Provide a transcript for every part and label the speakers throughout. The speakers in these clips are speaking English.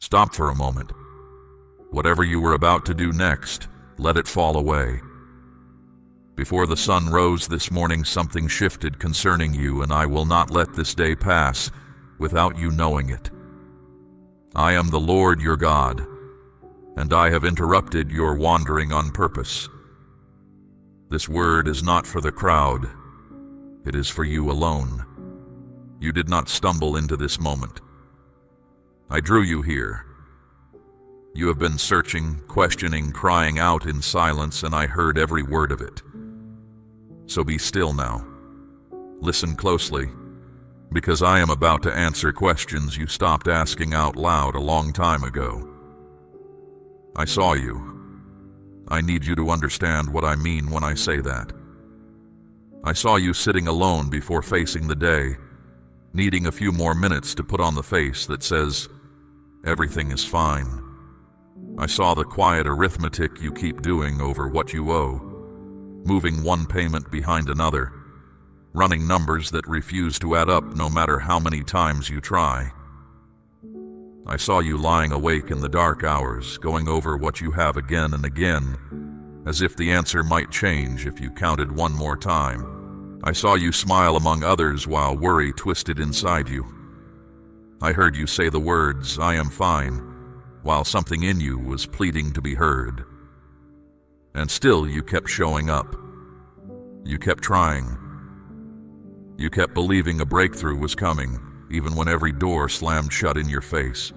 Speaker 1: Stop for a moment. Whatever you were about to do next, let it fall away. Before the sun rose this morning, something shifted concerning you, and I will not let this day pass without you knowing it. I am the Lord your God, and I have interrupted your wandering on purpose. This word is not for the crowd. It is for you alone. You did not stumble into this moment. I drew you here. You have been searching, questioning, crying out in silence, and I heard every word of it. So be still now. Listen closely, because I am about to answer questions you stopped asking out loud a long time ago. I saw you. I need you to understand what I mean when I say that. I saw you sitting alone before facing the day, needing a few more minutes to put on the face that says, everything is fine. I saw the quiet arithmetic you keep doing over what you owe, moving one payment behind another, running numbers that refuse to add up no matter how many times you try. I saw you lying awake in the dark hours, going over what you have again and again, as if the answer might change if you counted one more time. I saw you smile among others while worry twisted inside you. I heard you say the words, "I am fine," while something in you was pleading to be heard. And still you kept showing up. You kept trying. You kept believing a breakthrough was coming, even when every door slammed shut in your face.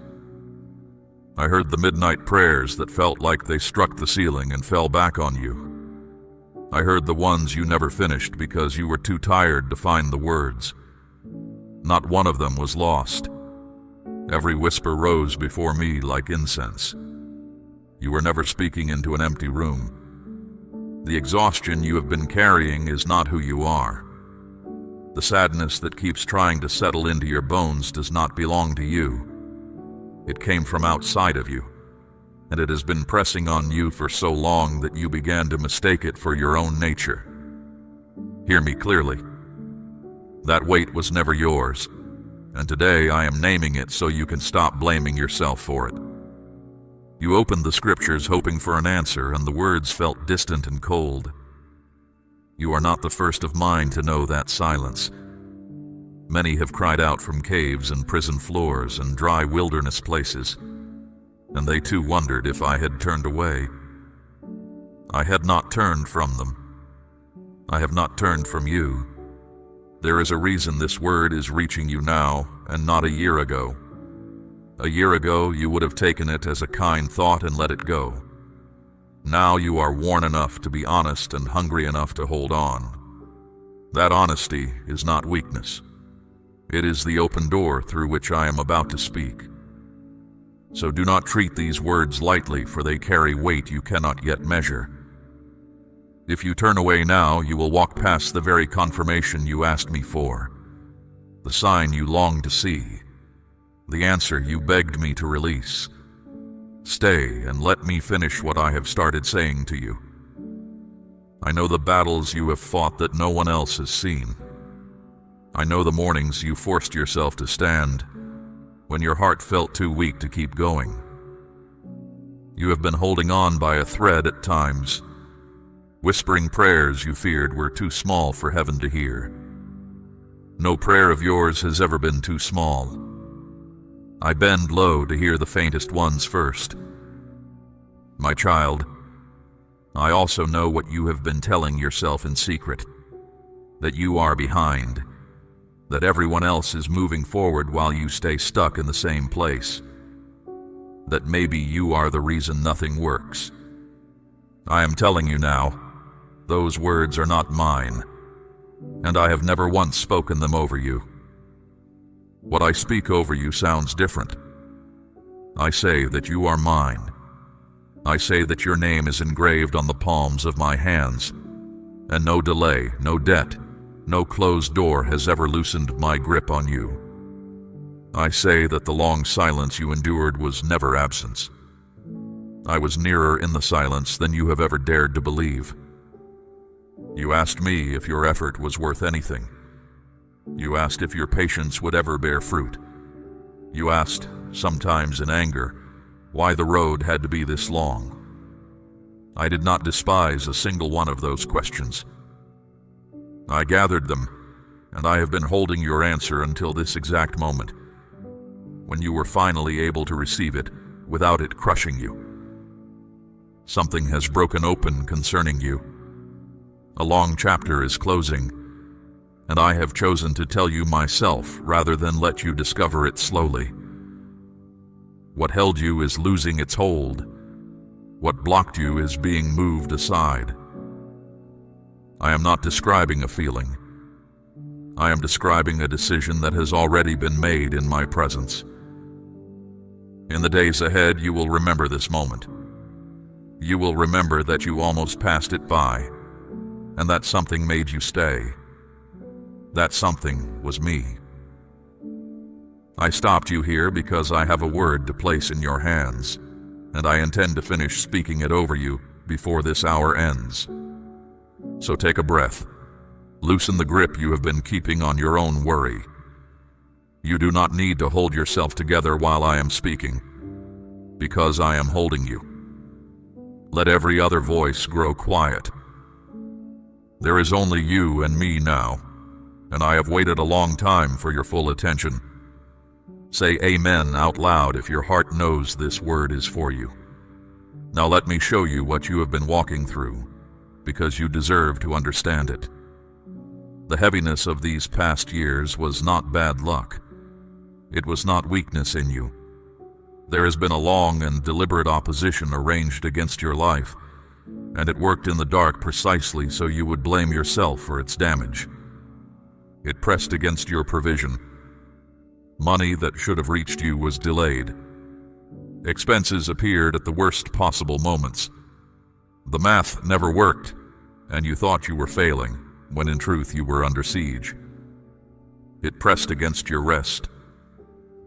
Speaker 1: I heard the midnight prayers that felt like they struck the ceiling and fell back on you. I heard the ones you never finished because you were too tired to find the words. Not one of them was lost. Every whisper rose before me like incense. You were never speaking into an empty room. The exhaustion you have been carrying is not who you are. The sadness that keeps trying to settle into your bones does not belong to you. It came from outside of you, and it has been pressing on you for so long that you began to mistake it for your own nature. Hear me clearly. That weight was never yours, and today I am naming it so you can stop blaming yourself for it. You opened the scriptures hoping for an answer, and the words felt distant and cold. You are not the first of mine to know that silence. Many have cried out from caves and prison floors and dry wilderness places, and they too wondered if I had turned away. I had not turned from them. I have not turned from you. There is a reason this word is reaching you now, and not a year ago. A year ago, you would have taken it as a kind thought and let it go. Now you are worn enough to be honest and hungry enough to hold on. That honesty is not weakness. It is the open door through which I am about to speak. So do not treat these words lightly, for they carry weight you cannot yet measure. If you turn away now, you will walk past the very confirmation you asked me for, the sign you longed to see, the answer you begged me to release. Stay and let me finish what I have started saying to you. I know the battles you have fought that no one else has seen. I know the mornings you forced yourself to stand when your heart felt too weak to keep going. You have been holding on by a thread at times, whispering prayers you feared were too small for heaven to hear. No prayer of yours has ever been too small. I bend low to hear the faintest ones first. My child, I also know what you have been telling yourself in secret, that you are behind, that everyone else is moving forward while you stay stuck in the same place, that maybe you are the reason nothing works. I am telling you now, those words are not mine, and I have never once spoken them over you. What I speak over you sounds different. I say that you are mine. I say that your name is engraved on the palms of my hands, and no delay, no debt, no closed door has ever loosened my grip on you. I say that the long silence you endured was never absence. I was nearer in the silence than you have ever dared to believe. You asked me if your effort was worth anything. You asked if your patience would ever bear fruit. You asked, sometimes in anger, why the road had to be this long. I did not despise a single one of those questions. I gathered them, and I have been holding your answer until this exact moment, when you were finally able to receive it without it crushing you. Something has broken open concerning you. A long chapter is closing, and I have chosen to tell you myself rather than let you discover it slowly. What held you is losing its hold. What blocked you is being moved aside. I am not describing a feeling. I am describing a decision that has already been made in my presence. In the days ahead, you will remember this moment. You will remember that you almost passed it by, and that something made you stay. That something was me. I stopped you here because I have a word to place in your hands, and I intend to finish speaking it over you before this hour ends. So take a breath. Loosen the grip you have been keeping on your own worry. You do not need to hold yourself together while I am speaking, because I am holding you. Let every other voice grow quiet. There is only you and me now, and I have waited a long time for your full attention. Say amen out loud if your heart knows this word is for you. Now let me show you what you have been walking through, because you deserve to understand it. The heaviness of these past years was not bad luck. It was not weakness in you. There has been a long and deliberate opposition arranged against your life, and it worked in the dark precisely so you would blame yourself for its damage. It pressed against your provision. Money that should have reached you was delayed. Expenses appeared at the worst possible moments. The math never worked, and you thought you were failing, when in truth you were under siege. It pressed against your rest.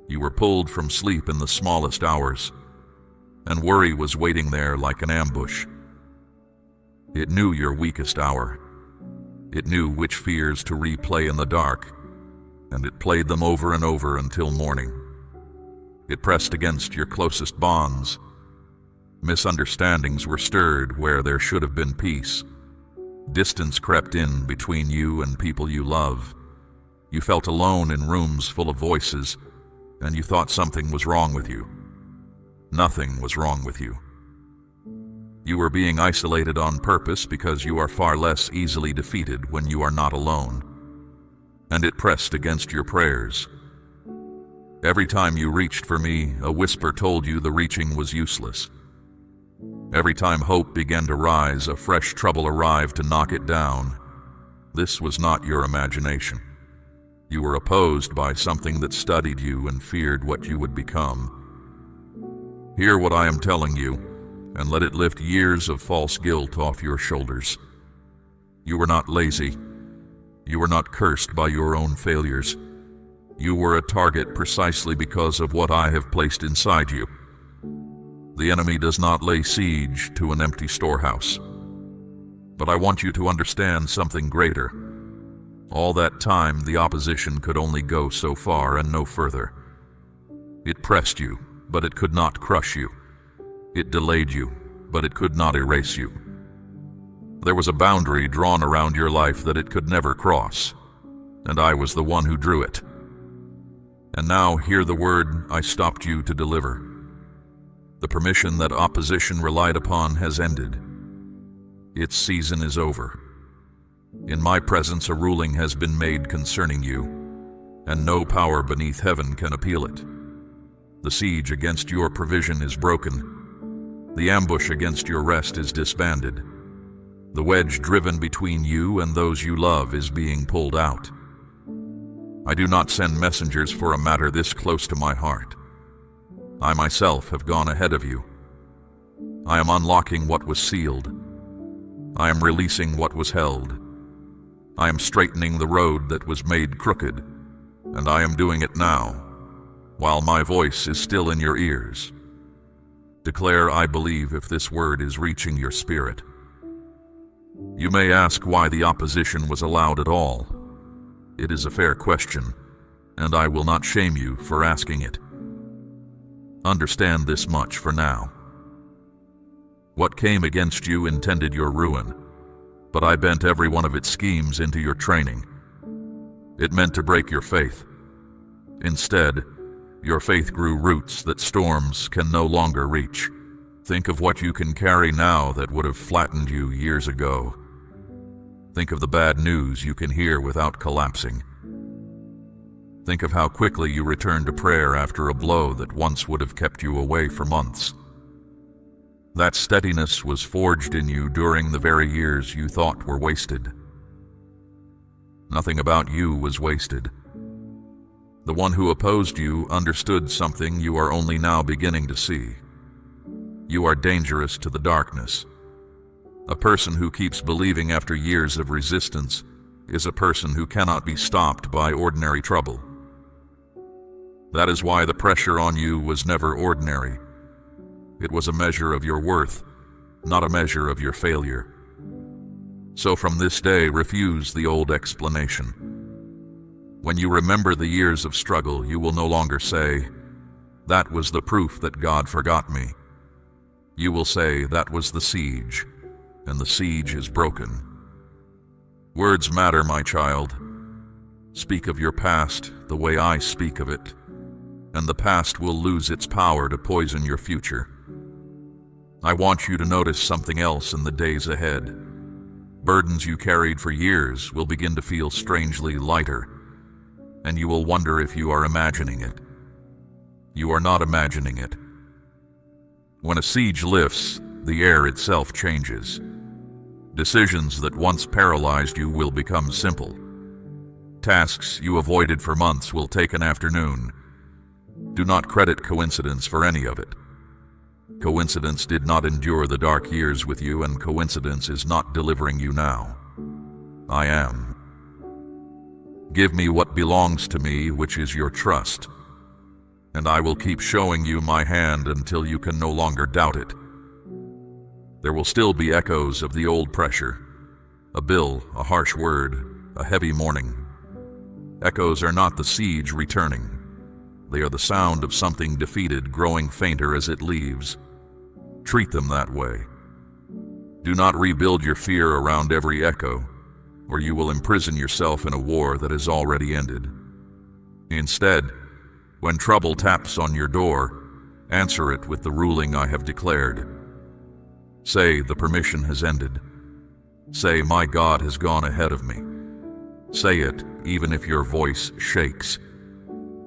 Speaker 1: You were pulled from sleep in the smallest hours, and worry was waiting there like an ambush. It knew your weakest hour. It knew which fears to replay in the dark, and it played them over and over until morning. It pressed against your closest bonds. Misunderstandings were stirred where there should have been peace. Distance crept in between you and people you love. You felt alone in rooms full of voices, and you thought something was wrong with you. Nothing was wrong with you. You were being isolated on purpose because you are far less easily defeated when you are not alone. And it pressed against your prayers. Every time you reached for me, a whisper told you the reaching was useless. Every time hope began to rise, a fresh trouble arrived to knock it down. This was not your imagination. You were opposed by something that studied you and feared what you would become. Hear what I am telling you, and let it lift years of false guilt off your shoulders. You were not lazy. You were not cursed by your own failures. You were a target precisely because of what I have placed inside you. The enemy does not lay siege to an empty storehouse. But I want you to understand something greater. All that time, the opposition could only go so far and no further. It pressed you, but it could not crush you. It delayed you, but it could not erase you. There was a boundary drawn around your life that it could never cross, and I was the one who drew it. And now hear the word I stopped you to deliver. The permission that opposition relied upon has ended. Its season is over. In my presence a ruling has been made concerning you, and no power beneath heaven can appeal it. The siege against your provision is broken. The ambush against your rest is disbanded. The wedge driven between you and those you love is being pulled out. I do not send messengers for a matter this close to my heart. I myself have gone ahead of you. I am unlocking what was sealed. I am releasing what was held. I am straightening the road that was made crooked, and I am doing it now, while my voice is still in your ears. Declare, I believe, if this word is reaching your spirit. You may ask why the opposition was allowed at all. It is a fair question, and I will not shame you for asking it. Understand this much for now. What came against you intended your ruin, but I bent every one of its schemes into your training. It meant to break your faith. Instead, your faith grew roots that storms can no longer reach. Think of what you can carry now that would have flattened you years ago. Think of the bad news you can hear without collapsing. Think of how quickly you return to prayer after a blow that once would have kept you away for months. That steadiness was forged in you during the very years you thought were wasted. Nothing about you was wasted. The one who opposed you understood something you are only now beginning to see. You are dangerous to the darkness. A person who keeps believing after years of resistance is a person who cannot be stopped by ordinary trouble. That is why the pressure on you was never ordinary. It was a measure of your worth, not a measure of your failure. So from this day, refuse the old explanation. When you remember the years of struggle, you will no longer say, "That was the proof that God forgot me." You will say, "That was the siege, and the siege is broken." Words matter, my child. Speak of your past the way I speak of it, and the past will lose its power to poison your future. I want you to notice something else in the days ahead. Burdens you carried for years will begin to feel strangely lighter, and you will wonder if you are imagining it. You are not imagining it. When a siege lifts, the air itself changes. Decisions that once paralyzed you will become simple. Tasks you avoided for months will take an afternoon. Do not credit coincidence for any of it. Coincidence did not endure the dark years with you, and coincidence is not delivering you now. I am. Give me what belongs to me, which is your trust, and I will keep showing you my hand until you can no longer doubt it. There will still be echoes of the old pressure, a bill, a harsh word, a heavy morning. Echoes are not the siege returning. They are the sound of something defeated growing fainter as it leaves. Treat them that way. Do not rebuild your fear around every echo, or you will imprison yourself in a war that has already ended. Instead, when trouble taps on your door, answer it with the ruling I have declared. Say, the permission has ended. Say, my God has gone ahead of me. Say it, even if your voice shakes,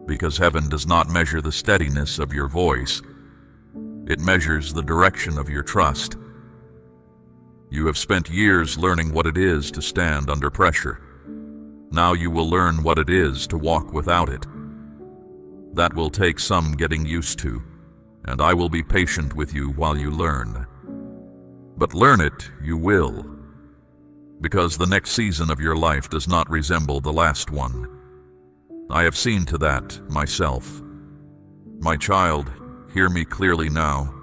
Speaker 1: because heaven does not measure the steadiness of your voice. It measures the direction of your trust. You have spent years learning what it is to stand under pressure. Now you will learn what it is to walk without it. That will take some getting used to, and I will be patient with you while you learn. But learn it you will, because the next season of your life does not resemble the last one. I have seen to that myself. My child, hear me clearly now,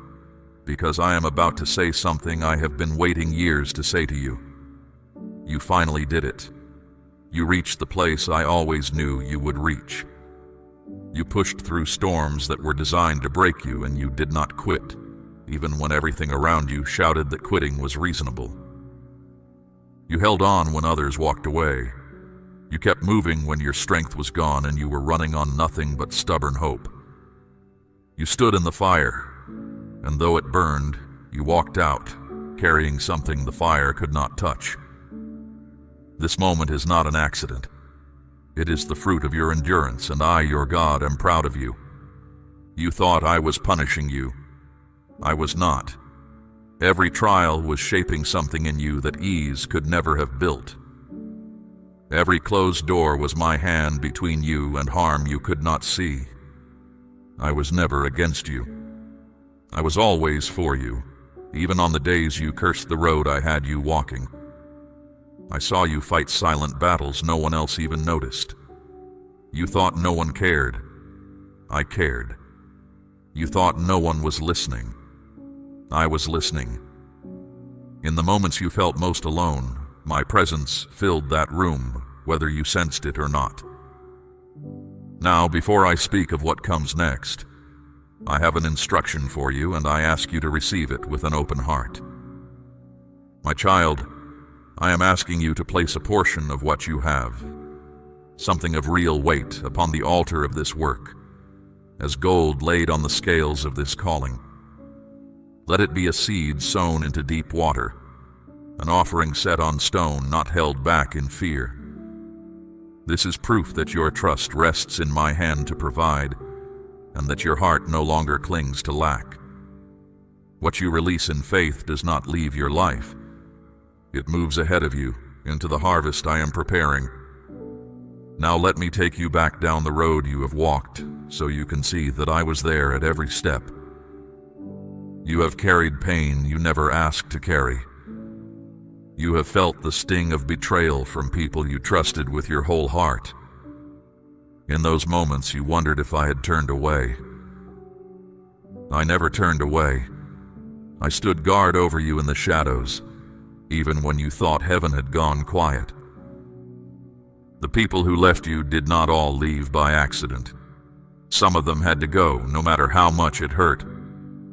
Speaker 1: because I am about to say something I have been waiting years to say to you. You finally did it. You reached the place I always knew you would reach. You pushed through storms that were designed to break you, and you did not quit, even when everything around you shouted that quitting was reasonable. You held on when others walked away. You kept moving when your strength was gone and you were running on nothing but stubborn hope. You stood in the fire, and though it burned, you walked out, carrying something the fire could not touch. This moment is not an accident. It is the fruit of your endurance, and I, your God, am proud of you. You thought I was punishing you. I was not. Every trial was shaping something in you that ease could never have built. Every closed door was my hand between you and harm you could not see. I was never against you. I was always for you, even on the days you cursed the road I had you walking. I saw you fight silent battles no one else even noticed. You thought no one cared. I cared. You thought no one was listening. I was listening. In the moments you felt most alone, my presence filled that room, whether you sensed it or not. Now, before I speak of what comes next, I have an instruction for you, and I ask you to receive it with an open heart. My child, I am asking you to place a portion of what you have, something of real weight, upon the altar of this work, as gold laid on the scales of this calling. Let it be a seed sown into deep water, an offering set on stone, not held back in fear. This is proof that your trust rests in my hand to provide, and that your heart no longer clings to lack. What you release in faith does not leave your life. It moves ahead of you into the harvest I am preparing. Now let me take you back down the road you have walked, so you can see that I was there at every step. You have carried pain you never asked to carry. You have felt the sting of betrayal from people you trusted with your whole heart. In those moments you wondered if I had turned away. I never turned away. I stood guard over you in the shadows, even when you thought heaven had gone quiet. The people who left you did not all leave by accident. Some of them had to go, no matter how much it hurt,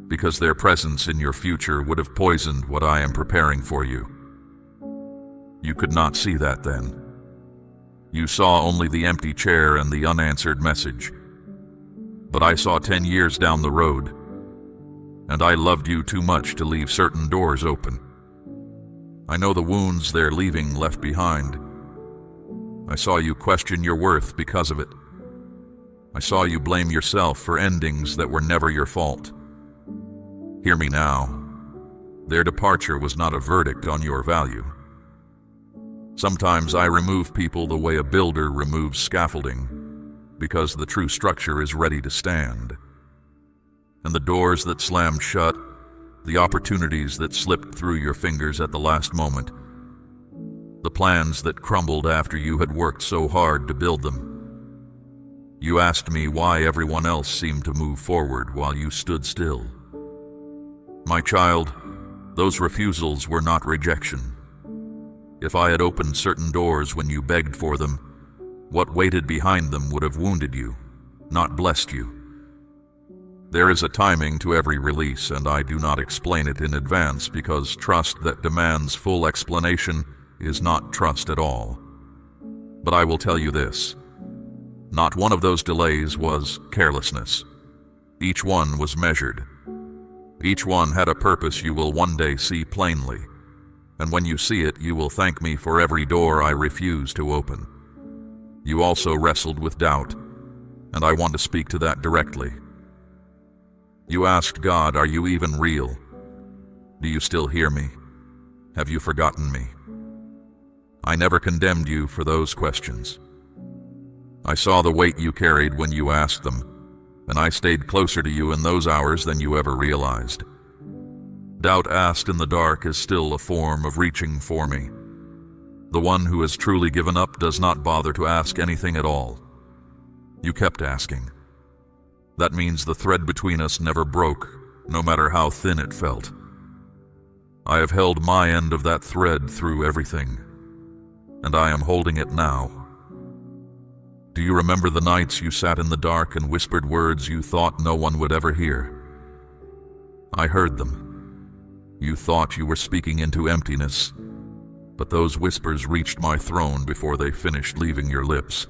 Speaker 1: because their presence in your future would have poisoned what I am preparing for you. You could not see that then. You saw only the empty chair and the unanswered message. But I saw 10 years down the road, and I loved you too much to leave certain doors open. I know the wounds they're leaving left behind. I saw you question your worth because of it. I saw you blame yourself for endings that were never your fault. Hear me now. Their departure was not a verdict on your value. Sometimes I remove people the way a builder removes scaffolding, because the true structure is ready to stand. And the doors that slammed shut, the opportunities that slipped through your fingers at the last moment, the plans that crumbled after you had worked so hard to build them. You asked me why everyone else seemed to move forward while you stood still. My child, those refusals were not rejection. If I had opened certain doors when you begged for them, what waited behind them would have wounded you, not blessed you. There is a timing to every release, and I do not explain it in advance, because trust that demands full explanation is not trust at all. But I will tell you this. Not one of those delays was carelessness. Each one was measured. Each one had a purpose you will one day see plainly. And when you see it, you will thank me for every door I refuse to open. You also wrestled with doubt, and I want to speak to that directly. You asked God, are you even real? Do you still hear me? Have you forgotten me? I never condemned you for those questions. I saw the weight you carried when you asked them, and I stayed closer to you in those hours than you ever realized. Doubt asked in the dark is still a form of reaching for me. The one who has truly given up does not bother to ask anything at all. You kept asking. That means the thread between us never broke, no matter how thin it felt. I have held my end of that thread through everything, and I am holding it now. Do you remember the nights you sat in the dark and whispered words you thought no one would ever hear? I heard them. You thought you were speaking into emptiness, but those whispers reached my throne before they finished leaving your lips.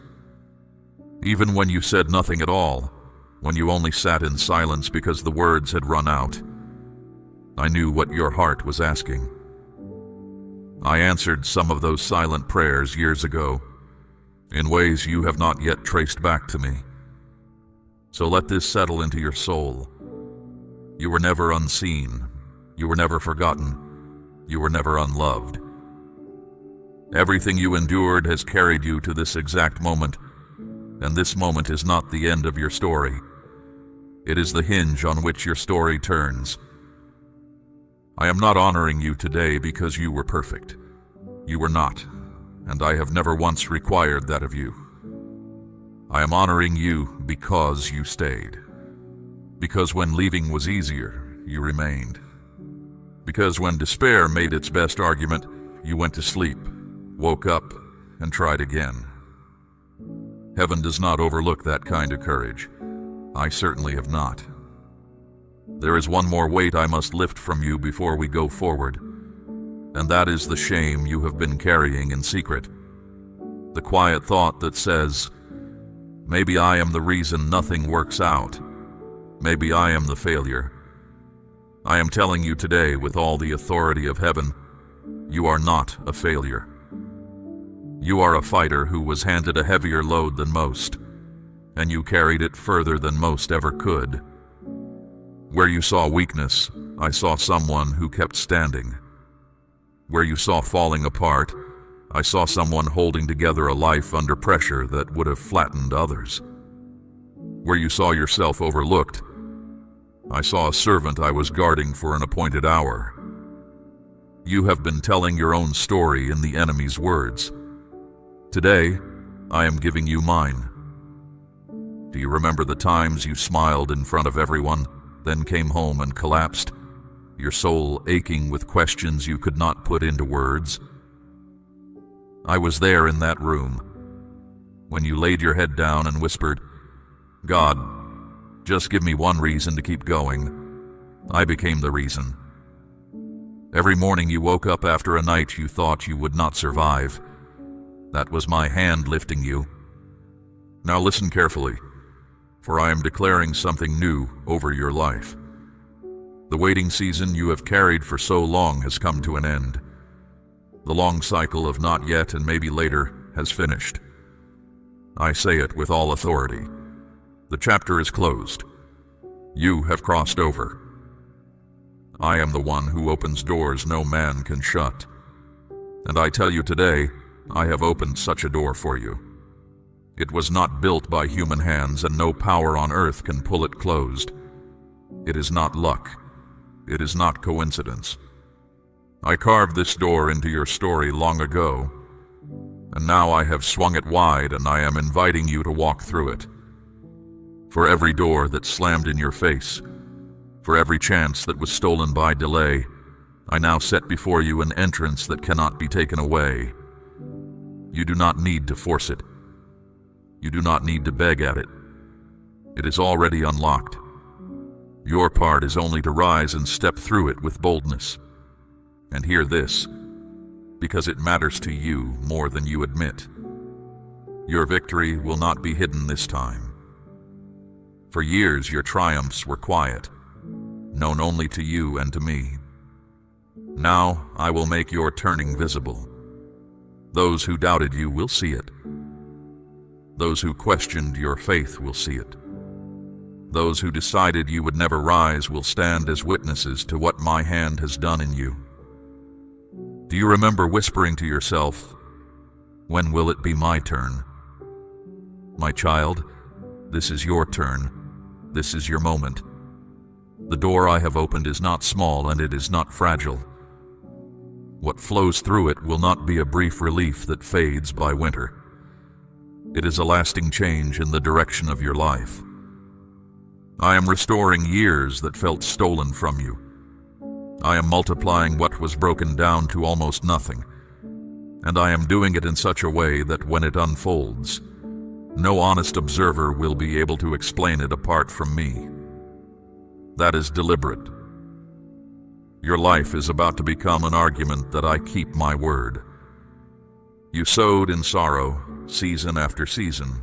Speaker 1: Even when you said nothing at all, when you only sat in silence because the words had run out, I knew what your heart was asking. I answered some of those silent prayers years ago, in ways you have not yet traced back to me. So let this settle into your soul. You were never unseen. You were never forgotten. You were never unloved. Everything you endured has carried you to this exact moment, and this moment is not the end of your story. It is the hinge on which your story turns. I am not honoring you today because you were perfect. You were not, and I have never once required that of you. I am honoring you because you stayed. Because when leaving was easier, you remained. Because when despair made its best argument, you went to sleep, woke up, and tried again. Heaven does not overlook that kind of courage. I certainly have not. There is one more weight I must lift from you before we go forward, and that is the shame you have been carrying in secret. The quiet thought that says, maybe I am the reason nothing works out. Maybe I am the failure. I am telling you today with all the authority of heaven, you are not a failure. You are a fighter who was handed a heavier load than most, and you carried it further than most ever could. Where you saw weakness, I saw someone who kept standing. Where you saw falling apart, I saw someone holding together a life under pressure that would have flattened others. Where you saw yourself overlooked, I saw a servant I was guarding for an appointed hour. You have been telling your own story in the enemy's words. Today, I am giving you mine. Do you remember the times you smiled in front of everyone, then came home and collapsed, your soul aching with questions you could not put into words? I was there in that room, when you laid your head down and whispered, God, just give me one reason to keep going. I became the reason. Every morning you woke up after a night you thought you would not survive. That was my hand lifting you. Now listen carefully, for I am declaring something new over your life. The waiting season you have carried for so long has come to an end. The long cycle of not yet and maybe later has finished. I say it with all authority. The chapter is closed. You have crossed over. I am the one who opens doors no man can shut. And I tell you today, I have opened such a door for you. It was not built by human hands, and no power on earth can pull it closed. It is not luck. It is not coincidence. I carved this door into your story long ago, and now I have swung it wide, and I am inviting you to walk through it. For every door that slammed in your face, for every chance that was stolen by delay, I now set before you an entrance that cannot be taken away. You do not need to force it. You do not need to beg at it. It is already unlocked. Your part is only to rise and step through it with boldness. And hear this, because it matters to you more than you admit. Your victory will not be hidden this time. For years your triumphs were quiet, known only to you and to me. Now I will make your turning visible. Those who doubted you will see it. Those who questioned your faith will see it. Those who decided you would never rise will stand as witnesses to what my hand has done in you. Do you remember whispering to yourself, when will it be my turn? My child, this is your turn. This is your moment. The door I have opened is not small, and it is not fragile. What flows through it will not be a brief relief that fades by winter. It is a lasting change in the direction of your life. I am restoring years that felt stolen from you. I am multiplying what was broken down to almost nothing, and I am doing it in such a way that when it unfolds, no honest observer will be able to explain it apart from me. That is deliberate. Your life is about to become an argument that I keep my word. You sowed in sorrow, season after season,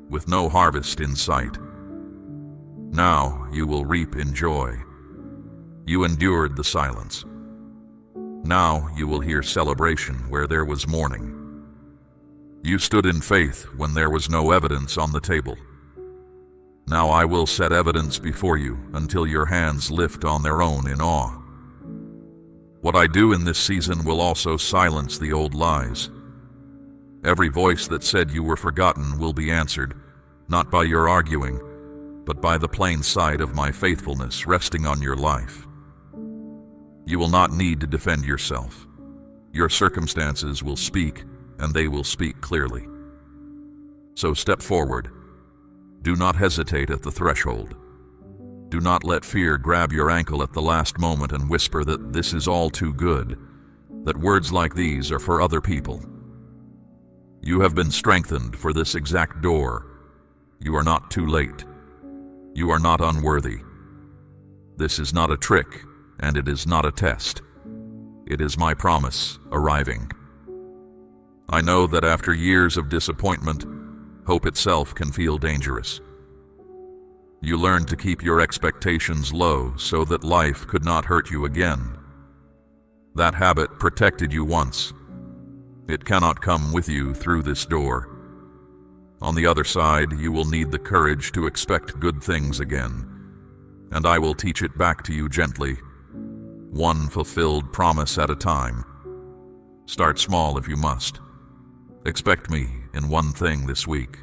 Speaker 1: with no harvest in sight. Now you will reap in joy. You endured the silence. Now you will hear celebration where there was mourning. You stood in faith when there was no evidence on the table. Now I will set evidence before you until your hands lift on their own in awe. What I do in this season will also silence the old lies. Every voice that said you were forgotten will be answered, not by your arguing, but by the plain sight of my faithfulness resting on your life. You will not need to defend yourself. Your circumstances will speak, and they will speak clearly. So step forward. Do not hesitate at the threshold. Do not let fear grab your ankle at the last moment and whisper that this is all too good, that words like these are for other people. You have been strengthened for this exact door. You are not too late. You are not unworthy. This is not a trick, and it is not a test. It is my promise arriving. I know that after years of disappointment, hope itself can feel dangerous. You learned to keep your expectations low so that life could not hurt you again. That habit protected you once. It cannot come with you through this door. On the other side, you will need the courage to expect good things again, and I will teach it back to you gently, one fulfilled promise at a time. Start small if you must. Expect me in one thing this week.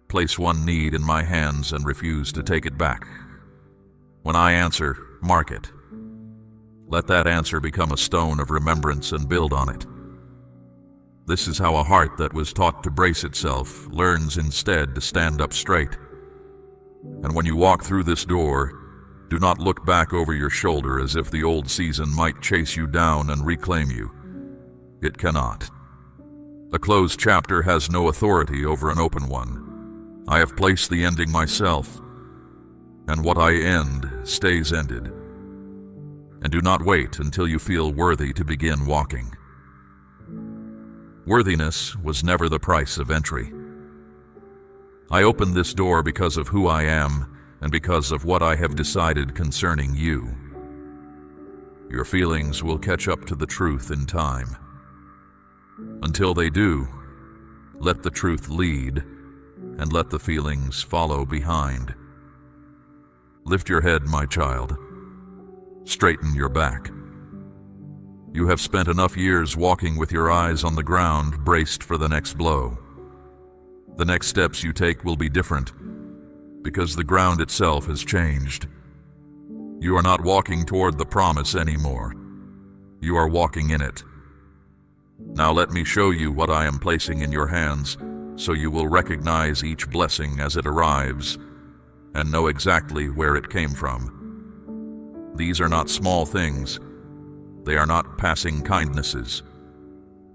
Speaker 1: Place one need in my hands and refuse to take it back. When I answer, mark it. Let that answer become a stone of remembrance and build on it. This is how a heart that was taught to brace itself learns instead to stand up straight. And when you walk through this door, do not look back over your shoulder as if the old season might chase you down and reclaim you. It cannot. A closed chapter has no authority over an open one. I have placed the ending myself, and what I end stays ended. And do not wait until you feel worthy to begin walking. Worthiness was never the price of entry. I opened this door because of who I am and because of what I have decided concerning you. Your feelings will catch up to the truth in time. Until they do, let the truth lead and let the feelings follow behind. Lift your head, my child. Straighten your back. You have spent enough years walking with your eyes on the ground, braced for the next blow. The next steps you take will be different, because the ground itself has changed. You are not walking toward the promise anymore. You are walking in it. Now let me show you what I am placing in your hands, so you will recognize each blessing as it arrives, and know exactly where it came from. These are not small things. They are not passing kindnesses.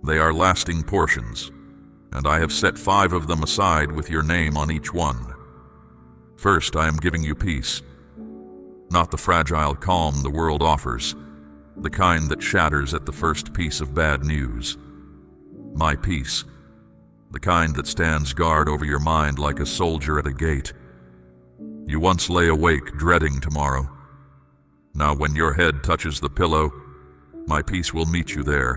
Speaker 1: They are lasting portions, and I have set 5 of them aside with your name on each one. First, I am giving you peace, not the fragile calm the world offers, the kind that shatters at the first piece of bad news. My peace, the kind that stands guard over your mind like a soldier at a gate. You once lay awake dreading tomorrow. Now when your head touches the pillow, my peace will meet you there,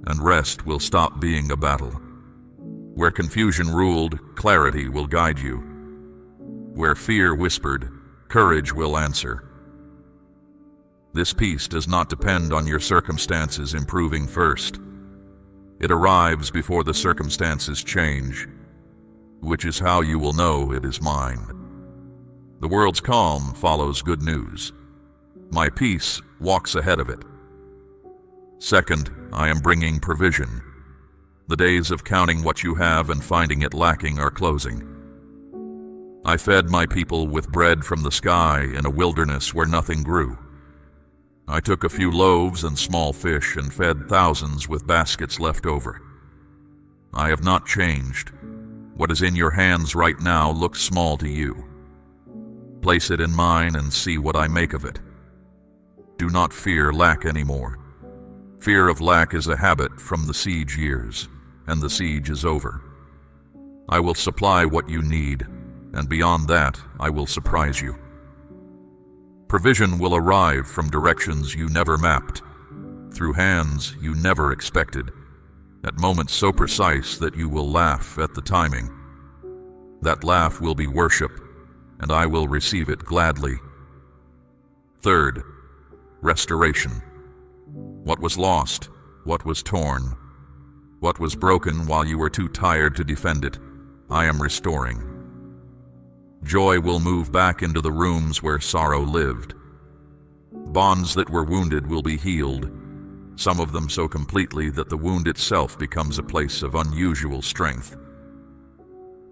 Speaker 1: and rest will stop being a battle. Where confusion ruled, clarity will guide you. Where fear whispered, courage will answer. This peace does not depend on your circumstances improving first. It arrives before the circumstances change, which is how you will know it is mine. The world's calm follows good news. My peace walks ahead of it. Second, I am bringing provision. The days of counting what you have and finding it lacking are closing. I fed my people with bread from the sky in a wilderness where nothing grew. I took a few loaves and small fish and fed thousands with baskets left over. I have not changed. What is in your hands right now looks small to you. Place it in mine and see what I make of it. Do not fear lack anymore. Fear of lack is a habit from the siege years, and the siege is over. I will supply what you need, and beyond that, I will surprise you. Provision will arrive from directions you never mapped, through hands you never expected, at moments so precise that you will laugh at the timing. That laugh will be worship, and I will receive it gladly. Third, restoration. What was lost, what was torn, what was broken while you were too tired to defend it, I am restoring. Joy will move back into the rooms where sorrow lived. Bonds that were wounded will be healed, some of them so completely that the wound itself becomes a place of unusual strength.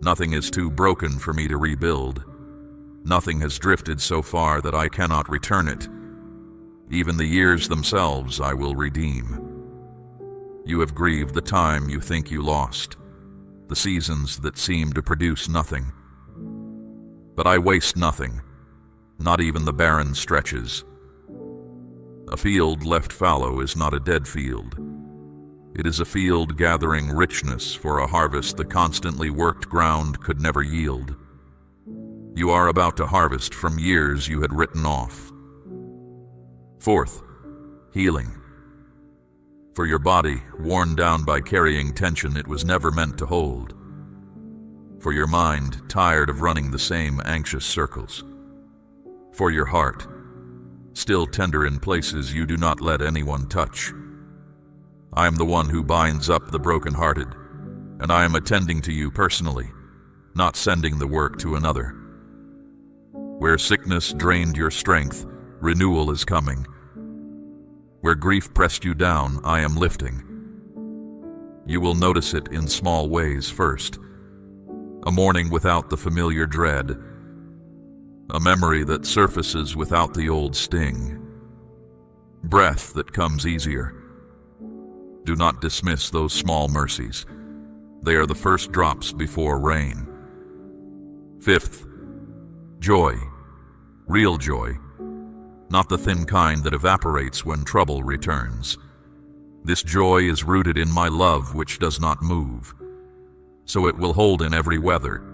Speaker 1: Nothing is too broken for me to rebuild. Nothing has drifted so far that I cannot return it. Even the years themselves I will redeem. You have grieved the time you think you lost, the seasons that seem to produce nothing. But I waste nothing. not even the barren stretches. A field left fallow is not a dead field. It is a field gathering richness for a harvest the constantly worked ground could never yield. You are about to harvest from years you had written off. Fourth, healing. For your body, worn down by carrying tension it was never meant to hold. For your mind, tired of running the same anxious circles. For your heart, still tender in places you do not let anyone touch. I am the one who binds up the brokenhearted, and I am attending to you personally, not sending the work to another. Where sickness drained your strength, renewal is coming. Where grief pressed you down, I am lifting. You will notice it in small ways first. A morning without the familiar dread. A memory that surfaces without the old sting. Breath that comes easier. Do not dismiss those small mercies. They are the first drops before rain. Fifth, joy. Real joy. Not the thin kind that evaporates when trouble returns. This joy is rooted in my love which does not move. So it will hold in every weather.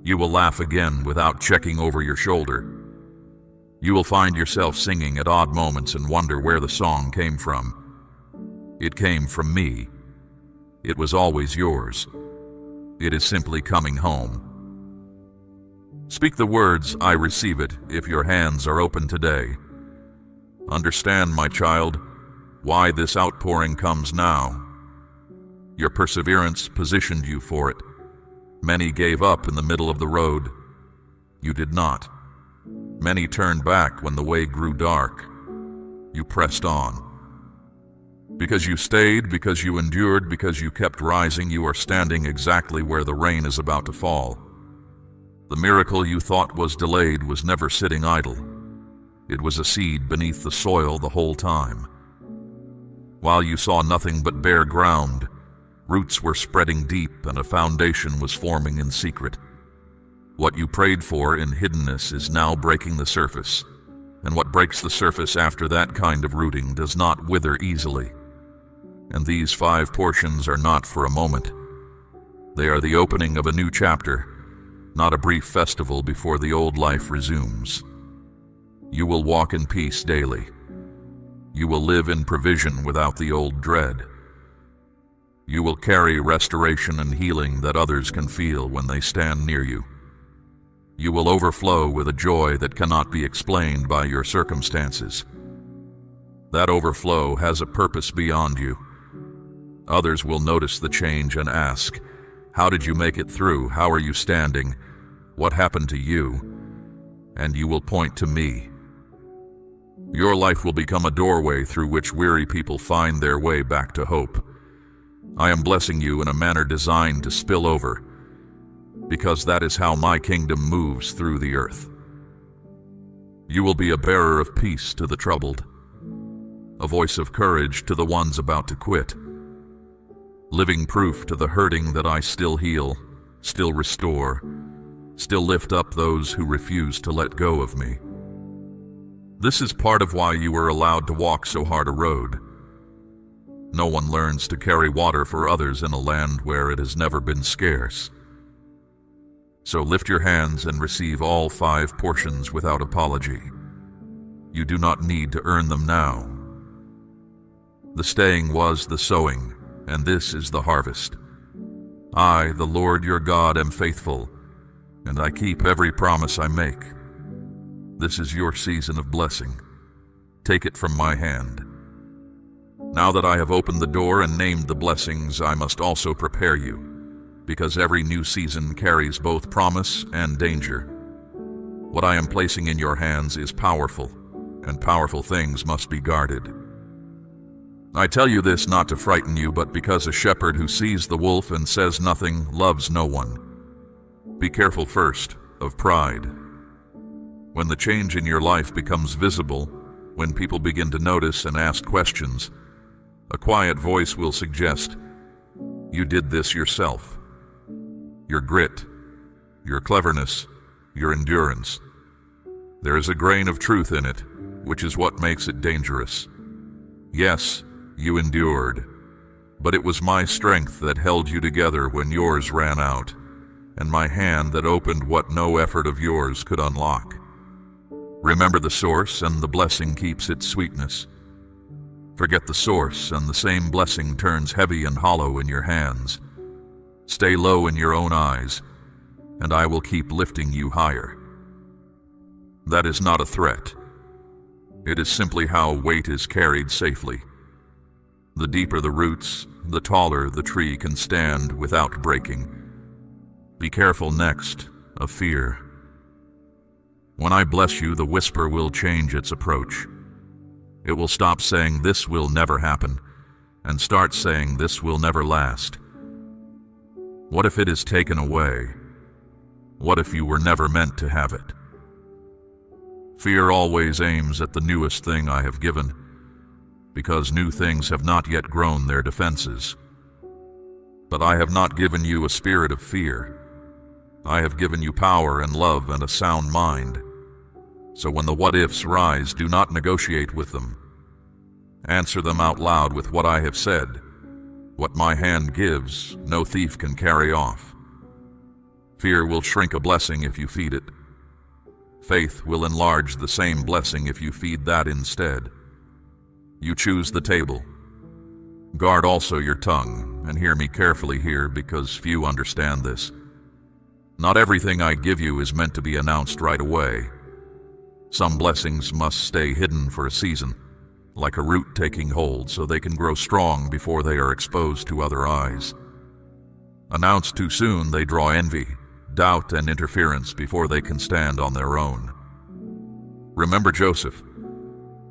Speaker 1: You will laugh again without checking over your shoulder. You will find yourself singing at odd moments and wonder where the song came from. It came from me. It was always yours. It is simply coming home. Speak the words, I receive it, if your hands are open today. Understand, my child, why this outpouring comes now. Your perseverance positioned you for it. Many gave up in the middle of the road. You did not. Many turned back when the way grew dark. You pressed on. Because you stayed, because you endured, because you kept rising, you are standing exactly where the rain is about to fall. The miracle you thought was delayed was never sitting idle. It was a seed beneath the soil the whole time. While you saw nothing but bare ground, roots were spreading deep and a foundation was forming in secret. What you prayed for in hiddenness is now breaking the surface, and what breaks the surface after that kind of rooting does not wither easily. And these 5 portions are not for a moment. They are the opening of a new chapter, not a brief festival before the old life resumes. You will walk in peace daily. You will live in provision without the old dread. You will carry restoration and healing that others can feel when they stand near you. You will overflow with a joy that cannot be explained by your circumstances. That overflow has a purpose beyond you. Others will notice the change and ask, how did you make it through? How are you standing? What happened to you? And you will point to me. Your life will become a doorway through which weary people find their way back to hope. I am blessing you in a manner designed to spill over, because that is how my kingdom moves through the earth. You will be a bearer of peace to the troubled, a voice of courage to the ones about to quit, living proof to the hurting that I still heal, still restore, still lift up those who refuse to let go of me. This is part of why you were allowed to walk so hard a road. No one learns to carry water for others in a land where it has never been scarce. So lift your hands and receive all 5 portions without apology. You do not need to earn them now. The staying was the sowing, and this is the harvest. I, the Lord your God, am faithful, and I keep every promise I make. This is your season of blessing. Take it from my hand. Now that I have opened the door and named the blessings, I must also prepare you, because every new season carries both promise and danger. What I am placing in your hands is powerful, and powerful things must be guarded. I tell you this not to frighten you, but because a shepherd who sees the wolf and says nothing loves no one. Be careful first of pride. When the change in your life becomes visible, when people begin to notice and ask questions, a quiet voice will suggest, you did this yourself. Your grit, your cleverness, your endurance. There is a grain of truth in it, which is what makes it dangerous. Yes, you endured, but it was my strength that held you together when yours ran out, and my hand that opened what no effort of yours could unlock. Remember the source, and the blessing keeps its sweetness. Forget the source, and the same blessing turns heavy and hollow in your hands. Stay low in your own eyes, and I will keep lifting you higher. That is not a threat. It is simply how weight is carried safely. The deeper the roots, the taller the tree can stand without breaking. Be careful next of fear. When I bless you, the whisper will change its approach. It will stop saying, "This will never happen," and start saying, "This will never last." What if it is taken away? What if you were never meant to have it? Fear always aims at the newest thing I have given, because new things have not yet grown their defenses. But I have not given you a spirit of fear. I have given you power and love and a sound mind. So when the what-ifs rise, do not negotiate with them. Answer them out loud with what I have said. What my hand gives, no thief can carry off. Fear will shrink a blessing if you feed it. Faith will enlarge the same blessing if you feed that instead. You choose the table. Guard also your tongue, and hear me carefully here, because few understand this. Not everything I give you is meant to be announced right away. Some blessings must stay hidden for a season, like a root taking hold, so they can grow strong before they are exposed to other eyes. Announced too soon, they draw envy, doubt, and interference before they can stand on their own. Remember Joseph.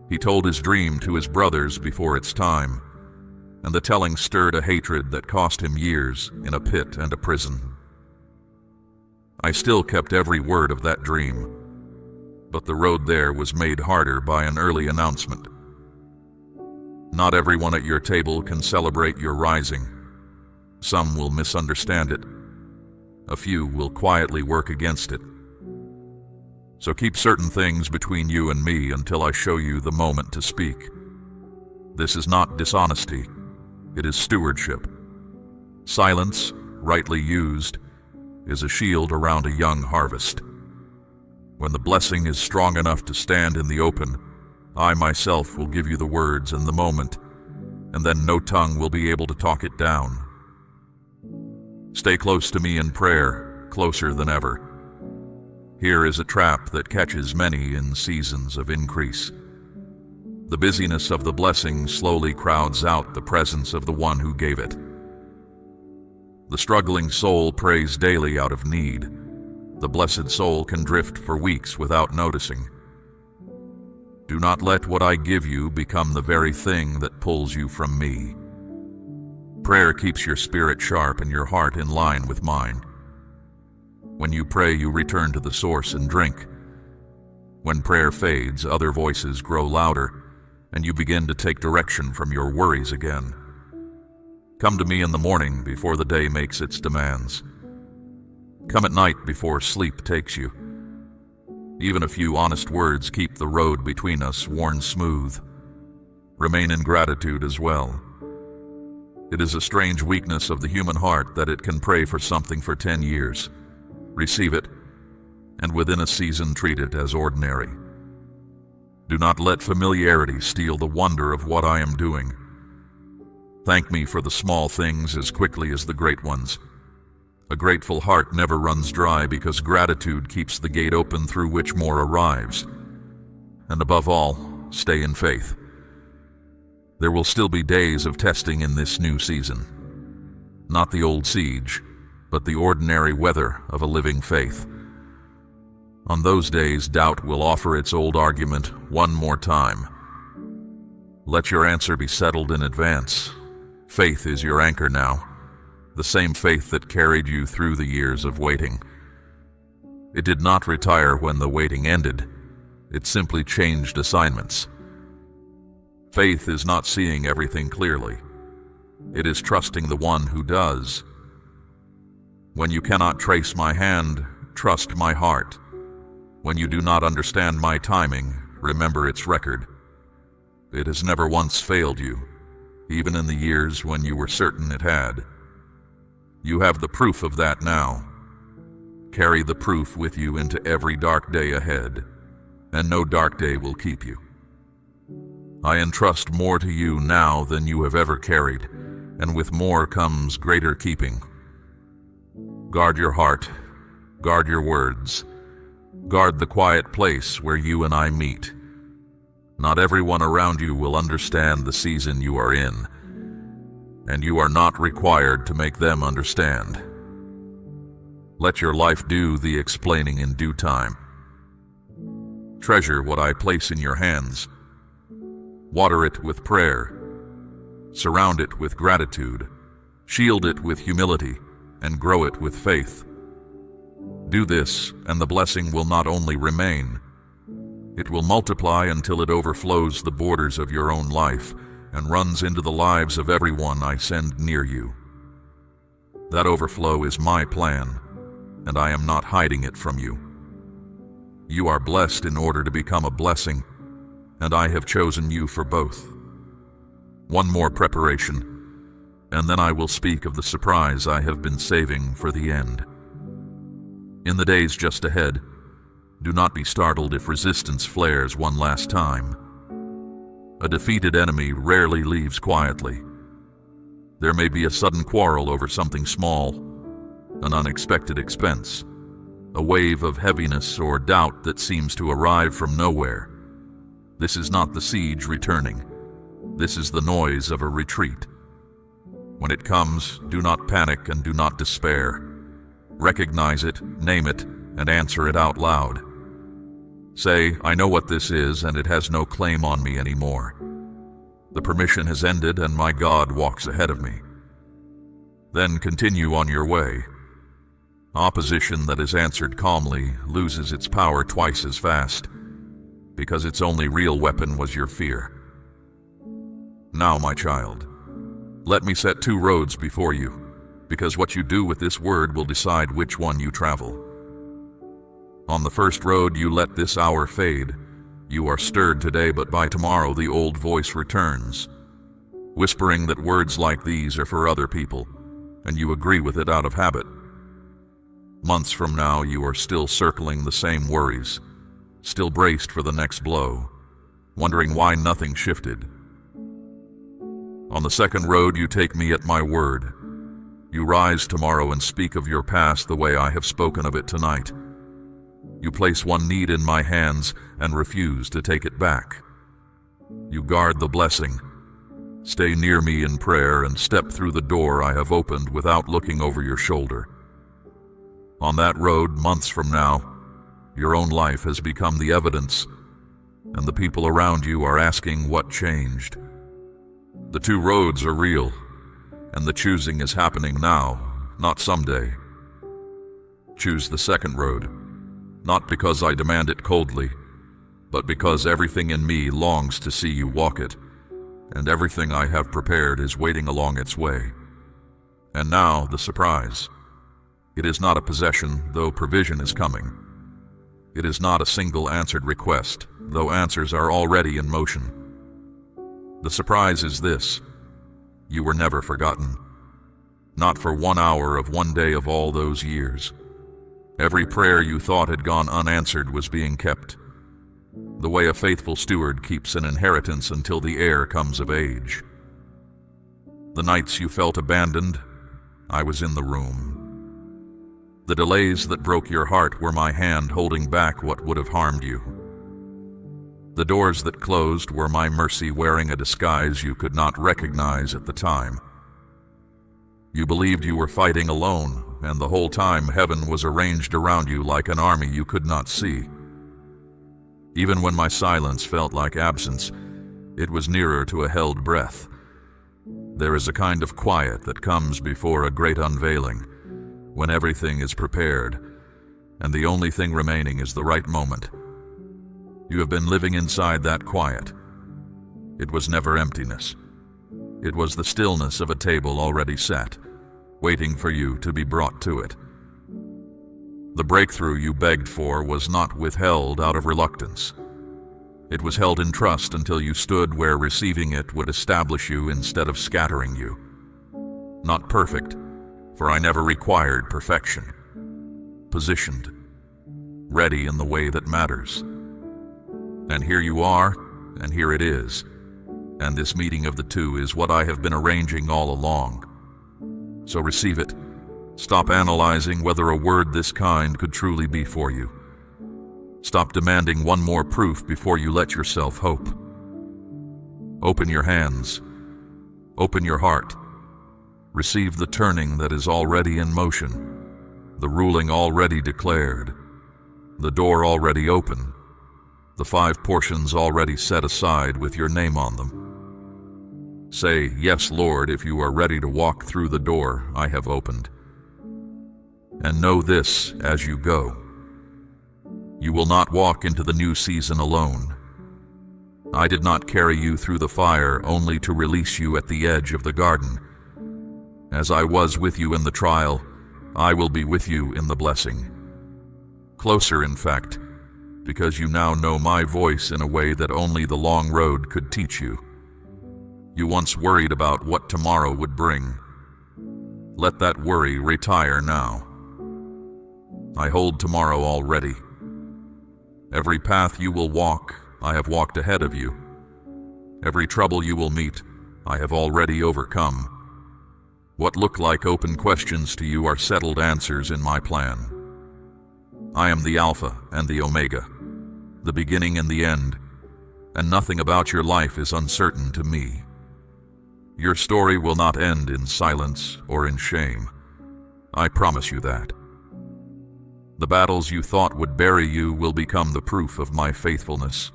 Speaker 1: He told his dream to his brothers before its time, and the telling stirred a hatred that cost him years in a pit and a prison. I still kept every word of that dream, but the road there was made harder by an early announcement. Not everyone at your table can celebrate your rising. Some will misunderstand it. A few will quietly work against it. So keep certain things between you and me until I show you the moment to speak. This is not dishonesty. It is stewardship. Silence, rightly used, is a shield around a young harvest. When the blessing is strong enough to stand in the open, I myself will give you the words and the moment, and then no tongue will be able to talk it down. Stay close to me in prayer, closer than ever. Here is a trap that catches many in seasons of increase. The busyness of the blessing slowly crowds out the presence of the one who gave it. The struggling soul prays daily out of need. The blessed soul can drift for weeks without noticing. Do not let what I give you become the very thing that pulls you from me. Prayer keeps your spirit sharp and your heart in line with mine. When you pray, you return to the source and drink. When prayer fades, other voices grow louder, and you begin to take direction from your worries again. Come to me in the morning before the day makes its demands. Come at night before sleep takes you. Even a few honest words keep the road between us worn smooth. Remain in gratitude as well. It is a strange weakness of the human heart that it can pray for something for 10 years, receive it, and within a season treat it as ordinary. Do not let familiarity steal the wonder of what I am doing. Thank me for the small things as quickly as the great ones. A grateful heart never runs dry, because gratitude keeps the gate open through which more arrives. And above all, stay in faith. There will still be days of testing in this new season. Not the old siege, but the ordinary weather of a living faith. On those days, doubt will offer its old argument one more time. Let your answer be settled in advance. Faith is your anchor now. The same faith that carried you through the years of waiting. It did not retire when the waiting ended. It simply changed assignments. Faith is not seeing everything clearly. It is trusting the one who does. When you cannot trace my hand, trust my heart. When you do not understand my timing, remember its record. It has never once failed you, even in the years when you were certain it had. You have the proof of that now. Carry the proof with you into every dark day ahead, and no dark day will keep you. I entrust more to you now than you have ever carried, and with more comes greater keeping. Guard your heart, guard your words, guard the quiet place where you and I meet. Not everyone around you will understand the season you are in, and you are not required to make them understand. Let your life do the explaining in due time. Treasure what I place in your hands. Water it with prayer. Surround it with gratitude. Shield it with humility, and grow it with faith. Do this, and the blessing will not only remain, it will multiply until it overflows the borders of your own life and runs into the lives of everyone I send near you. That overflow is my plan, and I am not hiding it from you. You are blessed in order to become a blessing, and I have chosen you for both. One more preparation, and then I will speak of the surprise I have been saving for the end. In the days just ahead, do not be startled if resistance flares one last time. A defeated enemy rarely leaves quietly. There may be a sudden quarrel over something small, an unexpected expense, a wave of heaviness or doubt that seems to arrive from nowhere. This is not the siege returning. This is the noise of a retreat. When it comes, do not panic and do not despair. Recognize it, name it, and answer it out loud. Say, I know what this is, and it has no claim on me anymore. The permission has ended, and my God walks ahead of me. Then continue on your way. Opposition that is answered calmly loses its power twice as fast, because its only real weapon was your fear. Now, my child, let me set two roads before you, because what you do with this word will decide which one you travel. On the first road you let this hour fade. You are stirred today, but by tomorrow the old voice returns, whispering that words like these are for other people, and you agree with it out of habit. Months from now you are still circling the same worries, still braced for the next blow, wondering why nothing shifted. On the second road you take me at my word. You rise tomorrow and speak of your past the way I have spoken of it tonight. You place one need in my hands and refuse to take it back. You guard the blessing. Stay near me in prayer and step through the door I have opened without looking over your shoulder. On that road, months from now, your own life has become the evidence, and the people around you are asking what changed. The two roads are real, and the choosing is happening now, not someday. Choose the second road. Not because I demand it coldly, but because everything in me longs to see you walk it, and everything I have prepared is waiting along its way. And now, the surprise. It is not a possession, though provision is coming. It is not a single answered request, though answers are already in motion. The surprise is this: you were never forgotten. Not for 1 hour of one day of all those years. Every prayer you thought had gone unanswered was being kept, the way a faithful steward keeps an inheritance until the heir comes of age. The nights you felt abandoned, I was in the room. The delays that broke your heart were my hand holding back what would have harmed you. The doors that closed were my mercy wearing a disguise you could not recognize at the time. You believed you were fighting alone, and the whole time heaven was arranged around you like an army you could not see. Even when my silence felt like absence, it was nearer to a held breath. There is a kind of quiet that comes before a great unveiling, when everything is prepared, and the only thing remaining is the right moment. You have been living inside that quiet. It was never emptiness. It was the stillness of a table already set, waiting for you to be brought to it. The breakthrough you begged for was not withheld out of reluctance. It was held in trust until you stood where receiving it would establish you instead of scattering you. Not perfect, for I never required perfection. Positioned, ready in the way that matters. And here you are, and here it is. And this meeting of the two is what I have been arranging all along. So receive it. Stop analyzing whether a word this kind could truly be for you. Stop demanding one more proof before you let yourself hope. Open your hands. Open your heart. Receive the turning that is already in motion, the ruling already declared, the door already open, the 5 portions already set aside with your name on them. Say, "Yes, Lord," if you are ready to walk through the door I have opened. And know this as you go. You will not walk into the new season alone. I did not carry you through the fire only to release you at the edge of the garden. As I was with you in the trial, I will be with you in the blessing. Closer, in fact, because you now know my voice in a way that only the long road could teach you. You once worried about what tomorrow would bring. Let that worry retire now. I hold tomorrow already. Every path you will walk, I have walked ahead of you. Every trouble you will meet, I have already overcome. What look like open questions to you are settled answers in my plan. I am the Alpha and the Omega, the beginning and the end, and nothing about your life is uncertain to me. Your story will not end in silence or in shame. I promise you that. The battles you thought would bury you will become the proof of my faithfulness,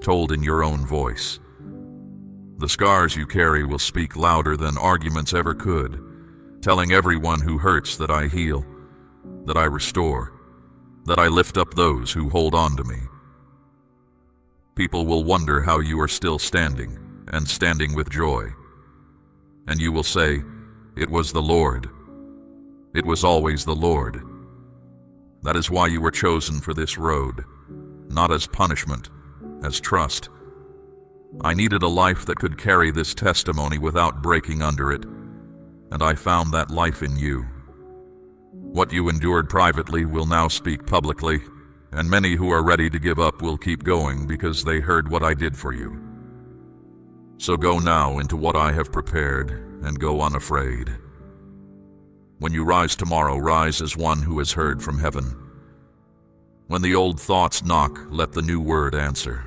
Speaker 1: told in your own voice. The scars you carry will speak louder than arguments ever could, telling everyone who hurts that I heal, that I restore, that I lift up those who hold on to me. People will wonder how you are still standing, and standing with joy. And you will say, "It was the Lord. It was always the Lord." That is why you were chosen for this road, not as punishment, as trust. I needed a life that could carry this testimony without breaking under it, and I found that life in you. What you endured privately will now speak publicly, and many who are ready to give up will keep going because they heard what I did for you. So go now into what I have prepared, and go unafraid. When you rise tomorrow, rise as one who has heard from heaven. When the old thoughts knock, let the new word answer.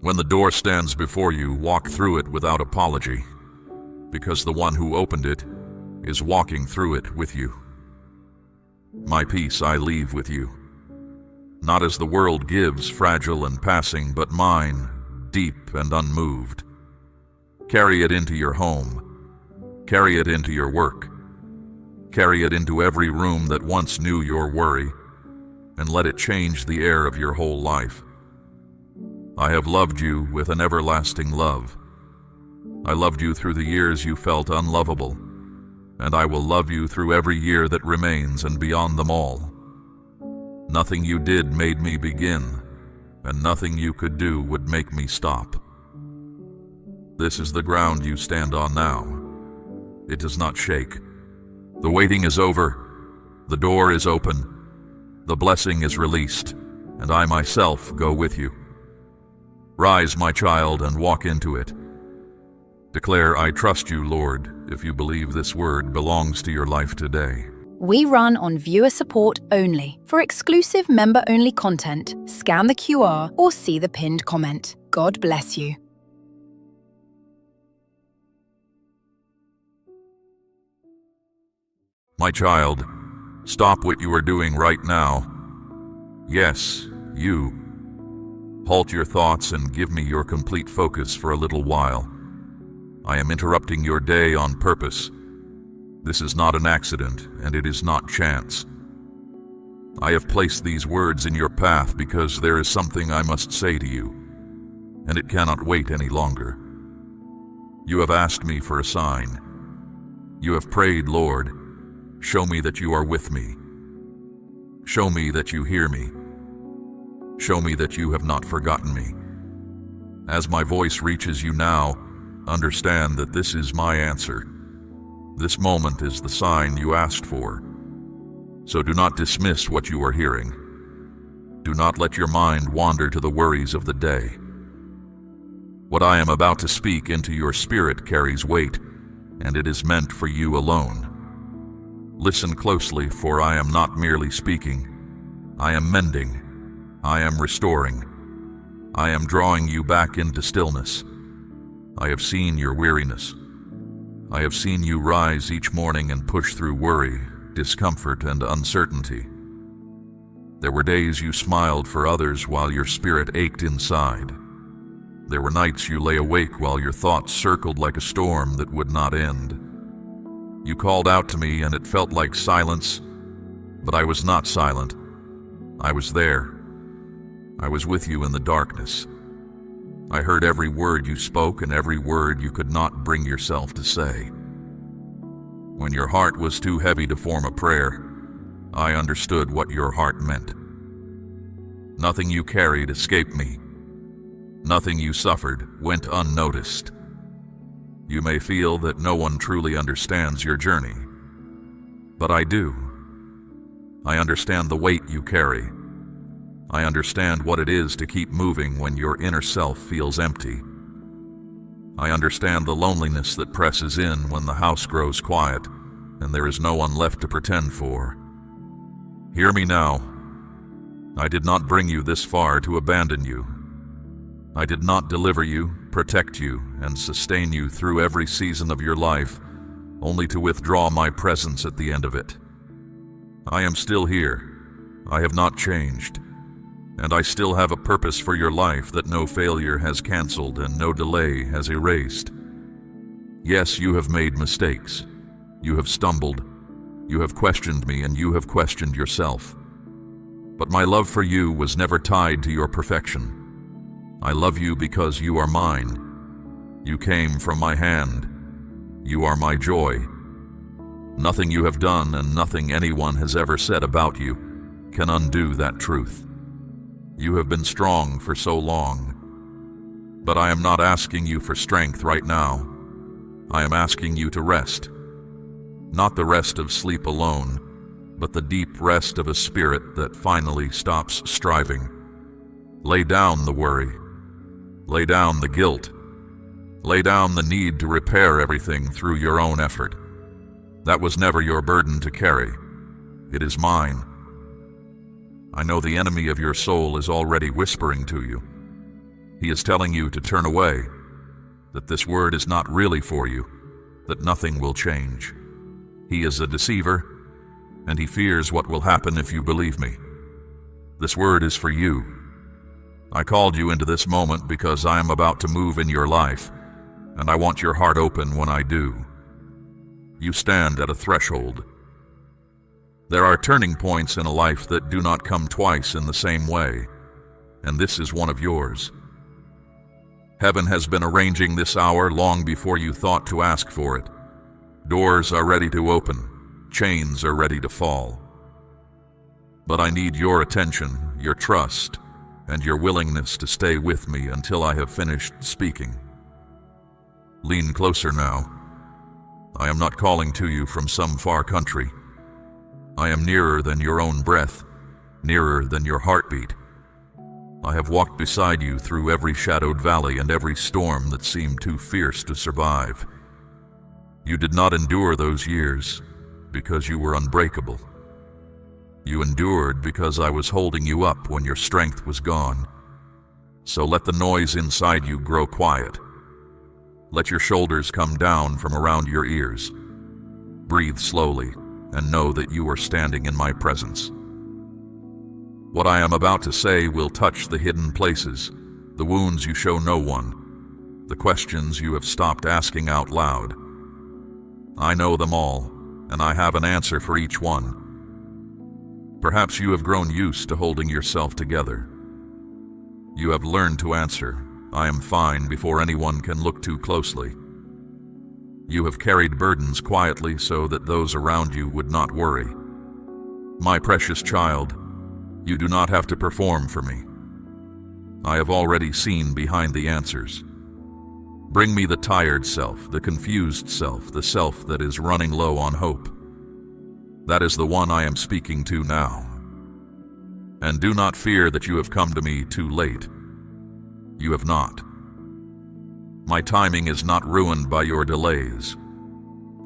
Speaker 1: When the door stands before you, walk through it without apology, because the one who opened it is walking through it with you. My peace I leave with you, not as the world gives, fragile and passing, but mine, deep and unmoved. Carry it into your home. Carry it into your work. Carry it into every room that once knew your worry, and let it change the air of your whole life. I have loved you with an everlasting love. I loved you through the years you felt unlovable, and I will love you through every year that remains and beyond them all. Nothing you did made me begin, and nothing you could do would make me stop. This is the ground you stand on now. It does not shake. The waiting is over. The door is open. The blessing is released, and I myself go with you. Rise, my child, and walk into it. Declare, "I trust you, Lord," if you believe this word belongs to your life today.
Speaker 2: We run on viewer support only. For exclusive member-only content, scan the QR or see the pinned comment. God bless you.
Speaker 1: My child, stop what you are doing right now. Yes, you. Halt your thoughts and give me your complete focus for a little while. I am interrupting your day on purpose. This is not an accident, and it is not chance. I have placed these words in your path because there is something I must say to you, and it cannot wait any longer. You have asked me for a sign. You have prayed, "Lord, show me that you are with me." Show me that you hear me. Show me that you have not forgotten me. As my voice reaches you now, understand that this is my answer. This moment is the sign you asked for. So do not dismiss what you are hearing. Do not let your mind wander to the worries of the day. What I am about to speak into your spirit carries weight, and it is meant for you alone. Listen closely, for I am not merely speaking. I am mending. I am restoring. I am drawing you back into stillness. I have seen your weariness. I have seen you rise each morning and push through worry, discomfort, and uncertainty. There were days you smiled for others while your spirit ached inside. There were nights you lay awake while your thoughts circled like a storm that would not end. You called out to me and it felt like silence, but I was not silent. I was there. I was with you in the darkness. I heard every word you spoke and every word you could not bring yourself to say. When your heart was too heavy to form a prayer, I understood what your heart meant. Nothing you carried escaped me. Nothing you suffered went unnoticed. You may feel that no one truly understands your journey, but I do. I understand the weight you carry. I understand what it is to keep moving when your inner self feels empty. I understand the loneliness that presses in when the house grows quiet and there is no one left to pretend for. Hear me now. I did not bring you this far to abandon you. I did not deliver you, protect you, and sustain you through every season of your life, only to withdraw my presence at the end of it. I am still here. I have not changed. And I still have a purpose for your life that no failure has canceled and no delay has erased. Yes, you have made mistakes. You have stumbled. You have questioned me and you have questioned yourself. But my love for you was never tied to your perfection. I love you because you are mine. You came from my hand. You are my joy. Nothing you have done and nothing anyone has ever said about you can undo that truth. You have been strong for so long. But I am not asking you for strength right now. I am asking you to rest. Not the rest of sleep alone, but the deep rest of a spirit that finally stops striving. Lay down the worry. Lay down the guilt. Lay down the need to repair everything through your own effort. That was never your burden to carry. It is mine. I know the enemy of your soul is already whispering to you. He is telling you to turn away, that this word is not really for you, that nothing will change. He is a deceiver, and he fears what will happen if you believe me. This word is for you. I called you into this moment because I am about to move in your life, and I want your heart open when I do. You stand at a threshold. There are turning points in a life that do not come twice in the same way, and this is one of yours. Heaven has been arranging this hour long before you thought to ask for it. Doors are ready to open, chains are ready to fall. But I need your attention, your trust, and your willingness to stay with me until I have finished speaking. Lean closer now. I am not calling to you from some far country. I am nearer than your own breath, nearer than your heartbeat. I have walked beside you through every shadowed valley and every storm that seemed too fierce to survive. You did not endure those years because you were unbreakable. You endured because I was holding you up when your strength was gone. So let the noise inside you grow quiet. Let your shoulders come down from around your ears. Breathe slowly and know that you are standing in my presence. What I am about to say will touch the hidden places, the wounds you show no one, the questions you have stopped asking out loud. I know them all, and I have an answer for each one. Perhaps you have grown used to holding yourself together. You have learned to answer, "I am fine," before anyone can look too closely. You have carried burdens quietly so that those around you would not worry. My precious child, you do not have to perform for me. I have already seen behind the answers. Bring me the tired self, the confused self, the self that is running low on hope. That is the one I am speaking to now. And do not fear that you have come to me too late. You have not. My timing is not ruined by your delays,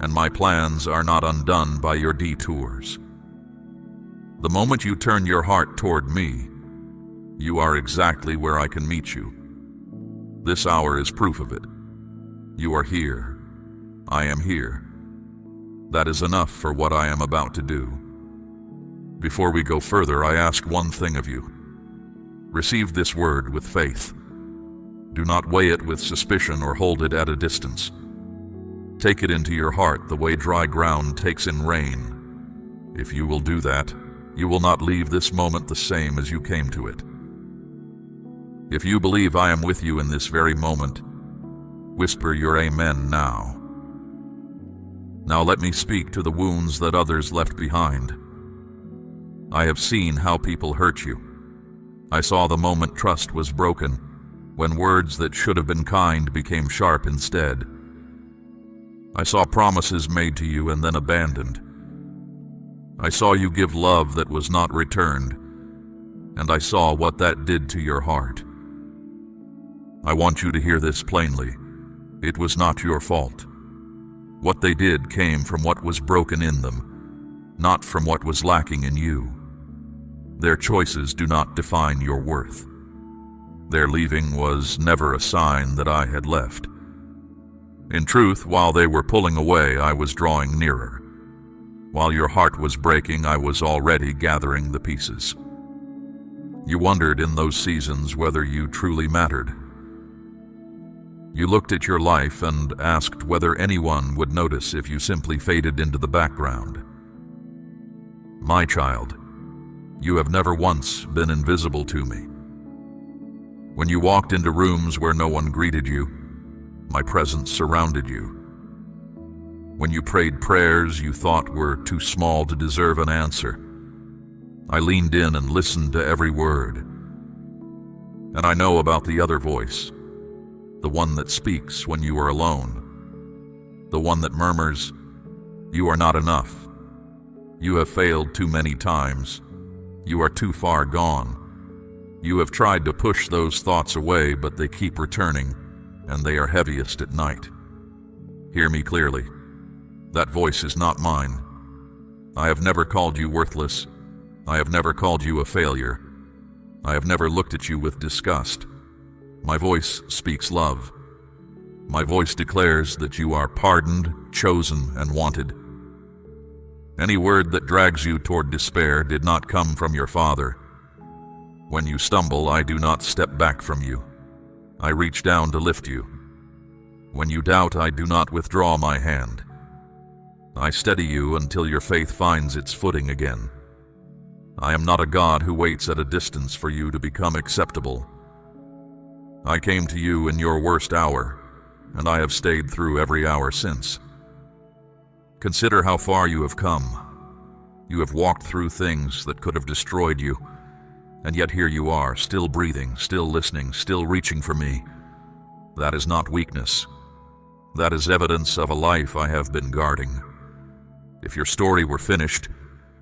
Speaker 1: and my plans are not undone by your detours. The moment you turn your heart toward me, you are exactly where I can meet you. This hour is proof of it. You are here. I am here. That is enough for what I am about to do. Before we go further, I ask one thing of you. Receive this word with faith. Do not weigh it with suspicion or hold it at a distance. Take it into your heart the way dry ground takes in rain. If you will do that, you will not leave this moment the same as you came to it. If you believe I am with you in this very moment, whisper your amen now. Now let me speak to the wounds that others left behind. I have seen how people hurt you. I saw the moment trust was broken, when words that should have been kind became sharp instead. I saw promises made to you and then abandoned. I saw you give love that was not returned, and I saw what that did to your heart. I want you to hear this plainly. It was not your fault. What they did came from what was broken in them, not from what was lacking in you. Their choices do not define your worth. Their leaving was never a sign that I had left. In truth, while they were pulling away, I was drawing nearer. While your heart was breaking, I was already gathering the pieces. You wondered in those seasons whether you truly mattered. You looked at your life and asked whether anyone would notice if you simply faded into the background. My child, you have never once been invisible to me. When you walked into rooms where no one greeted you, my presence surrounded you. When you prayed prayers you thought were too small to deserve an answer, I leaned in and listened to every word. And I know about the other voice, the one that speaks when you are alone, the one that murmurs, "You are not enough. You have failed too many times. You are too far gone." You have tried to push those thoughts away, but they keep returning, and they are heaviest at night. Hear me clearly. That voice is not mine. I have never called you worthless. I have never called you a failure. I have never looked at you with disgust. My voice speaks love. My voice declares that you are pardoned, chosen, and wanted. Any word that drags you toward despair did not come from your Father. When you stumble, I do not step back from you. I reach down to lift you. When you doubt, I do not withdraw my hand. I steady you until your faith finds its footing again. I am not a God who waits at a distance for you to become acceptable. I came to you in your worst hour, and I have stayed through every hour since. Consider how far you have come. You have walked through things that could have destroyed you, and yet here you are, still breathing, still listening, still reaching for me. That is not weakness. That is evidence of a life I have been guarding. If your story were finished,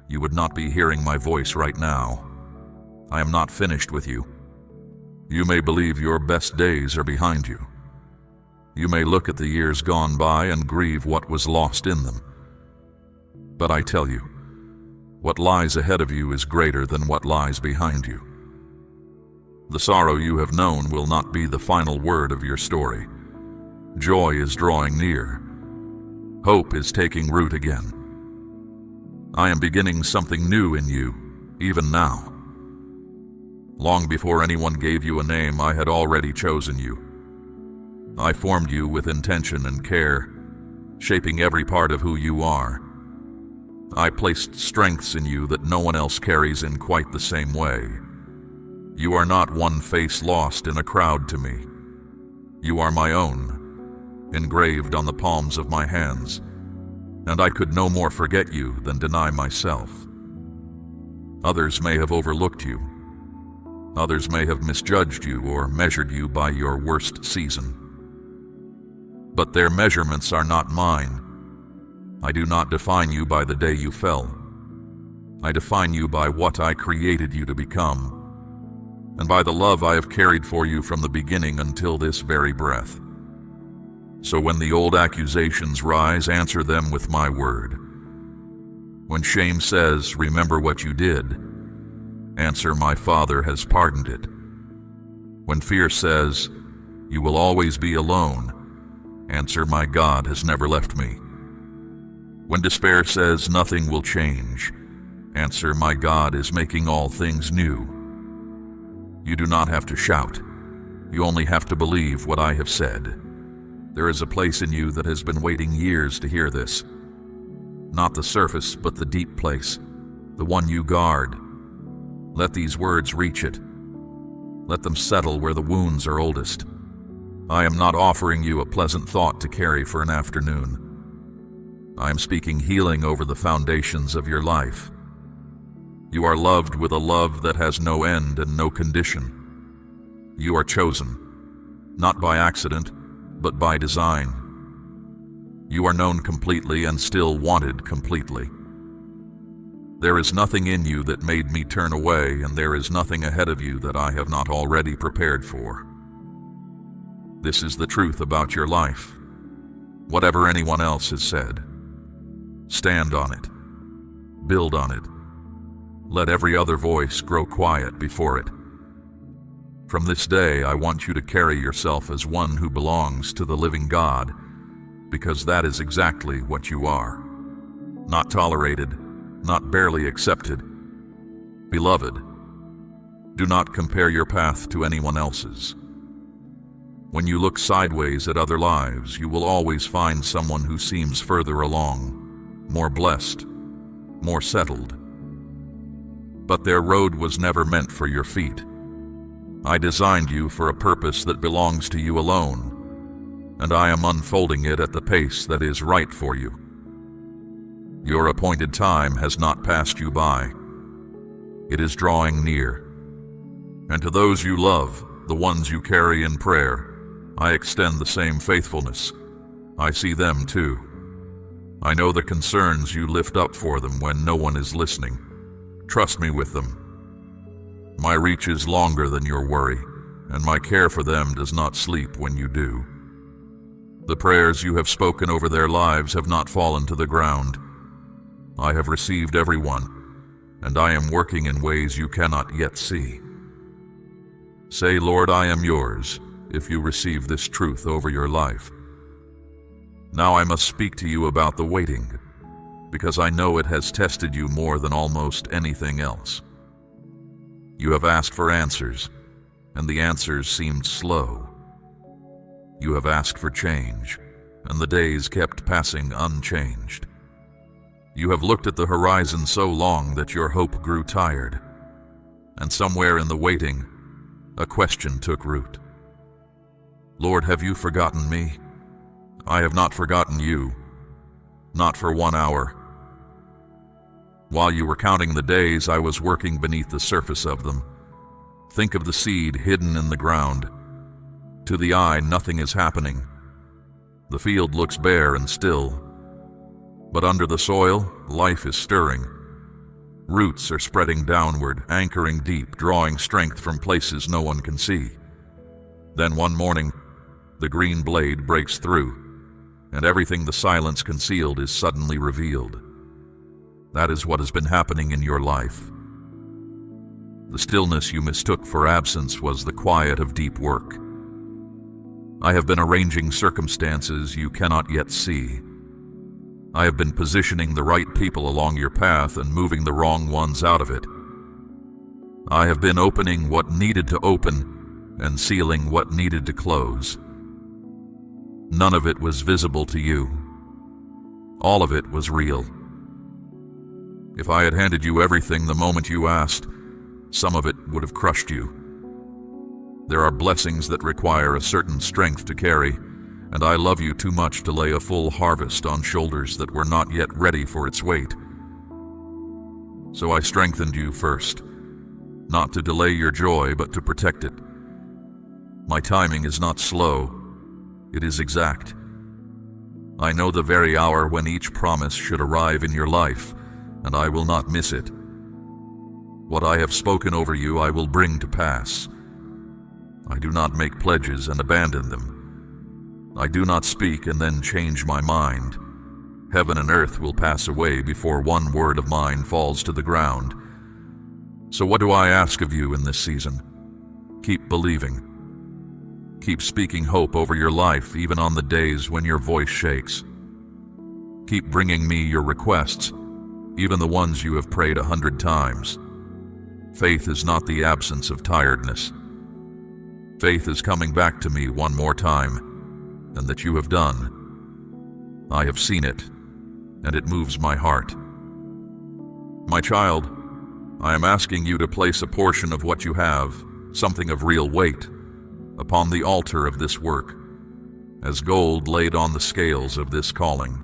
Speaker 1: you would not be hearing my voice right now. I am not finished with you. You may believe your best days are behind you. You may look at the years gone by and grieve what was lost in them. But I tell you, what lies ahead of you is greater than what lies behind you. The sorrow you have known will not be the final word of your story. Joy is drawing near. Hope is taking root again. I am beginning something new in you, even now. Long before anyone gave you a name, I had already chosen you. I formed you with intention and care, shaping every part of who you are. I placed strengths in you that no one else carries in quite the same way. You are not one face lost in a crowd to me. You are my own, engraved on the palms of my hands, and I could no more forget you than deny myself. Others may have overlooked you. Others may have misjudged you or measured you by your worst season. But their measurements are not mine. I do not define you by the day you fell. I define you by what I created you to become, and by the love I have carried for you from the beginning until this very breath. So when the old accusations rise, answer them with my word. When shame says, remember what you did, answer, my Father has pardoned it. When fear says, you will always be alone, answer, my God has never left me. When despair says, nothing will change, answer, my God is making all things new. You do not have to shout. You only have to believe what I have said. There is a place in you that has been waiting years to hear this. Not the surface, but the deep place, the one you guard. Let these words reach it. Let them settle where the wounds are oldest. I am not offering you a pleasant thought to carry for an afternoon. I am speaking healing over the foundations of your life. You are loved with a love that has no end and no condition. You are chosen, not by accident, but by design. You are known completely and still wanted completely. There is nothing in you that made me turn away, and there is nothing ahead of you that I have not already prepared for. This is the truth about your life. Whatever anyone else has said, stand on it. Build on it. Let every other voice grow quiet before it. From this day, I want you to carry yourself as one who belongs to the living God, because that is exactly what you are. Not tolerated, not barely accepted. Beloved, do not compare your path to anyone else's. When you look sideways at other lives, you will always find someone who seems further along, more blessed, more settled. But their road was never meant for your feet. I designed you for a purpose that belongs to you alone, and I am unfolding it at the pace that is right for you. Your appointed time has not passed you by. It is drawing near. And to those you love, the ones you carry in prayer, I extend the same faithfulness. I see them too. I know the concerns you lift up for them when no one is listening. Trust me with them. My reach is longer than your worry, and my care for them does not sleep when you do. The prayers you have spoken over their lives have not fallen to the ground. I have received everyone, and I am working in ways you cannot yet see. Say, Lord, I am yours, if you receive this truth over your life. Now I must speak to you about the waiting, because I know it has tested you more than almost anything else. You have asked for answers, and the answers seemed slow. You have asked for change, and the days kept passing unchanged. You have looked at the horizon so long that your hope grew tired, and somewhere in the waiting, a question took root. Lord, have you forgotten me? I have not forgotten you, not for 1 hour. While you were counting the days, I was working beneath the surface of them. Think of the seed hidden in the ground. To the eye, nothing is happening. The field looks bare and still. But under the soil, life is stirring. Roots are spreading downward, anchoring deep, drawing strength from places no one can see. Then one morning, the green blade breaks through, and everything the silence concealed is suddenly revealed. That is what has been happening in your life. The stillness you mistook for absence was the quiet of deep work. I have been arranging circumstances you cannot yet see. I have been positioning the right people along your path and moving the wrong ones out of it. I have been opening what needed to open and sealing what needed to close. None of it was visible to you. All of it was real. If I had handed you everything the moment you asked, some of it would have crushed you. There are blessings that require a certain strength to carry, and I love you too much to lay a full harvest on shoulders that were not yet ready for its weight. So I strengthened you first, not to delay your joy, but to protect it. My timing is not slow, it is exact. I know the very hour when each promise should arrive in your life, and I will not miss it. What I have spoken over you I will bring to pass. I do not make pledges and abandon them. I do not speak and then change my mind. Heaven and earth will pass away before one word of mine falls to the ground. So what do I ask of you in this season? Keep believing. Keep speaking hope over your life even on the days when your voice shakes. Keep bringing me your requests, even the ones you have prayed 100 times. Faith is not the absence of tiredness. Faith is coming back to me one more time, and that you have done. I have seen it, and it moves my heart. My child, I am asking you to place a portion of what you have, something of real weight, upon the altar of this work, as gold laid on the scales of this calling.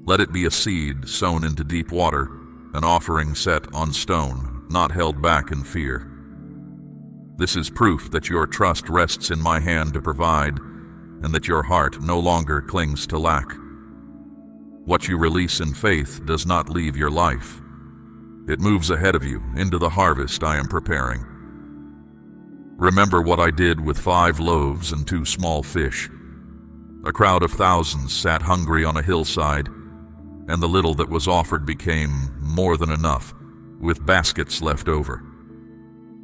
Speaker 1: Let it be a seed sown into deep water, an offering set on stone, not held back in fear. This is proof that your trust rests in my hand to provide, and that your heart no longer clings to lack. What you release in faith does not leave your life. It moves ahead of you into the harvest I am preparing. Remember what I did with 5 loaves and 2 small fish. A crowd of thousands sat hungry on a hillside, and the little that was offered became more than enough, with baskets left over.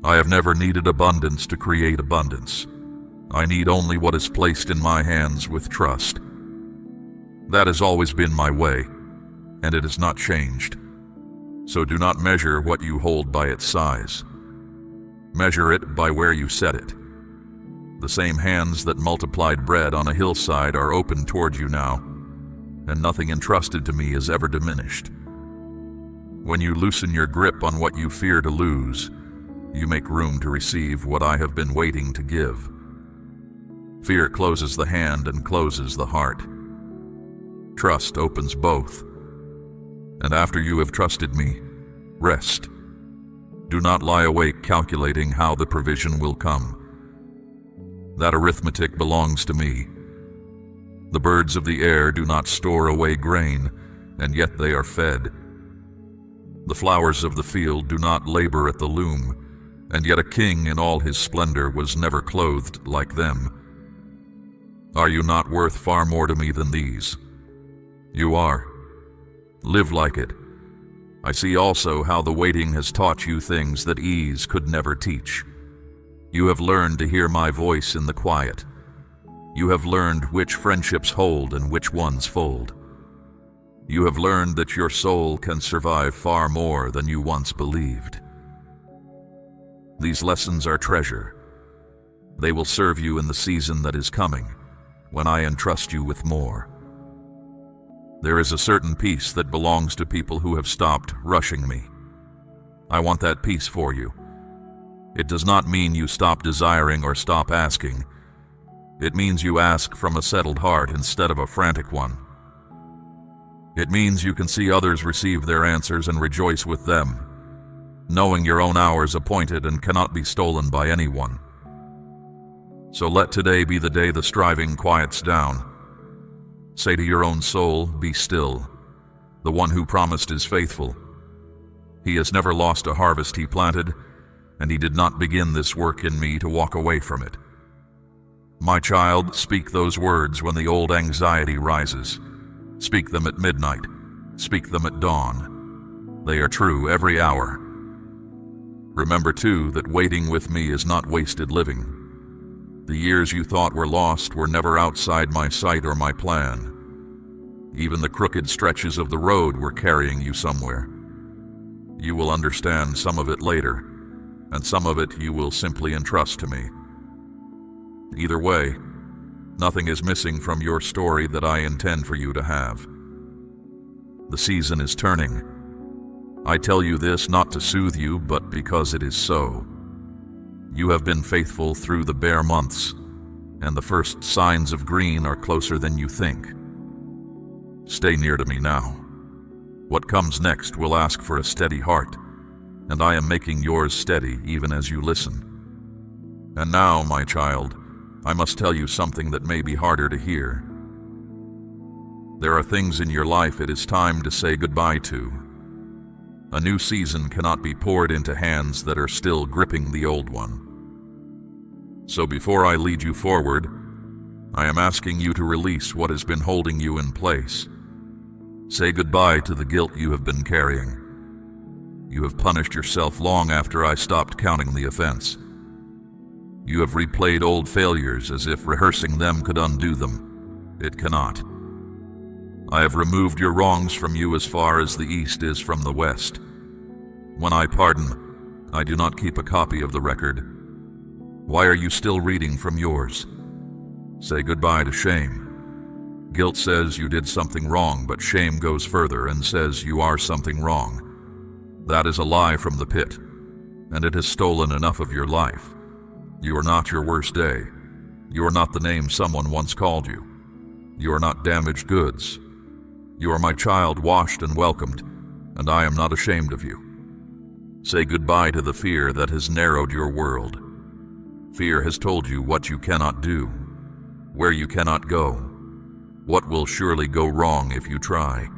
Speaker 1: I have never needed abundance to create abundance. I need only what is placed in my hands with trust. That has always been my way, and it has not changed. So do not measure what you hold by its size. Measure it by where you set it. The same hands that multiplied bread on a hillside are open toward you now, and nothing entrusted to me is ever diminished. When you loosen your grip on what you fear to lose, you make room to receive what I have been waiting to give. Fear closes the hand and closes the heart. Trust opens both. And after you have trusted me, rest. Do not lie awake calculating how the provision will come. That arithmetic belongs to me. The birds of the air do not store away grain, and yet they are fed. The flowers of the field do not labor at the loom, and yet a king in all his splendor was never clothed like them. Are you not worth far more to me than these? You are. Live like it. I see also how the waiting has taught you things that ease could never teach. You have learned to hear my voice in the quiet. You have learned which friendships hold and which ones fold. You have learned that your soul can survive far more than you once believed. These lessons are treasure. They will serve you in the season that is coming, when I entrust you with more. There is a certain peace that belongs to people who have stopped rushing me. I want that peace for you. It does not mean you stop desiring or stop asking. It means you ask from a settled heart instead of a frantic one. It means you can see others receive their answers and rejoice with them, knowing your own hour is appointed and cannot be stolen by anyone. So let today be the day the striving quiets down. Say to your own soul, be still. The one who promised is faithful. He has never lost a harvest he planted, and he did not begin this work in me to walk away from it. My child, speak those words when the old anxiety rises. Speak them at midnight. Speak them at dawn. They are true every hour. Remember, too, that waiting with me is not wasted living. The years you thought were lost were never outside my sight or my plan. Even the crooked stretches of the road were carrying you somewhere. You will understand some of it later, and some of it you will simply entrust to me. Either way, nothing is missing from your story that I intend for you to have. The season is turning. I tell you this not to soothe you, but because it is so. You have been faithful through the bare months, and the first signs of green are closer than you think. Stay near to me now. What comes next will ask for a steady heart, and I am making yours steady even as you listen. And now, my child, I must tell you something that may be harder to hear. There are things in your life it is time to say goodbye to. A new season cannot be poured into hands that are still gripping the old one. So before I lead you forward, I am asking you to release what has been holding you in place. Say goodbye to the guilt you have been carrying. You have punished yourself long after I stopped counting the offense. You have replayed old failures as if rehearsing them could undo them. It cannot. I have removed your wrongs from you as far as the east is from the west. When I pardon, I do not keep a copy of the record. Why are you still reading from yours? Say goodbye to shame. Guilt says you did something wrong, but shame goes further and says you are something wrong. That is a lie from the pit, and it has stolen enough of your life. You are not your worst day. You are not the name someone once called you. You are not damaged goods. You are my child, washed and welcomed, and I am not ashamed of you. Say goodbye to the fear that has narrowed your world. Fear has told you what you cannot do, where you cannot go, what will surely go wrong if you try.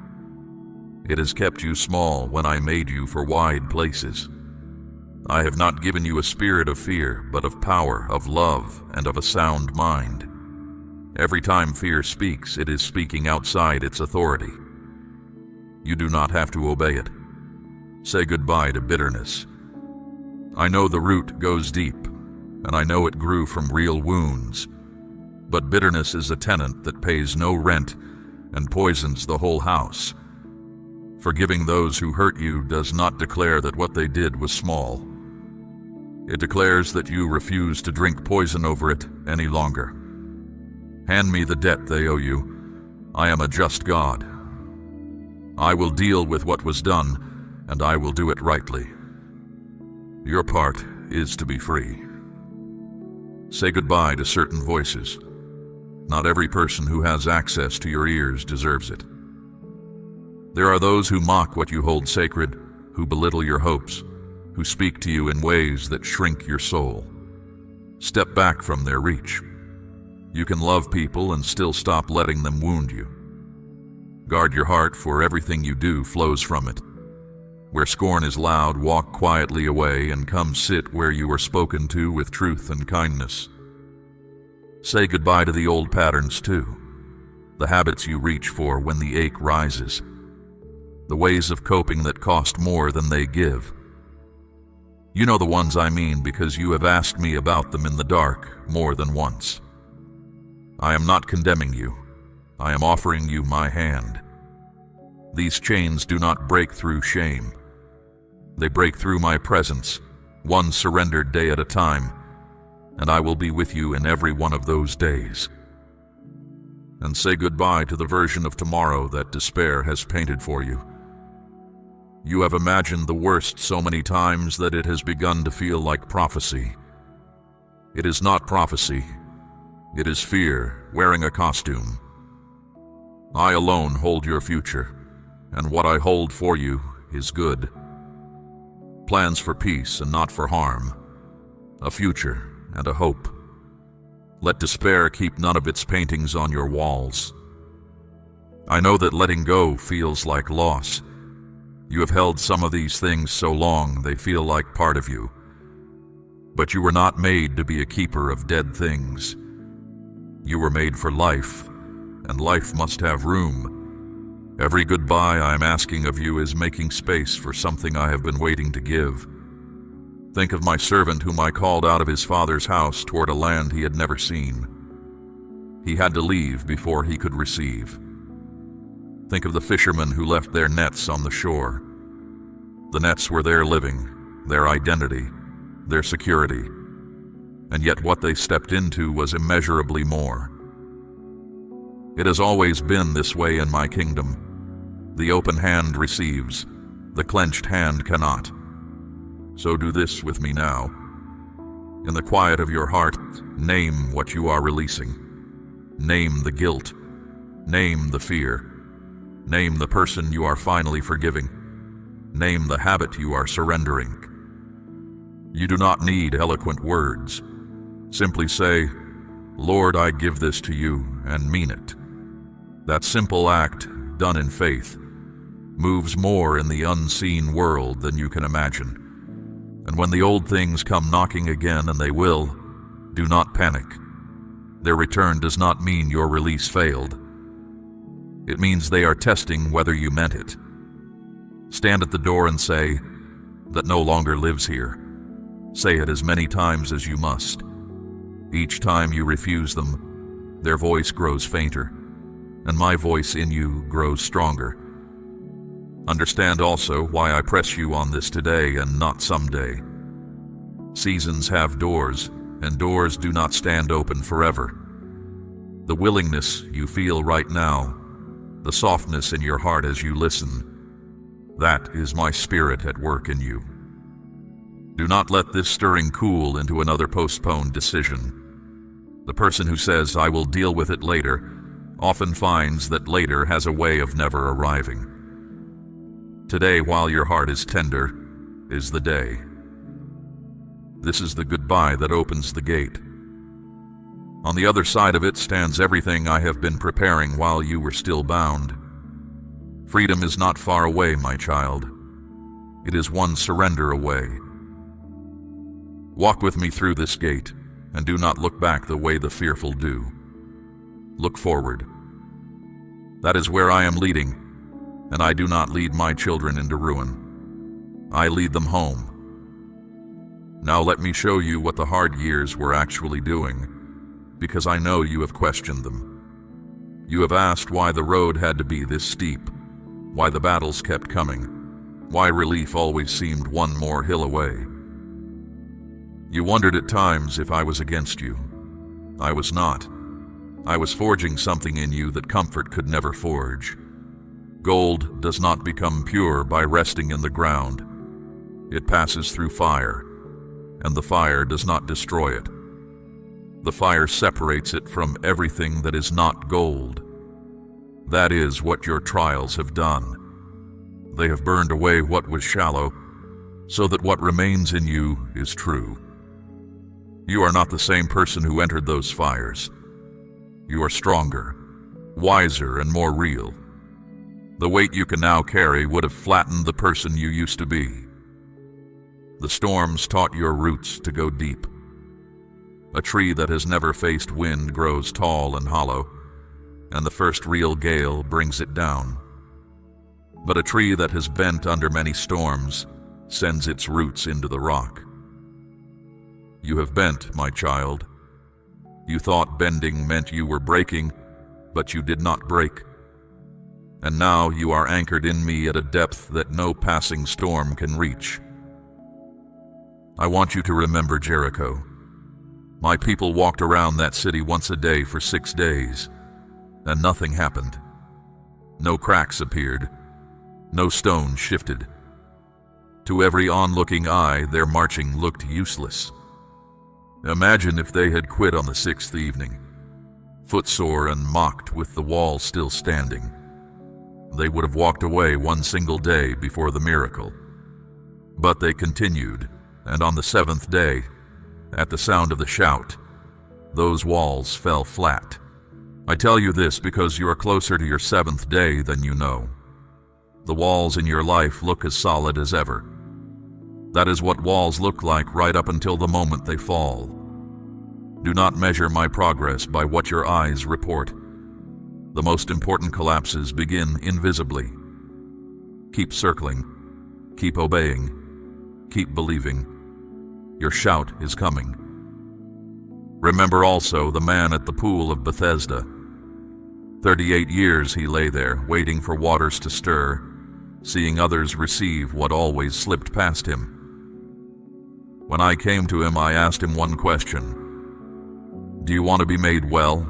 Speaker 1: It has kept you small when I made you for wide places. I have not given you a spirit of fear, but of power, of love, and of a sound mind. Every time fear speaks, it is speaking outside its authority. You do not have to obey it. Say goodbye to bitterness. I know the root goes deep, and I know it grew from real wounds. But bitterness is a tenant that pays no rent and poisons the whole house. Forgiving those who hurt you does not declare that what they did was small. It declares that you refuse to drink poison over it any longer. Hand me the debt they owe you. I am a just God. I will deal with what was done, and I will do it rightly. Your part is to be free. Say goodbye to certain voices. Not every person who has access to your ears deserves it. There are those who mock what you hold sacred, who belittle your hopes, who speak to you in ways that shrink your soul. Step back from their reach. You can love people and still stop letting them wound you. Guard your heart, for everything you do flows from it. Where scorn is loud, walk quietly away and come sit where you are spoken to with truth and kindness. Say goodbye to the old patterns too, the habits you reach for when the ache rises, the ways of coping that cost more than they give. You know the ones I mean because you have asked me about them in the dark more than once. I am not condemning you. I am offering you my hand. These chains do not break through shame. They break through my presence, one surrendered day at a time, and I will be with you in every one of those days. And say goodbye to the version of tomorrow that despair has painted for you. You have imagined the worst so many times that it has begun to feel like prophecy. It is not prophecy. It is fear wearing a costume. I alone hold your future, and what I hold for you is good. Plans for peace and not for harm. A future and a hope. Let despair keep none of its paintings on your walls. I know that letting go feels like loss. You have held some of these things so long they feel like part of you. But you were not made to be a keeper of dead things. You were made for life, and life must have room. Every goodbye I am asking of you is making space for something I have been waiting to give. Think of my servant whom I called out of his father's house toward a land he had never seen. He had to leave before he could receive. Think of the fishermen who left their nets on the shore. The nets were their living, their identity, their security, and yet what they stepped into was immeasurably more. It has always been this way in my kingdom. The open hand receives, the clenched hand cannot. So do this with me now. In the quiet of your heart, name what you are releasing. Name the guilt. Name the fear. Name the person you are finally forgiving. Name the habit you are surrendering. You do not need eloquent words. Simply say, "Lord, I give this to you," and mean it. That simple act, done in faith, moves more in the unseen world than you can imagine. And when the old things come knocking again, and they will, do not panic. Their return does not mean your release failed. It means they are testing whether you meant it. Stand at the door and say, "That no longer lives here." Say it as many times as you must. Each time you refuse them, their voice grows fainter, and my voice in you grows stronger. Understand also why I press you on this today and not someday. Seasons have doors, and doors do not stand open forever. The willingness you feel right now, the softness in your heart as you listen, that is my spirit at work in you. Do not let this stirring cool into another postponed decision. The person who says, "I will deal with it later," often finds that later has a way of never arriving. Today, while your heart is tender, is the day. This is the goodbye that opens the gate. On the other side of it stands everything I have been preparing while you were still bound. Freedom is not far away, my child. It is one surrender away. Walk with me through this gate, and do not look back the way the fearful do. Look forward. That is where I am leading, and I do not lead my children into ruin. I lead them home. Now let me show you what the hard years were actually doing, because I know you have questioned them. You have asked why the road had to be this steep, why the battles kept coming, why relief always seemed one more hill away. You wondered at times if I was against you. I was not. I was forging something in you that comfort could never forge. Gold does not become pure by resting in the ground. It passes through fire, and the fire does not destroy it. The fire separates it from everything that is not gold. That is what your trials have done. They have burned away what was shallow, so that what remains in you is true. You are not the same person who entered those fires. You are stronger, wiser, and more real. The weight you can now carry would have flattened the person you used to be. The storms taught your roots to go deep. A tree that has never faced wind grows tall and hollow, and the first real gale brings it down. But a tree that has bent under many storms sends its roots into the rock. You have bent, my child. You thought bending meant you were breaking, but you did not break. And now you are anchored in me at a depth that no passing storm can reach. I want you to remember Jericho. My people walked around that city once a day for 6 days, and nothing happened. No cracks appeared. No stone shifted. To every onlooking eye, their marching looked useless. Imagine if they had quit on the 6th evening, footsore and mocked with the wall still standing. They would have walked away one single day before the miracle. But they continued, and on the 7th day, at the sound of the shout, those walls fell flat. I tell you this because you are closer to your 7th day than you know. The walls in your life look as solid as ever. That is what walls look like right up until the moment they fall. Do not measure my progress by what your eyes report. The most important collapses begin invisibly. Keep circling. Keep obeying. Keep believing. Your shout is coming. Remember also the man at the pool of Bethesda. 38 years he lay there, waiting for waters to stir, seeing others receive what always slipped past him. When I came to him, I asked him one question. Do you want to be made well?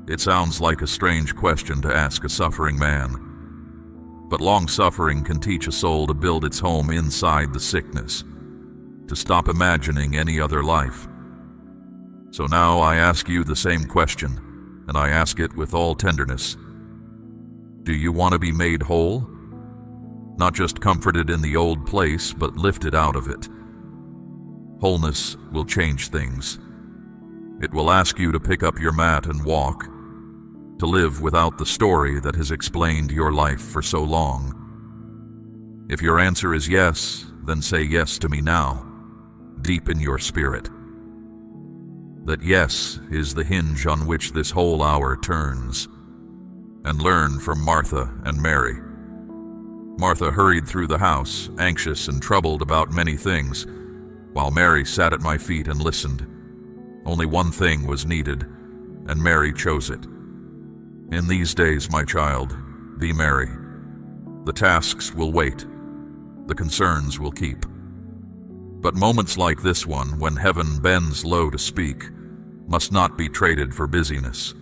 Speaker 1: It sounds like a strange question to ask a suffering man. But long suffering can teach a soul to build its home inside the sickness, to stop imagining any other life. So now I ask you the same question, and I ask it with all tenderness. Do you want to be made whole? Not just comforted in the old place, but lifted out of it. Wholeness will change things. It will ask you to pick up your mat and walk, to live without the story that has explained your life for so long. If your answer is yes, then say yes to me now, deep in your spirit. That yes is the hinge on which this whole hour turns. And learn from Martha and Mary. Martha hurried through the house, anxious and troubled about many things, while Mary sat at my feet and listened. Only one thing was needed, and Mary chose it. In these days, my child, be merry. The tasks will wait. The concerns will keep. But moments like this one, when heaven bends low to speak, must not be traded for busyness.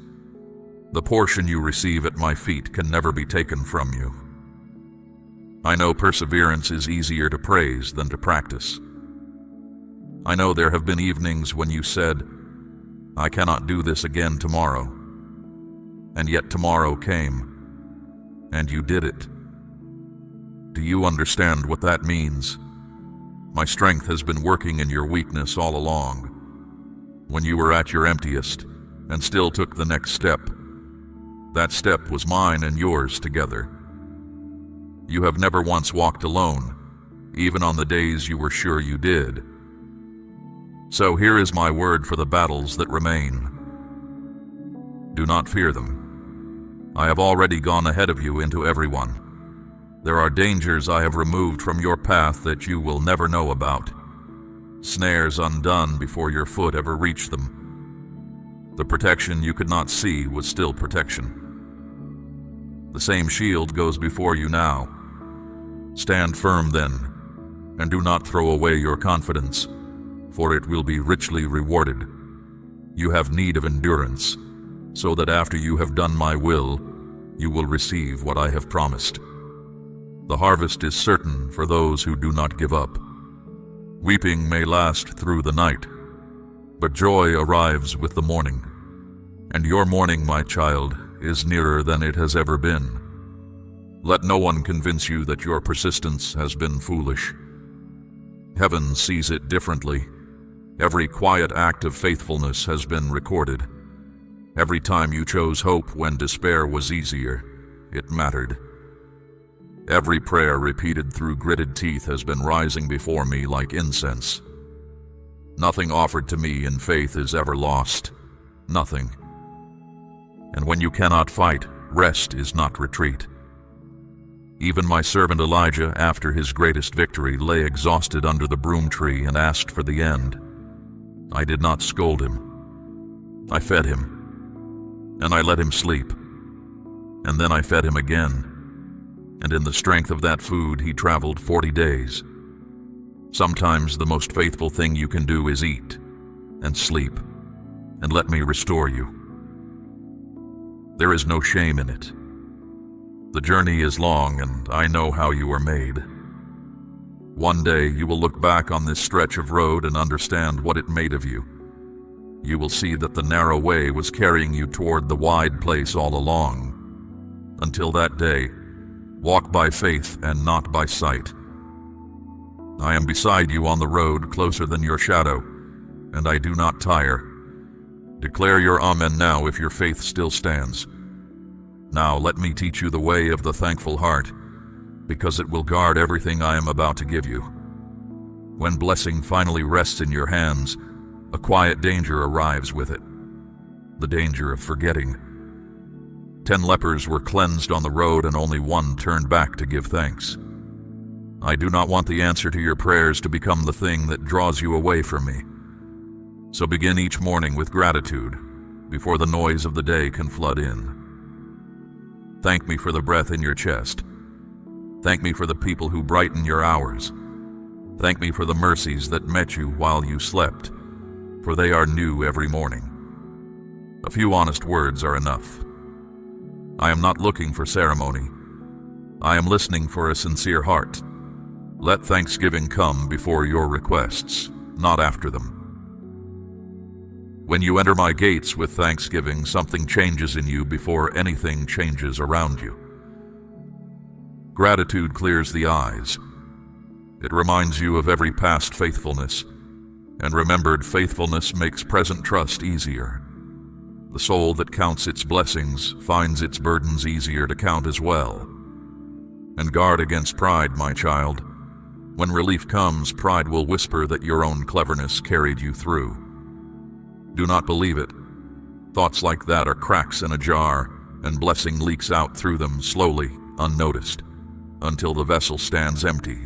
Speaker 1: The portion you receive at my feet can never be taken from you. I know perseverance is easier to praise than to practice. I know there have been evenings when you said, I cannot do this again tomorrow. And yet tomorrow came, and you did it. Do you understand what that means? My strength has been working in your weakness all along. When you were at your emptiest, and still took the next step, that step was mine and yours together. You have never once walked alone, even on the days you were sure you did. So here is my word for the battles that remain. Do not fear them. I have already gone ahead of you into everyone. There are dangers I have removed from your path that you will never know about. Snares undone before your foot ever reached them. The protection you could not see was still protection. The same shield goes before you now. Stand firm then, and do not throw away your confidence, for it will be richly rewarded. You have need of endurance, so that after you have done my will, you will receive what I have promised. The harvest is certain for those who do not give up. Weeping may last through the night, but joy arrives with the morning. And your morning, my child, is nearer than it has ever been. Let no one convince you that your persistence has been foolish. Heaven sees it differently. Every quiet act of faithfulness has been recorded. Every time you chose hope when despair was easier, it mattered. Every prayer repeated through gritted teeth has been rising before me like incense. Nothing offered to me in faith is ever lost. Nothing. And when you cannot fight, rest is not retreat. Even my servant Elijah, after his greatest victory, lay exhausted under the broom tree and asked for the end. I did not scold him. I fed him, and I let him sleep. And then I fed him again. And in the strength of that food he traveled 40 days. Sometimes the most faithful thing you can do is eat and sleep, and let me restore you. There is no shame in it. The journey is long, and I know how you are made. One day you will look back on this stretch of road and understand what it made of you. You will see that the narrow way was carrying you toward the wide place all along. Until that day, walk by faith and not by sight. I am beside you on the road, closer than your shadow, and I do not tire. Declare your amen now if your faith still stands. Now let me teach you the way of the thankful heart, because it will guard everything I am about to give you. When blessing finally rests in your hands, a quiet danger arrives with it. The danger of forgetting. 10 lepers were cleansed on the road, and only one turned back to give thanks. I do not want the answer to your prayers to become the thing that draws you away from me. So begin each morning with gratitude, before the noise of the day can flood in. Thank me for the breath in your chest. Thank me for the people who brighten your hours. Thank me for the mercies that met you while you slept, for they are new every morning. A few honest words are enough. I am not looking for ceremony. I am listening for a sincere heart. Let thanksgiving come before your requests, not after them. When you enter my gates with thanksgiving, something changes in you before anything changes around you. Gratitude clears the eyes. It reminds you of every past faithfulness, and remembered faithfulness makes present trust easier. The soul that counts its blessings finds its burdens easier to count as well. And guard against pride, my child. When relief comes, pride will whisper that your own cleverness carried you through. Do not believe it. Thoughts like that are cracks in a jar, and blessing leaks out through them slowly, unnoticed, until the vessel stands empty.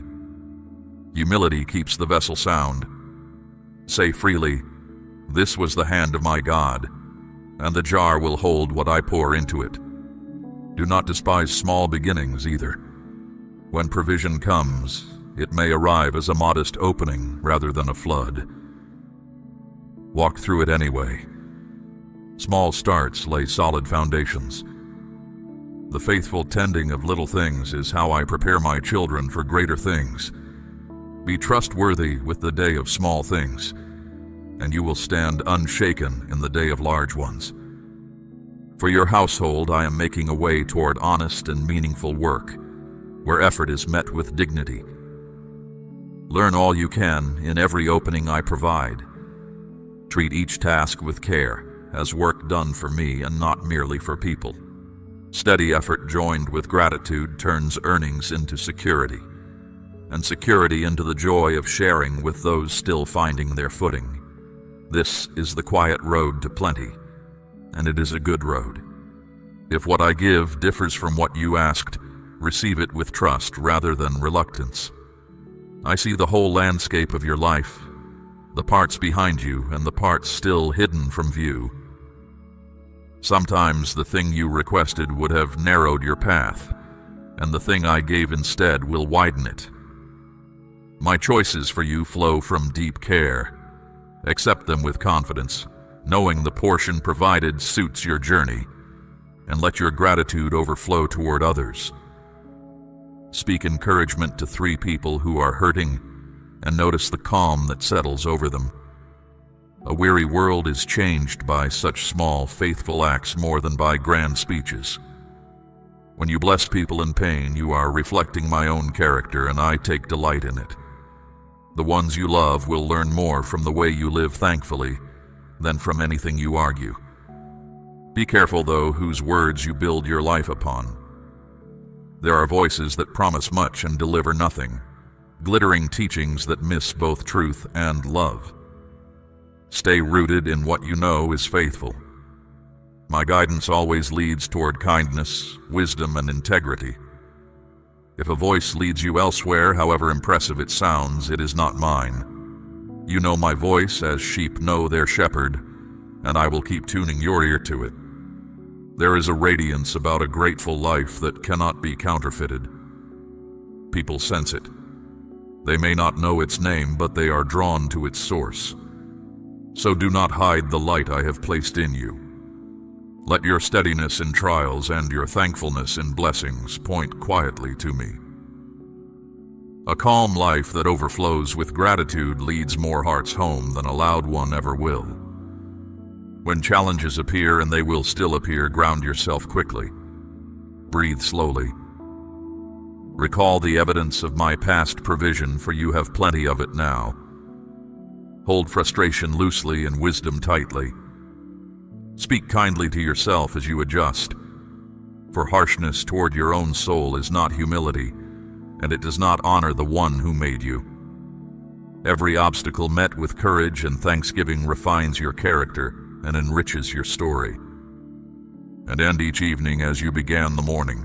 Speaker 1: Humility keeps the vessel sound. Say freely, "This was the hand of my God," and the jar will hold what I pour into it. Do not despise small beginnings either. When provision comes, it may arrive as a modest opening rather than a flood. Walk through it anyway. Small starts lay solid foundations. The faithful tending of little things is how I prepare my children for greater things. Be trustworthy with the day of small things, and you will stand unshaken in the day of large ones. For your household, I am making a way toward honest and meaningful work, where effort is met with dignity. Learn all you can in every opening I provide. Treat each task with care, as work done for me and not merely for people. Steady effort joined with gratitude turns earnings into security, and security into the joy of sharing with those still finding their footing. This is the quiet road to plenty, and it is a good road. If what I give differs from what you asked, receive it with trust rather than reluctance. I see the whole landscape of your life, the parts behind you and the parts still hidden from view. Sometimes the thing you requested would have narrowed your path, and the thing I gave instead will widen it. My choices for you flow from deep care. Accept them with confidence, knowing the portion provided suits your journey, and let your gratitude overflow toward others. Speak encouragement to 3 people who are hurting, and notice the calm that settles over them. A weary world is changed by such small, faithful acts more than by grand speeches. When you bless people in pain, you are reflecting my own character, and I take delight in it. The ones you love will learn more from the way you live thankfully than from anything you argue. Be careful, though, whose words you build your life upon. There are voices that promise much and deliver nothing, glittering teachings that miss both truth and love. Stay rooted in what you know is faithful. My guidance always leads toward kindness, wisdom, and integrity. If a voice leads you elsewhere, however impressive it sounds, it is not mine. You know my voice as sheep know their shepherd, and I will keep tuning your ear to it. There is a radiance about a grateful life that cannot be counterfeited. People sense it. They may not know its name, but they are drawn to its source. So do not hide the light I have placed in you. Let your steadiness in trials and your thankfulness in blessings point quietly to me. A calm life that overflows with gratitude leads more hearts home than a loud one ever will. When challenges appear, and they will still appear, ground yourself quickly. Breathe slowly. Recall the evidence of my past provision, for you have plenty of it now. Hold frustration loosely and wisdom tightly. Speak kindly to yourself as you adjust, for harshness toward your own soul is not humility, and it does not honor the one who made you. Every obstacle met with courage and thanksgiving refines your character and enriches your story. And end each evening as you began the morning.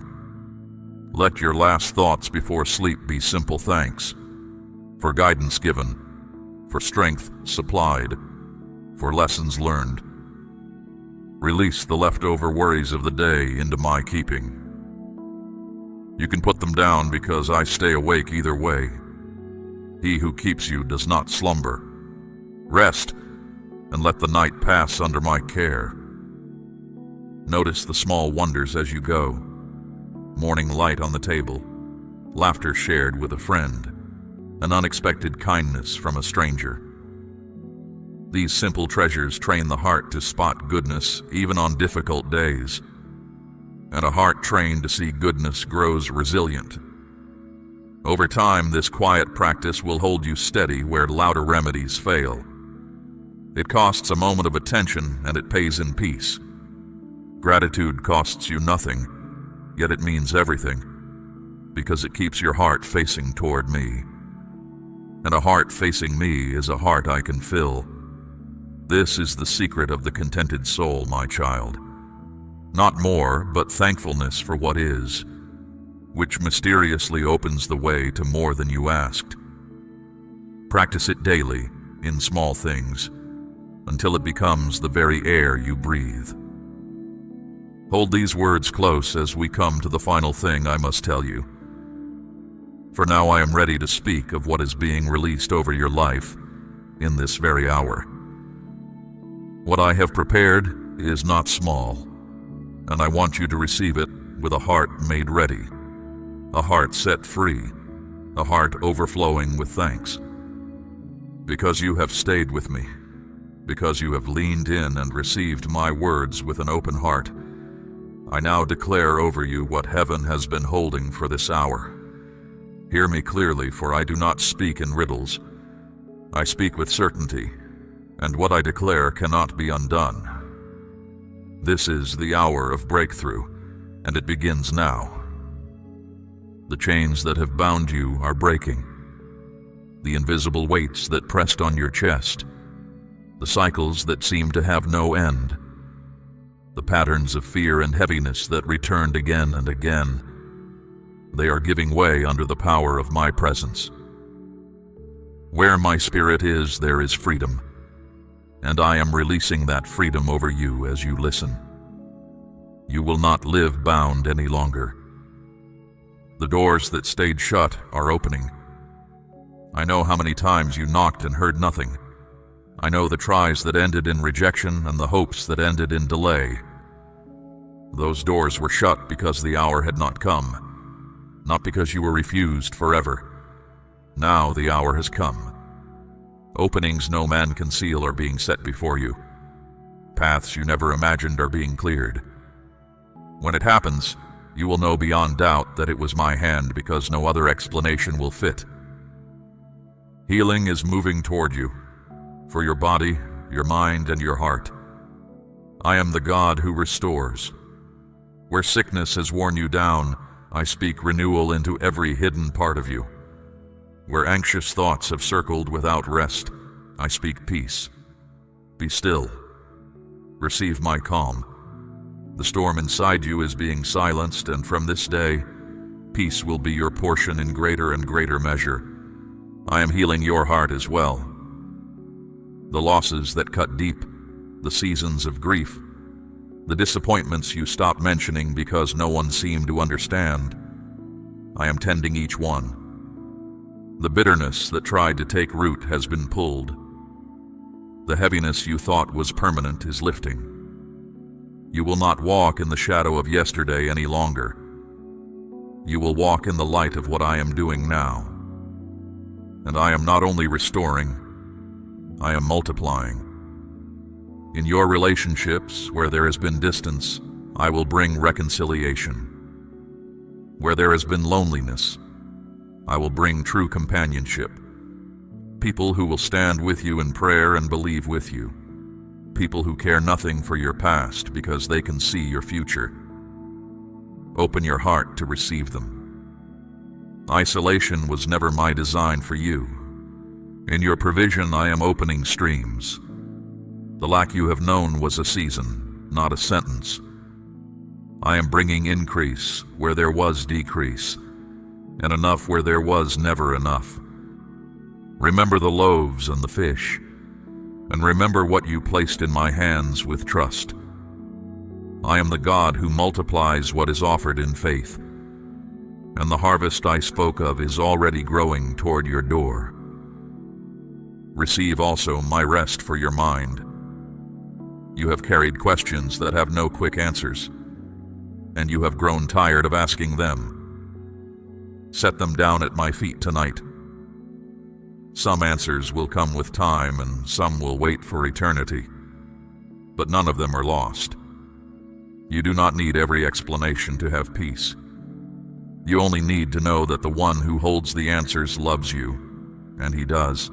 Speaker 1: Let your last thoughts before sleep be simple thanks, for guidance given, for strength supplied, for lessons learned. Release the leftover worries of the day into my keeping. You can put them down because I stay awake either way. He who keeps you does not slumber. Rest and let the night pass under my care. Notice the small wonders as you go. Morning light on the table, laughter shared with a friend, an unexpected kindness from a stranger. These simple treasures train the heart to spot goodness even on difficult days, and a heart trained to see goodness grows resilient Over time, this quiet practice will hold you steady where louder remedies fail. It costs a moment of attention, and it pays in peace. Gratitude costs you nothing, yet it means everything, because it keeps your heart facing toward me. And a heart facing me is a heart I can fill. This is the secret of the contented soul, my child. Not more, but thankfulness for what is, which mysteriously opens the way to more than you asked. Practice it daily, in small things, until it becomes the very air you breathe. Hold these words close as we come to the final thing I must tell you. For now I am ready to speak of what is being released over your life in this very hour. What I have prepared is not small, and I want you to receive it with a heart made ready, a heart set free, a heart overflowing with thanks. Because you have stayed with me, because you have leaned in and received my words with an open heart, I now declare over you what heaven has been holding for this hour. Hear me clearly, for I do not speak in riddles. I speak with certainty, and what I declare cannot be undone. This is the hour of breakthrough, and it begins now. The chains that have bound you are breaking. The invisible weights that pressed on your chest, the cycles that seemed to have no end, the patterns of fear and heaviness that returned again and again, they are giving way under the power of my presence. Where my spirit is, there is freedom, and I am releasing that freedom over you as you listen. You will not live bound any longer. The doors that stayed shut are opening. I know how many times you knocked and heard nothing. I know the tries that ended in rejection and the hopes that ended in delay. Those doors were shut because the hour had not come, not because you were refused forever. Now the hour has come. Openings no man can seal are being set before you. Paths you never imagined are being cleared. When it happens, you will know beyond doubt that it was my hand, because no other explanation will fit. Healing is moving toward you, for your body, your mind, and your heart. I am the God who restores. Where sickness has worn you down, I speak renewal into every hidden part of you. Where anxious thoughts have circled without rest, I speak peace. Be still. Receive my calm. The storm inside you is being silenced, and from this day, peace will be your portion in greater and greater measure. I am healing your heart as well. The losses that cut deep, the seasons of grief, the disappointments you stopped mentioning because no one seemed to understand, I am tending each one. The bitterness that tried to take root has been pulled. The heaviness you thought was permanent is lifting. You will not walk in the shadow of yesterday any longer. You will walk in the light of what I am doing now. And I am not only restoring, I am multiplying. In your relationships, where there has been distance, I will bring reconciliation. Where there has been loneliness, I will bring true companionship. People who will stand with you in prayer and believe with you. People who care nothing for your past because they can see your future. Open your heart to receive them. Isolation was never my design for you. In your provision, I am opening streams. The lack you have known was a season, not a sentence. I am bringing increase where there was decrease, and enough where there was never enough. Remember the loaves and the fish, and remember what you placed in my hands with trust. I am the God who multiplies what is offered in faith, and the harvest I spoke of is already growing toward your door. Receive also my rest for your mind. You have carried questions that have no quick answers, and you have grown tired of asking them. Set them down at my feet tonight. Some answers will come with time, and some will wait for eternity, but none of them are lost. You do not need every explanation to have peace. You only need to know that the one who holds the answers loves you, and he does.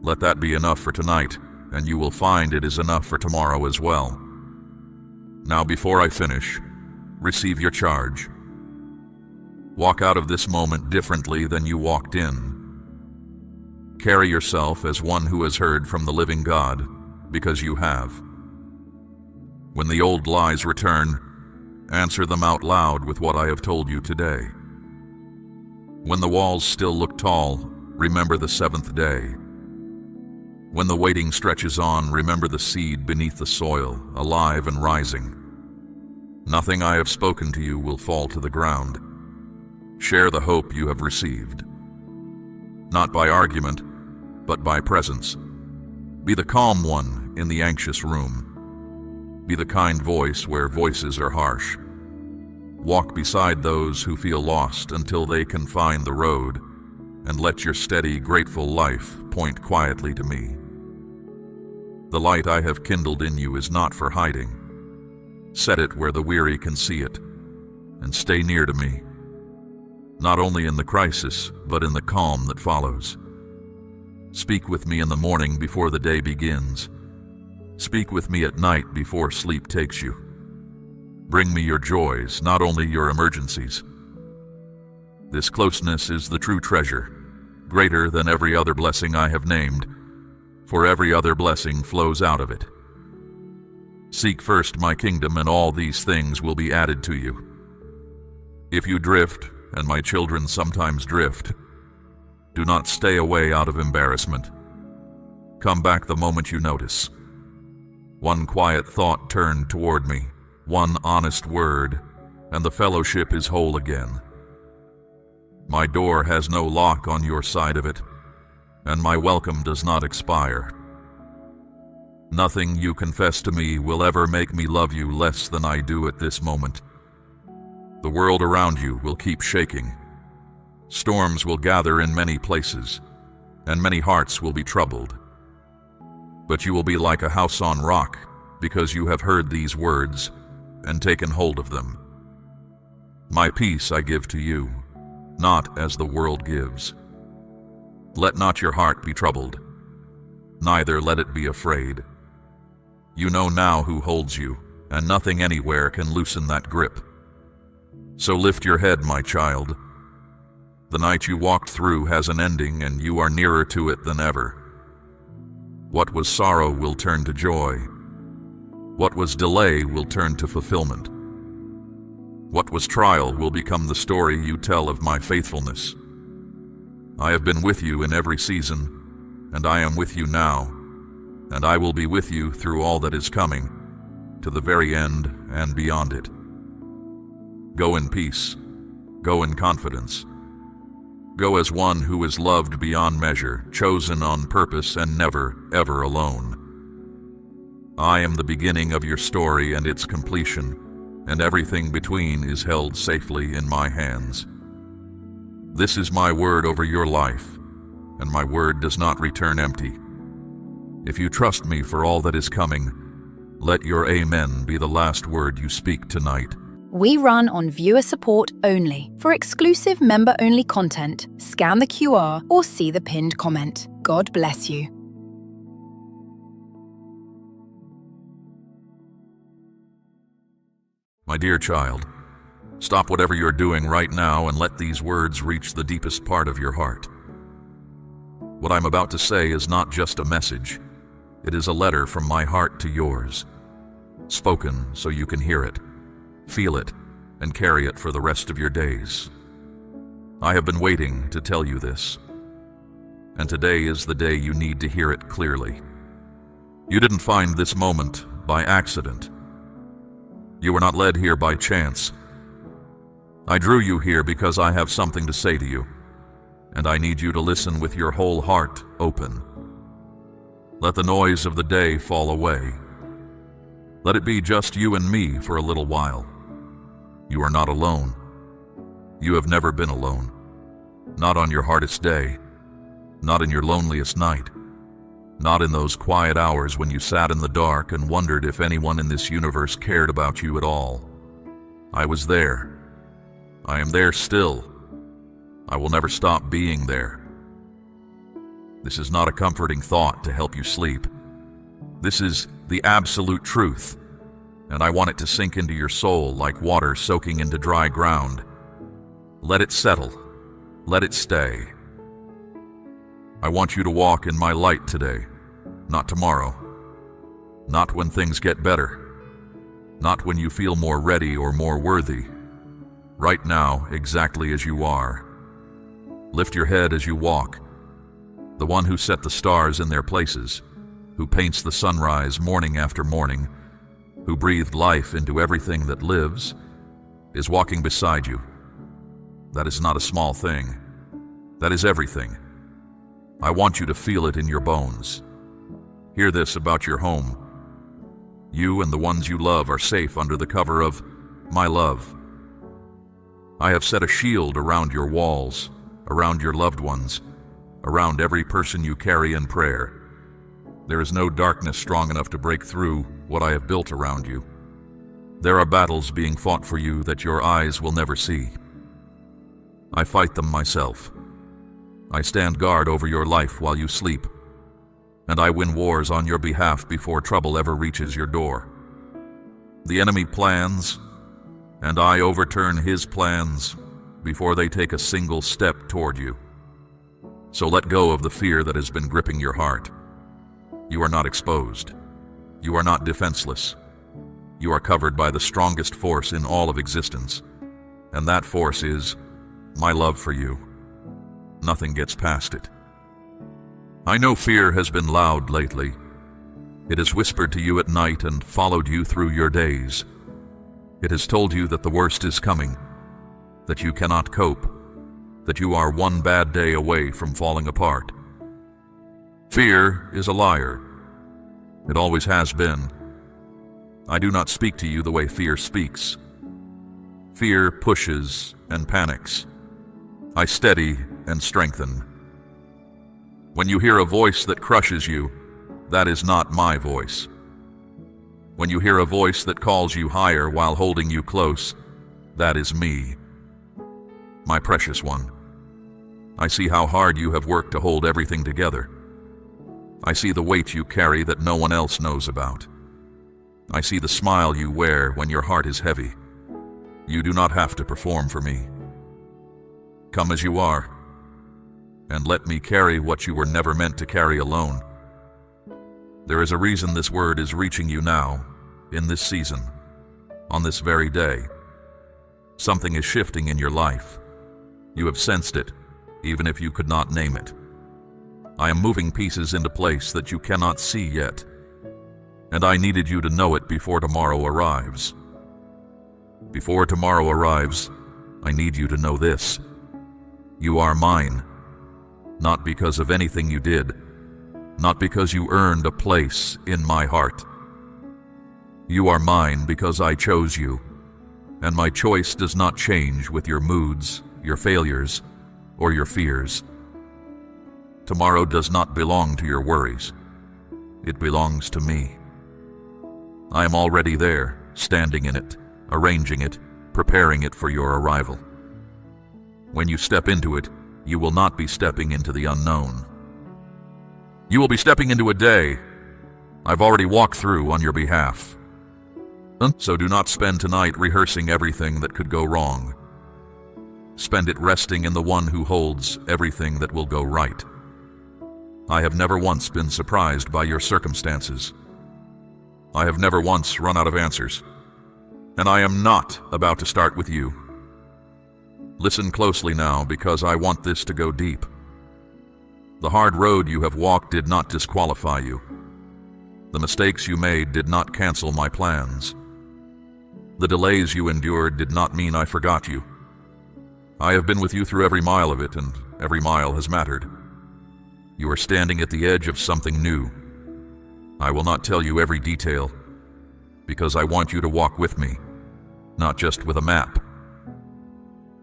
Speaker 1: Let that be enough for tonight, and you will find it is enough for tomorrow as well. Now, before I finish, receive your charge. Walk out of this moment differently than you walked in. Carry yourself as one who has heard from the living God, because you have. When the old lies return, answer them out loud with what I have told you today. When the walls still look tall, remember the seventh day. When the waiting stretches on, remember the seed beneath the soil, alive and rising. Nothing I have spoken to you will fall to the ground. Share the hope you have received. Not by argument, but by presence. Be the calm one in the anxious room. Be the kind voice where voices are harsh. Walk beside those who feel lost until they can find the road, and let your steady, grateful life point quietly to me. The light I have kindled in you is not for hiding. Set it where the weary can see it, and stay near to me, not only in the crisis, but in the calm that follows. Speak with me in the morning before the day begins. Speak with me at night before sleep takes you. Bring me your joys, not only your emergencies. This closeness is the true treasure, greater than every other blessing I have named, for every other blessing flows out of it. Seek first my kingdom, and all these things will be added to you. If you drift, and my children sometimes drift, do not stay away out of embarrassment. Come back the moment you notice. One quiet thought turned toward me, one honest word, and the fellowship is whole again. My door has no lock on your side of it, and my welcome does not expire. Nothing you confess to me will ever make me love you less than I do at this moment. The world around you will keep shaking. Storms will gather in many places, and many hearts will be troubled. But you will be like a house on rock, because you have heard these words and taken hold of them. My peace I give to you, not as the world gives. Let not your heart be troubled, neither let it be afraid. You know now who holds you, and nothing anywhere can loosen that grip. So lift your head, my child. The night you walked through has an ending, and you are nearer to it than ever. What was sorrow will turn to joy. What was delay will turn to fulfillment. What was trial will become the story you tell of my faithfulness. I have been with you in every season, and I am with you now, and I will be with you through all that is coming, to the very end and beyond it. Go in peace. Go in confidence. Go as one who is loved beyond measure, chosen on purpose, and never, ever alone. I am the beginning of your story and its completion, and everything between is held safely in my hands. This is my word over your life, and my word does not return empty. If you trust me for all that is coming, let your amen be the last word you speak tonight.
Speaker 2: We run on viewer support only. For exclusive member-only content, scan the QR or see the pinned comment. God bless you.
Speaker 1: My dear child, stop whatever you're doing right now and let these words reach the deepest part of your heart. What I'm about to say is not just a message. It is a letter from my heart to yours, spoken so you can hear it, feel it, and carry it for the rest of your days. I have been waiting to tell you this, and today is the day you need to hear it clearly. You didn't find this moment by accident. You were not led here by chance. I drew you here because I have something to say to you, and I need you to listen with your whole heart open. Let the noise of the day fall away. Let it be just you and me for a little while. You are not alone. You have never been alone. Not on your hardest day. Not in your loneliest night. Not in those quiet hours when you sat in the dark and wondered if anyone in this universe cared about you at all. I was there. I am there still. I will never stop being there. This is not a comforting thought to help you sleep. This is the absolute truth, and I want it to sink into your soul like water soaking into dry ground. Let it settle. Let it stay. I want you to walk in my light today, not tomorrow. Not when things get better. Not when you feel more ready or more worthy. Right now, exactly as you are. Lift your head as you walk. The one who set the stars in their places, who paints the sunrise morning after morning, who breathed life into everything that lives, is walking beside you. That is not a small thing. That is everything. I want you to feel it in your bones. Hear this about your home. You and the ones you love are safe under the cover of my love. I have set a shield around your walls, around your loved ones, around every person you carry in prayer. There is no darkness strong enough to break through what I have built around you. There are battles being fought for you that your eyes will never see. I fight them myself. I stand guard over your life while you sleep, and I win wars on your behalf before trouble ever reaches your door. The enemy plans, and I overturn his plans before they take a single step toward you. So let go of the fear that has been gripping your heart. You are not exposed. You are not defenseless. You are covered by the strongest force in all of existence, and that force is my love for you. Nothing gets past it. I know fear has been loud lately. It has whispered to you at night and followed you through your days. It has told you that the worst is coming, that you cannot cope, that you are one bad day away from falling apart. Fear is a liar. It always has been. I do not speak to you the way fear speaks. Fear pushes and panics. I steady and strengthen. When you hear a voice that crushes you, that is not my voice. When you hear a voice that calls you higher while holding you close, that is me. My precious one, I see how hard you have worked to hold everything together. I see the weight you carry that no one else knows about. I see the smile you wear when your heart is heavy. You do not have to perform for me. Come as you are, and let me carry what you were never meant to carry alone. There is a reason this word is reaching you now, in this season, on this very day. Something is shifting in your life. You have sensed it, even if you could not name it. I am moving pieces into place that you cannot see yet, and I needed you to know it before tomorrow arrives. Before tomorrow arrives, I need you to know this. You are mine, not because of anything you did, not because you earned a place in my heart. You are mine because I chose you, and my choice does not change with your moods, your failures, or your fears. Tomorrow does not belong to your worries. It belongs to me. I am already there, standing in it, arranging it, preparing it for your arrival. When you step into it, you will not be stepping into the unknown. You will be stepping into a day I've already walked through on your behalf. So do not spend tonight rehearsing everything that could go wrong. Spend it resting in the one who holds everything that will go right. I have never once been surprised by your circumstances. I have never once run out of answers. And I am not about to start with you. Listen closely now, because I want this to go deep. The hard road you have walked did not disqualify you. The mistakes you made did not cancel my plans. The delays you endured did not mean I forgot you. I have been with you through every mile of it, and every mile has mattered. You are standing at the edge of something new. I will not tell you every detail, because I want you to walk with me, not just with a map.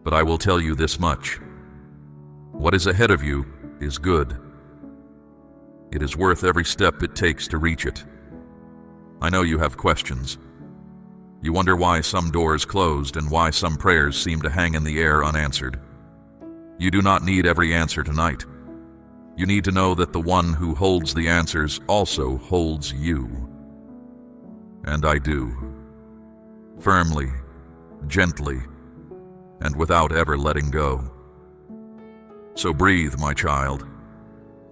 Speaker 1: But I will tell you this much. What is ahead of you is good. It is worth every step it takes to reach it. I know you have questions. You wonder why some doors closed and why some prayers seem to hang in the air unanswered. You do not need every answer tonight. You need to know that the one who holds the answers also holds you. And I do. Firmly, gently, and without ever letting go. So breathe, my child.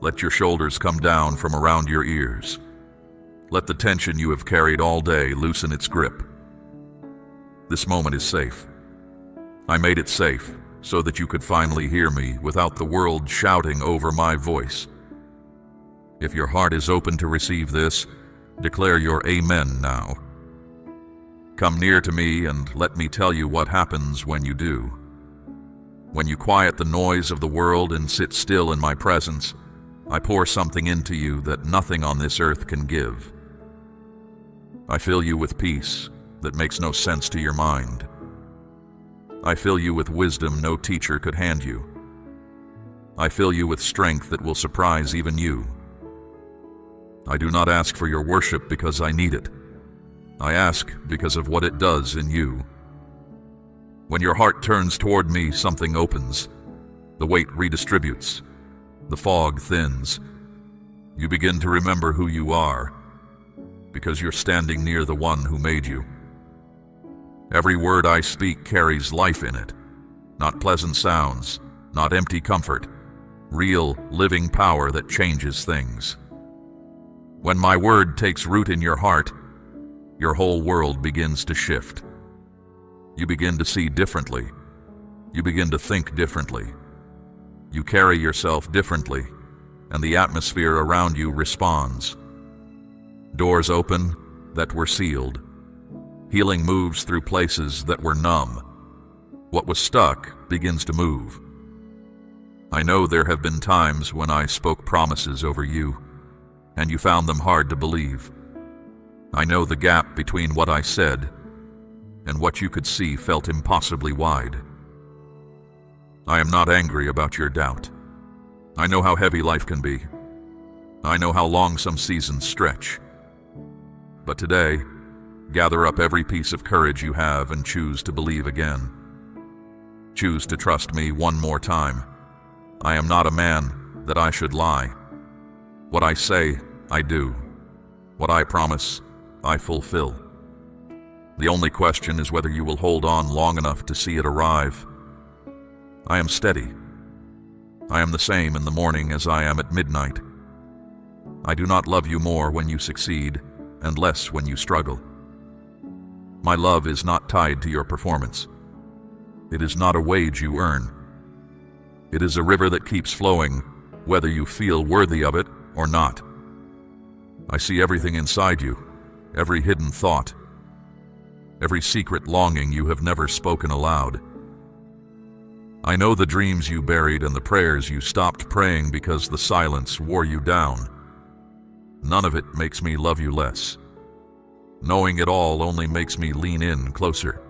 Speaker 1: Let your shoulders come down from around your ears. Let the tension you have carried all day loosen its grip. This moment is safe. I made it safe so that you could finally hear me without the world shouting over my voice. If your heart is open to receive this, declare your amen now. Come near to me and let me tell you what happens when you do. When you quiet the noise of the world and sit still in my presence, I pour something into you that nothing on this earth can give. I fill you with peace that makes no sense to your mind. I fill you with wisdom no teacher could hand you. I fill you with strength that will surprise even you. I do not ask for your worship because I need it. I ask because of what it does in you. When your heart turns toward me, something opens. The weight redistributes. The fog thins. You begin to remember who you are, because you're standing near the one who made you. Every word I speak carries life in it. Not pleasant sounds, not empty comfort. Real, living power that changes things. When my word takes root in your heart, your whole world begins to shift. You begin to see differently. You begin to think differently. You carry yourself differently, and the atmosphere around you responds. Doors open that were sealed. Healing moves through places that were numb. What was stuck begins to move. I know there have been times when I spoke promises over you, and you found them hard to believe. I know the gap between what I said and what you could see felt impossibly wide. I am not angry about your doubt. I know how heavy life can be. I know how long some seasons stretch. But today, gather up every piece of courage you have and choose to believe again. Choose to trust me one more time. I am not a man that I should lie. What I say, I do. What I promise, I fulfill. The only question is whether you will hold on long enough to see it arrive. I am steady. I am the same in the morning as I am at midnight. I do not love you more when you succeed, and less when you struggle. My love is not tied to your performance. It is not a wage you earn. It is a river that keeps flowing, whether you feel worthy of it or not. I see everything inside you, every hidden thought, every secret longing you have never spoken aloud. I know the dreams you buried and the prayers you stopped praying because the silence wore you down. None of it makes me love you less. Knowing it all only makes me lean in closer.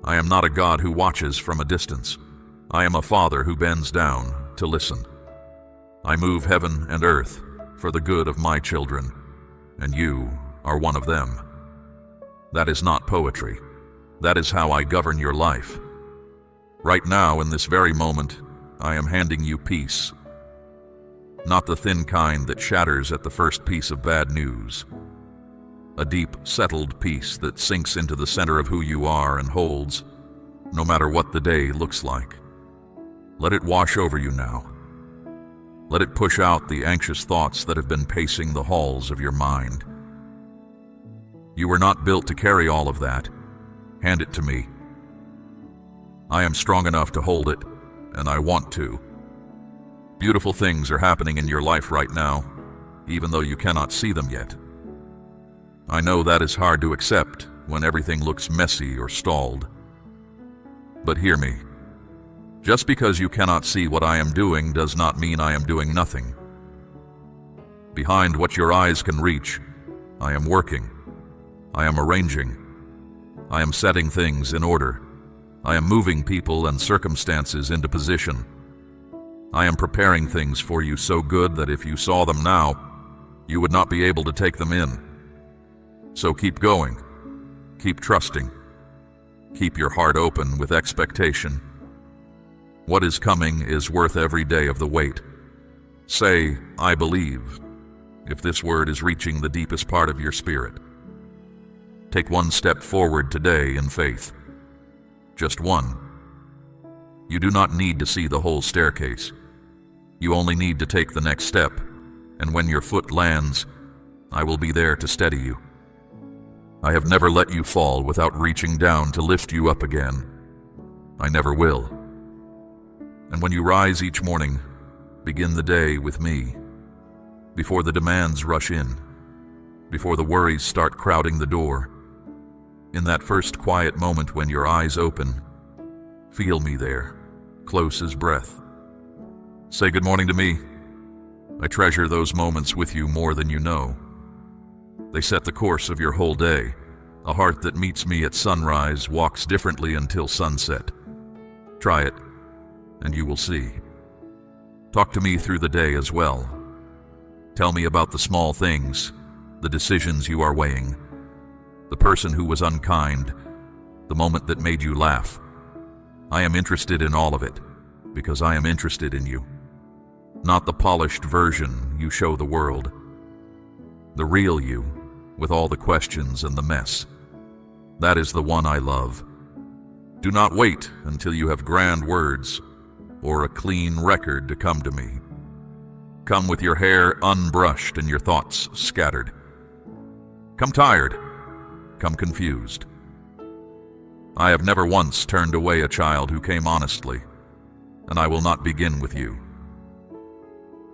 Speaker 1: I am not a God who watches from a distance. I am a father who bends down to listen. I move heaven and earth for the good of my children, and you are one of them. That is not poetry. That is how I govern your life. Right now, in this very moment, I am handing you peace. Not the thin kind that shatters at the first piece of bad news. A deep, settled peace that sinks into the center of who you are and holds, no matter what the day looks like. Let it wash over you now. Let it push out the anxious thoughts that have been pacing the halls of your mind. You were not built to carry all of that. Hand it to me. I am strong enough to hold it, and I want to. Beautiful things are happening in your life right now, even though you cannot see them yet. I know that is hard to accept when everything looks messy or stalled. But hear me. Just because you cannot see what I am doing does not mean I am doing nothing. Behind what your eyes can reach, I am working. I am arranging. I am setting things in order. I am moving people and circumstances into position. I am preparing things for you so good that if you saw them now, you would not be able to take them in. So keep going. Keep trusting. Keep your heart open with expectation. What is coming is worth every day of the wait. Say, I believe, if this word is reaching the deepest part of your spirit. Take one step forward today in faith. Just one. You do not need to see the whole staircase. You only need to take the next step, and when your foot lands, I will be there to steady you. I have never let you fall without reaching down to lift you up again. I never will. And when you rise each morning, begin the day with me. Before the demands rush in, before the worries start crowding the door, in that first quiet moment when your eyes open, feel me there, close as breath. Say good morning to me. I treasure those moments with you more than you know. They set the course of your whole day. A heart that meets me at sunrise walks differently until sunset. Try it, and you will see. Talk to me through the day as well. Tell me about the small things, the decisions you are weighing, the person who was unkind, the moment that made you laugh. I am interested in all of it, because I am interested in you. Not the polished version you show the world. The real you, with all the questions and the mess. That is the one I love. Do not wait until you have grand words or a clean record to come to me. Come with your hair unbrushed and your thoughts scattered. Come tired. Come confused. I have never once turned away a child who came honestly, and I will not begin with you.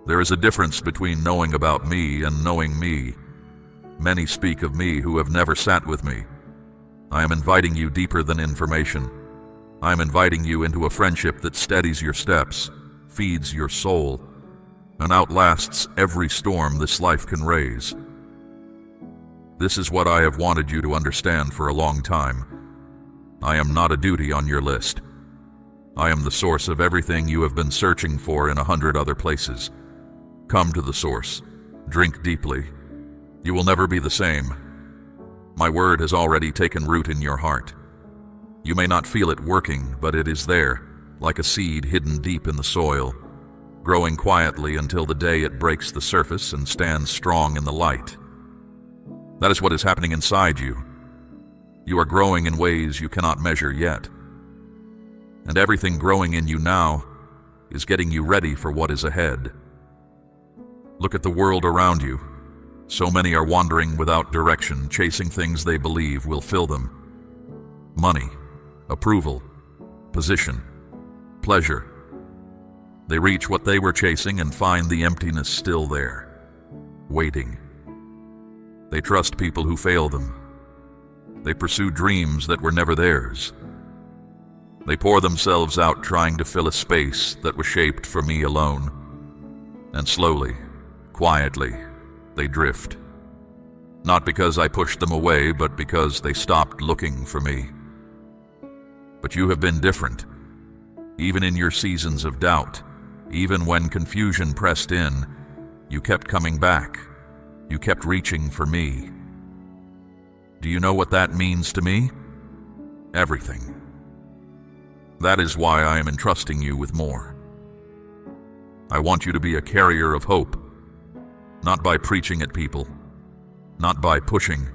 Speaker 1: There is a difference between knowing about me and knowing me. Many speak of me who have never sat with me. I am inviting you deeper than information. I am inviting you into a friendship that steadies your steps, feeds your soul, and outlasts every storm this life can raise. This is what I have wanted you to understand for a long time. I am not a duty on your list. I am the source of everything you have been searching for in 100 other places. Come to the source. Drink deeply. You will never be the same. My word has already taken root in your heart. You may not feel it working, but it is there, like a seed hidden deep in the soil, growing quietly until the day it breaks the surface and stands strong in the light. That is what is happening inside you. You are growing in ways you cannot measure yet. And everything growing in you now is getting you ready for what is ahead. Look at the world around you. So many are wandering without direction, chasing things they believe will fill them. Money, approval, position, pleasure. They reach what they were chasing and find the emptiness still there, waiting. They trust people who fail them. They pursue dreams that were never theirs. They pour themselves out trying to fill a space that was shaped for me alone. And slowly, quietly, they drift. Not because I pushed them away, but because they stopped looking for me. But you have been different. Even in your seasons of doubt, even when confusion pressed in, you kept coming back. You kept reaching for me. Do you know what that means to me? Everything. That is why I am entrusting you with more. I want you to be a carrier of hope, not by preaching at people, not by pushing,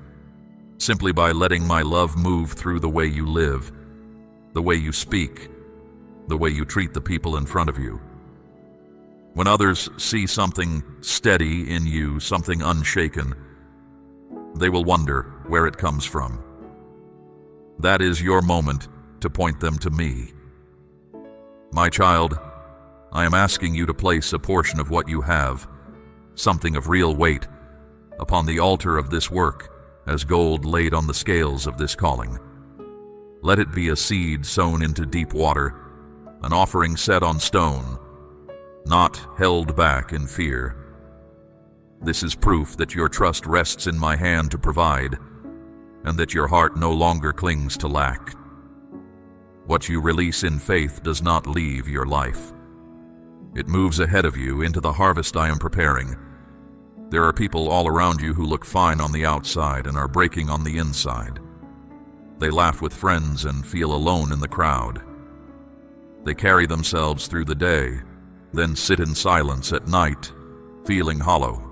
Speaker 1: simply by letting my love move through the way you live, the way you speak, the way you treat the people in front of you. When others see something steady in you, something unshaken, they will wonder where it comes from. That is your moment to point them to me. My child, I am asking you to place a portion of what you have, something of real weight, upon the altar of this work as gold laid on the scales of this calling. Let it be a seed sown into deep water, an offering set on stone, not held back in fear. This is proof that your trust rests in my hand to provide, and that your heart no longer clings to lack. What you release in faith does not leave your life. It moves ahead of you into the harvest I am preparing. There are people all around you who look fine on the outside and are breaking on the inside. They laugh with friends and feel alone in the crowd. They carry themselves through the day, then sit in silence at night, feeling hollow.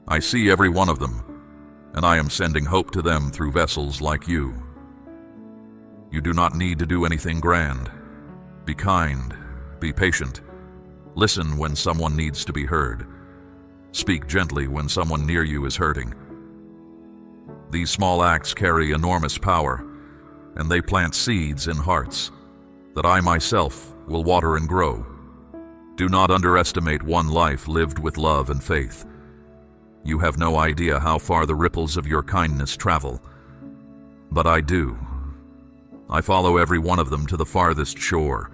Speaker 1: I see every one of them, and I am sending hope to them through vessels like you. You do not need to do anything grand. Be kind, be patient. Listen when someone needs to be heard. Speak gently when someone near you is hurting. These small acts carry enormous power, and they plant seeds in hearts that I myself will water and grow. Do not underestimate one life lived with love and faith. You have no idea how far the ripples of your kindness travel, but I do. I follow every one of them to the farthest shore,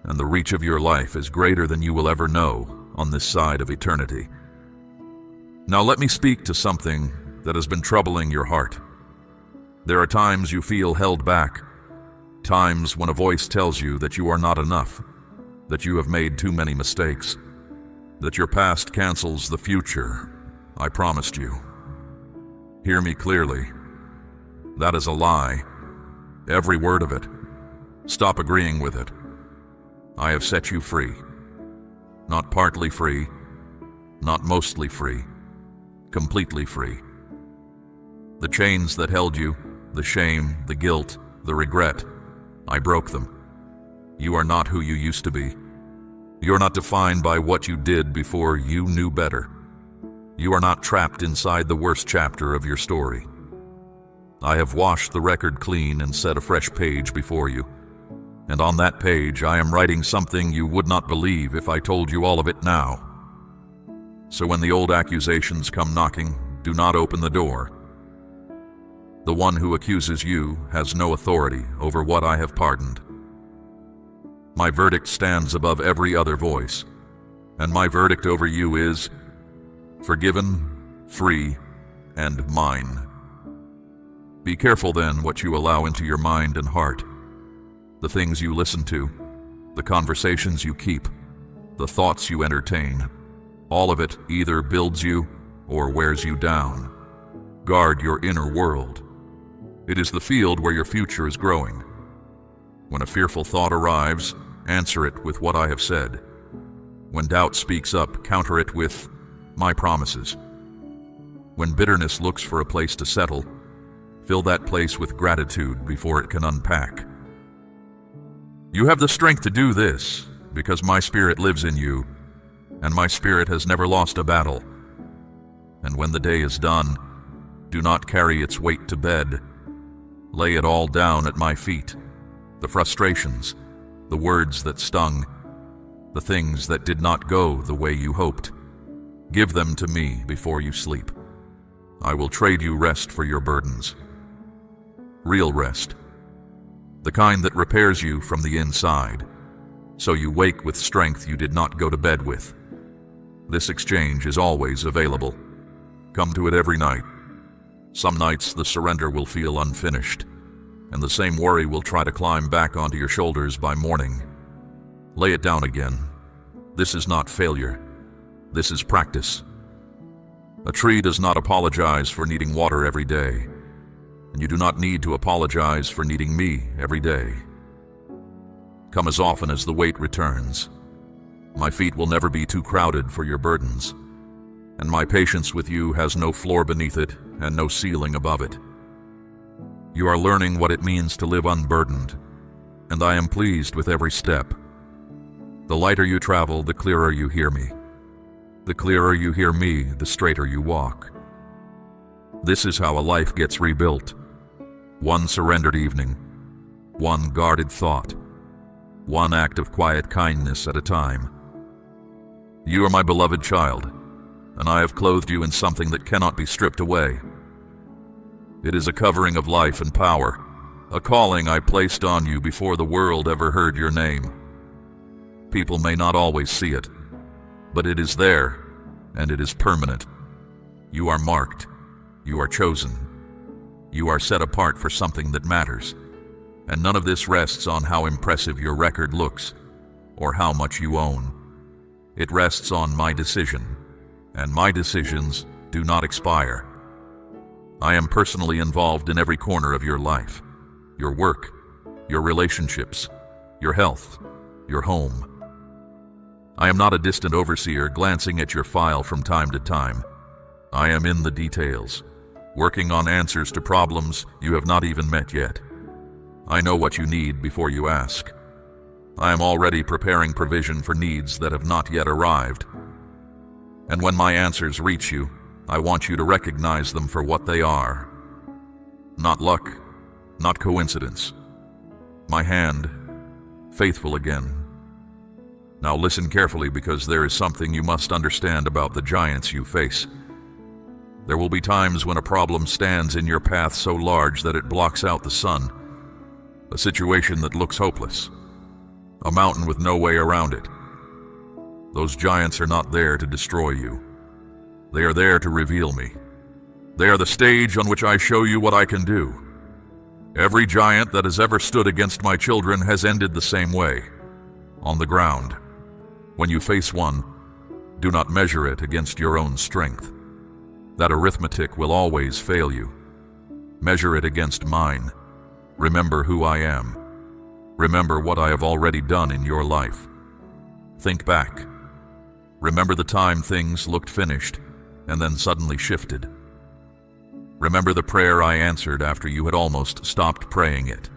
Speaker 1: and the reach of your life is greater than you will ever know on this side of eternity. Now let me speak to something that has been troubling your heart. There are times you feel held back, times when a voice tells you that you are not enough, that you have made too many mistakes, that your past cancels the future I promised you. Hear me clearly. That is a lie. Every word of it. Stop agreeing with it. I have set you free. Not partly free, not mostly free, completely free. The chains that held you, the shame, the guilt, the regret, I broke them. You are not who you used to be. You're not defined by what you did before you knew better. You are not trapped inside the worst chapter of your story. I have washed the record clean and set a fresh page before you. And on that page, I am writing something you would not believe if I told you all of it now. So when the old accusations come knocking, do not open the door. The one who accuses you has no authority over what I have pardoned. My verdict stands above every other voice, and my verdict over you is forgiven, free, and mine. Be careful then what you allow into your mind and heart, the things you listen to, the conversations you keep, the thoughts you entertain. All of it either builds you or wears you down. Guard your inner world. It is the field where your future is growing. When a fearful thought arrives, answer it with what I have said. When doubt speaks up, counter it with my promises. When bitterness looks for a place to settle, fill that place with gratitude before it can unpack. You have the strength to do this because my spirit lives in you, and my spirit has never lost a battle. And when the day is done, do not carry its weight to bed. Lay it all down at my feet. The frustrations, the words that stung, the things that did not go the way you hoped. Give them to me before you sleep. I will trade you rest for your burdens. Real rest. The kind that repairs you from the inside, so you wake with strength you did not go to bed with. This exchange is always available. Come to it every night. Some nights the surrender will feel unfinished, and the same worry will try to climb back onto your shoulders by morning. Lay it down again. This is not failure. This is practice. A tree does not apologize for needing water every day, and you do not need to apologize for needing me every day. Come as often as the weight returns. My feet will never be too crowded for your burdens, and my patience with you has no floor beneath it and no ceiling above it. You are learning what it means to live unburdened, and I am pleased with every step. The lighter you travel, the clearer you hear me. The clearer you hear me, the straighter you walk. This is how a life gets rebuilt. One surrendered evening, one guarded thought, one act of quiet kindness at a time. You are my beloved child, and I have clothed you in something that cannot be stripped away. It is a covering of life and power, a calling I placed on you before the world ever heard your name. People may not always see it, but it is there, and it is permanent. You are marked. You are chosen. You are set apart for something that matters, and none of this rests on how impressive your record looks or how much you own. It rests on my decision, and my decisions do not expire. I am personally involved in every corner of your life, your work, your relationships, your health, your home. I am not a distant overseer glancing at your file from time to time. I am in the details, working on answers to problems you have not even met yet. I know what you need before you ask. I am already preparing provision for needs that have not yet arrived. And when my answers reach you, I want you to recognize them for what they are. Not luck, not coincidence. My hand, faithful again. Now listen carefully, because there is something you must understand about the giants you face. There will be times when a problem stands in your path so large that it blocks out the sun. A situation that looks hopeless. A mountain with no way around it. Those giants are not there to destroy you. They are there to reveal me. They are the stage on which I show you what I can do. Every giant that has ever stood against my children has ended the same way, on the ground. When you face one, do not measure it against your own strength. That arithmetic will always fail you. Measure it against mine. Remember who I am. Remember what I have already done in your life. Think back. Remember the time things looked finished and then suddenly shifted. Remember the prayer I answered after you had almost stopped praying it.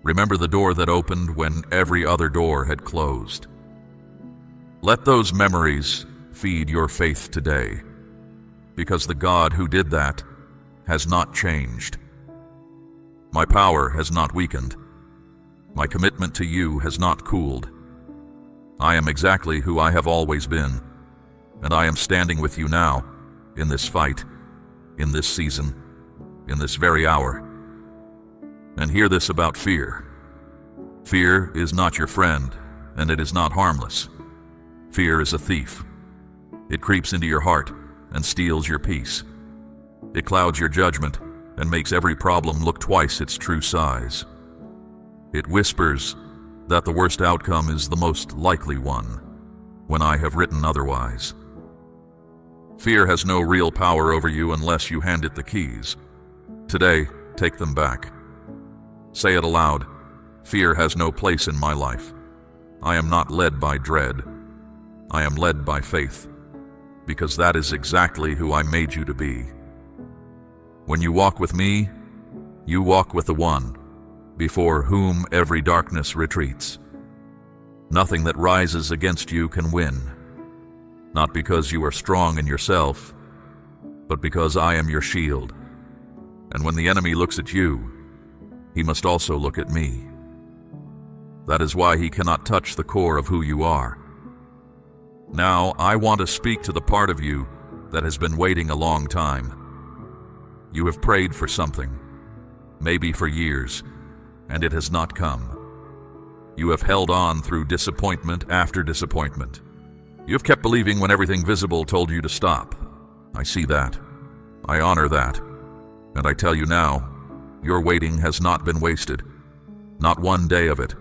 Speaker 1: Remember the door that opened when every other door had closed. Let those memories feed your faith today, because the God who did that has not changed. My power has not weakened. My commitment to you has not cooled. I am exactly who I have always been, and I am standing with you now, in this fight, in this season, in this very hour. And hear this about fear. Fear is not your friend, and it is not harmless. Fear is a thief. It creeps into your heart and steals your peace. It clouds your judgment and makes every problem look twice its true size. It whispers that the worst outcome is the most likely one, when I have written otherwise. Fear has no real power over you unless you hand it the keys. Today, take them back. Say it aloud. Fear has no place in my life. I am not led by dread. I am led by faith, because that is exactly who I made you to be. When you walk with me, you walk with the one before whom every darkness retreats. Nothing that rises against you can win, not because you are strong in yourself, but because I am your shield. And when the enemy looks at you, he must also look at me. That is why he cannot touch the core of who you are. Now, I want to speak to the part of you that has been waiting a long time. You have prayed for something, maybe for years, and it has not come. You have held on through disappointment after disappointment. You have kept believing when everything visible told you to stop. I see that. I honor that. And I tell you now, your waiting has not been wasted. Not one day of it.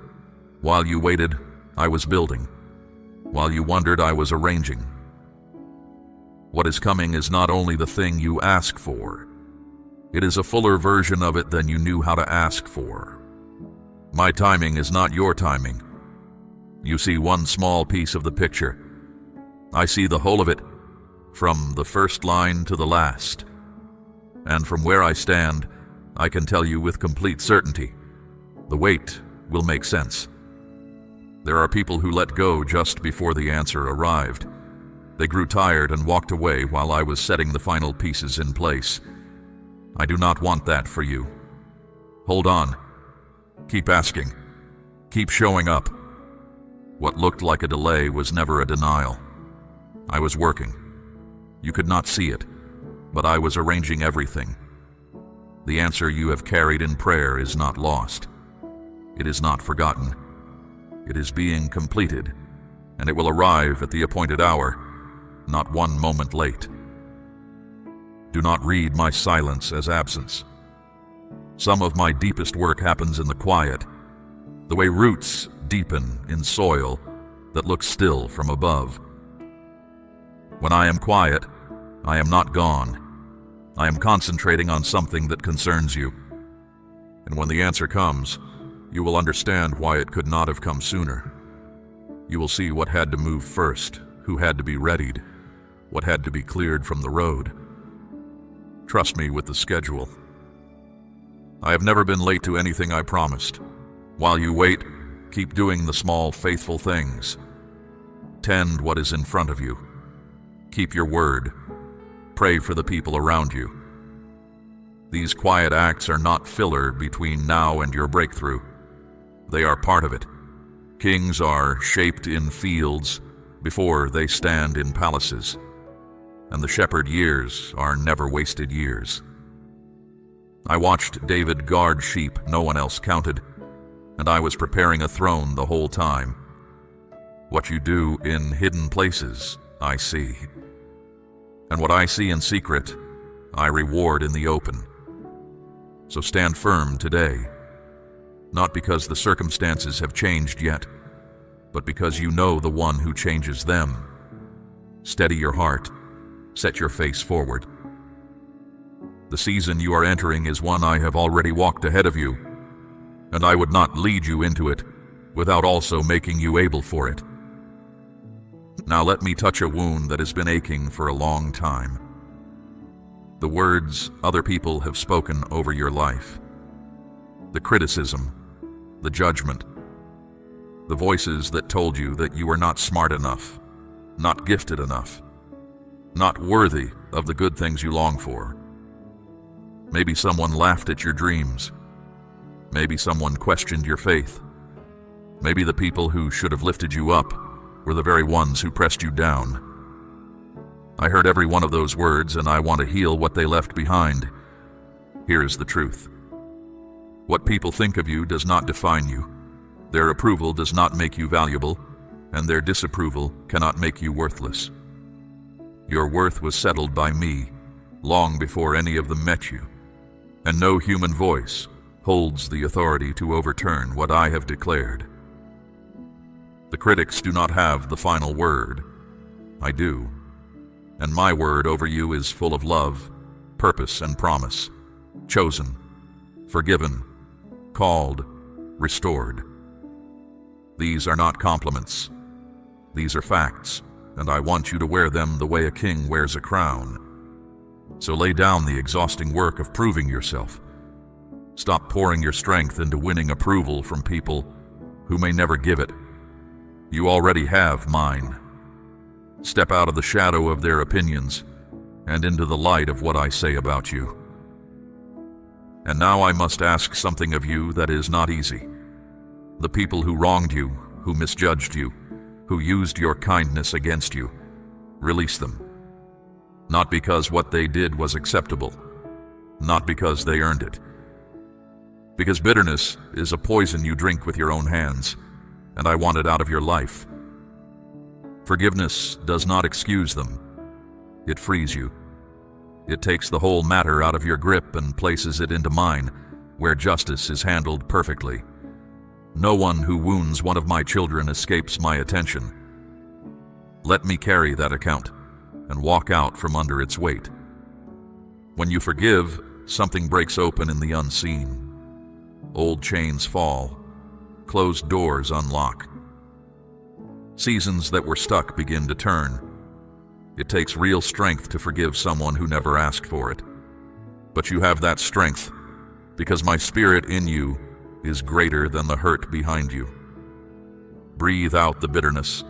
Speaker 1: While you waited, I was building. While you wondered, I was arranging. What is coming is not only the thing you ask for. It is a fuller version of it than you knew how to ask for. My timing is not your timing. You see one small piece of the picture. I see the whole of it, from the first line to the last. And from where I stand, I can tell you with complete certainty, the wait will make sense. There are people who let go just before the answer arrived. They grew tired and walked away while I was setting the final pieces in place. I do not want that for you. Hold on. Keep asking. Keep showing up. What looked like a delay was never a denial. I was working. You could not see it, but I was arranging everything. The answer you have carried in prayer is not lost. It is not forgotten. It is being completed, and it will arrive at the appointed hour, not one moment late. Do not read my silence as absence. Some of my deepest work happens in the quiet, the way roots deepen in soil that looks still from above. When I am quiet, I am not gone. I am concentrating on something that concerns you. And when the answer comes, you will understand why it could not have come sooner. You will see what had to move first, who had to be readied, what had to be cleared from the road. Trust me with the schedule. I have never been late to anything I promised. While you wait, keep doing the small, faithful things. Tend what is in front of you. Keep your word. Pray for the people around you. These quiet acts are not filler between now and your breakthrough. They are part of it. Kings are shaped in fields before they stand in palaces, and the shepherd years are never wasted years. I watched David guard sheep no one else counted, and I was preparing a throne the whole time. What you do in hidden places, I see. And what I see in secret, I reward in the open. So stand firm today, not because the circumstances have changed yet, but because you know the one who changes them. Steady your heart, set your face forward. The season you are entering is one I have already walked ahead of you, and I would not lead you into it without also making you able for it. Now let me touch a wound that has been aching for a long time. The words other people have spoken over your life. The criticism, the judgment, the voices that told you that you were not smart enough, not gifted enough, not worthy of the good things you long for. Maybe someone laughed at your dreams. Maybe someone questioned your faith. Maybe the people who should have lifted you up were the very ones who pressed you down. I heard every one of those words, and I want to heal what they left behind. Here is the truth. What people think of you does not define you. Their approval does not make you valuable, and their disapproval cannot make you worthless. Your worth was settled by me long before any of them met you, and no human voice holds the authority to overturn what I have declared. The critics do not have the final word. I do. And my word over you is full of love, purpose, and promise. Chosen, forgiven, called, restored. These are not compliments. These are facts, and I want you to wear them the way a king wears a crown. So lay down the exhausting work of proving yourself. Stop pouring your strength into winning approval from people who may never give it. You already have mine. Step out of the shadow of their opinions and into the light of what I say about you. And now I must ask something of you that is not easy. The people who wronged you, who misjudged you, who used your kindness against you, release them. Not because what they did was acceptable, not because they earned it. Because bitterness is a poison you drink with your own hands, and I want it out of your life. Forgiveness does not excuse them. It frees you. It takes the whole matter out of your grip and places it into mine, where justice is handled perfectly. No one who wounds one of my children escapes my attention. Let me carry that account and walk out from under its weight. When you forgive, something breaks open in the unseen. Old chains fall. Closed doors unlock. Seasons that were stuck begin to turn. It takes real strength to forgive someone who never asked for it. But you have that strength because my spirit in you is greater than the hurt behind you. Breathe out the bitterness.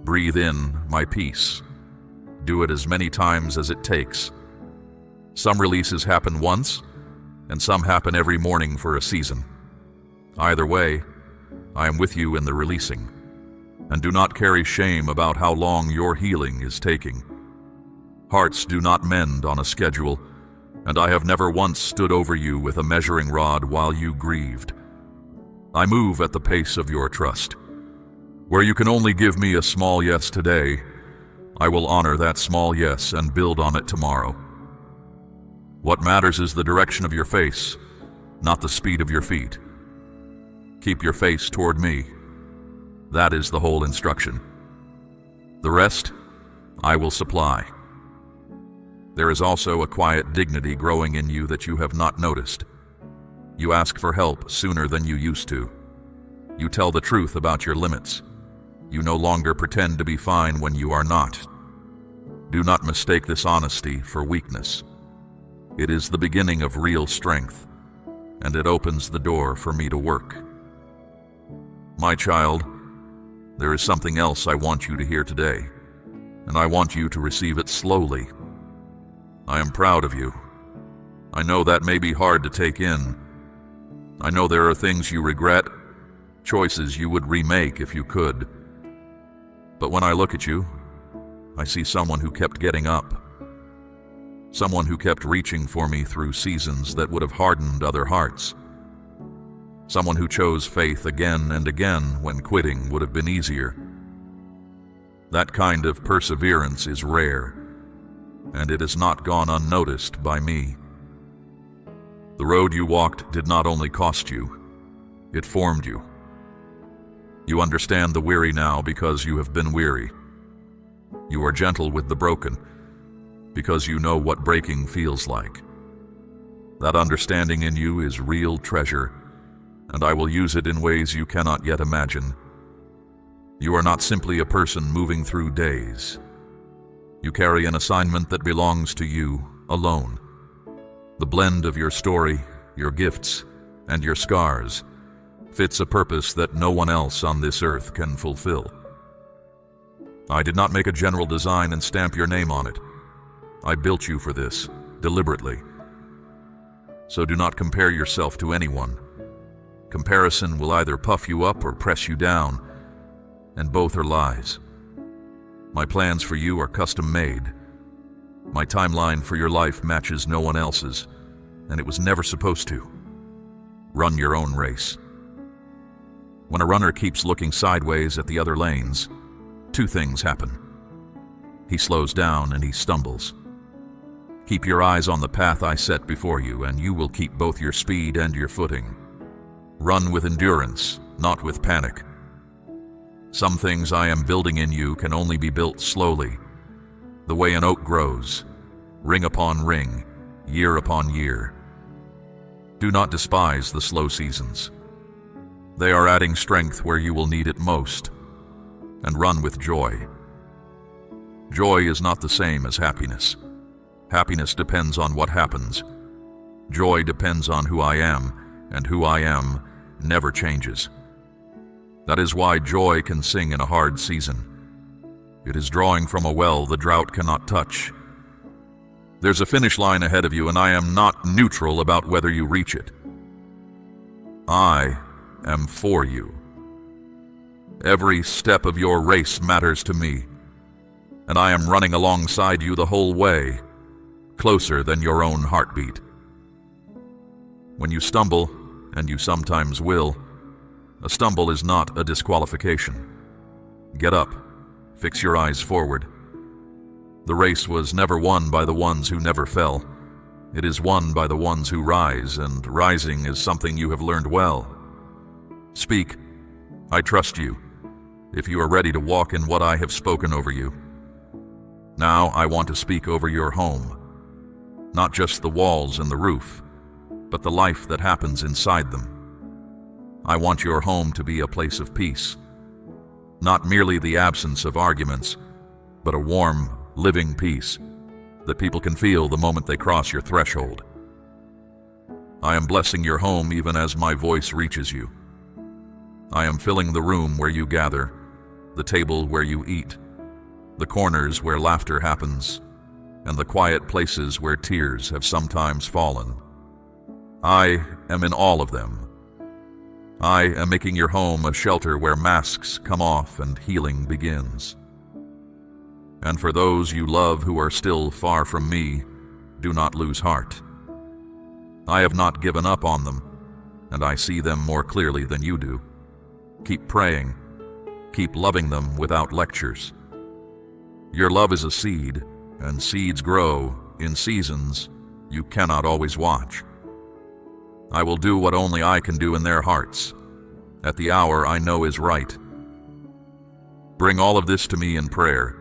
Speaker 1: Breathe in my peace. Do it as many times as it takes. Some releases happen once, and some happen every morning for a season. Either way, I am with you in the releasing. And do not carry shame about how long your healing is taking. Hearts do not mend on a schedule, and I have never once stood over you with a measuring rod while you grieved. I move at the pace of your trust. Where you can only give me a small yes today, I will honor that small yes and build on it tomorrow. What matters is the direction of your face, not the speed of your feet. Keep your face toward me. That is the whole instruction. The rest, I will supply. There is also a quiet dignity growing in you that you have not noticed. You ask for help sooner than you used to. You tell the truth about your limits. You no longer pretend to be fine when you are not. Do not mistake this honesty for weakness. It is the beginning of real strength, and it opens the door for me to work. My child, there is something else I want you to hear today, and I want you to receive it slowly. I am proud of you. I know that may be hard to take in. I know there are things you regret, choices you would remake if you could. But when I look at you, I see someone who kept getting up. Someone who kept reaching for me through seasons that would have hardened other hearts. Someone who chose faith again and again when quitting would have been easier. That kind of perseverance is rare, and it has not gone unnoticed by me. The road you walked did not only cost you, it formed you. You understand the weary now because you have been weary. You are gentle with the broken because you know what breaking feels like. That understanding in you is real treasure, and I will use it in ways you cannot yet imagine. You are not simply a person moving through days. You carry an assignment that belongs to you alone. The blend of your story, your gifts, and your scars fits a purpose that no one else on this earth can fulfill. I did not make a general design and stamp your name on it. I built you for this, deliberately. So do not compare yourself to anyone. Comparison will either puff you up or press you down, and both are lies. My plans for you are custom-made. My timeline for your life matches no one else's, and it was never supposed to. Run your own race. When a runner keeps looking sideways at the other lanes, two things happen. He slows down and he stumbles. Keep your eyes on the path I set before you, and you will keep both your speed and your footing. Run with endurance, not with panic. Some things I am building in you can only be built slowly, the way an oak grows, ring upon ring, year upon year. Do not despise the slow seasons. They are adding strength where you will need it most, and run with joy. Joy is not the same as happiness. Happiness depends on what happens. Joy depends on who I am, and who I am never changes. That is why joy can sing in a hard season. It is drawing from a well the drought cannot touch. There's a finish line ahead of you, and I am not neutral about whether you reach it. I am for you. Every step of your race matters to me, and I am running alongside you the whole way, closer than your own heartbeat. When you stumble, and you sometimes will, a stumble is not a disqualification. Get up, fix your eyes forward. The race was never won by the ones who never fell. It is won by the ones who rise, and rising is something you have learned well. Speak. I trust you, if you are ready to walk in what I have spoken over you. Now I want to speak over your home. Not just the walls and the roof, but the life that happens inside them. I want your home to be a place of peace. Not merely the absence of arguments, but a warm, living peace that people can feel the moment they cross your threshold. I am blessing your home even as my voice reaches you. I am filling the room where you gather, the table where you eat, the corners where laughter happens, and the quiet places where tears have sometimes fallen. I am in all of them. I am making your home a shelter where masks come off and healing begins. And for those you love who are still far from me, do not lose heart. I have not given up on them, and I see them more clearly than you do. Keep praying. Keep loving them without lectures. Your love is a seed, and seeds grow in seasons you cannot always watch. I will do what only I can do in their hearts, at the hour I know is right. Bring all of this to me in prayer,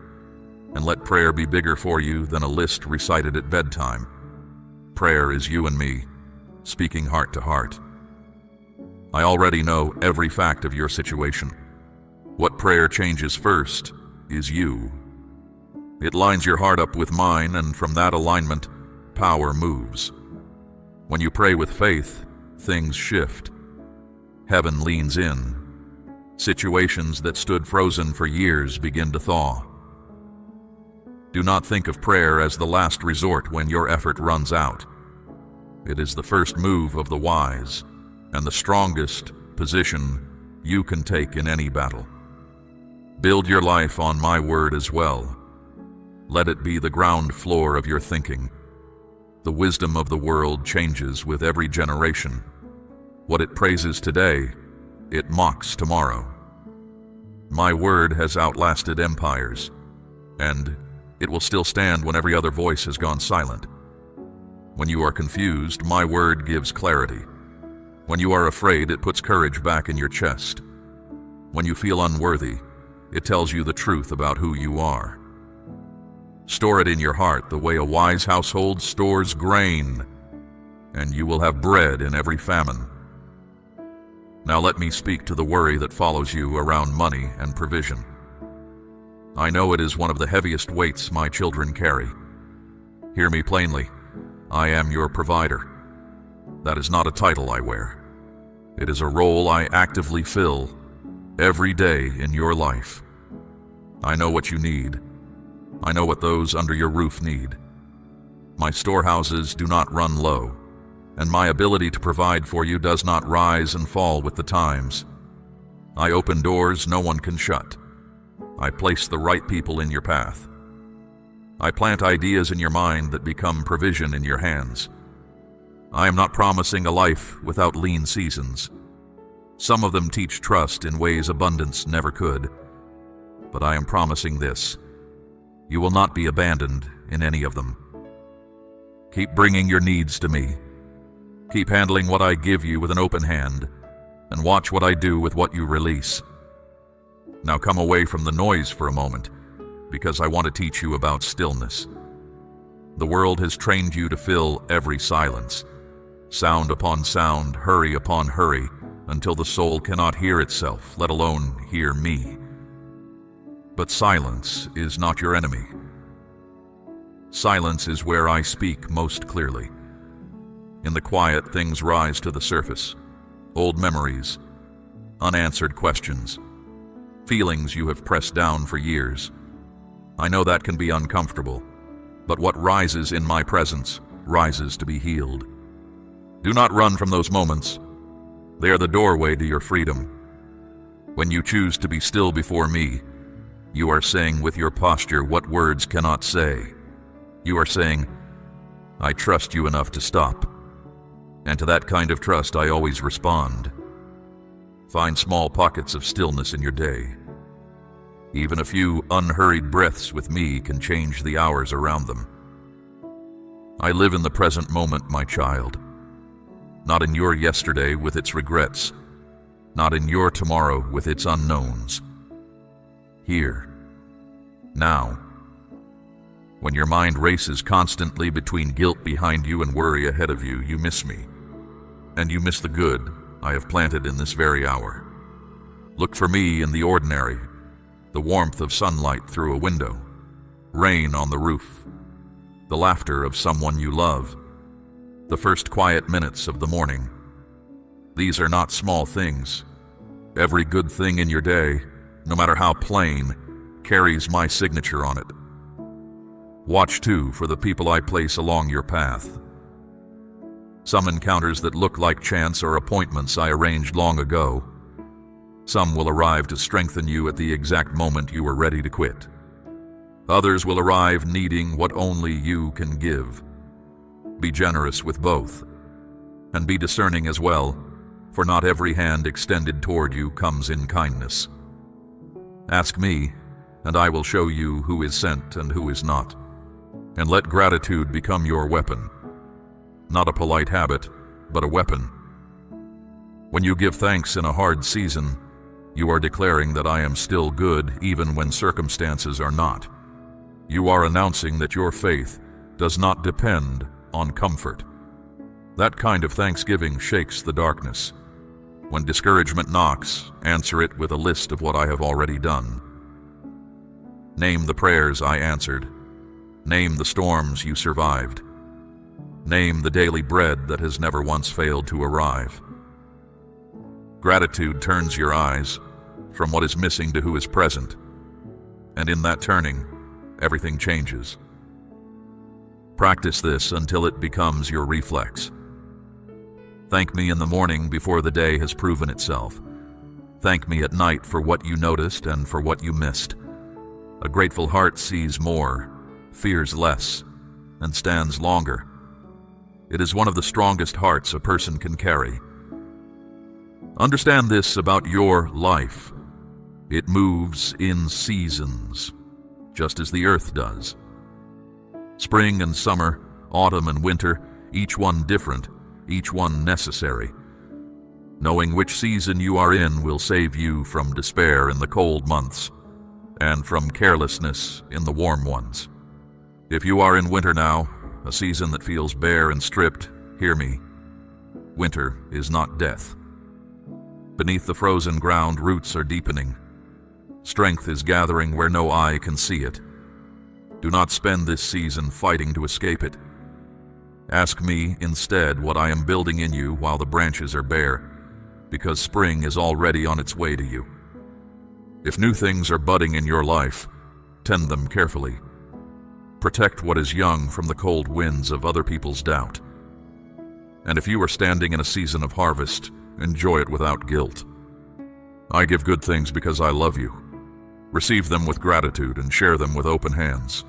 Speaker 1: and let prayer be bigger for you than a list recited at bedtime. Prayer is you and me, speaking heart to heart. I already know every fact of your situation. What prayer changes first is you. It lines your heart up with mine, and from that alignment, power moves. When you pray with faith, things shift. Heaven leans in. Situations that stood frozen for years begin to thaw. Do not think of prayer as the last resort when your effort runs out. It is the first move of the wise, and the strongest position you can take in any battle. Build your life on my word as well. Let it be the ground floor of your thinking. The wisdom of the world changes with every generation. What it praises today, it mocks tomorrow. My word has outlasted empires, and it will still stand when every other voice has gone silent. When you are confused, my word gives clarity. When you are afraid, it puts courage back in your chest. When you feel unworthy, it tells you the truth about who you are. Store it in your heart the way a wise household stores grain, and you will have bread in every famine. Now let me speak to the worry that follows you around money and provision. I know it is one of the heaviest weights my children carry. Hear me plainly. I am your provider. That is not a title I wear. It is a role I actively fill every day in your life. I know what you need. I know what those under your roof need. My storehouses do not run low, and my ability to provide for you does not rise and fall with the times. I open doors no one can shut. I place the right people in your path. I plant ideas in your mind that become provision in your hands. I am not promising a life without lean seasons. Some of them teach trust in ways abundance never could. But I am promising this. You will not be abandoned in any of them. Keep bringing your needs to me. Keep handling what I give you with an open hand, and watch what I do with what you release. Now come away from the noise for a moment, because I want to teach you about stillness. The world has trained you to fill every silence, sound upon sound, hurry upon hurry, until the soul cannot hear itself, let alone hear me. But silence is not your enemy. Silence is where I speak most clearly. In the quiet, things rise to the surface. Old memories, unanswered questions, feelings you have pressed down for years. I know that can be uncomfortable, but what rises in my presence rises to be healed. Do not run from those moments. They are the doorway to your freedom. When you choose to be still before me, you are saying with your posture what words cannot say. You are saying, I trust you enough to stop. And to that kind of trust I always respond. Find small pockets of stillness in your day. Even a few unhurried breaths with me can change the hours around them. I live in the present moment, my child. Not in your yesterday with its regrets. Not in your tomorrow with its unknowns. Here. Now. When your mind races constantly between guilt behind you and worry ahead of you, you miss me. And you miss the good I have planted in this very hour. Look for me in the ordinary, the warmth of sunlight through a window, rain on the roof, the laughter of someone you love, the first quiet minutes of the morning. These are not small things. Every good thing in your day, no matter how plain, carries my signature on it. Watch, too, for the people I place along your path. Some encounters that look like chance or appointments I arranged long ago. Some will arrive to strengthen you at the exact moment you are ready to quit. Others will arrive needing what only you can give. Be generous with both, and be discerning as well, for not every hand extended toward you comes in kindness. Ask me, and I will show you who is sent and who is not. And let gratitude become your weapon. Not a polite habit, but a weapon. When you give thanks in a hard season, you are declaring that I am still good even when circumstances are not. You are announcing that your faith does not depend on comfort. That kind of thanksgiving shakes the darkness. When discouragement knocks, answer it with a list of what I have already done. Name the prayers I answered. Name the storms you survived. Name the daily bread that has never once failed to arrive. Gratitude turns your eyes from what is missing to who is present, and in that turning, everything changes. Practice this until it becomes your reflex. Thank me in the morning before the day has proven itself. Thank me at night for what you noticed and for what you missed. A grateful heart sees more, fears less, and stands longer. It is one of the strongest hearts a person can carry. Understand this about your life. It moves in seasons, just as the earth does. Spring and summer, autumn and winter, each one different, each one necessary. Knowing which season you are in will save you from despair in the cold months and from carelessness in the warm ones. If you are in winter now, a season that feels bare and stripped, hear me. Winter is not death. Beneath the frozen ground, roots are deepening. Strength is gathering where no eye can see it. Do not spend this season fighting to escape it. Ask me instead what I am building in you while the branches are bare, because spring is already on its way to you. If new things are budding in your life, tend them carefully. Protect what is young from the cold winds of other people's doubt. And if you are standing in a season of harvest, enjoy it without guilt. I give good things because I love you. Receive them with gratitude and share them with open hands.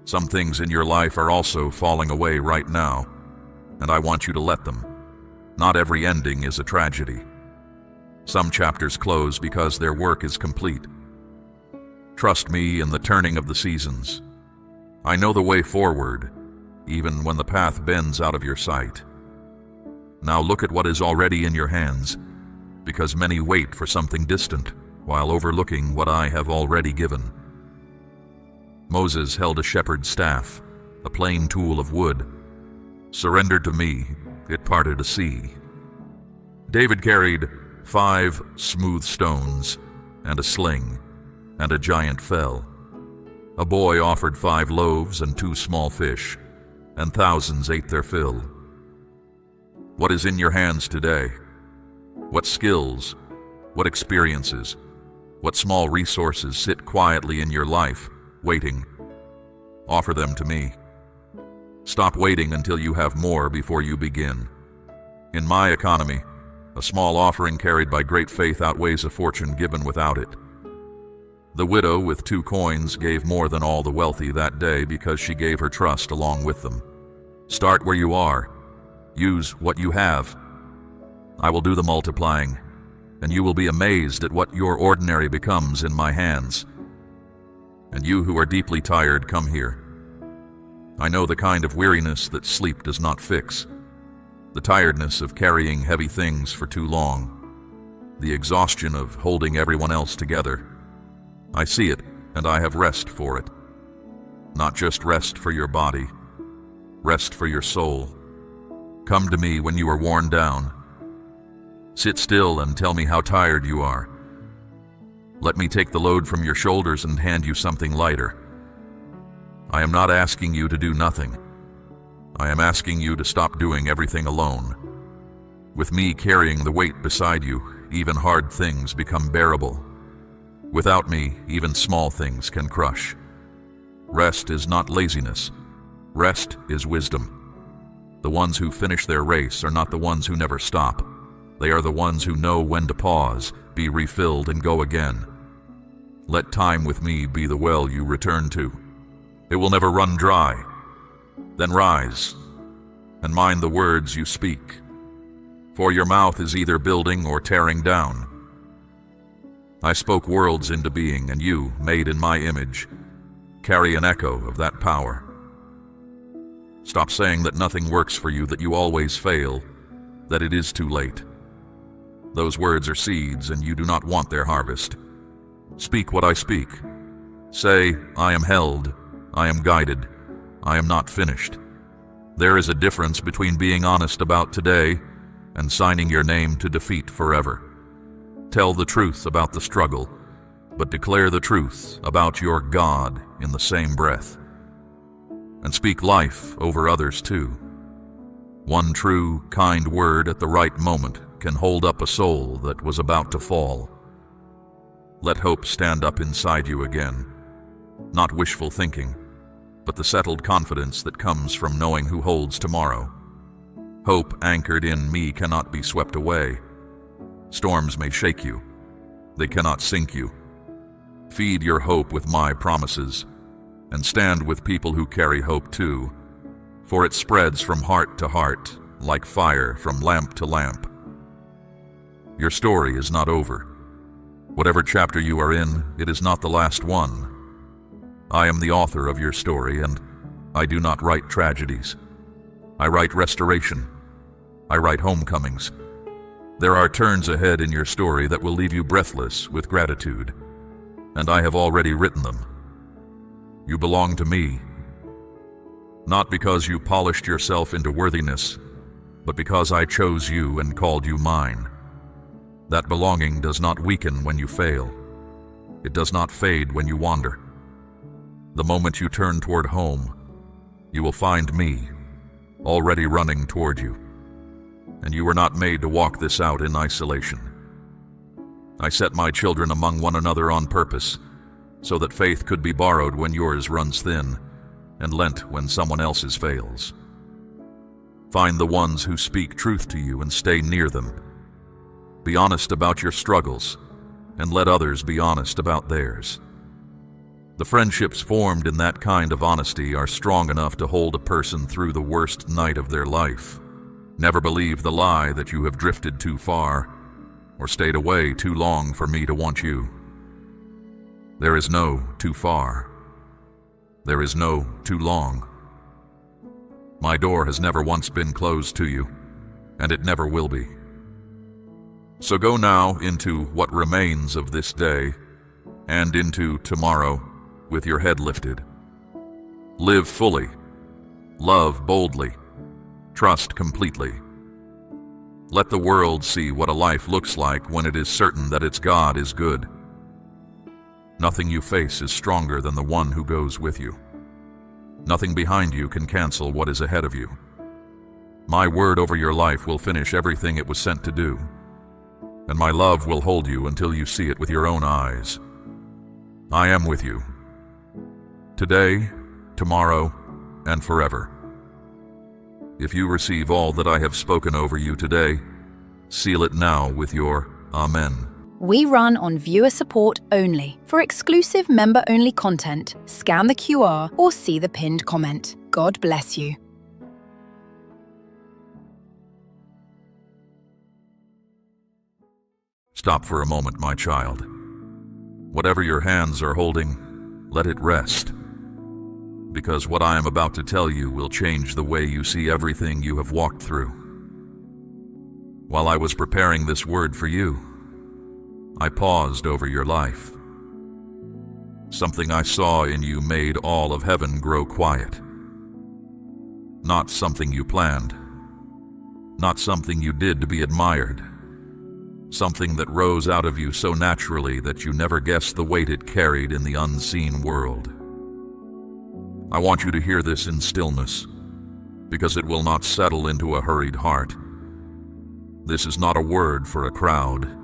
Speaker 1: Some things in your life are also falling away right now, and I want you to let them. Not every ending is a tragedy. Some chapters close because their work is complete. Trust me in the turning of the seasons. I know the way forward, even when the path bends out of your sight. Now look at what is already in your hands, because many wait for something distant, while overlooking what I have already given. Moses held a shepherd's staff, a plain tool of wood. Surrendered to me, it parted a sea. David carried 5 smooth stones and a sling, and a giant fell. A boy offered 5 loaves and 2 small fish, and thousands ate their fill. What is in your hands today? What skills, what experiences, what small resources sit quietly in your life, waiting? Offer them to me. Stop waiting until you have more before you begin. In my economy, a small offering carried by great faith outweighs a fortune given without it. The widow with 2 coins gave more than all the wealthy that day because she gave her trust along with them. Start where you are. Use what you have. I will do the multiplying, and you will be amazed at what your ordinary becomes in my hands. And you who are deeply tired, come here. I know the kind of weariness that sleep does not fix, the tiredness of carrying heavy things for too long, the exhaustion of holding everyone else together. I see it, and I have rest for it. Not just rest for your body, rest for your soul. Come to me when you are worn down. Sit still and tell me how tired you are. Let me take the load from your shoulders and hand you something lighter. I am not asking you to do nothing. I am asking you to stop doing everything alone. With me carrying the weight beside you, even hard things become bearable. Without me, even small things can crush. Rest is not laziness. Rest is wisdom. The ones who finish their race are not the ones who never stop. They are the ones who know when to pause, be refilled, and go again. Let time with me be the well you return to. It will never run dry. Then rise, and mind the words you speak, for your mouth is either building or tearing down. I spoke worlds into being, and you, made in my image, carry an echo of that power. Stop saying that nothing works for you, that you always fail, that it is too late. Those words are seeds, and you do not want their harvest. Speak what I speak. Say, I am held, I am guided, I am not finished. There is a difference between being honest about today and signing your name to defeat forever. Tell the truth about the struggle, but declare the truth about your God in the same breath. And speak life over others too. One true, kind word at the right moment can hold up a soul that was about to fall. Let hope stand up inside you again. Not wishful thinking, but the settled confidence that comes from knowing who holds tomorrow. Hope anchored in me cannot be swept away. Storms may shake you. They cannot sink you. Feed your hope with my promises, and stand with people who carry hope too, for it spreads from heart to heart, like fire from lamp to lamp. Your story is not over. Whatever chapter you are in, it is not the last one. I am the author of your story, and I do not write tragedies. I write restoration. I write homecomings. There are turns ahead in your story that will leave you breathless with gratitude, and I have already written them. You belong to me, not because you polished yourself into worthiness, but because I chose you and called you mine. That belonging does not weaken when you fail. It does not fade when you wander. The moment you turn toward home, you will find me, already running toward you. And you were not made to walk this out in isolation. I set my children among one another on purpose, so that faith could be borrowed when yours runs thin, and lent when someone else's fails. Find the ones who speak truth to you and stay near them. Be honest about your struggles, and let others be honest about theirs. The friendships formed in that kind of honesty are strong enough to hold a person through the worst night of their life. Never believe the lie that you have drifted too far or stayed away too long for me to want you. There is no too far. There is no too long. My door has never once been closed to you, and it never will be. So go now into what remains of this day and into tomorrow with your head lifted. Live fully, love boldly, trust completely. Let the world see what a life looks like when it is certain that its God is good. Nothing you face is stronger than the one who goes with you. Nothing behind you can cancel what is ahead of you. My word over your life will finish everything it was sent to do, and my love will hold you until you see it with your own eyes. I am with you, today, tomorrow, and forever. If you receive all that I have spoken over you today, seal it now with your Amen.
Speaker 2: We run on viewer support only. For exclusive member-only content, scan the QR or see the pinned comment. God bless you.
Speaker 1: Stop for a moment, my child. Whatever your hands are holding, let it rest. Because what I am about to tell you will change the way you see everything you have walked through. While I was preparing this word for you, I paused over your life. Something I saw in you made all of heaven grow quiet. Not something you planned. Not something you did to be admired. Something that rose out of you so naturally that you never guessed the weight it carried in the unseen world. I want you to hear this in stillness, because it will not settle into a hurried heart. This is not a word for a crowd.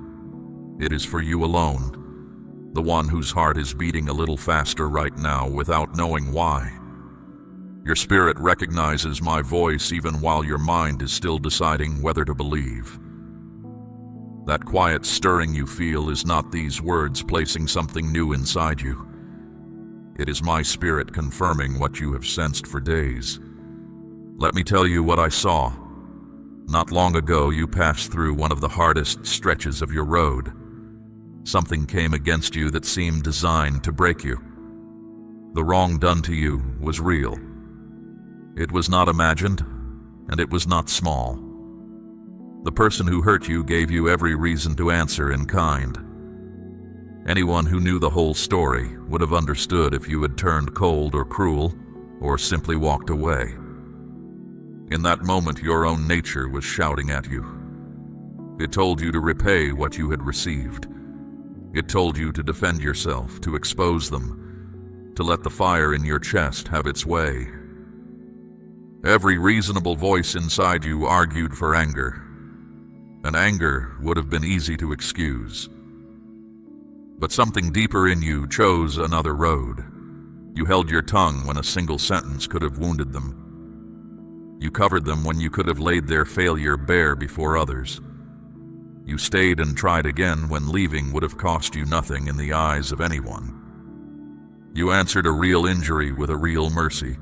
Speaker 1: It is for you alone, the one whose heart is beating a little faster right now without knowing why. Your spirit recognizes my voice even while your mind is still deciding whether to believe. That quiet stirring you feel is not these words placing something new inside you. It is my spirit confirming what you have sensed for days. Let me tell you what I saw. Not long ago, you passed through one of the hardest stretches of your road. Something came against you that seemed designed to break you. The wrong done to you was real. It was not imagined, and it was not small. The person who hurt you gave you every reason to answer in kind. Anyone who knew the whole story would have understood if you had turned cold or cruel, or simply walked away. In that moment, your own nature was shouting at you. It told you to repay what you had received. It told you to defend yourself, to expose them, to let the fire in your chest have its way. Every reasonable voice inside you argued for anger, and anger would have been easy to excuse. But something deeper in you chose another road. You held your tongue when a single sentence could have wounded them. You covered them when you could have laid their failure bare before others. You stayed and tried again when leaving would have cost you nothing in the eyes of anyone. You answered a real injury with a real mercy.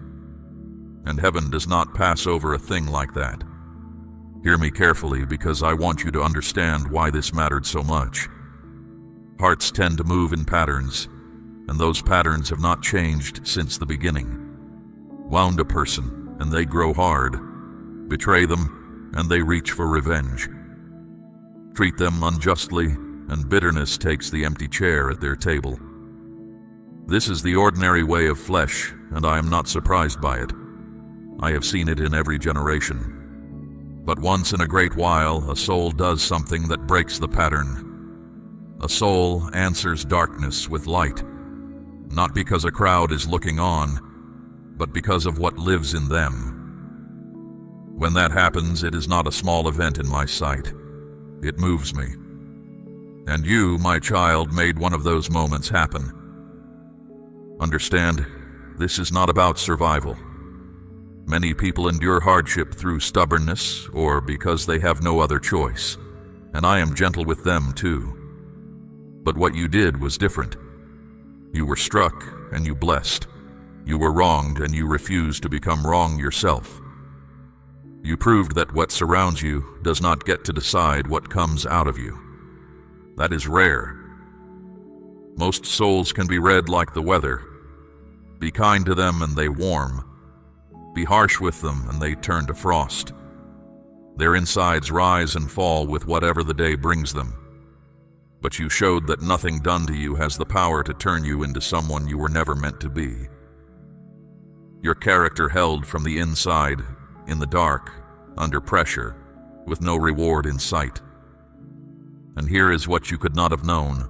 Speaker 1: And heaven does not pass over a thing like that. Hear me carefully, because I want you to understand why this mattered so much. Hearts tend to move in patterns, and those patterns have not changed since the beginning. Wound a person, and they grow hard. Betray them, and they reach for revenge. Treat them unjustly, and bitterness takes the empty chair at their table. This is the ordinary way of flesh, and I am not surprised by it. I have seen it in every generation. But once in a great while, a soul does something that breaks the pattern. A soul answers darkness with light, not because a crowd is looking on, but because of what lives in them. When that happens, it is not a small event in my sight. It moves me. And you, my child, made one of those moments happen. Understand, this is not about survival. Many people endure hardship through stubbornness or because they have no other choice, and I am gentle with them too. But what you did was different. You were struck and you blessed. You were wronged and you refused to become wrong yourself. You proved that what surrounds you does not get to decide what comes out of you. That is rare. Most souls can be read like the weather. Be kind to them and they warm. Be harsh with them and they turn to frost. Their insides rise and fall with whatever the day brings them. But you showed that nothing done to you has the power to turn you into someone you were never meant to be. Your character held from the inside, in the dark, under pressure, with no reward in sight. And here is what you could not have known.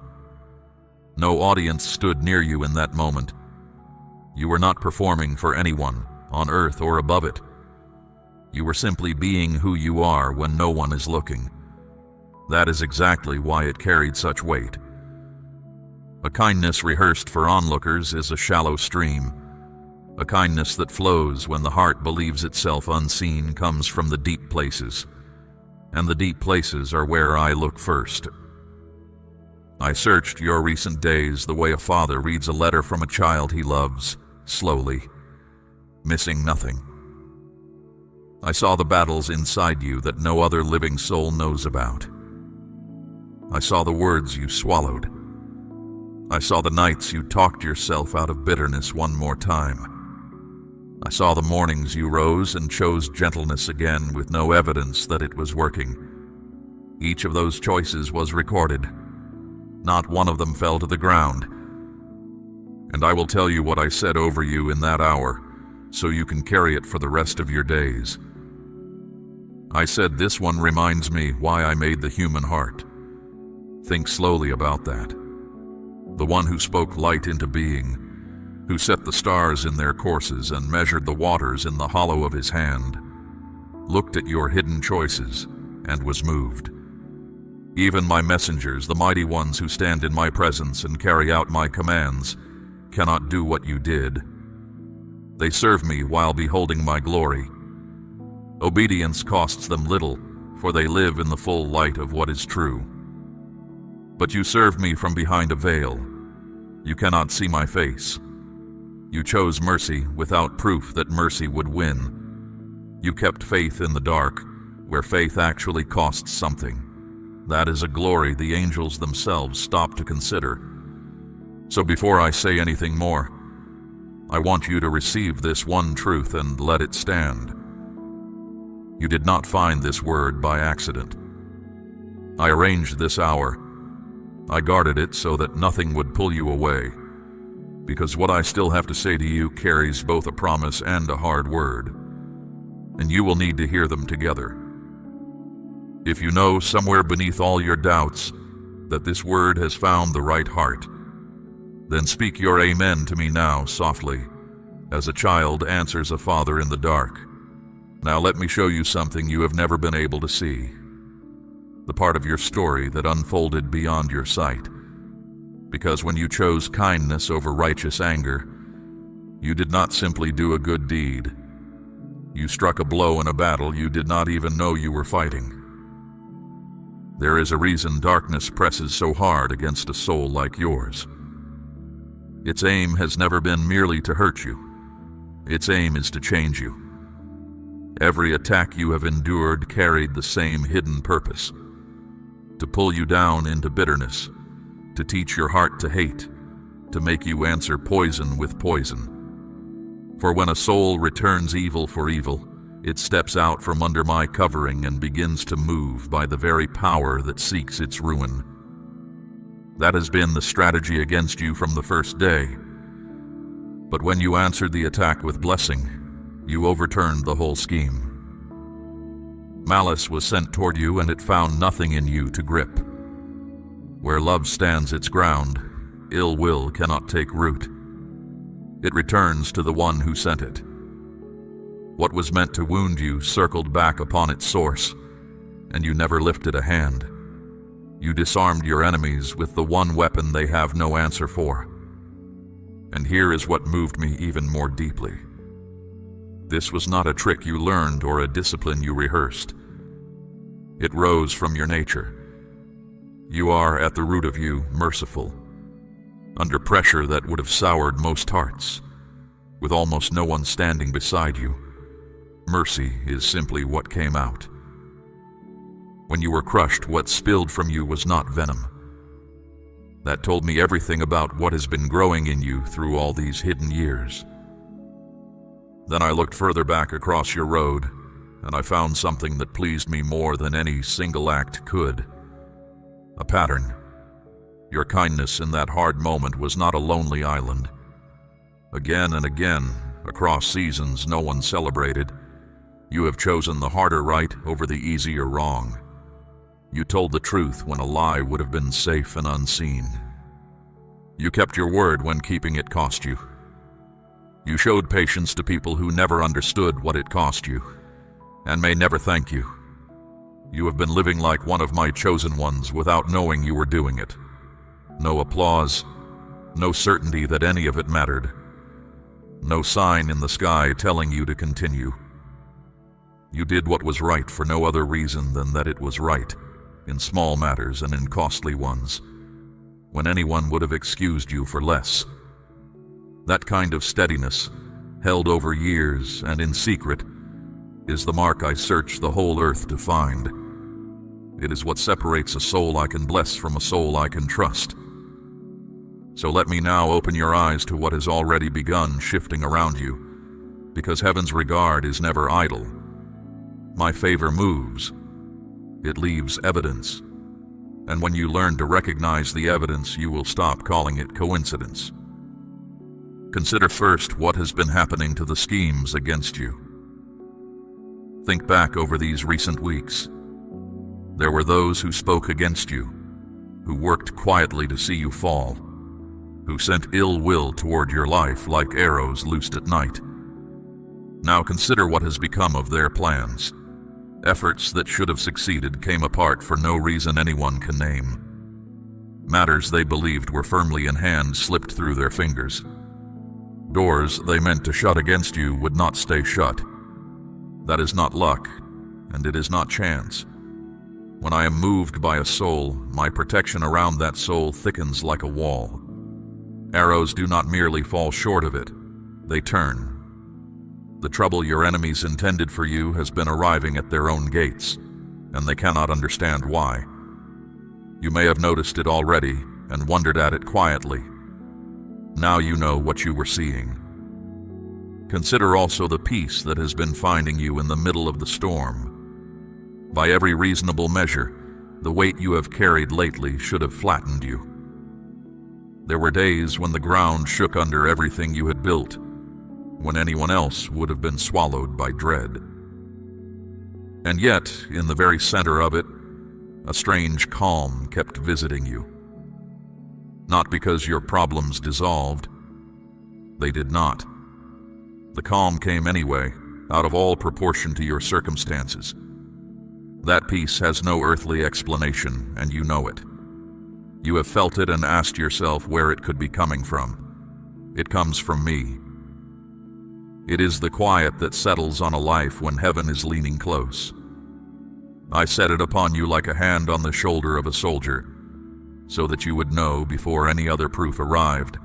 Speaker 1: No audience stood near you in that moment. You were not performing for anyone, on earth or above it. You were simply being who you are when no one is looking. That is exactly why it carried such weight. A kindness rehearsed for onlookers is a shallow stream. A kindness that flows when the heart believes itself unseen comes from the deep places, and the deep places are where I look first. I searched your recent days the way a father reads a letter from a child he loves, slowly, missing nothing. I saw the battles inside you that no other living soul knows about. I saw the words you swallowed. I saw the nights you talked yourself out of bitterness one more time. I saw the mornings you rose and chose gentleness again with no evidence that it was working. Each of those choices was recorded. Not one of them fell to the ground. And I will tell you what I said over you in that hour, so you can carry it for the rest of your days. I said, this one reminds me why I made the human heart. Think slowly about that. The one who spoke light into being, who set the stars in their courses and measured the waters in the hollow of his hand, looked at your hidden choices and was moved. Even my messengers, the mighty ones who stand in my presence and carry out my commands, cannot do what you did. They serve me while beholding my glory. Obedience costs them little, for they live in the full light of what is true. But you serve me from behind a veil. You cannot see my face. You chose mercy without proof that mercy would win. You kept faith in the dark, where faith actually costs something. That is a glory the angels themselves stop to consider. So before I say anything more, I want you to receive this one truth and let it stand. You did not find this word by accident. I arranged this hour, I guarded it so that nothing would pull you away, because what I still have to say to you carries both a promise and a hard word, and you will need to hear them together. If you know somewhere beneath all your doubts that this word has found the right heart, then speak your amen to me now softly, as a child answers a father in the dark. Now let me show you something you have never been able to see, the part of your story that unfolded beyond your sight. Because when you chose kindness over righteous anger, you did not simply do a good deed. You struck a blow in a battle you did not even know you were fighting. There is a reason darkness presses so hard against a soul like yours. Its aim has never been merely to hurt you. Its aim is to change you. Every attack you have endured carried the same hidden purpose: to pull you down into bitterness, to teach your heart to hate, to make you answer poison with poison. For when a soul returns evil for evil, it steps out from under my covering and begins to move by the very power that seeks its ruin. That has been the strategy against you from the first day. But when you answered the attack with blessing, you overturned the whole scheme. Malice was sent toward you, and it found nothing in you to grip. Where love stands its ground, ill will cannot take root. It returns to the one who sent it. What was meant to wound you circled back upon its source, and you never lifted a hand. You disarmed your enemies with the one weapon they have no answer for. And here is what moved me even more deeply. This was not a trick you learned or a discipline you rehearsed. It rose from your nature. You are, at the root of you, merciful. Under pressure that would have soured most hearts, with almost no one standing beside you, mercy is simply what came out. When you were crushed, what spilled from you was not venom. That told me everything about what has been growing in you through all these hidden years. Then I looked further back across your road, and I found something that pleased me more than any single act could. A pattern. Your kindness in that hard moment was not a lonely island. Again and again, across seasons no one celebrated, you have chosen the harder right over the easier wrong. You told the truth when a lie would have been safe and unseen. You kept your word when keeping it cost you. You showed patience to people who never understood what it cost you, and may never thank you. You have been living like one of my chosen ones without knowing you were doing it. No applause, no certainty that any of it mattered. No sign in the sky telling you to continue. You did what was right for no other reason than that it was right, in small matters and in costly ones, when anyone would have excused you for less. That kind of steadiness, held over years and in secret, is the mark I search the whole earth to find. It is what separates a soul I can bless from a soul I can trust. So let me now open your eyes to what has already begun shifting around you, because heaven's regard is never idle. My favor moves. It leaves evidence. And when you learn to recognize the evidence, you will stop calling it coincidence. Consider first what has been happening to the schemes against you. Think back over these recent weeks. There were those who spoke against you, who worked quietly to see you fall, who sent ill will toward your life like arrows loosed at night. Now consider what has become of their plans. Efforts that should have succeeded came apart for no reason anyone can name. Matters they believed were firmly in hand slipped through their fingers. Doors they meant to shut against you would not stay shut. That is not luck, and it is not chance. When I am moved by a soul, my protection around that soul thickens like a wall. Arrows do not merely fall short of it, they turn. The trouble your enemies intended for you has been arriving at their own gates, and they cannot understand why. You may have noticed it already and wondered at it quietly. Now you know what you were seeing. Consider also the peace that has been finding you in the middle of the storm. By every reasonable measure, The weight you have carried lately should have flattened you. There were days when the ground shook under everything you had built, when anyone else would have been swallowed by dread. And yet, in the very center of it, a strange calm kept visiting you. Not because your problems dissolved. They did not. The calm came anyway, out of all proportion to your circumstances. That peace has no earthly explanation, and you know it. You have felt it and asked yourself where it could be coming from. It comes from me. It is the quiet that settles on a life when heaven is leaning close. I set it upon you like a hand on the shoulder of a soldier, so that you would know before any other proof arrived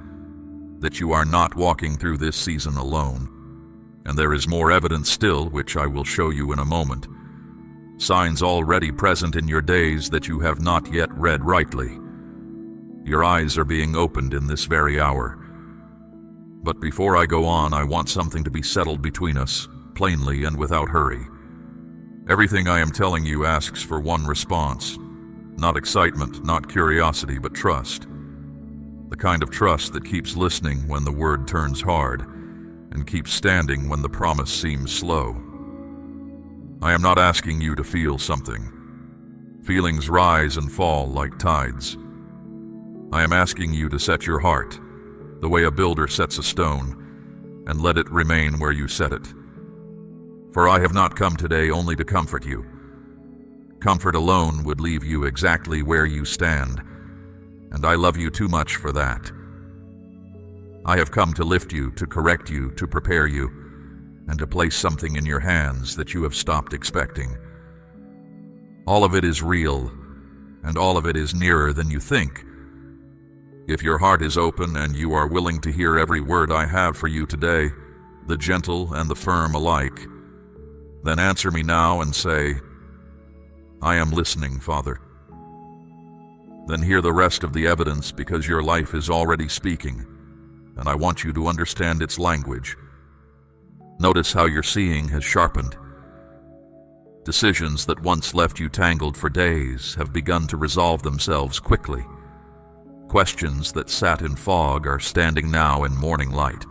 Speaker 1: that you are not walking through this season alone. And there is more evidence still, which I will show you in a moment. Signs already present in your days that you have not yet read rightly. Your eyes are being opened in this very hour. But before I go on, I want something to be settled between us, plainly and without hurry. Everything I am telling you asks for one response. Not excitement, not curiosity, but trust. The kind of trust that keeps listening when the word turns hard, and keeps standing when the promise seems slow. I am not asking you to feel something. Feelings rise and fall like tides. I am asking you to set your heart, the way a builder sets a stone, and let it remain where you set it. For I have not come today only to comfort you. Comfort alone would leave you exactly where you stand, and I love you too much for that. I have come to lift you, to correct you, to prepare you, and to place something in your hands that you have stopped expecting. All of it is real, and all of it is nearer than you think. If your heart is open and you are willing to hear every word I have for you today, the gentle and the firm alike, then answer me now and say, I am listening, Father. Then hear the rest of the evidence, because your life is already speaking, and I want you to understand its language. Notice how your seeing has sharpened. Decisions that once left you tangled for days have begun to resolve themselves quickly. Questions that sat in fog are standing now in morning light.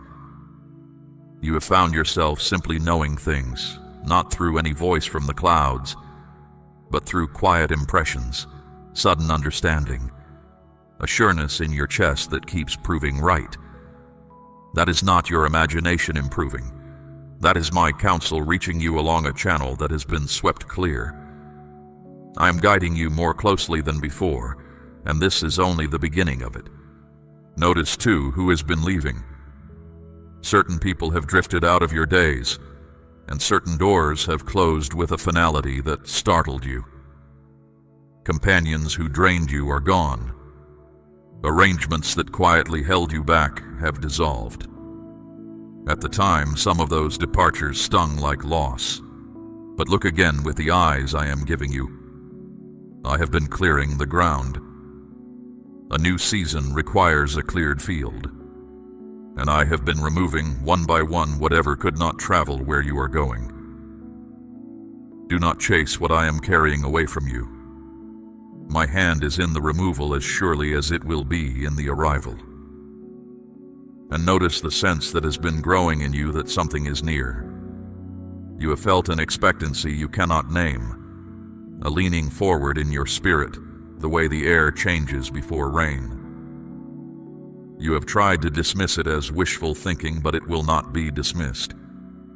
Speaker 1: You have found yourself simply knowing things, not through any voice from the clouds, but through quiet impressions, sudden understanding, a sureness in your chest that keeps proving right. That is not your imagination improving. That is my counsel reaching you along a channel that has been swept clear. I am guiding you more closely than before, and this is only the beginning of it. Notice, too, who has been leaving. Certain people have drifted out of your days, and certain doors have closed with a finality that startled you. Companions who drained you are gone. Arrangements that quietly held you back have dissolved. At the time, some of those departures stung like loss. But look again with the eyes I am giving you. I have been clearing the ground. A new season requires a cleared field, and I have been removing one by one whatever could not travel where you are going. Do not chase what I am carrying away from you. My hand is in the removal as surely as it will be in the arrival. And notice the sense that has been growing in you that something is near. You have felt an expectancy you cannot name, a leaning forward in your spirit, the way the air changes before rain. You have tried to dismiss it as wishful thinking, but it will not be dismissed.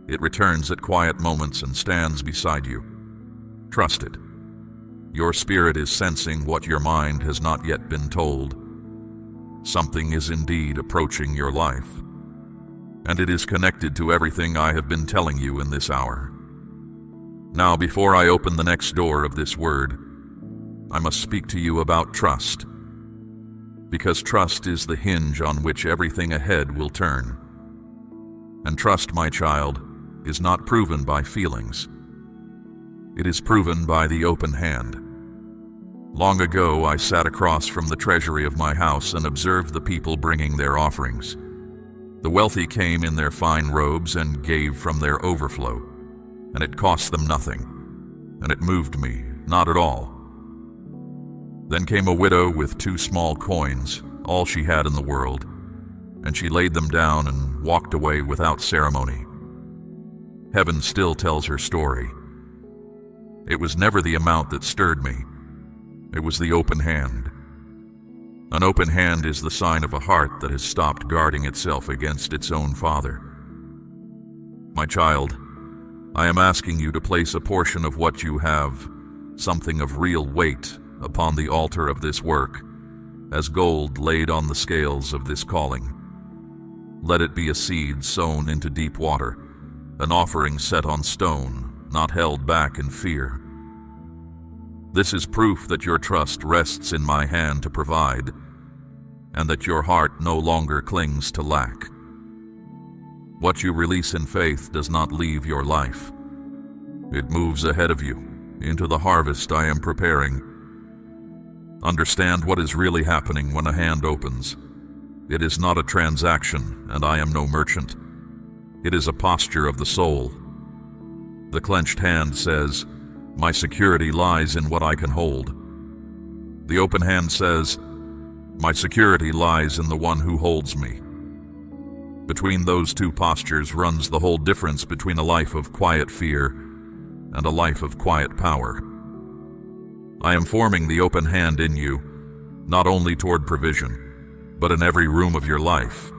Speaker 1: It returns at quiet moments and stands beside you. Trust it. Your spirit is sensing what your mind has not yet been told. Something is indeed approaching your life, and it is connected to everything I have been telling you in this hour. Now, before I open the next door of this word, I must speak to you about trust, because trust is the hinge on which everything ahead will turn. And trust, my child, is not proven by feelings. It is proven by the open hand. Long ago, I sat across from the treasury of my house and observed the people bringing their offerings. The wealthy came in their fine robes and gave from their overflow, and it cost them nothing, and it moved me not at all. Then came a widow with 2 small coins, all she had in the world, and she laid them down and walked away without ceremony. Heaven still tells her story. It was never the amount that stirred me. It was the open hand. An open hand is the sign of a heart that has stopped guarding itself against its own father. My child, I am asking you to place a portion of what you have, something of real weight, upon the altar of this work, as gold laid on the scales of this calling. Let it be a seed sown into deep water, an offering set on stone, not held back in fear. This is proof that your trust rests in my hand to provide, and that your heart no longer clings to lack. What you release in faith does not leave your life. It moves ahead of you, into the harvest I am preparing. Understand what is really happening when a hand opens. It is not a transaction, and I am no merchant. It is a posture of the soul. The clenched hand says, "My security lies in what I can hold." The open hand says, "My security lies in the one who holds me." Between those 2 postures runs the whole difference between a life of quiet fear and a life of quiet power. I am forming the open hand in you, not only toward provision, but in every room of your life,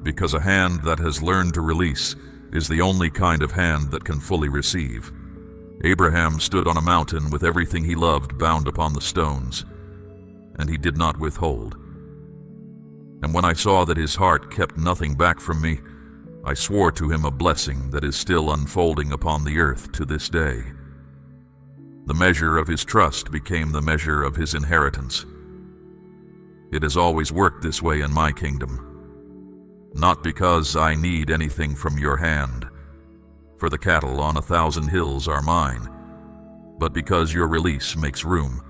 Speaker 1: because a hand that has learned to release is the only kind of hand that can fully receive. Abraham stood on a mountain with everything he loved bound upon the stones, and he did not withhold. And when I saw that his heart kept nothing back from me, I swore to him a blessing that is still unfolding upon the earth to this day. The measure of his trust became the measure of his inheritance. It has always worked this way in my kingdom. Not because I need anything from your hand, for the cattle on 1,000 hills are mine, but because your release makes room.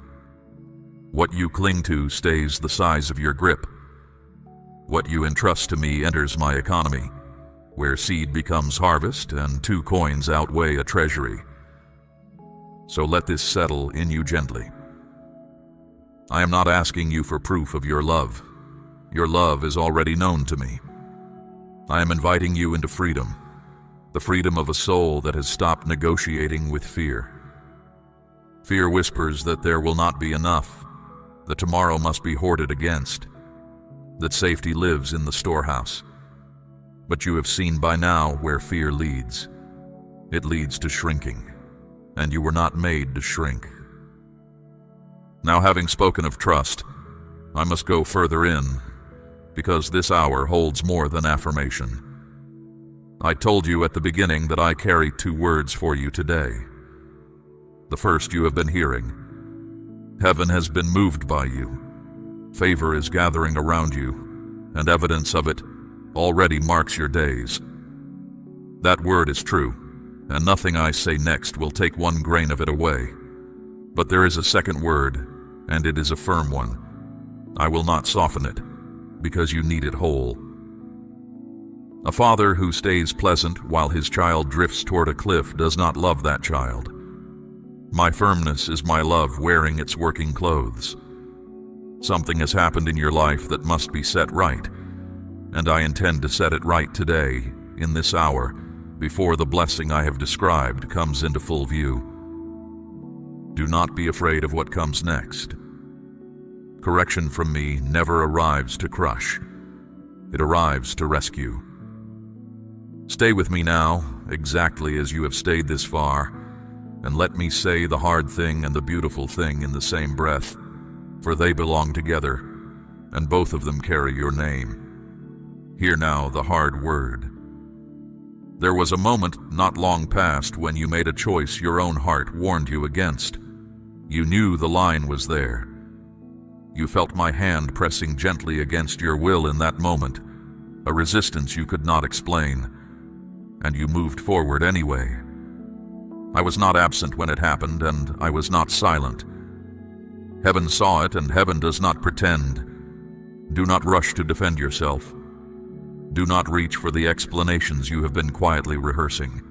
Speaker 1: What you cling to stays the size of your grip. What you entrust to me enters my economy, where seed becomes harvest and 2 coins outweigh a treasury. So let this settle in you gently. I am not asking you for proof of your love. Your love is already known to me. I am inviting you into freedom, the freedom of a soul that has stopped negotiating with fear. Fear whispers that there will not be enough, that tomorrow must be hoarded against, that safety lives in the storehouse. But you have seen by now where fear leads. It leads to shrinking, and you were not made to shrink. Now, having spoken of trust, I must go further in, because this hour holds more than affirmation. I told you at the beginning that I carry 2 words for you today. The first you have been hearing. Heaven has been moved by you. Favor is gathering around you, and evidence of it already marks your days. That word is true, and nothing I say next will take 1 grain of it away. But there is a second word, and it is a firm one. I will not soften it, because you need it whole. A father who stays pleasant while his child drifts toward a cliff does not love that child. My firmness is my love wearing its working clothes. Something has happened in your life that must be set right, and I intend to set it right today, in this hour, before the blessing I have described comes into full view. Do not be afraid of what comes next. Correction from me never arrives to crush. It arrives to rescue. Stay with me now, exactly as you have stayed this far, and let me say the hard thing and the beautiful thing in the same breath, for they belong together, and both of them carry your name. Hear now the hard word. There was a moment not long past when you made a choice your own heart warned you against. You knew the line was there. You felt my hand pressing gently against your will in that moment, a resistance you could not explain, and you moved forward anyway. I was not absent when it happened, and I was not silent. Heaven saw it, and heaven does not pretend. Do not rush to defend yourself. Do not reach for the explanations you have been quietly rehearsing.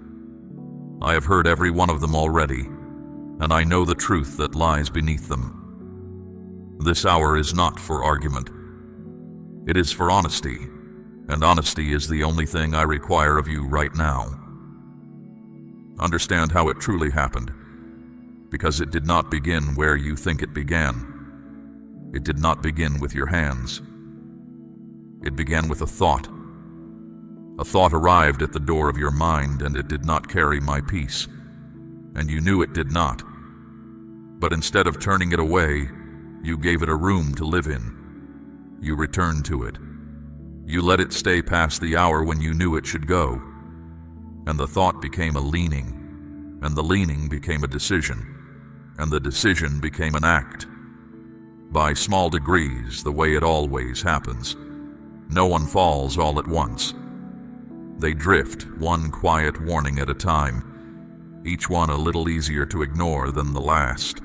Speaker 1: I have heard every one of them already, and I know the truth that lies beneath them. This hour is not for argument. It is for honesty, and honesty is the only thing I require of you right now. Understand how it truly happened, because it did not begin where you think it began. It did not begin with your hands. It began with a thought. A thought arrived at the door of your mind, and it did not carry my peace, and you knew it did not. But instead of turning it away, you gave it a room to live in. You returned to it. You let it stay past the hour when you knew it should go. And the thought became a leaning, and the leaning became a decision, and the decision became an act. By small degrees, the way it always happens. No one falls all at once. They drift, one quiet warning at a time, each one a little easier to ignore than the last.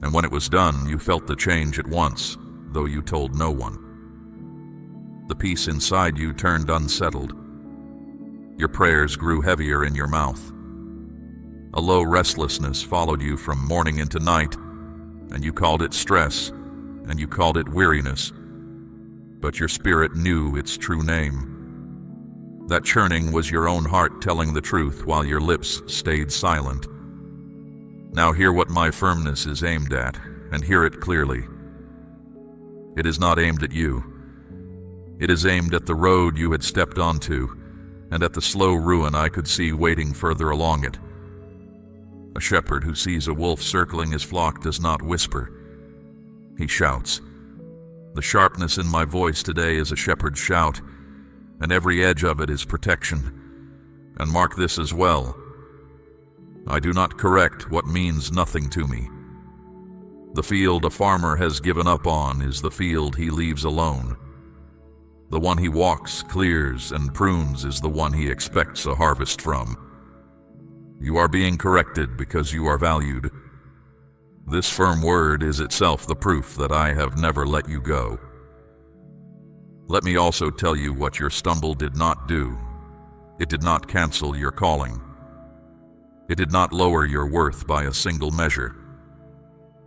Speaker 1: And when it was done, you felt the change at once, though you told no one. The peace inside you turned unsettled. Your prayers grew heavier in your mouth. A low restlessness followed you from morning into night, and you called it stress, and you called it weariness. But your spirit knew its true name. That churning was your own heart telling the truth while your lips stayed silent. Now hear what my firmness is aimed at, and hear it clearly. It is not aimed at you. It is aimed at the road you had stepped onto, and at the slow ruin I could see waiting further along it. A shepherd who sees a wolf circling his flock does not whisper. He shouts. The sharpness in my voice today is a shepherd's shout, and every edge of it is protection. And mark this as well. I do not correct what means nothing to me. The field a farmer has given up on is the field he leaves alone. The one he walks, clears, and prunes is the one he expects a harvest from. You are being corrected because you are valued. This firm word is itself the proof that I have never let you go. Let me also tell you what your stumble did not do. It did not cancel your calling. It did not lower your worth by a single measure.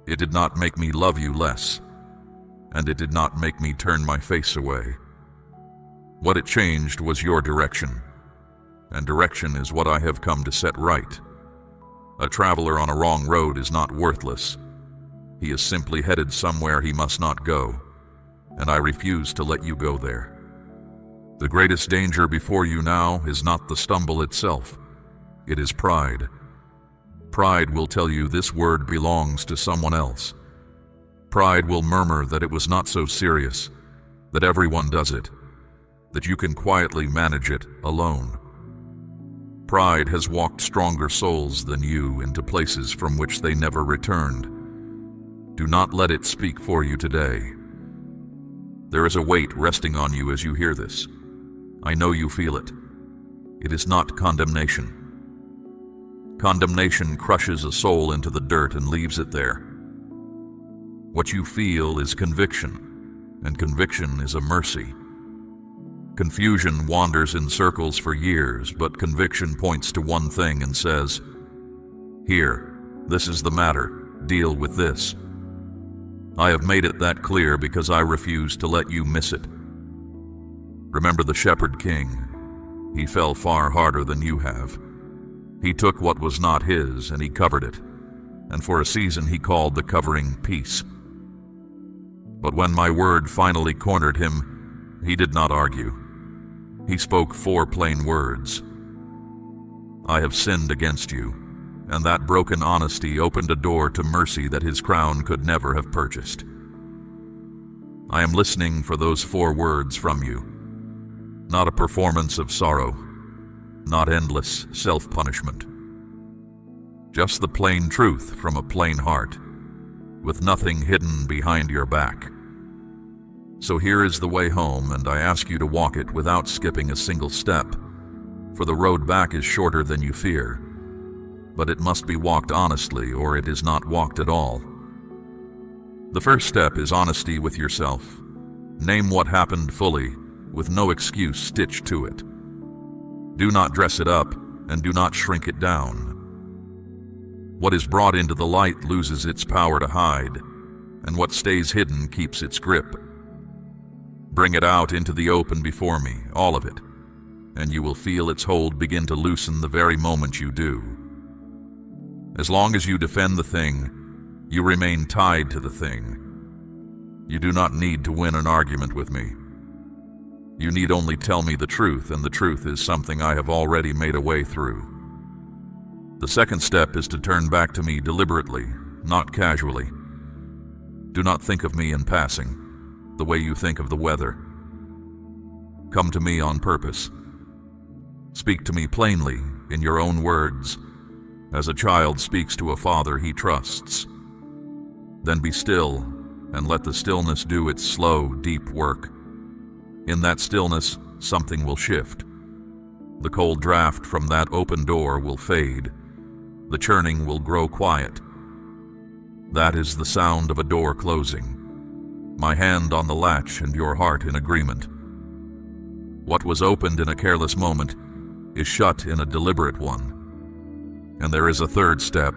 Speaker 1: It did not make me love you less, and it did not make me turn my face away. What it changed was your direction, and direction is what I have come to set right. A traveler on a wrong road is not worthless. He is simply headed somewhere he must not go, and I refuse to let you go there. The greatest danger before you now is not the stumble itself. It is pride. Pride will tell you this word belongs to someone else. Pride will murmur that it was not so serious, that everyone does it, that you can quietly manage it alone. Pride has walked stronger souls than you into places from which they never returned. Do not let it speak for you today. There is a weight resting on you as you hear this. I know you feel it. It is not condemnation. Condemnation crushes a soul into the dirt and leaves it there. What you feel is conviction, and conviction is a mercy. Confusion wanders in circles for years, but conviction points to one thing and says, "Here, this is the matter, deal with this." I have made it that clear because I refuse to let you miss it. Remember the shepherd king. He fell far harder than you have. He took what was not his and he covered it, and for a season he called the covering peace. But when my word finally cornered him, he did not argue. He spoke 4 plain words. I have sinned against you, and that broken honesty opened a door to mercy that his crown could never have purchased. I am listening for those 4 words from you. Not a performance of sorrow, not endless self-punishment. Just the plain truth from a plain heart, with nothing hidden behind your back. So here is the way home, and I ask you to walk it without skipping a single step, for the road back is shorter than you fear. But it must be walked honestly, or it is not walked at all. The first step is honesty with yourself. Name what happened fully, with no excuse stitched to it. Do not dress it up, and do not shrink it down. What is brought into the light loses its power to hide, and what stays hidden keeps its grip. Bring it out into the open before me, all of it, and you will feel its hold begin to loosen the very moment you do. As long as you defend the thing, you remain tied to the thing. You do not need to win an argument with me. You need only tell me the truth, and the truth is something I have already made a way through. The second step is to turn back to me deliberately, not casually. Do not think of me in passing, the way you think of the weather. Come to me on purpose. Speak to me plainly, in your own words, as a child speaks to a father he trusts. Then be still, and let the stillness do its slow, deep work. In that stillness, something will shift. The cold draft from that open door will fade. The churning will grow quiet. That is the sound of a door closing. My hand on the latch and your heart in agreement. What was opened in a careless moment is shut in a deliberate one. And there is a third step,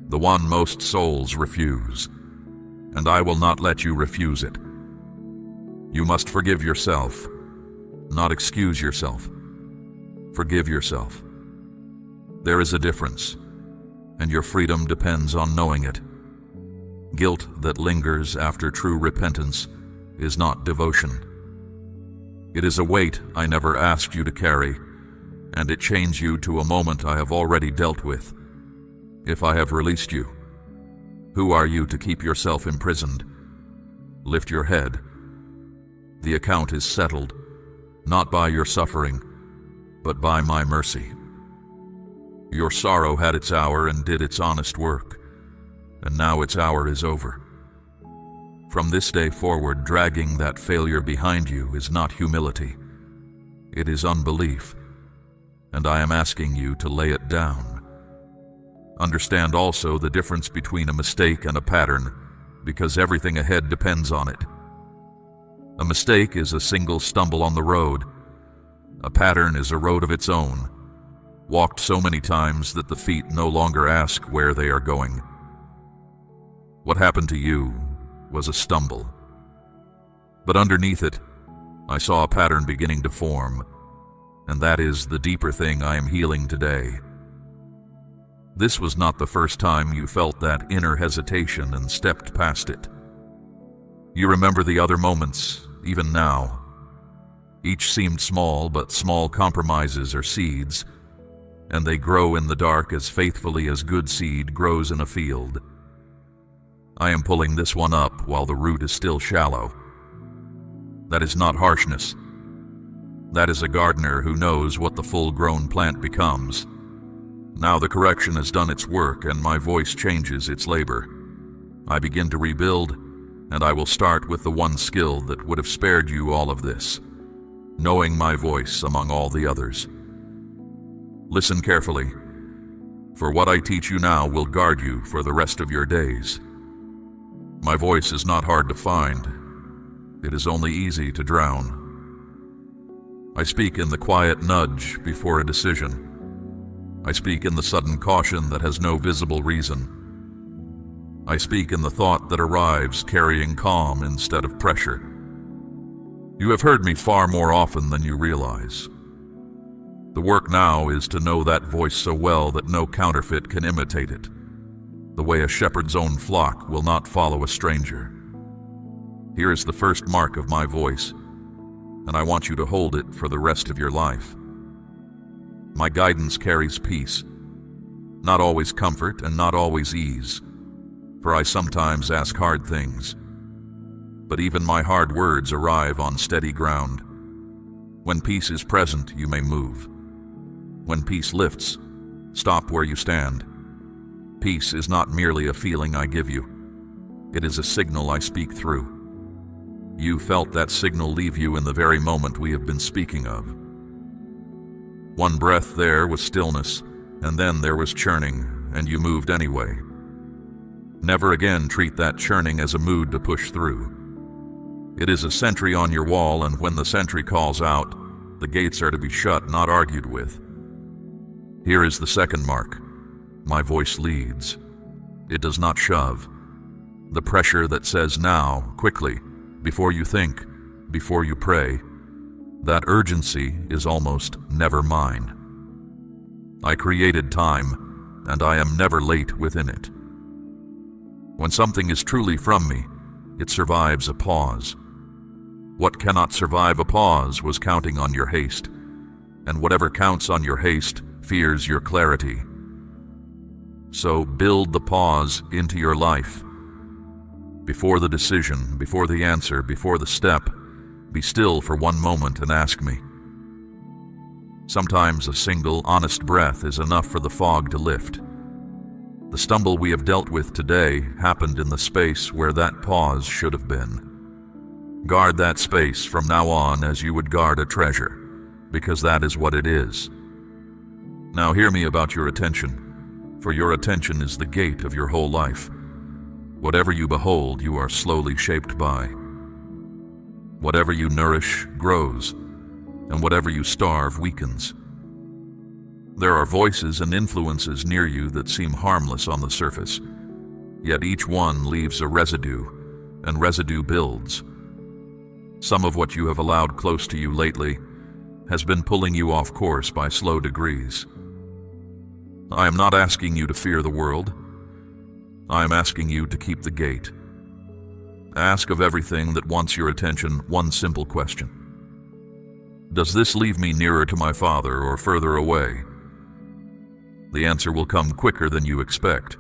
Speaker 1: the one most souls refuse. And I will not let you refuse it. You must forgive yourself, not excuse yourself. Forgive yourself. There is a difference, and your freedom depends on knowing it. Guilt that lingers after true repentance is not devotion. It is a weight I never asked you to carry, and it chains you to a moment I have already dealt with. If I have released you, who are you to keep yourself imprisoned? Lift your head. The account is settled, not by your suffering, but by my mercy. Your sorrow had its hour and did its honest work, and now its hour is over. From this day forward, dragging that failure behind you is not humility. It is unbelief, and I am asking you to lay it down. Understand also the difference between a mistake and a pattern, because everything ahead depends on it. A mistake is a single stumble on the road. A pattern is a road of its own, walked so many times that the feet no longer ask where they are going. What happened to you was a stumble. But underneath it, I saw a pattern beginning to form, and that is the deeper thing I am healing today. This was not the first time you felt that inner hesitation and stepped past it. You remember the other moments, even now. Each seemed small, but small compromises are seeds, and they grow in the dark as faithfully as good seed grows in a field. I am pulling this one up while the root is still shallow. That is not harshness. That is a gardener who knows what the full-grown plant becomes. Now the correction has done its work, and my voice changes its labor. I begin to rebuild, and I will start with the one skill that would have spared you all of this, knowing my voice among all the others. Listen carefully, for what I teach you now will guard you for the rest of your days. My voice is not hard to find. It is only easy to drown. I speak in the quiet nudge before a decision. I speak in the sudden caution that has no visible reason. I speak in the thought that arrives carrying calm instead of pressure. You have heard me far more often than you realize. The work now is to know that voice so well that no counterfeit can imitate it. The way a shepherd's own flock will not follow a stranger. Here is the first mark of my voice, and I want you to hold it for the rest of your life. My guidance carries peace, not always comfort and not always ease, for I sometimes ask hard things. But even my hard words arrive on steady ground. When peace is present, you may move. When peace lifts, stop where you stand. Peace is not merely a feeling I give you. It is a signal I speak through. You felt that signal leave you in the very moment we have been speaking of. One breath there was stillness, and then there was churning, and you moved anyway. Never again treat that churning as a mood to push through. It is a sentry on your wall, and when the sentry calls out, the gates are to be shut, not argued with. Here is the second mark. My voice leads. It does not shove. The pressure that says now, quickly, before you think, before you pray, that urgency is almost never mine. I created time, and I am never late within it. When something is truly from me, it survives a pause. What cannot survive a pause was counting on your haste, and whatever counts on your haste fears your clarity. So build the pause into your life. Before the decision, before the answer, before the step, be still for one moment and ask me. Sometimes a single, honest breath is enough for the fog to lift. The stumble we have dealt with today happened in the space where that pause should have been. Guard that space from now on as you would guard a treasure, because that is what it is. Now hear me about your attention, for your attention is the gate of your whole life. Whatever you behold, you are slowly shaped by. Whatever you nourish grows, and whatever you starve weakens. There are voices and influences near you that seem harmless on the surface, yet each one leaves a residue, and residue builds. Some of what you have allowed close to you lately has been pulling you off course by slow degrees. I am not asking you to fear the world. I am asking you to keep the gate. Ask of everything that wants your attention one simple question. Does this leave me nearer to my Father or further away? The answer will come quicker than you expect.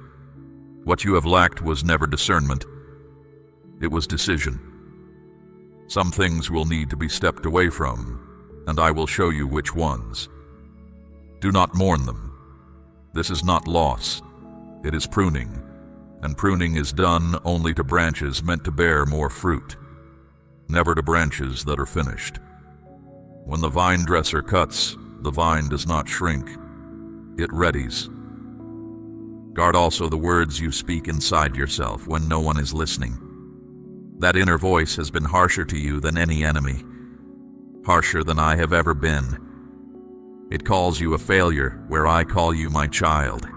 Speaker 1: What you have lacked was never discernment. It was decision. Some things will need to be stepped away from, and I will show you which ones. Do not mourn them. This is not loss. It is pruning, and pruning is done only to branches meant to bear more fruit, never to branches that are finished. When the vine dresser cuts, the vine does not shrink. It readies. Guard also the words you speak inside yourself when no one is listening. That inner voice has been harsher to you than any enemy, harsher than I have ever been. It calls you a failure where I call you my child.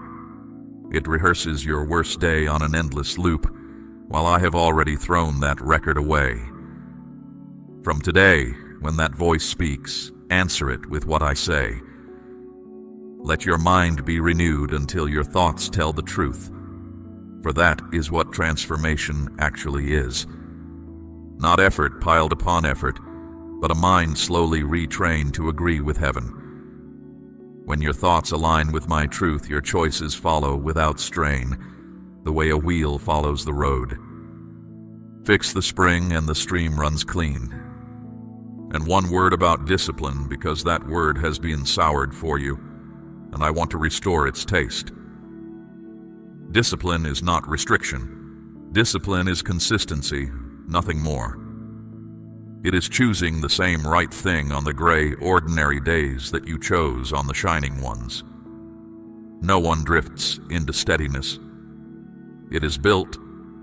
Speaker 1: It rehearses your worst day on an endless loop, while I have already thrown that record away. From today, when that voice speaks, answer it with what I say. Let your mind be renewed until your thoughts tell the truth, for that is what transformation actually is. Not effort piled upon effort, but a mind slowly retrained to agree with heaven. When your thoughts align with my truth, your choices follow without strain, the way a wheel follows the road. Fix the spring and the stream runs clean. And one word about discipline, because that word has been soured for you, and I want to restore its taste. Discipline is not restriction. Discipline is consistency, nothing more. It is choosing the same right thing on the gray, ordinary days that you chose on the shining ones. No one drifts into steadiness. It is built,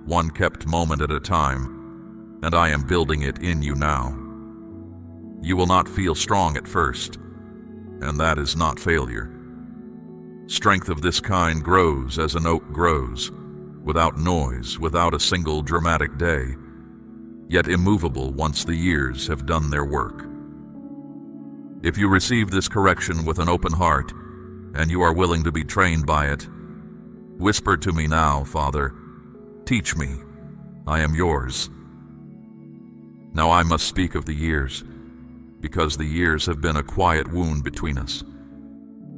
Speaker 1: one kept moment at a time, and I am building it in you now. You will not feel strong at first, and that is not failure. Strength of this kind grows as an oak grows, without noise, without a single dramatic day, yet immovable once the years have done their work. If you receive this correction with an open heart, and you are willing to be trained by it, whisper to me now, Father, teach me, I am yours. Now I must speak of the years, because the years have been a quiet wound between us.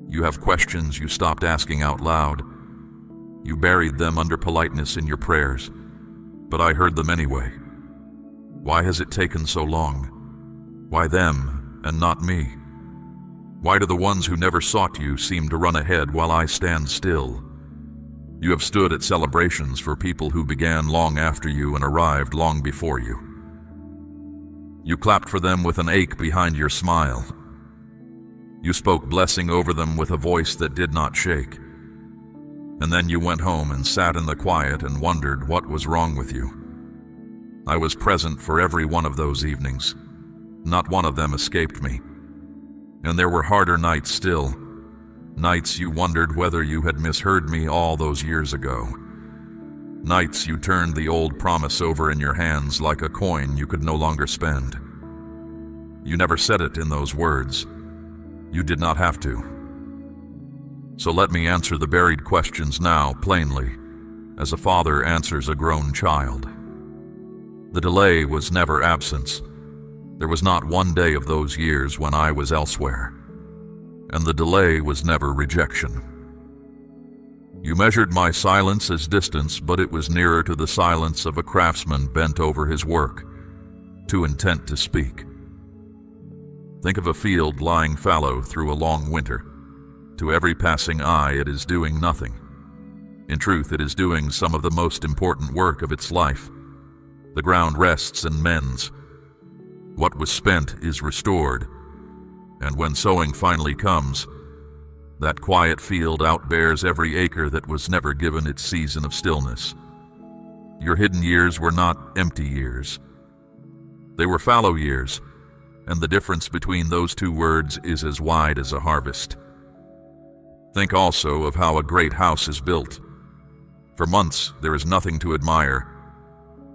Speaker 1: You have questions you stopped asking out loud. You buried them under politeness in your prayers, but I heard them anyway. Why has it taken so long? Why them and not me? Why do the ones who never sought you seem to run ahead while I stand still? You have stood at celebrations for people who began long after you and arrived long before you. You clapped for them with an ache behind your smile. You spoke blessing over them with a voice that did not shake. And then you went home and sat in the quiet and wondered what was wrong with you. I was present for every one of those evenings. Not one of them escaped me. And there were harder nights still. Nights you wondered whether you had misheard me all those years ago. Nights you turned the old promise over in your hands like a coin you could no longer spend. You never said it in those words. You did not have to. So let me answer the buried questions now plainly, as a father answers a grown child. The delay was never absence. There was not one day of those years when I was elsewhere. And the delay was never rejection. You measured my silence as distance, but it was nearer to the silence of a craftsman bent over his work, too intent to speak. Think of a field lying fallow through a long winter. To every passing eye, it is doing nothing. In truth, it is doing some of the most important work of its life. The ground rests and mends. What was spent is restored. And when sowing finally comes, that quiet field outbears every acre that was never given its season of stillness. Your hidden years were not empty years. They were fallow years, and the difference between those two words is as wide as a harvest. Think also of how a great house is built. For months, there is nothing to admire.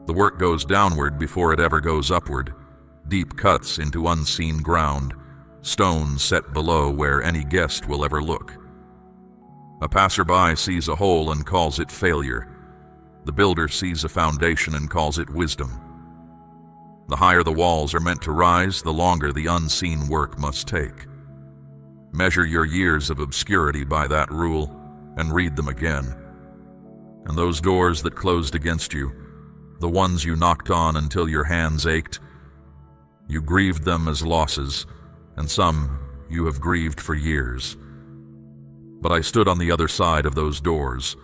Speaker 1: The work goes downward before it ever goes upward, deep cuts into unseen ground, stones set below where any guest will ever look. A passerby sees a hole and calls it failure. The builder sees a foundation and calls it wisdom. The higher the walls are meant to rise, the longer the unseen work must take. Measure your years of obscurity by that rule and read them again. And those doors that closed against you, the ones you knocked on until your hands ached, you grieved them as losses, and some you have grieved for years. But I stood on the other side of those doors,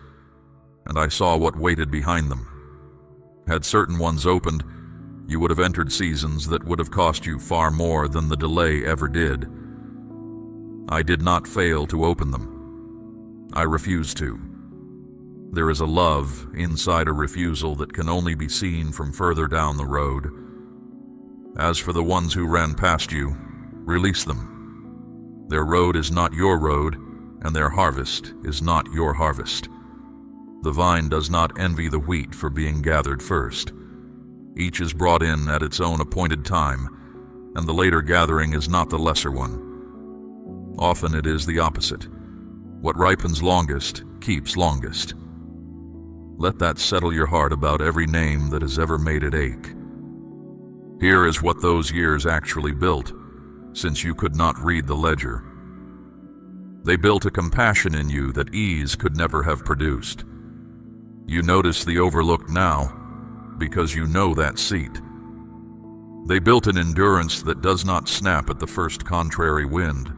Speaker 1: and I saw what waited behind them. Had certain ones opened, you would have entered seasons that would have cost you far more than the delay ever did. I did not fail to open them. I refused to. There is a love inside a refusal that can only be seen from further down the road. As for the ones who ran past you, release them. Their road is not your road, and their harvest is not your harvest. The vine does not envy the wheat for being gathered first. Each is brought in at its own appointed time, and the later gathering is not the lesser one. Often it is the opposite. What ripens longest keeps longest. Let that settle your heart about every name that has ever made it ache. Here is what those years actually built, since you could not read the ledger. They built a compassion in you that ease could never have produced. You notice the overlooked now, because you know that seat. They built an endurance that does not snap at the first contrary wind.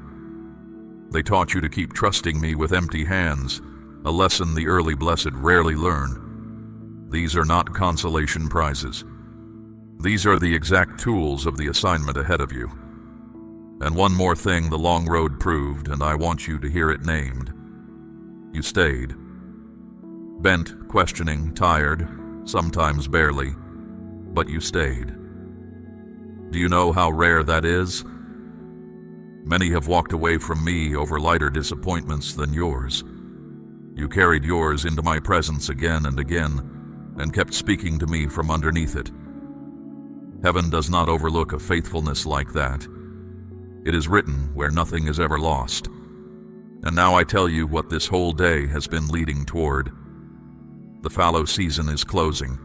Speaker 1: They taught you to keep trusting me with empty hands, a lesson the early blessed rarely learn. These are not consolation prizes. These are the exact tools of the assignment ahead of you. And one more thing the long road proved, and I want you to hear it named. You stayed. Bent, questioning, tired, sometimes barely, but you stayed. Do you know how rare that is? Many have walked away from me over lighter disappointments than yours. You carried yours into my presence again and again, and kept speaking to me from underneath it. Heaven does not overlook a faithfulness like that. It is written where nothing is ever lost. And now I tell you what this whole day has been leading toward. The fallow season is closing,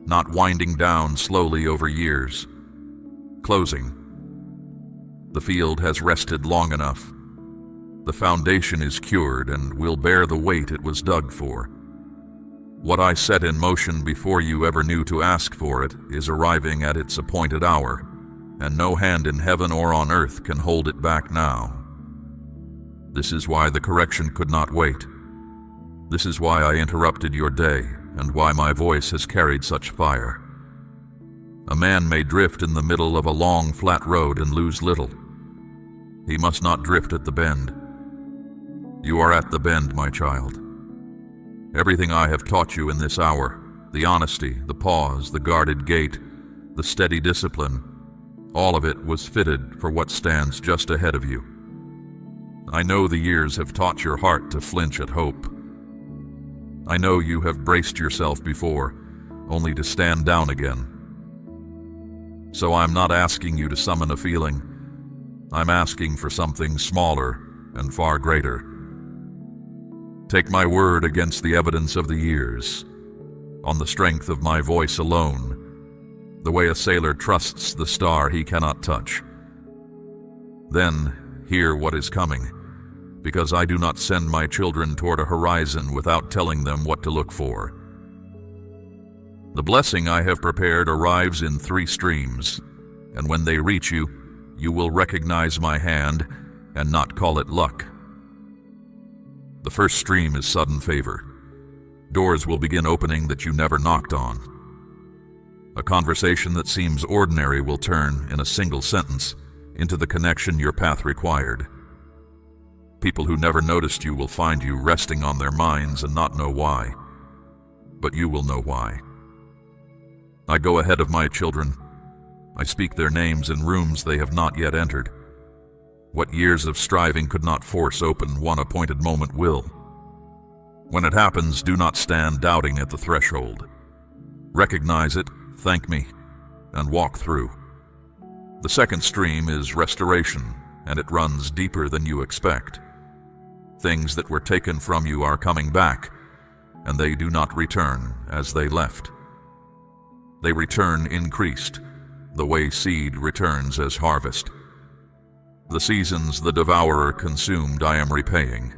Speaker 1: not winding down slowly over years. Closing. The field has rested long enough. The foundation is cured and will bear the weight it was dug for. What I set in motion before you ever knew to ask for it is arriving at its appointed hour, and no hand in heaven or on earth can hold it back now. This is why the correction could not wait. This is why I interrupted your day, and why my voice has carried such fire. A man may drift in the middle of a long, flat road and lose little. He must not drift at the bend. You are at the bend, my child. Everything I have taught you in this hour, the honesty, the pause, the guarded gait, the steady discipline, all of it was fitted for what stands just ahead of you. I know the years have taught your heart to flinch at hope. I know you have braced yourself before, only to stand down again. So I'm not asking you to summon a feeling. I'm asking for something smaller and far greater. Take my word against the evidence of the years, on the strength of my voice alone, the way a sailor trusts the star he cannot touch. Then hear what is coming, because I do not send my children toward a horizon without telling them what to look for. The blessing I have prepared arrives in 3 streams, and when they reach you, you will recognize my hand and not call it luck. The first stream is sudden favor. Doors will begin opening that you never knocked on. A conversation that seems ordinary will turn, in a single sentence, into the connection your path required. People who never noticed you will find you resting on their minds and not know why. But you will know why. I go ahead of my children. I speak their names in rooms they have not yet entered. What years of striving could not force open, one appointed moment will. When it happens, do not stand doubting at the threshold. Recognize it, thank me, and walk through. The second stream is restoration, and it runs deeper than you expect. Things that were taken from you are coming back, and they do not return as they left. They return increased, the way seed returns as harvest. The seasons the devourer consumed I am repaying.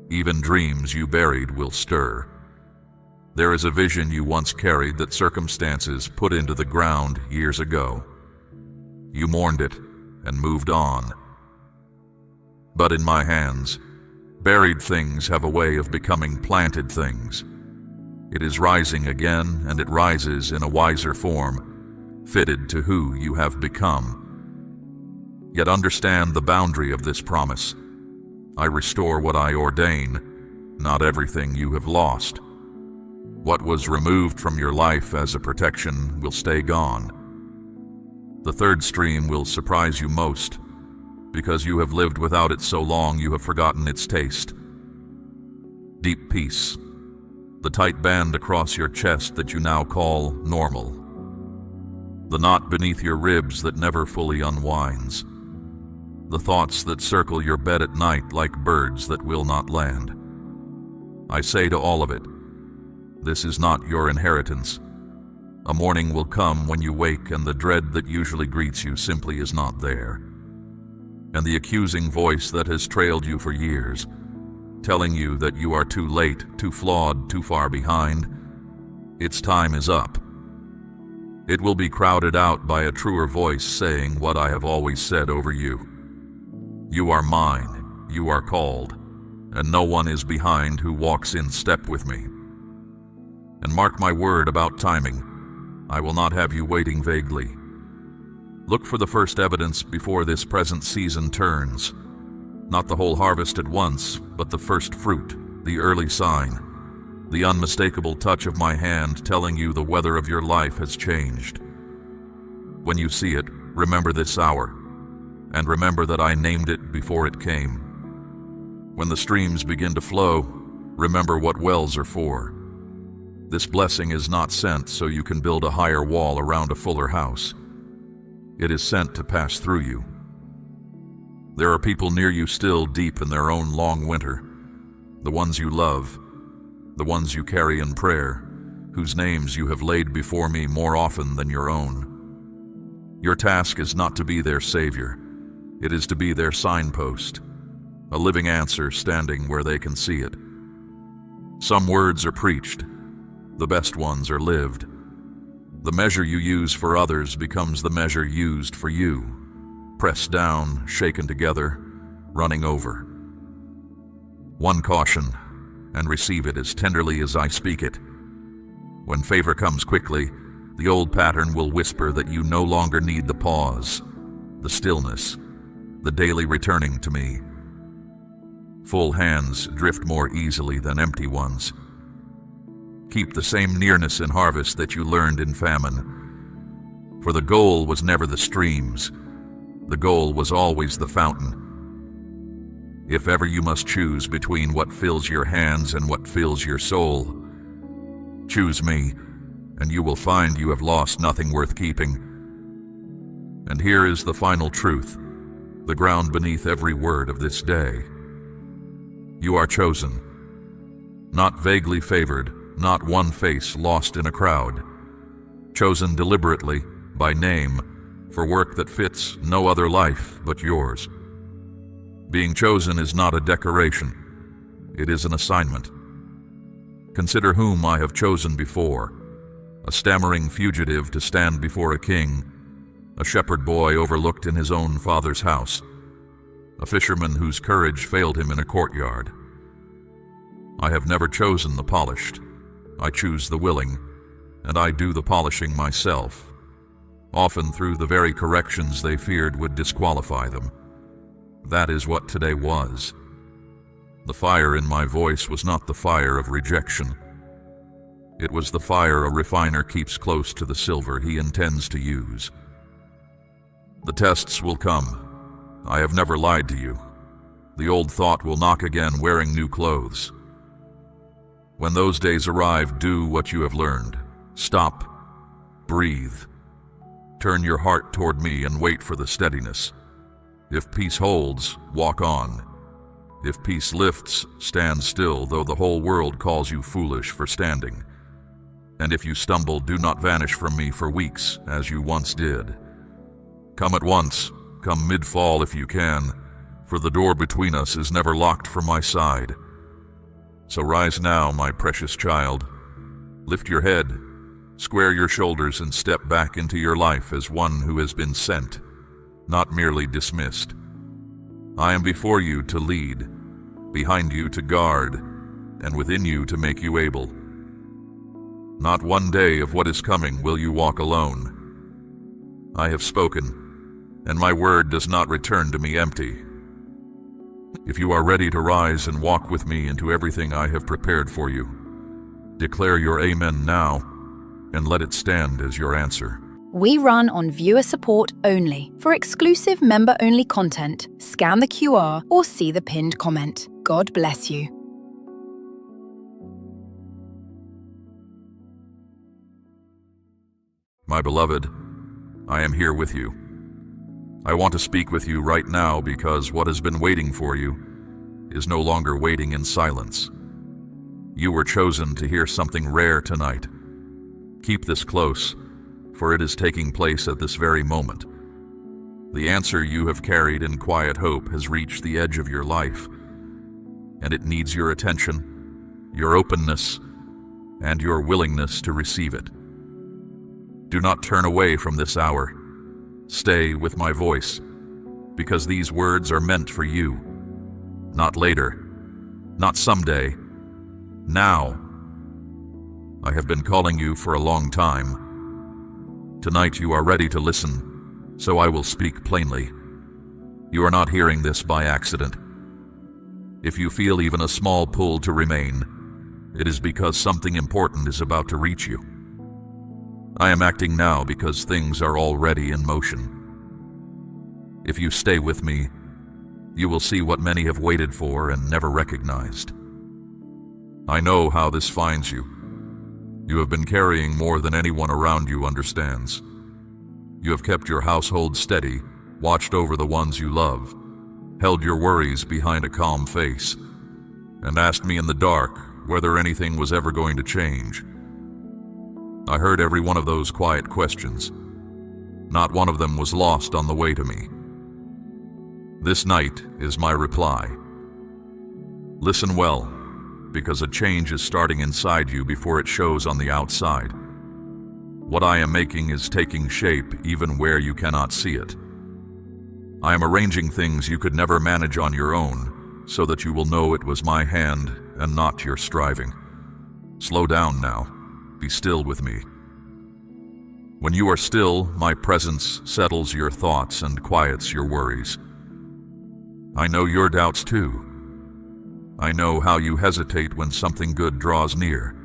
Speaker 1: Even dreams you buried will stir. There is a vision you once carried that circumstances put into the ground years ago. You mourned it and moved on. But in my hands, buried things have a way of becoming planted things. It is rising again, and it rises in a wiser form, fitted to who you have become. Yet understand the boundary of this promise. I restore what I ordain, not everything you have lost. What was removed from your life as a protection will stay gone. The third stream will surprise you most, because you have lived without it so long you have forgotten its taste. Deep peace, the tight band across your chest that you now call normal. The knot beneath your ribs that never fully unwinds. The thoughts that circle your bed at night like birds that will not land. I say to all of it, this is not your inheritance. A morning will come when you wake and the dread that usually greets you simply is not there. And the accusing voice that has trailed you for years, telling you that you are too late, too flawed, too far behind, its time is up. It will be crowded out by a truer voice saying what I have always said over you. You are mine, you are called, and no one is behind who walks in step with me. And mark my word about timing, I will not have you waiting vaguely. Look for the first evidence before this present season turns. Not the whole harvest at once, but the first fruit, the early sign, the unmistakable touch of my hand telling you the weather of your life has changed. When you see it, remember this hour, and remember that I named it before it came. When the streams begin to flow, remember what wells are for. This blessing is not sent so you can build a higher wall around a fuller house. It is sent to pass through you. There are people near you still deep in their own long winter, the ones you love, the ones you carry in prayer, whose names you have laid before me more often than your own. Your task is not to be their savior. It is to be their signpost, a living answer standing where they can see it. Some words are preached, the best ones are lived. The measure you use for others becomes the measure used for you, pressed down, shaken together, running over. One caution, and receive it as tenderly as I speak it. When favor comes quickly, the old pattern will whisper that you no longer need the pause, the stillness, the daily returning to me. Full hands drift more easily than empty ones. Keep the same nearness in harvest that you learned in famine. For the goal was never the streams. The goal was always the fountain. If ever you must choose between what fills your hands and what fills your soul, choose me, and you will find you have lost nothing worth keeping. And here is the final truth, the ground beneath every word of this day. You are chosen, not vaguely favored, not one face lost in a crowd. Chosen deliberately, by name, for work that fits no other life but yours. Being chosen is not a decoration, it is an assignment. Consider whom I have chosen before, a stammering fugitive to stand before a king, a shepherd boy overlooked in his own father's house, a fisherman whose courage failed him in a courtyard. I have never chosen the polished, I choose the willing, and I do the polishing myself, often through the very corrections they feared would disqualify them. That is what today was. The fire in my voice was not the fire of rejection. It was the fire a refiner keeps close to the silver he intends to use. The tests will come. I have never lied to you. The old thought will knock again wearing new clothes. When those days arrive, do what you have learned. Stop. Breathe. Turn your heart toward me and wait for the steadiness. If peace holds, walk on. If peace lifts, stand still, though the whole world calls you foolish for standing. And if you stumble, do not vanish from me for weeks, as you once did. Come at once, come mid-fall if you can, for the door between us is never locked from my side. So rise now, my precious child. Lift your head, square your shoulders, and step back into your life as one who has been sent, not merely dismissed. I am before you to lead, behind you to guard, and within you to make you able. Not one day of what is coming will you walk alone. I have spoken, and my word does not return to me empty. If you are ready to rise and walk with me into everything I have prepared for you, declare your amen now, and let it stand as your answer.
Speaker 2: We run on viewer support only. For exclusive member-only content, scan the QR or see the pinned comment. God bless you.
Speaker 1: My beloved, I am here with you. I want to speak with you right now because what has been waiting for you is no longer waiting in silence. You were chosen to hear something rare tonight. Keep this close, for it is taking place at this very moment. The answer you have carried in quiet hope has reached the edge of your life, and it needs your attention, your openness, and your willingness to receive it. Do not turn away from this hour. Stay with my voice, because these words are meant for you. Not later, not someday, now. I have been calling you for a long time. Tonight you are ready to listen, so I will speak plainly. You are not hearing this by accident. If you feel even a small pull to remain, it is because something important is about to reach you. I am acting now because things are already in motion. If you stay with me, you will see what many have waited for and never recognized. I know how this finds you. You have been carrying more than anyone around you understands. You have kept your household steady, watched over the ones you love, held your worries behind a calm face, and asked me in the dark whether anything was ever going to change. I heard every one of those quiet questions. Not one of them was lost on the way to me. This night is my reply. Listen well, because a change is starting inside you before it shows on the outside. What I am making is taking shape even where you cannot see it. I am arranging things you could never manage on your own, so that you will know it was my hand and not your striving. Slow down now. Be still with me. When you are still, my presence settles your thoughts and quiets your worries. I know your doubts too. I know how you hesitate when something good draws near,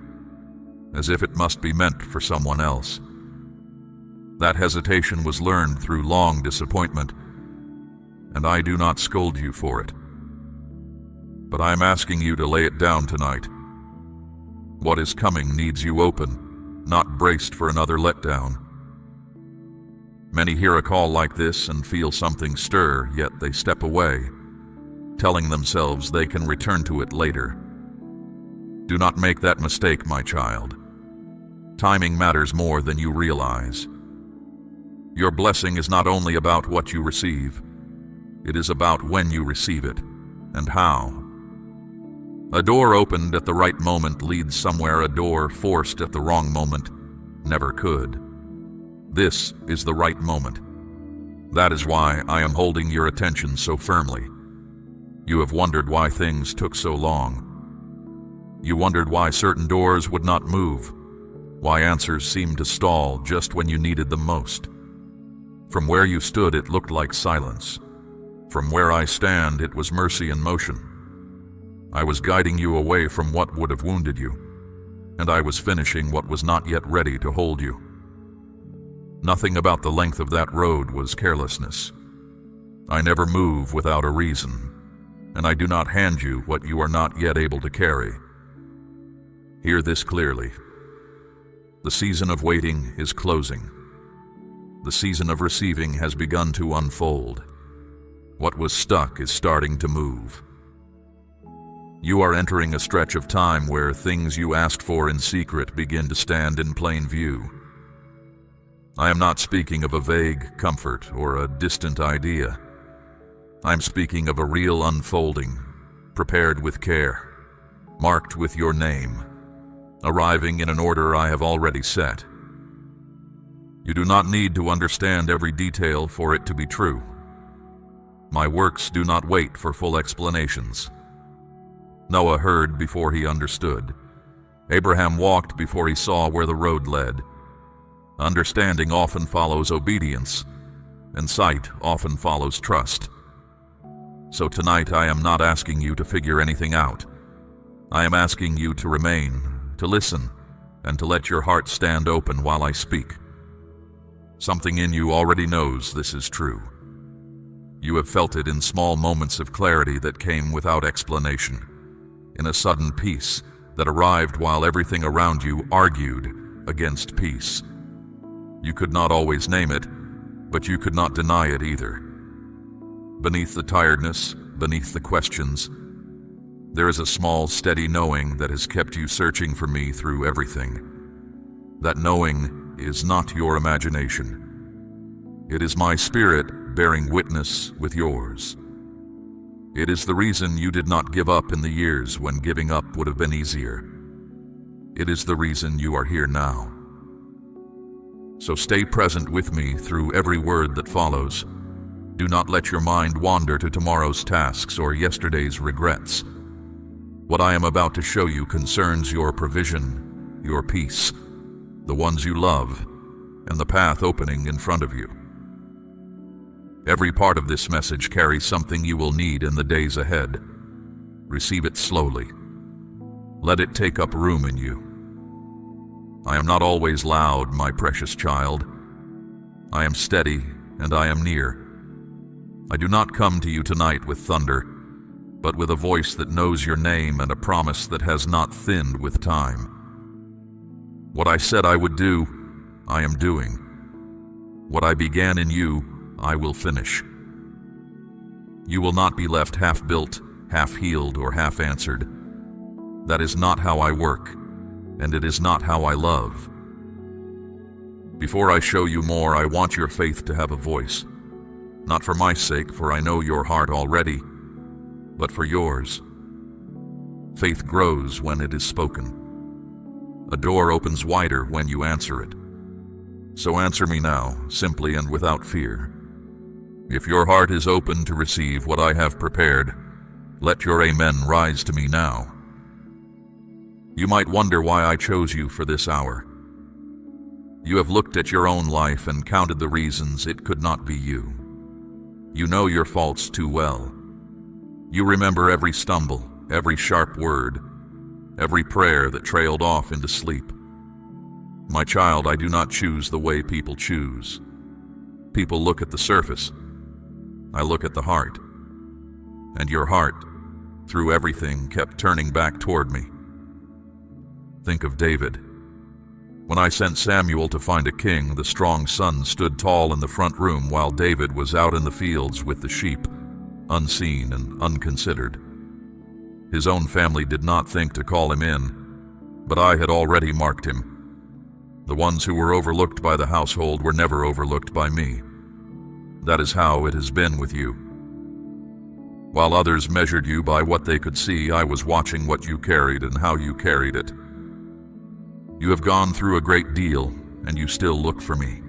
Speaker 1: as if it must be meant for someone else. That hesitation was learned through long disappointment, and I do not scold you for it. but I am asking you to lay it down tonight. What is coming needs you open, not braced for another letdown. Many hear a call like this and feel something stir, yet they step away, telling themselves they can return to it later. Do not make that mistake, my child. Timing matters more than you realize. Your blessing is not only about what you receive, it is about when you receive it and how. A door opened at the right moment leads somewhere. A door forced at the wrong moment never could. This is the right moment. That is why I am holding your attention so firmly. You have wondered why things took so long. You wondered why certain doors would not move, why answers seemed to stall just when you needed them most. From where you stood, it looked like silence. From where I stand, it was mercy in motion. I was guiding you away from what would have wounded you, and I was finishing what was not yet ready to hold you. Nothing about the length of that road was carelessness. I never move without a reason, and I do not hand you what you are not yet able to carry. Hear this clearly. The season of waiting is closing. The season of receiving has begun to unfold. What was stuck is starting to move. You are entering a stretch of time where things you asked for in secret begin to stand in plain view. I am not speaking of a vague comfort or a distant idea. I am speaking of a real unfolding, prepared with care, marked with your name, arriving in an order I have already set. You do not need to understand every detail for it to be true. My works do not wait for full explanations. Noah heard before he understood. Abraham walked before he saw where the road led. Understanding often follows obedience, and sight often follows trust. So tonight I am not asking you to figure anything out. I am asking you to remain, to listen, and to let your heart stand open while I speak. Something in you already knows this is true. You have felt it in small moments of clarity that came without explanation, in a sudden peace that arrived while everything around you argued against peace. You could not always name it, but you could not deny it either. Beneath the tiredness, beneath the questions, there is a small, steady knowing that has kept you searching for me through everything. That knowing is not your imagination. It is my spirit bearing witness with yours. It is the reason you did not give up in the years when giving up would have been easier. It is the reason you are here now. So stay present with me through every word that follows. Do not let your mind wander to tomorrow's tasks or yesterday's regrets. What I am about to show you concerns your provision, your peace, the ones you love, and the path opening in front of you. Every part of this message carries something you will need in the days ahead. Receive it slowly. Let it take up room in you. I am not always loud, my precious child. I am steady and I am near. I do not come to you tonight with thunder, but with a voice that knows your name and a promise that has not thinned with time. What I said I would do, I am doing. What I began in you, I will finish. You will not be left half-built, half-healed, or half-answered. That is not how I work, and it is not how I love. Before I show you more, I want your faith to have a voice. Not for my sake, for I know your heart already, but for yours. Faith grows when it is spoken. A door opens wider when you answer it. So answer me now, simply and without fear. If your heart is open to receive what I have prepared, let your amen rise to me now. You might wonder why I chose you for this hour. You have looked at your own life and counted the reasons it could not be you. You know your faults too well. You remember every stumble, every sharp word, every prayer that trailed off into sleep. My child, I do not choose the way people choose. People look at the surface. I look at the heart. And your heart, through everything, kept turning back toward me. Think of David. When I sent Samuel to find a king, the strong son stood tall in the front room while David was out in the fields with the sheep, unseen and unconsidered. His own family did not think to call him in, but I had already marked him. The ones who were overlooked by the household were never overlooked by me. That is how it has been with you. While others measured you by what they could see, I was watching what you carried and how you carried it. You have gone through a great deal, and you still look for me.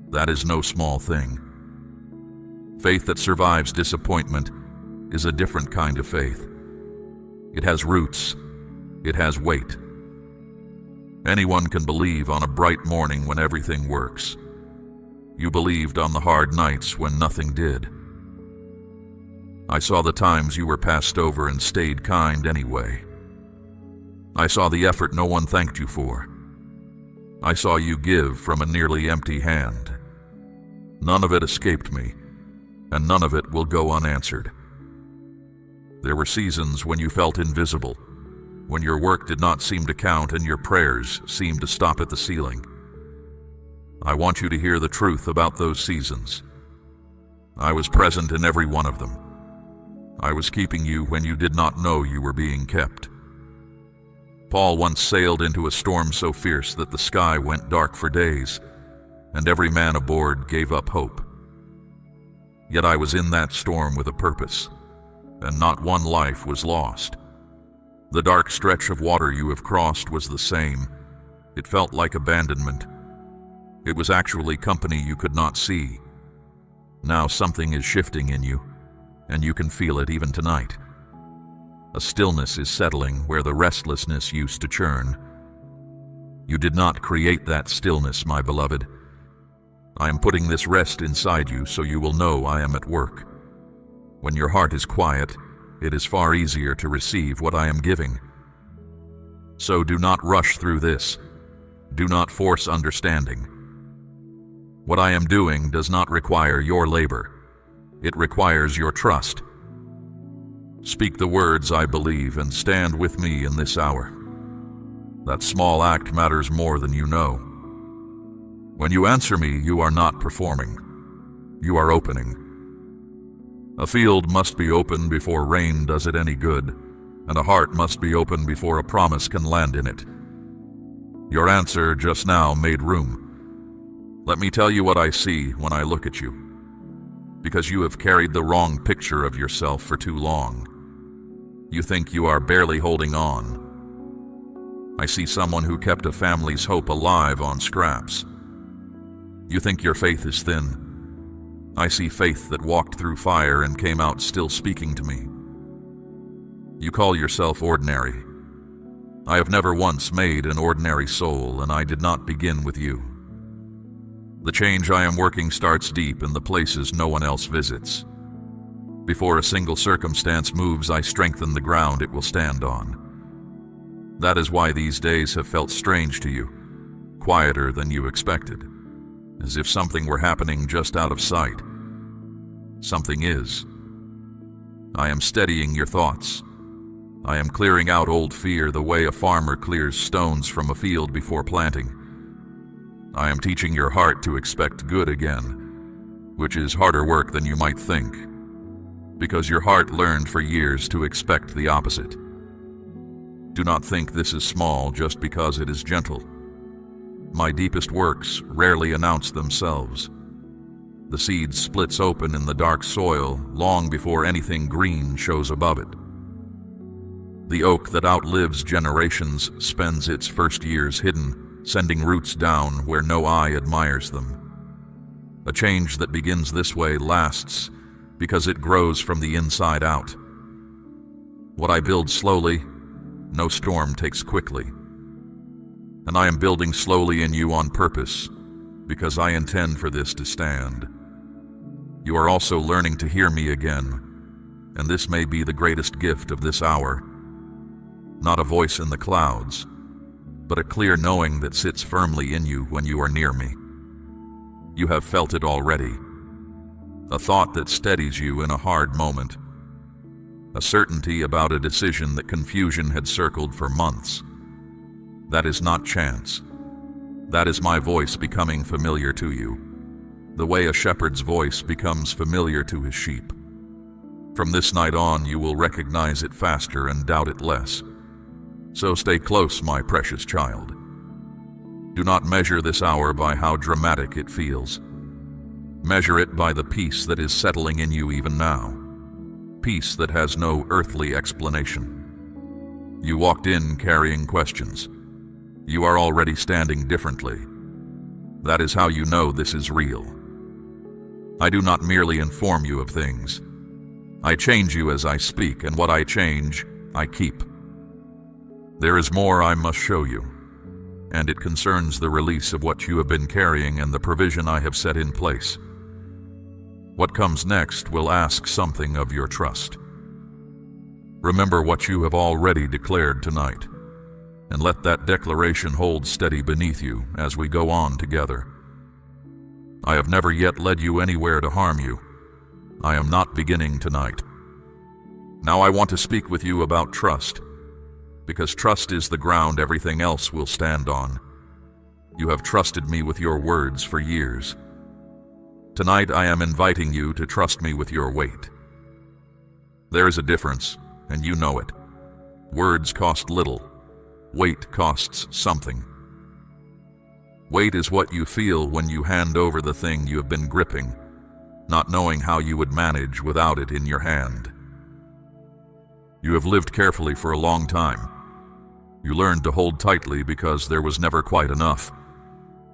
Speaker 1: That is no small thing. Faith that survives disappointment is a different kind of faith. It has roots. It has weight. Anyone can believe on a bright morning when everything works. You believed on the hard nights when nothing did. I saw the times you were passed over and stayed kind anyway. I saw the effort no one thanked you for. I saw you give from a nearly empty hand. None of it escaped me, and none of it will go unanswered. There were seasons when you felt invisible, when your work did not seem to count and your prayers seemed to stop at the ceiling. I want you to hear the truth about those seasons. I was present in every one of them. I was keeping you when you did not know you were being kept. Paul once sailed into a storm so fierce that the sky went dark for days, and every man aboard gave up hope. Yet I was in that storm with a purpose, and not one life was lost. The dark stretch of water you have crossed was the same. It felt like abandonment. It was actually company you could not see. Now something is shifting in you, and you can feel it even tonight. A stillness is settling where the restlessness used to churn. You did not create that stillness, my beloved. I am putting this rest inside you so you will know I am at work. When your heart is quiet, it is far easier to receive what I am giving. So do not rush through this. Do not force understanding. What I am doing does not require your labor. It requires your trust. Speak the words I believe and stand with me in this hour. That small act matters more than you know. When you answer me, you are not performing. You are opening. A field must be open before rain does it any good, and a heart must be open before a promise can land in it. Your answer just now made room. Let me tell you what I see when I look at you, because you have carried the wrong picture of yourself for too long. You think you are barely holding on. I see someone who kept a family's hope alive on scraps. You think your faith is thin. I see faith that walked through fire and came out still speaking to me. You call yourself ordinary. I have never once made an ordinary soul, and I did not begin with you. The change I am working starts deep in the places no one else visits. Before a single circumstance moves, I strengthen the ground it will stand on. That is why these days have felt strange to you, quieter than you expected, as if something were happening just out of sight. Something is. I am steadying your thoughts. I am clearing out old fear the way a farmer clears stones from a field before planting. I am teaching your heart to expect good again, which is harder work than you might think, because your heart learned for years to expect the opposite. Do not think this is small just because it is gentle. My deepest works rarely announce themselves. The seed splits open in the dark soil long before anything green shows above it. The oak that outlives generations spends its first years hidden, sending roots down where no eye admires them. A change that begins this way lasts because it grows from the inside out. What I build slowly, no storm takes quickly. And I am building slowly in you on purpose, because I intend for this to stand. You are also learning to hear me again, and this may be the greatest gift of this hour. Not a voice in the clouds, but a clear knowing that sits firmly in you when you are near me. You have felt it already. A thought that steadies you in a hard moment. a certainty about a decision that confusion had circled for months. That is not chance. That is my voice becoming familiar to you, the way a shepherd's voice becomes familiar to his sheep. From this night on, you will recognize it faster and doubt it less. So stay close, my precious child. Do not measure this hour by how dramatic it feels. Measure it by the peace that is settling in you even now. Peace that has no earthly explanation. You walked in carrying questions. You are already standing differently. That is how you know this is real. I do not merely inform you of things. I change you as I speak, and what I change, I keep. There is more I must show you, and it concerns the release of what you have been carrying and the provision I have set in place. What comes next will ask something of your trust. Remember what you have already declared tonight, and let that declaration hold steady beneath you as we go on together. I have never yet led you anywhere to harm you. I am not beginning tonight. Now I want to speak with you about trust, because trust is the ground everything else will stand on. You have trusted me with your words for years. Tonight I am inviting you to trust me with your weight. There is a difference, and you know it. Words cost little. Weight costs something. Weight is what you feel when you hand over the thing you have been gripping, not knowing how you would manage without it in your hand. You have lived carefully for a long time. You learned to hold tightly because there was never quite enough,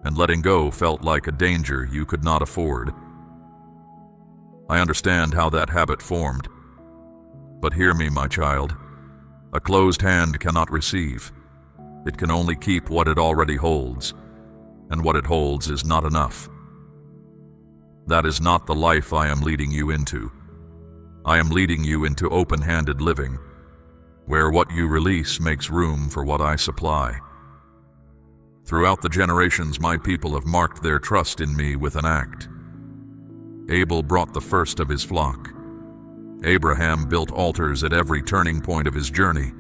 Speaker 1: and letting go felt like a danger you could not afford. I understand how that habit formed. But hear me, my child. A closed hand cannot receive. It can only keep what it already holds, and what it holds is not enough. That is not the life I am leading you into. I am leading you into open-handed living, where what you release makes room for what I supply. Throughout the generations, my people have marked their trust in me with an act. Abel brought the first of his flock. Abraham built altars at every turning point of his journey.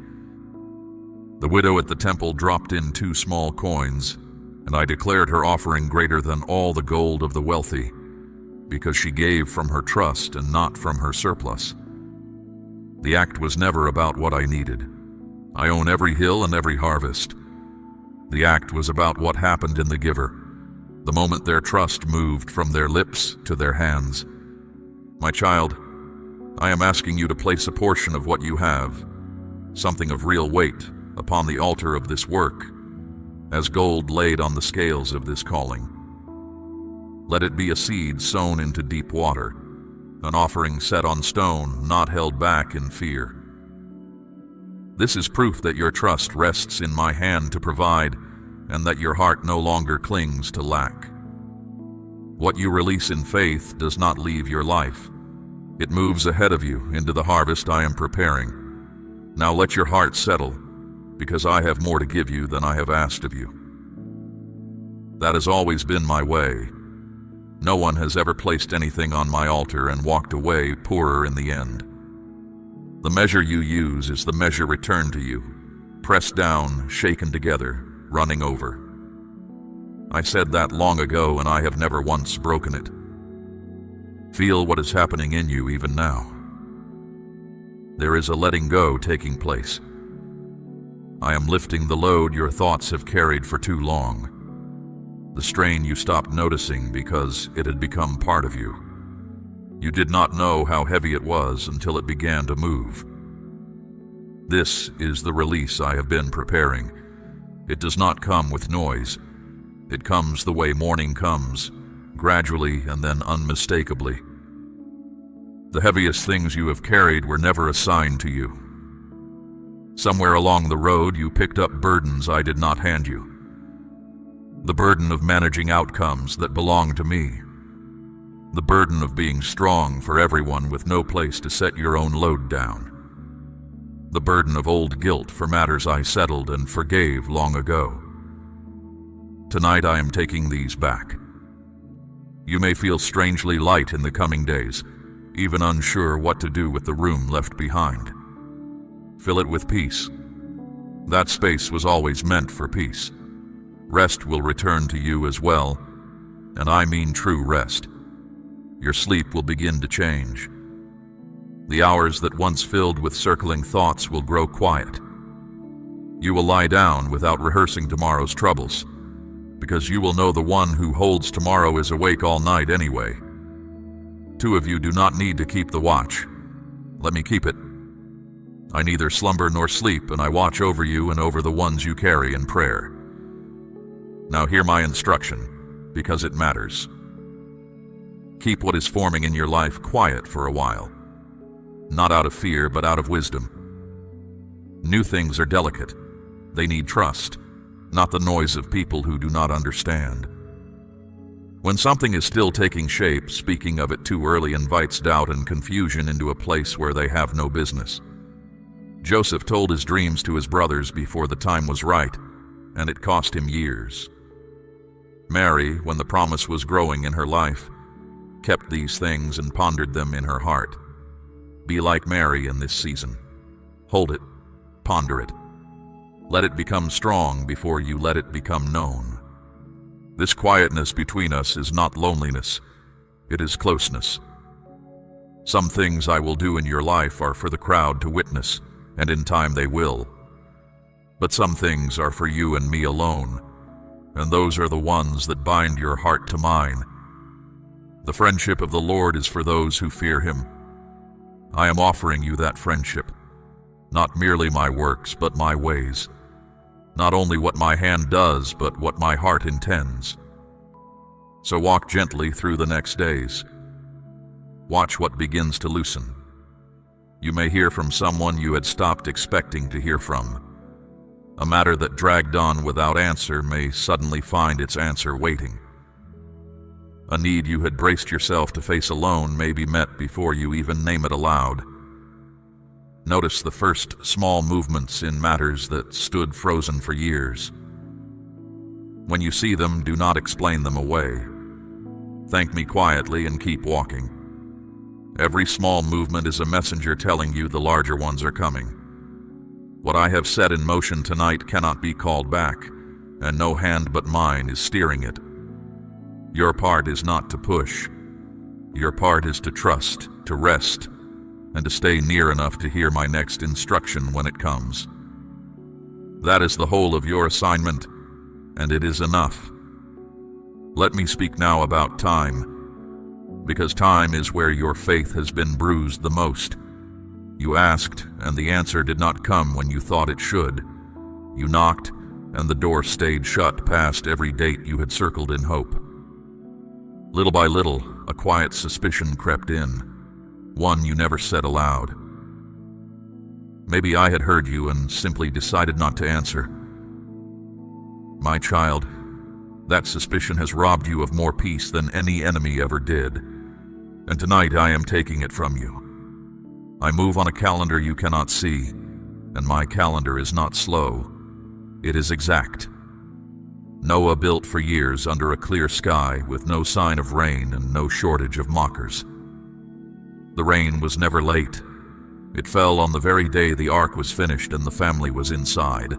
Speaker 1: The widow at the temple dropped in 2 small coins, and I declared her offering greater than all the gold of the wealthy, because she gave from her trust and not from her surplus. The act was never about what I needed. I own every hill and every harvest. The act was about what happened in the giver, the moment their trust moved from their lips to their hands. My child, I am asking you to place a portion of what you have, something of real weight, upon the altar of this work, as gold laid on the scales of this calling. Let it be a seed sown into deep water, an offering set on stone, not held back in fear. This is proof that your trust rests in my hand to provide, and that your heart no longer clings to lack. What you release in faith does not leave your life. It moves ahead of you into the harvest I am preparing. Now let your heart settle, because I have more to give you than I have asked of you. That has always been my way. No one has ever placed anything on my altar and walked away poorer in the end. The measure you use is the measure returned to you, pressed down, shaken together, running over. I said that long ago, and I have never once broken it. Feel what is happening in you even now. There is a letting go taking place. I am lifting the load your thoughts have carried for too long. The strain you stopped noticing because it had become part of you. You did not know how heavy it was until it began to move. This is the release I have been preparing. It does not come with noise. It comes the way morning comes, gradually and then unmistakably. The heaviest things you have carried were never assigned to you. Somewhere along the road you picked up burdens I did not hand you. The burden of managing outcomes that belong to me. The burden of being strong for everyone with no place to set your own load down. The burden of old guilt for matters I settled and forgave long ago. Tonight I am taking these back. You may feel strangely light in the coming days, even unsure what to do with the room left behind. Fill it with peace. That space was always meant for peace. Rest will return to you as well, and I mean true rest. Your sleep will begin to change. The hours that once filled with circling thoughts will grow quiet. You will lie down without rehearsing tomorrow's troubles, because you will know the one who holds tomorrow is awake all night anyway. Two of you do not need to keep the watch. Let me keep it. I neither slumber nor sleep, and I watch over you and over the ones you carry in prayer. Now hear my instruction, because it matters. Keep what is forming in your life quiet for a while. Not out of fear, but out of wisdom. New things are delicate. They need trust, not the noise of people who do not understand. When something is still taking shape, speaking of it too early invites doubt and confusion into a place where they have no business. Joseph told his dreams to his brothers before the time was right, and it cost him years. Mary, when the promise was growing in her life, kept these things and pondered them in her heart. Be like Mary in this season. Hold it, ponder it. Let it become strong before you let it become known. This quietness between us is not loneliness, it is closeness. Some things I will do in your life are for the crowd to witness, and in time they will. But some things are for you and me alone, and those are the ones that bind your heart to mine. The friendship of the Lord is for those who fear him. I am offering you that friendship, not merely my works, but my ways. Not only what my hand does, but what my heart intends. So walk gently through the next days. Watch what begins to loosen. You may hear from someone you had stopped expecting to hear from. A matter that dragged on without answer may suddenly find its answer waiting. A need you had braced yourself to face alone may be met before you even name it aloud. Notice the first small movements in matters that stood frozen for years. When you see them, do not explain them away. Thank me quietly and keep walking. Every small movement is a messenger telling you the larger ones are coming. What I have set in motion tonight cannot be called back, and no hand but mine is steering it. Your part is not to push. Your part is to trust, to rest, and to stay near enough to hear my next instruction when it comes. That is the whole of your assignment, and it is enough. Let me speak now about time, because time is where your faith has been bruised the most. You asked, and the answer did not come when you thought it should. You knocked, and the door stayed shut past every date you had circled in hope. Little by little, a quiet suspicion crept in, one you never said aloud. Maybe I had heard you and simply decided not to answer. My child, that suspicion has robbed you of more peace than any enemy ever did, and tonight I am taking it from you. I move on a calendar you cannot see, and my calendar is not slow. It is exact. Noah built for years under a clear sky with no sign of rain and no shortage of mockers. The rain was never late. It fell on the very day the ark was finished and the family was inside.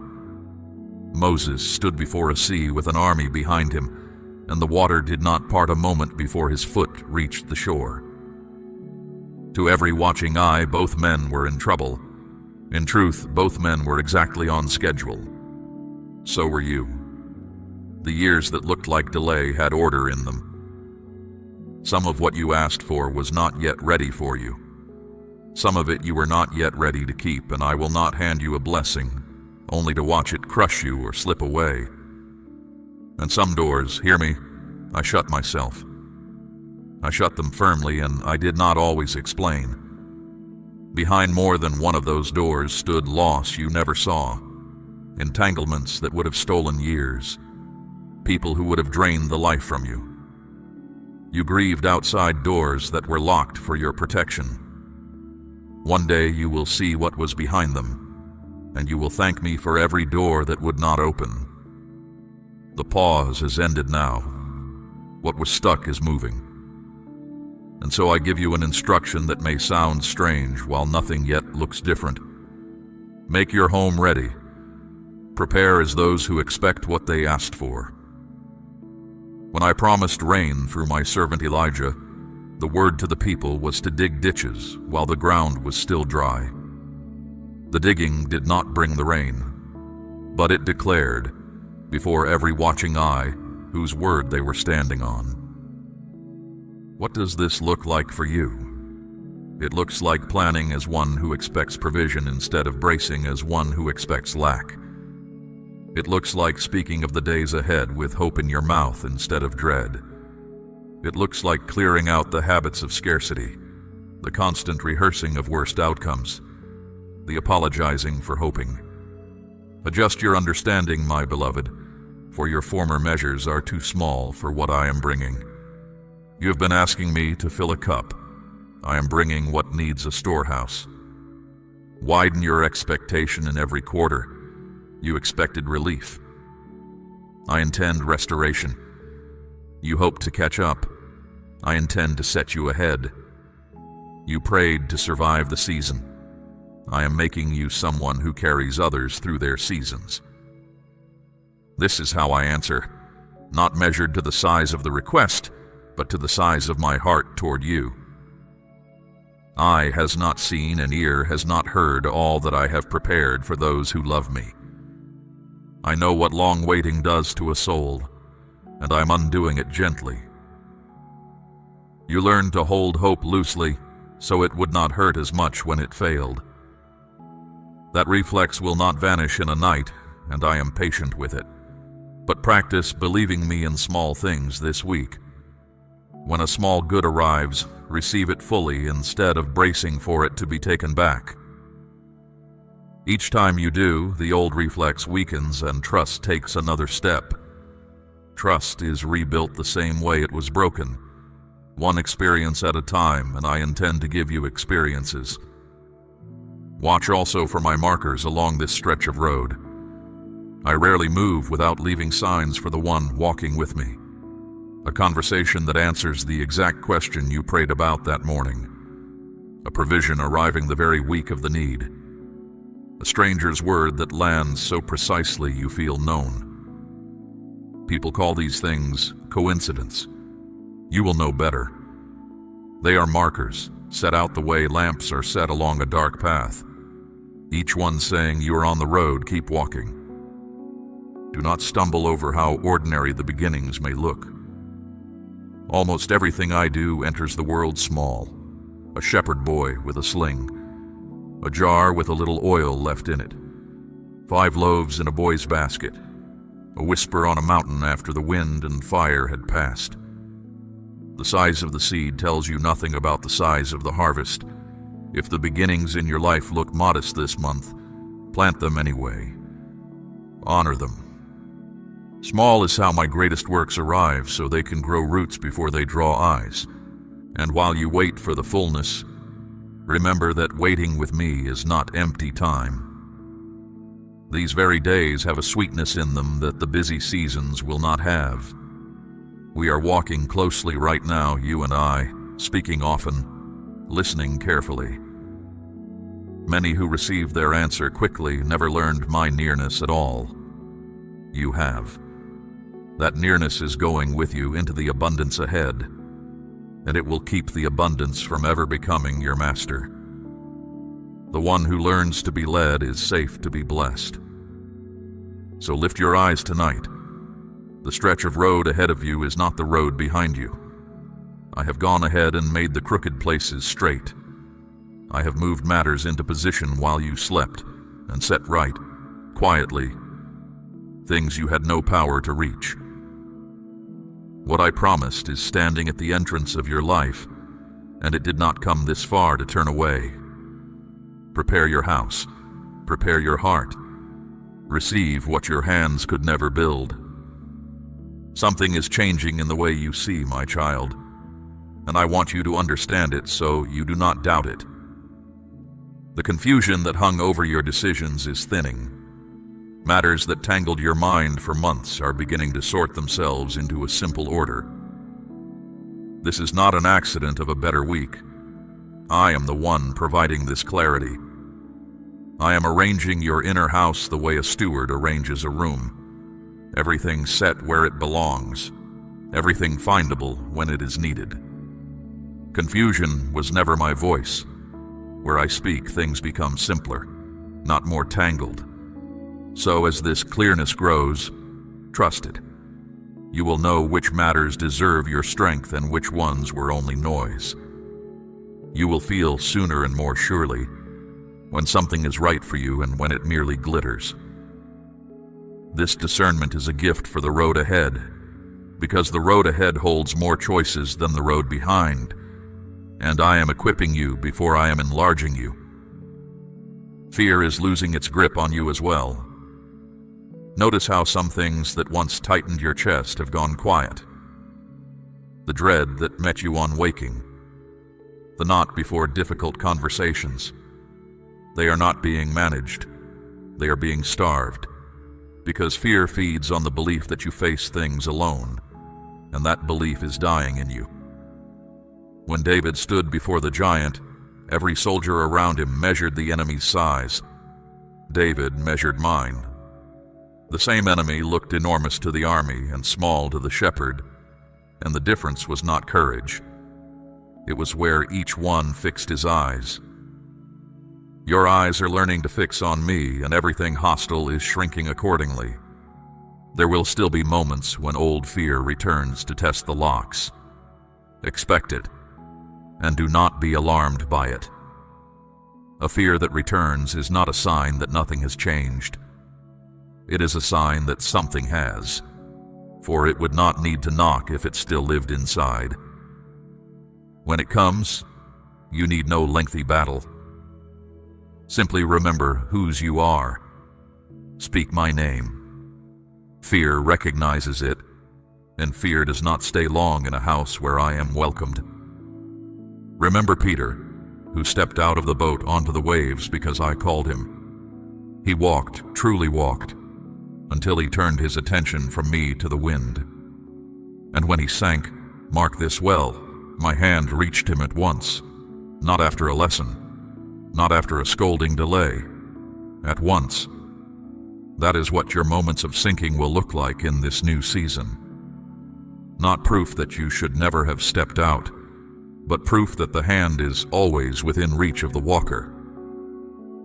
Speaker 1: Moses stood before a sea with an army behind him, and the water did not part a moment before his foot reached the shore. To every watching eye, both men were in trouble. In truth, both men were exactly on schedule. So were you. The years that looked like delay had order in them. Some of what you asked for was not yet ready for you. Some of it you were not yet ready to keep, and I will not hand you a blessing, only to watch it crush you or slip away. And some doors, hear me, I shut myself. I shut them firmly, and I did not always explain. Behind more than one of those doors stood loss you never saw, entanglements that would have stolen years, people who would have drained the life from you. You grieved outside doors that were locked for your protection. One day you will see what was behind them, and you will thank me for every door that would not open. The pause has ended now. What was stuck is moving. And so I give you an instruction that may sound strange while nothing yet looks different. Make your home ready. Prepare as those who expect what they asked for. When I promised rain through my servant Elijah, the word to the people was to dig ditches while the ground was still dry. The digging did not bring the rain, but it declared, before every watching eye, whose word they were standing on. What does this look like for you? It looks like planning as one who expects provision instead of bracing as one who expects lack. It looks like speaking of the days ahead with hope in your mouth instead of dread. It looks like clearing out the habits of scarcity, the constant rehearsing of worst outcomes, the apologizing for hoping. Adjust your understanding, my beloved, for your former measures are too small for what I am bringing. You have been asking me to fill a cup. I am bringing what needs a storehouse. Widen your expectation in every quarter. You expected relief. I intend restoration. You hope to catch up. I intend to set you ahead. You prayed to survive the season. I am making you someone who carries others through their seasons. This is how I answer, not measured to the size of the request, but to the size of my heart toward you. Eye has not seen and ear has not heard all that I have prepared for those who love me. I know what long waiting does to a soul, and I'm undoing it gently. You learned to hold hope loosely, so it would not hurt as much when it failed. That reflex will not vanish in a night, and I am patient with it. But practice believing me in small things this week. When a small good arrives, receive it fully instead of bracing for it to be taken back. Each time you do, the old reflex weakens and trust takes another step. Trust is rebuilt the same way it was broken, one experience at a time, and I intend to give you experiences. Watch also for my markers along this stretch of road. I rarely move without leaving signs for the one walking with me. A conversation that answers the exact question you prayed about that morning. A provision arriving the very week of the need. A stranger's word that lands so precisely you feel known. People call these things coincidence. You will know better. They are markers, set out the way lamps are set along a dark path. Each one saying, you are on the road, keep walking. Do not stumble over how ordinary the beginnings may look. Almost everything I do enters the world small. A shepherd boy with a sling. A jar with a little oil left in it. 5 loaves in a boy's basket. A whisper on a mountain after the wind and fire had passed. The size of the seed tells you nothing about the size of the harvest. If the beginnings in your life look modest this month, plant them anyway. Honor them. Small is how my greatest works arrive, so they can grow roots before they draw eyes. And while you wait for the fullness, remember that waiting with me is not empty time. These very days have a sweetness in them that the busy seasons will not have. We are walking closely right now, you and I, speaking often, listening carefully. Many who received their answer quickly never learned my nearness at all. You have. That nearness is going with you into the abundance ahead, and it will keep the abundance from ever becoming your master. The one who learns to be led is safe to be blessed. So lift your eyes tonight. The stretch of road ahead of you is not the road behind you. I have gone ahead and made the crooked places straight. I have moved matters into position while you slept and set right, quietly, things you had no power to reach. What I promised is standing at the entrance of your life, and it did not come this far to turn away. Prepare your house. Prepare your heart. Receive what your hands could never build. Something is changing in the way you see, my child, and I want you to understand it so you do not doubt it. The confusion that hung over your decisions is thinning. Matters that tangled your mind for months are beginning to sort themselves into a simple order. This is not an accident of a better week. I am the one providing this clarity. I am arranging your inner house the way a steward arranges a room. Everything set where it belongs. Everything findable when it is needed. Confusion was never my voice. Where I speak, things become simpler, not more tangled. So as this clearness grows, trust it. You will know which matters deserve your strength and which ones were only noise. You will feel sooner and more surely when something is right for you and when it merely glitters. This discernment is a gift for the road ahead, because the road ahead holds more choices than the road behind, and I am equipping you before I am enlarging you. Fear is losing its grip on you as well. Notice how some things that once tightened your chest have gone quiet. The dread that met you on waking. The knot before difficult conversations. They are not being managed. They are being starved. Because fear feeds on the belief that you face things alone, and that belief is dying in you. When David stood before the giant, every soldier around him measured the enemy's size. David measured mine. The same enemy looked enormous to the army and small to the shepherd, and the difference was not courage. It was where each one fixed his eyes. Your eyes are learning to fix on me, and everything hostile is shrinking accordingly. There will still be moments when old fear returns to test the locks. Expect it, and do not be alarmed by it. A fear that returns is not a sign that nothing has changed. It is a sign that something has, for it would not need to knock if it still lived inside. When it comes, you need no lengthy battle. Simply remember whose you are. Speak my name. Fear recognizes it, and fear does not stay long in a house where I am welcomed. Remember Peter, who stepped out of the boat onto the waves because I called him. He walked, truly walked, until he turned his attention from me to the wind. And when he sank, mark this well, my hand reached him at once, not after a lesson, not after a scolding delay, at once. That is what your moments of sinking will look like in this new season. Not proof that you should never have stepped out, but proof that the hand is always within reach of the walker.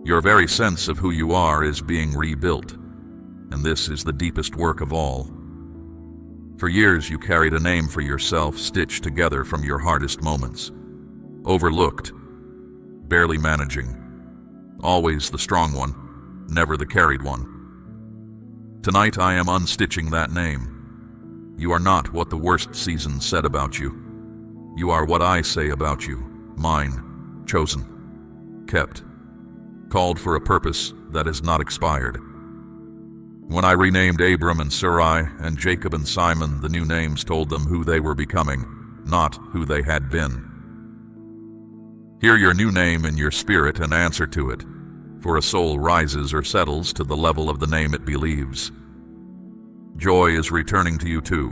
Speaker 1: Your very sense of who you are is being rebuilt, and this is the deepest work of all. For years you carried a name for yourself stitched together from your hardest moments. Overlooked, barely managing, always the strong one, never the carried one. Tonight I am unstitching that name. You are not what the worst season said about you. You are what I say about you, mine, chosen, kept, called for a purpose that has not expired. When I renamed Abram and Sarai and Jacob and Simon, the new names told them who they were becoming, not who they had been. Hear your new name in your spirit and answer to it, for a soul rises or settles to the level of the name it believes. Joy is returning to you too,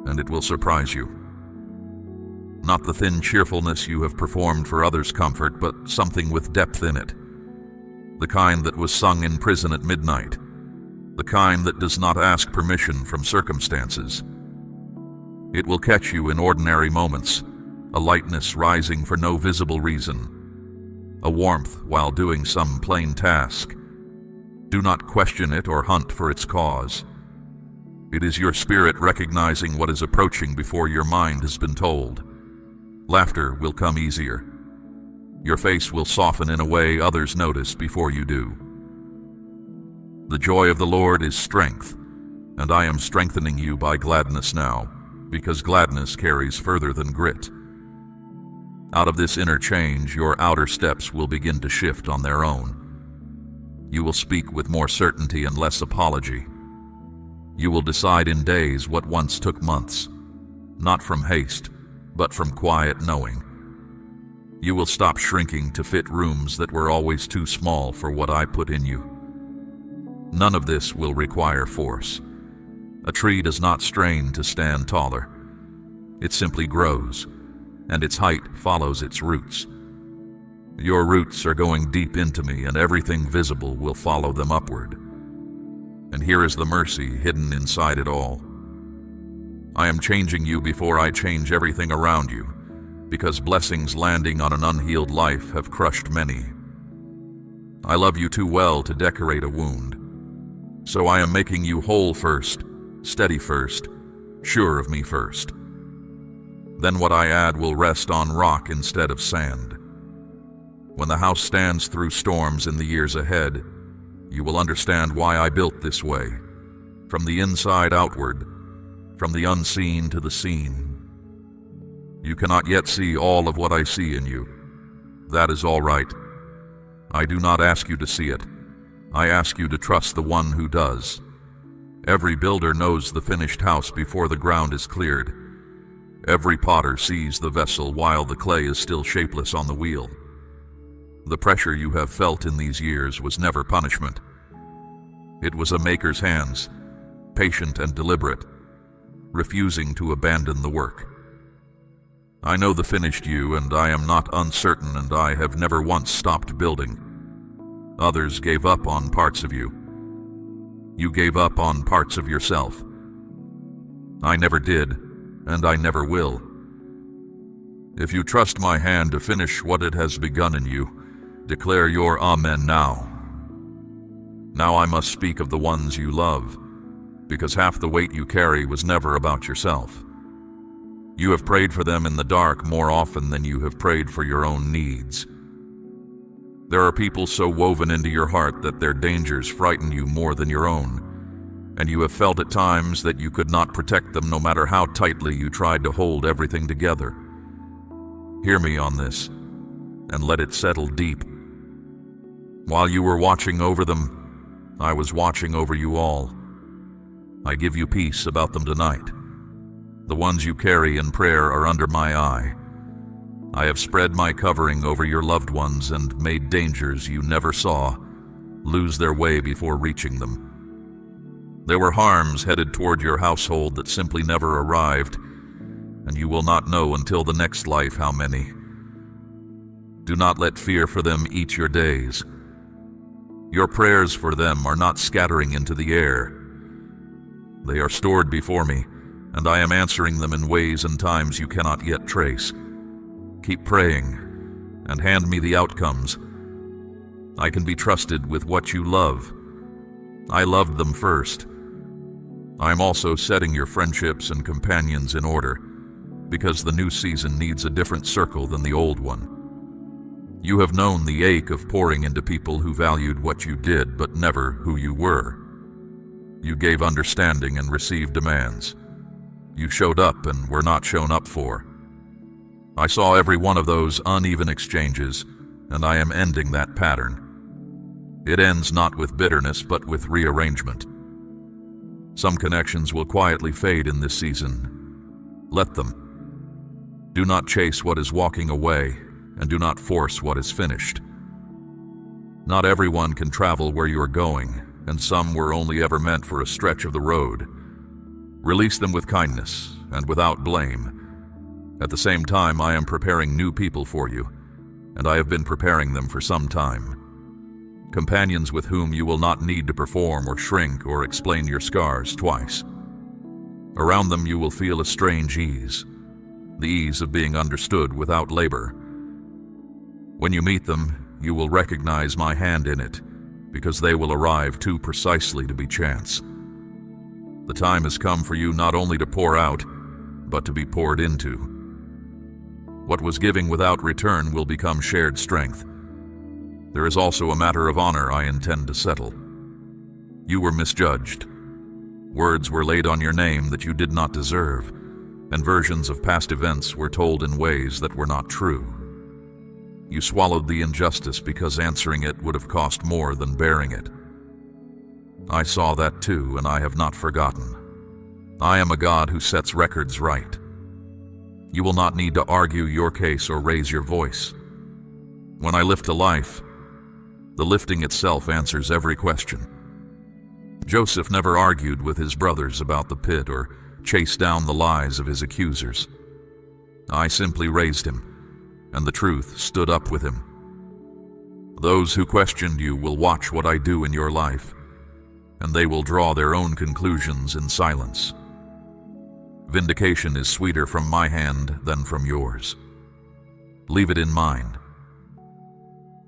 Speaker 1: and it will surprise you. Not the thin cheerfulness you have performed for others' comfort, but something with depth in it. The kind that was sung in prison at midnight. The kind that does not ask permission from circumstances. It will catch you in ordinary moments, a lightness rising for no visible reason, a warmth while doing some plain task. Do not question it or hunt for its cause. It is your spirit recognizing what is approaching before your mind has been told. Laughter will come easier. Your face will soften in a way others notice before you do. The joy of the Lord is strength, and I am strengthening you by gladness now, because gladness carries further than grit. Out of this inner change, your outer steps will begin to shift on their own. You will speak with more certainty and less apology. You will decide in days what once took months, not from haste, but from quiet knowing. You will stop shrinking to fit rooms that were always too small for what I put in you. None of this will require force. A tree does not strain to stand taller. It simply grows, and its height follows its roots. Your roots are going deep into me, and everything visible will follow them upward. And here is the mercy hidden inside it all. I am changing you before I change everything around you, because blessings landing on an unhealed life have crushed many. I love you too well to decorate a wound. So I am making you whole first, steady first, sure of me first. Then what I add will rest on rock instead of sand. When the house stands through storms in the years ahead, you will understand why I built this way, from the inside outward, from the unseen to the seen. You cannot yet see all of what I see in you. That is all right. I do not ask you to see it. I ask you to trust the one who does. Every builder knows the finished house before the ground is cleared. Every potter sees the vessel while the clay is still shapeless on the wheel. The pressure you have felt in these years was never punishment. It was a maker's hands, patient and deliberate, refusing to abandon the work. I know the finished you, and I am not uncertain, and I have never once stopped building. Others gave up on parts of you. You gave up on parts of yourself. I never did, and I never will. If you trust my hand to finish what it has begun in you, declare your Amen now. Now I must speak of the ones you love, because half the weight you carry was never about yourself. You have prayed for them in the dark more often than you have prayed for your own needs. There are people so woven into your heart that their dangers frighten you more than your own, and you have felt at times that you could not protect them no matter how tightly you tried to hold everything together. Hear me on this, and let it settle deep. While you were watching over them, I was watching over you all. I give you peace about them tonight. The ones you carry in prayer are under my eye. I have spread my covering over your loved ones and made dangers you never saw lose their way before reaching them. There were harms headed toward your household that simply never arrived, and you will not know until the next life how many. Do not let fear for them eat your days. Your prayers for them are not scattering into the air. They are stored before me, and I am answering them in ways and times you cannot yet trace. Keep praying, and hand me the outcomes. I can be trusted with what you love. I loved them first. I am also setting your friendships and companions in order, because the new season needs a different circle than the old one. You have known the ache of pouring into people who valued what you did, but never who you were. You gave understanding and received demands. You showed up and were not shown up for. I saw every one of those uneven exchanges, and I am ending that pattern. It ends not with bitterness, but with rearrangement. Some connections will quietly fade in this season. Let them. Do not chase what is walking away, and do not force what is finished. Not everyone can travel where you are going, and some were only ever meant for a stretch of the road. Release them with kindness and without blame. At the same time, I am preparing new people for you, and I have been preparing them for some time. Companions with whom you will not need to perform or shrink or explain your scars twice. Around them you will feel a strange ease, the ease of being understood without labor. When you meet them, you will recognize my hand in it, because they will arrive too precisely to be chance. The time has come for you not only to pour out, but to be poured into. What was giving without return will become shared strength. There is also a matter of honor I intend to settle. You were misjudged. Words were laid on your name that you did not deserve, and versions of past events were told in ways that were not true. You swallowed the injustice because answering it would have cost more than bearing it. I saw that too, and I have not forgotten. I am a God who sets records right. You will not need to argue your case or raise your voice. When I lift a life, the lifting itself answers every question. Joseph never argued with his brothers about the pit or chased down the lies of his accusers. I simply raised him, and the truth stood up with him. Those who questioned you will watch what I do in your life, and they will draw their own conclusions in silence. Vindication is sweeter from my hand than from yours. Leave it in mind.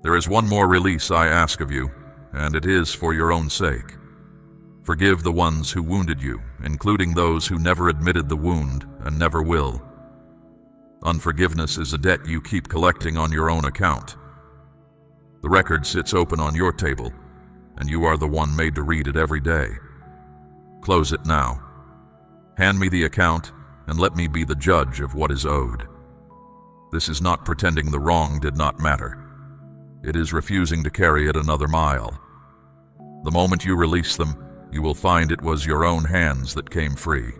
Speaker 1: There is one more release I ask of you, and it is for your own sake. Forgive the ones who wounded you, including those who never admitted the wound and never will. Unforgiveness is a debt you keep collecting on your own account. The record sits open on your table, and you are the one made to read it every day. Close it now. Hand me the account, and let me be the judge of what is owed. This is not pretending the wrong did not matter. It is refusing to carry it another mile. The moment you release them, you will find it was your own hands that came free.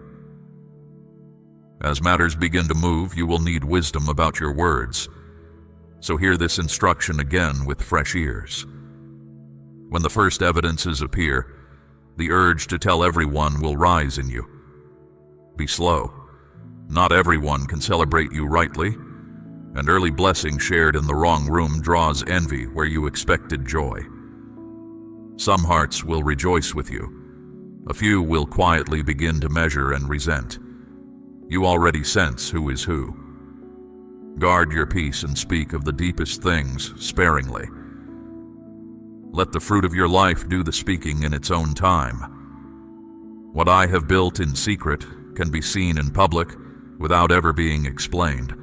Speaker 1: As matters begin to move, you will need wisdom about your words. So hear this instruction again with fresh ears. When the first evidences appear, the urge to tell everyone will rise in you. Be slow. Not everyone can celebrate you rightly, and early blessing shared in the wrong room draws envy where you expected joy. Some hearts will rejoice with you. A few will quietly begin to measure and resent. You already sense who is who. Guard your peace and speak of the deepest things sparingly. Let the fruit of your life do the speaking in its own time. What I have built in secret can be seen in public without ever being explained.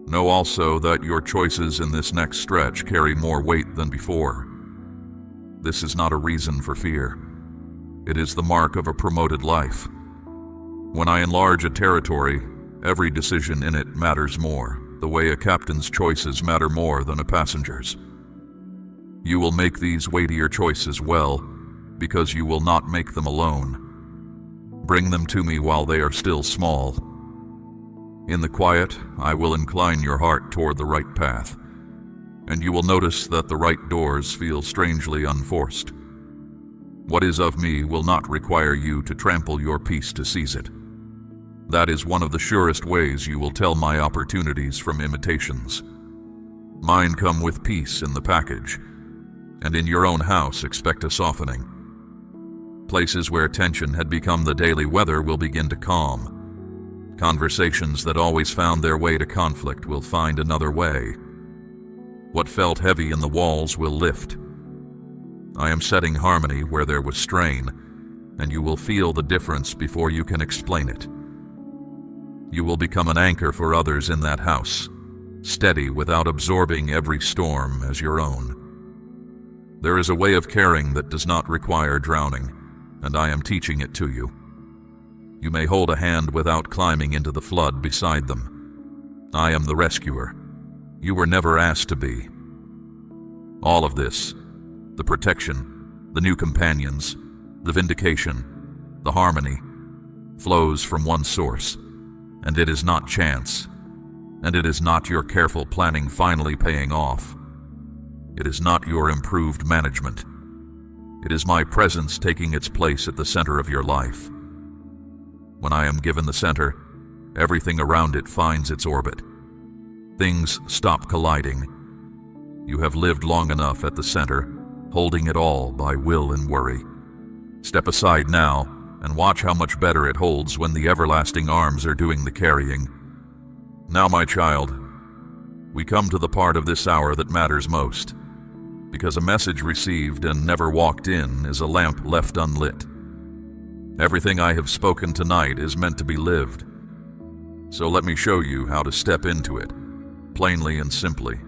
Speaker 1: Know also that your choices in this next stretch carry more weight than before. This is not a reason for fear. It is the mark of a promoted life. When I enlarge a territory, every decision in it matters more, the way a captain's choices matter more than a passenger's. You will make these weightier choices well, because you will not make them alone. Bring them to me while they are still small. In the quiet, I will incline your heart toward the right path, and you will notice that the right doors feel strangely unforced. What is of me will not require you to trample your peace to seize it. That is one of the surest ways you will tell my opportunities from imitations. Mine come with peace in the package, and in your own house expect a softening. Places where tension had become the daily weather will begin to calm. Conversations that always found their way to conflict will find another way. What felt heavy in the walls will lift. I am setting harmony where there was strain, and you will feel the difference before you can explain it. You will become an anchor for others in that house, steady without absorbing every storm as your own. There is a way of caring that does not require drowning, and I am teaching it to you. You may hold a hand without climbing into the flood beside them. I am the rescuer. You were never asked to be. All of this, the protection, the new companions, the vindication, the harmony, flows from one source, and it is not chance, and it is not your careful planning finally paying off. It is not your improved management. It is my presence taking its place at the center of your life. When I am given the center, everything around it finds its orbit. Things stop colliding. You have lived long enough at the center, holding it all by will and worry. Step aside now and watch how much better it holds when the everlasting arms are doing the carrying. Now, my child, we come to the part of this hour that matters most, because a message received and never walked in is a lamp left unlit. Everything I have spoken tonight is meant to be lived. So let me show you how to step into it, plainly and simply,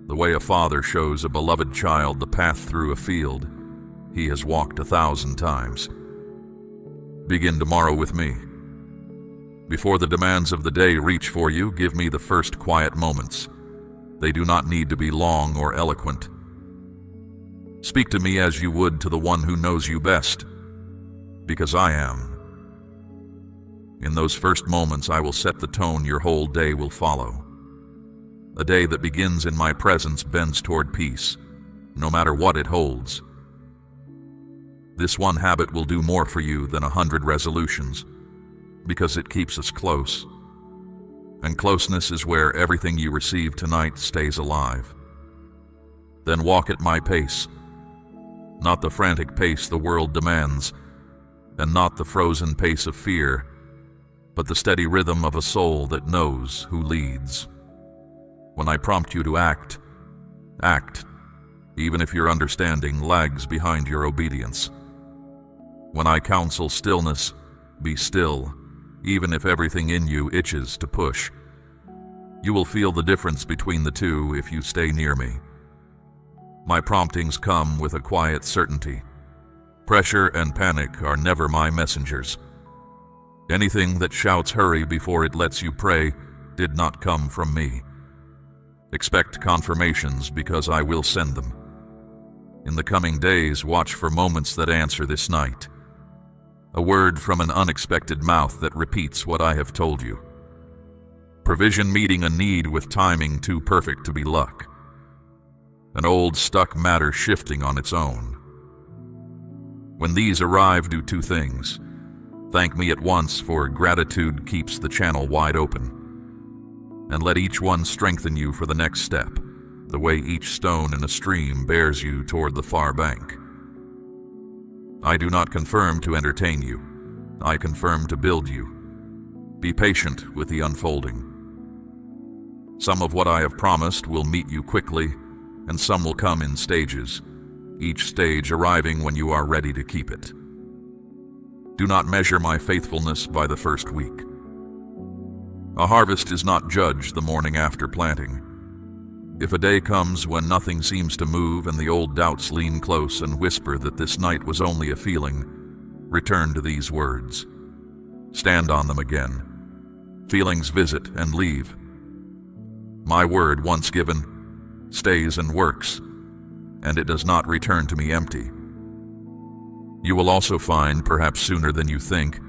Speaker 1: the way a father shows a beloved child the path through a field he has walked 1,000 times. Begin tomorrow with me. Before the demands of the day reach for you, give me the first quiet moments. They do not need to be long or eloquent. Speak to me as you would to the one who knows you best, because I am. In those first moments, I will set the tone your whole day will follow. A day that begins in my presence bends toward peace, no matter what it holds. This one habit will do more for you than 100 resolutions, because it keeps us close. and closeness is where everything you receive tonight stays alive. Then walk at my pace, not the frantic pace the world demands, and not the frozen pace of fear, but the steady rhythm of a soul that knows who leads. When I prompt you to act, act, even if your understanding lags behind your obedience. When I counsel stillness, be still, even if everything in you itches to push. You will feel the difference between the two if you stay near me. My promptings come with a quiet certainty. Pressure and panic are never my messengers. Anything that shouts hurry before it lets you pray did not come from me. Expect confirmations because I will send them. In the coming days, watch for moments that answer this night. A word from an unexpected mouth that repeats what I have told you. Provision meeting a need with timing too perfect to be luck. An old stuck matter shifting on its own. When these arrive, do two things. Thank me at once, for gratitude keeps the channel wide open. And let each one strengthen you for the next step, the way each stone in a stream bears you toward the far bank. I do not confirm to entertain you. I confirm to build you. Be patient with the unfolding. Some of what I have promised will meet you quickly, and some will come in stages, each stage arriving when you are ready to keep it. Do not measure my faithfulness by the first week. A harvest is not judged the morning after planting. If a day comes when nothing seems to move and the old doubts lean close and whisper that this night was only a feeling, return to these words. Stand on them again. Feelings visit and leave. My word, once given, stays and works, and it does not return to me empty. You will also find, perhaps sooner than you think,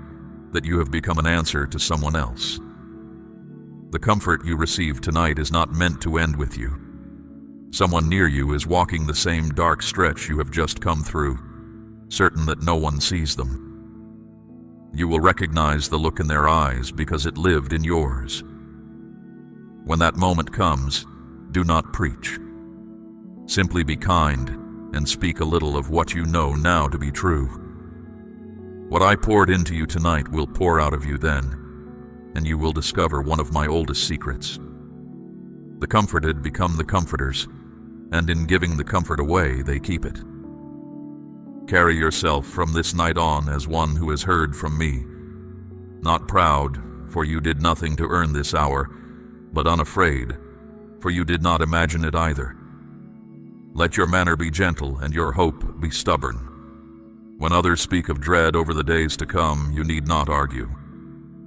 Speaker 1: that you have become an answer to someone else. The comfort you receive tonight is not meant to end with you. Someone near you is walking the same dark stretch you have just come through, certain that no one sees them. You will recognize the look in their eyes because it lived in yours. When that moment comes, do not preach. Simply be kind and speak a little of what you know now to be true. What I poured into you tonight will pour out of you then, and you will discover one of my oldest secrets. The comforted become the comforters, and in giving the comfort away, they keep it. Carry yourself from this night on as one who has heard from me, not proud, for you did nothing to earn this hour, but unafraid, for you did not imagine it either. Let your manner be gentle and your hope be stubborn. When others speak of dread over the days to come, you need not argue.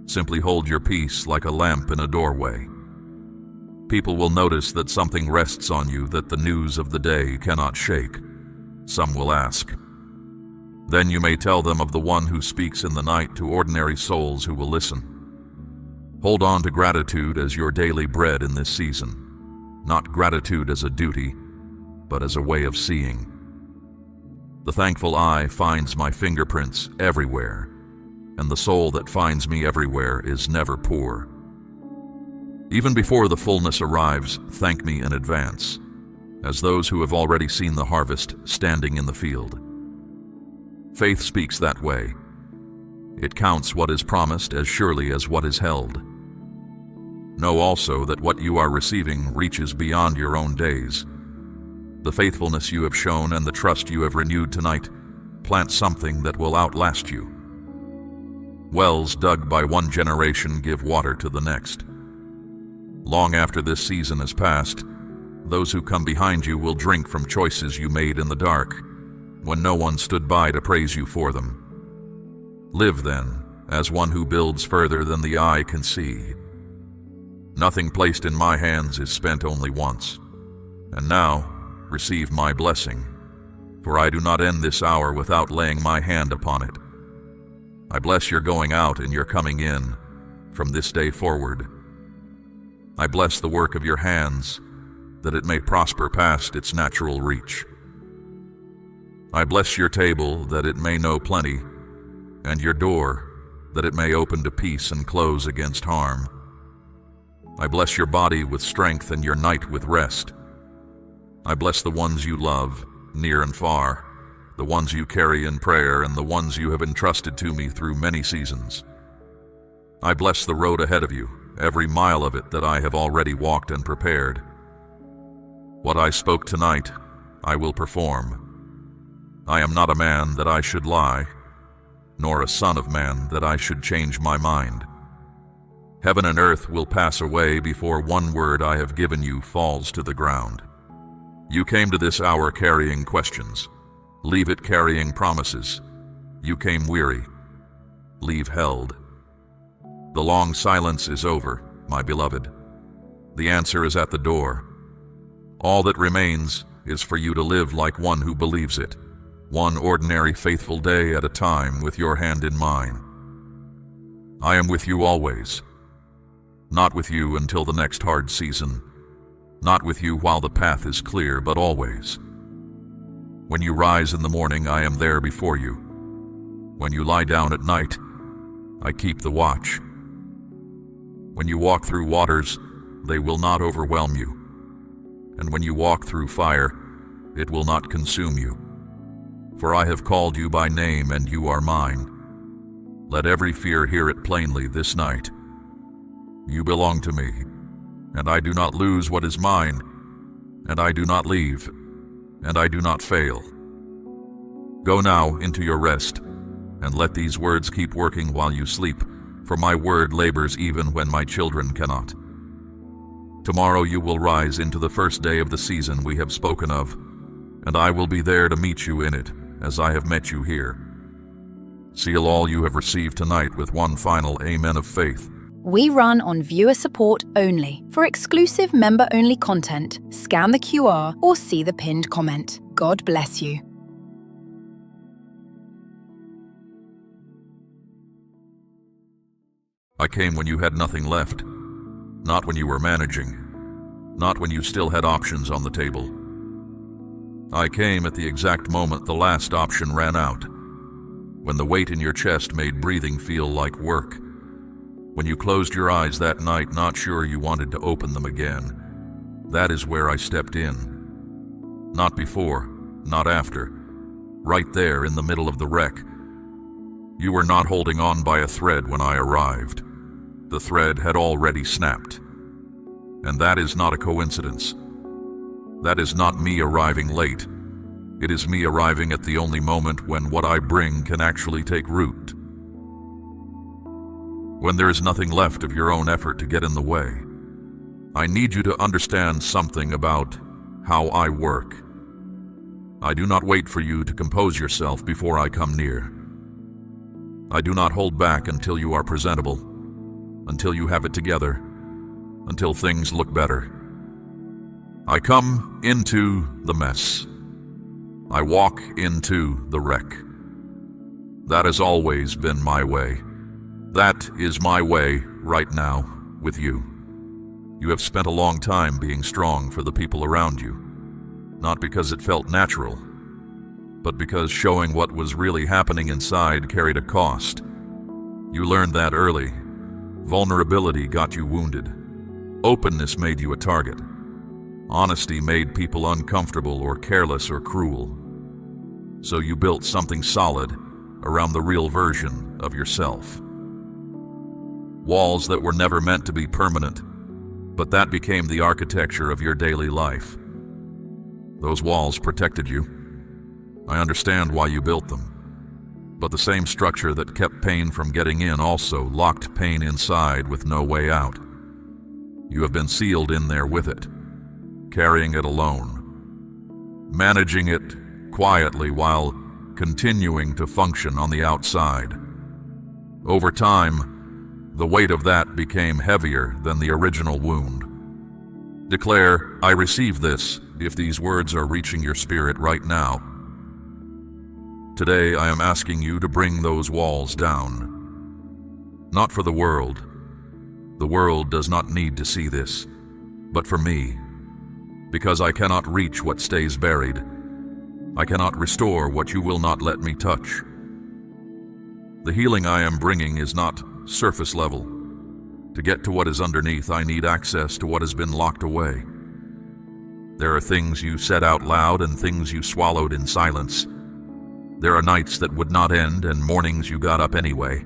Speaker 1: Simply hold your peace like a lamp in a doorway. People will notice that something rests on you that the news of the day cannot shake. Some will ask. Then you may tell them of the one who speaks in the night to ordinary souls who will listen. Hold on to gratitude as your daily bread in this season, not gratitude as a duty, but as a way of seeing. The thankful eye finds my fingerprints everywhere, and the soul that finds me everywhere is never poor. Even before the fullness arrives, thank me in advance, as those who have already seen the harvest standing in the field. Faith speaks that way. It counts what is promised as surely as what is held. Know also that what you are receiving reaches beyond your own days. The faithfulness you have shown and the trust you have renewed tonight plant something that will outlast you. Wells dug by one generation give water to the next. Long after this season has passed, those who come behind you will drink from choices you made in the dark, when no one stood by to praise you for them. Live then, as one who builds further than the eye can see. Nothing placed in my hands is spent only once. And now, receive my blessing, for I do not end this hour without laying my hand upon it. I bless your going out and your coming in, from this day forward. I bless the work of your hands, that it may prosper past its natural reach. I bless your table, that it may know plenty, and your door, that it may open to peace and close against harm. I bless your body with strength and your night with rest. I bless the ones you love, near and far, the ones you carry in prayer and the ones you have entrusted to me through many seasons. I bless the road ahead of you, every mile of it that I have already walked and prepared. What I spoke tonight, I will perform. I am not a man that I should lie, nor a son of man that I should change my mind. Heaven and earth will pass away before one word I have given you falls to the ground. You came to this hour carrying questions. Leave it carrying promises. You came weary. Leave held. The long silence is over, my beloved. The answer is at the door. All that remains is for you to live like one who believes it, one ordinary faithful day at a time with your hand in mine. I am with you always. Not with you until the next hard season. Not with you while the path is clear, but always. When you rise in the morning, I am there before you. When you lie down at night, I keep the watch. When you walk through waters, they will not overwhelm you. And when you walk through fire, it will not consume you. For I have called you by name, and you are mine. Let every fear hear it plainly this night. You belong to me, and I do not lose what is mine, and I do not leave, and I do not fail. Go now into your rest, and let these words keep working while you sleep, for my word labors even when my children cannot. Tomorrow you will rise into the first day of the season we have spoken of, and I will be there to meet you in it, as I have met you here. Seal all you have received tonight with one final amen of faith.
Speaker 2: We run on viewer support only. For exclusive member-only content, scan the QR or see the pinned comment. God bless you.
Speaker 1: I came when you had nothing left, not when you were managing, not when you still had options on the table. I came at the exact moment the last option ran out, when the weight in your chest made breathing feel like work, when you closed your eyes that night not sure you wanted to open them again. That is where I stepped in. Not before, not after, right there in the middle of the wreck. You were not holding on by a thread when I arrived. The thread had already snapped. And that is not a coincidence. That is not me arriving late. It is me arriving at the only moment when what I bring can actually take root. When there is nothing left of your own effort to get in the way. I need you to understand something about how I work. I do not wait for you to compose yourself before I come near. I do not hold back until you are presentable, until you have it together, until things look better. I come into the mess. I walk into the wreck. That has always been my way. That is my way right now with you. You have spent a long time being strong for the people around you, not because it felt natural, but because showing what was really happening inside carried a cost. You learned that early. Vulnerability got you wounded. Openness made you a target. Honesty made people uncomfortable or careless or cruel. So you built something solid around the real version of yourself. Walls that were never meant to be permanent, but that became the architecture of your daily life. Those walls protected you. I understand why you built them. But the same structure that kept pain from getting in also locked pain inside with no way out. You have been sealed in there with it, carrying it alone, managing it quietly while continuing to function on the outside. Over time, the weight of that became heavier than the original wound. Declare, I receive this, if these words are reaching your spirit right now. Today I am asking you to bring those walls down. Not for the world. The world does not need to see this, but for me. Because I cannot reach what stays buried. I cannot restore what you will not let me touch. The healing I am bringing is not surface level. To get to what is underneath, I need access to what has been locked away. There are things you said out loud and things you swallowed in silence. There are nights that would not end and mornings you got up anyway.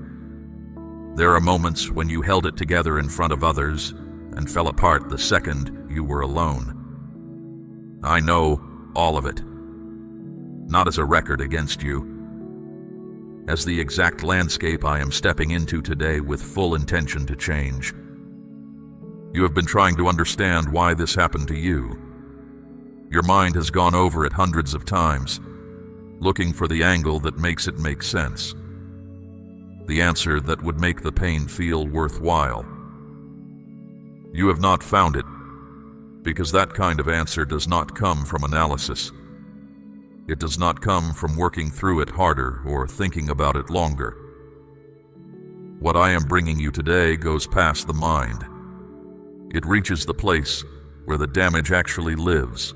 Speaker 1: There are moments when you held it together in front of others and fell apart the second you were alone. I know all of it. Not as a record against you. As the exact landscape I am stepping into today with full intention to change. You have been trying to understand why this happened to you. Your mind has gone over it hundreds of times, looking for the angle that makes it make sense. The answer that would make the pain feel worthwhile. You have not found it, because that kind of answer does not come from analysis. It does not come from working through it harder or thinking about it longer. What I am bringing you today goes past the mind. It reaches the place where the damage actually lives.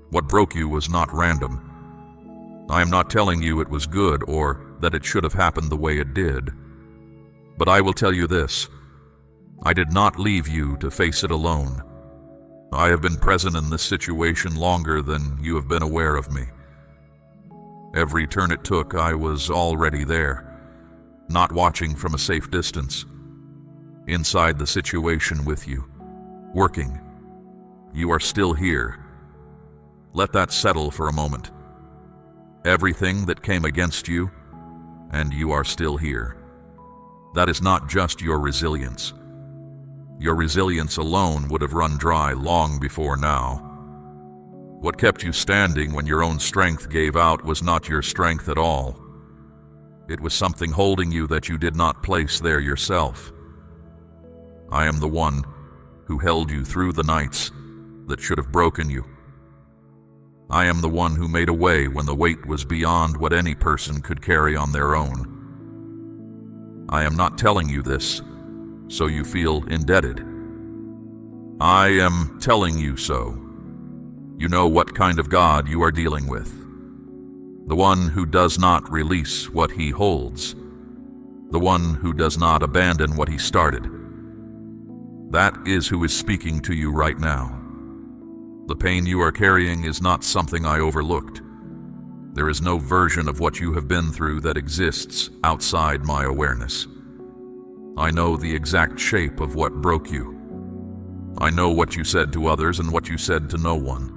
Speaker 1: What broke you was not random. I am not telling you it was good or that it should have happened the way it did. But I will tell you this. I did not leave you to face it alone. I have been present in this situation longer than you have been aware of me. Every turn it took, I was already there, not watching from a safe distance. Inside the situation with you, working. You are still here. Let that settle for a moment. Everything that came against you, and you are still here. That is not just your resilience. Your resilience alone would have run dry long before now. What kept you standing when your own strength gave out was not your strength at all. It was something holding you that you did not place there yourself. I am the one who held you through the nights that should have broken you. I am the one who made a way when the weight was beyond what any person could carry on their own. I am not telling you this so you feel indebted. I am telling you so. You know what kind of God you are dealing with. The one who does not release what he holds. The one who does not abandon what he started. That is who is speaking to you right now. The pain you are carrying is not something I overlooked. There is no version of what you have been through that exists outside my awareness. I know the exact shape of what broke you. I know what you said to others and what you said to no one.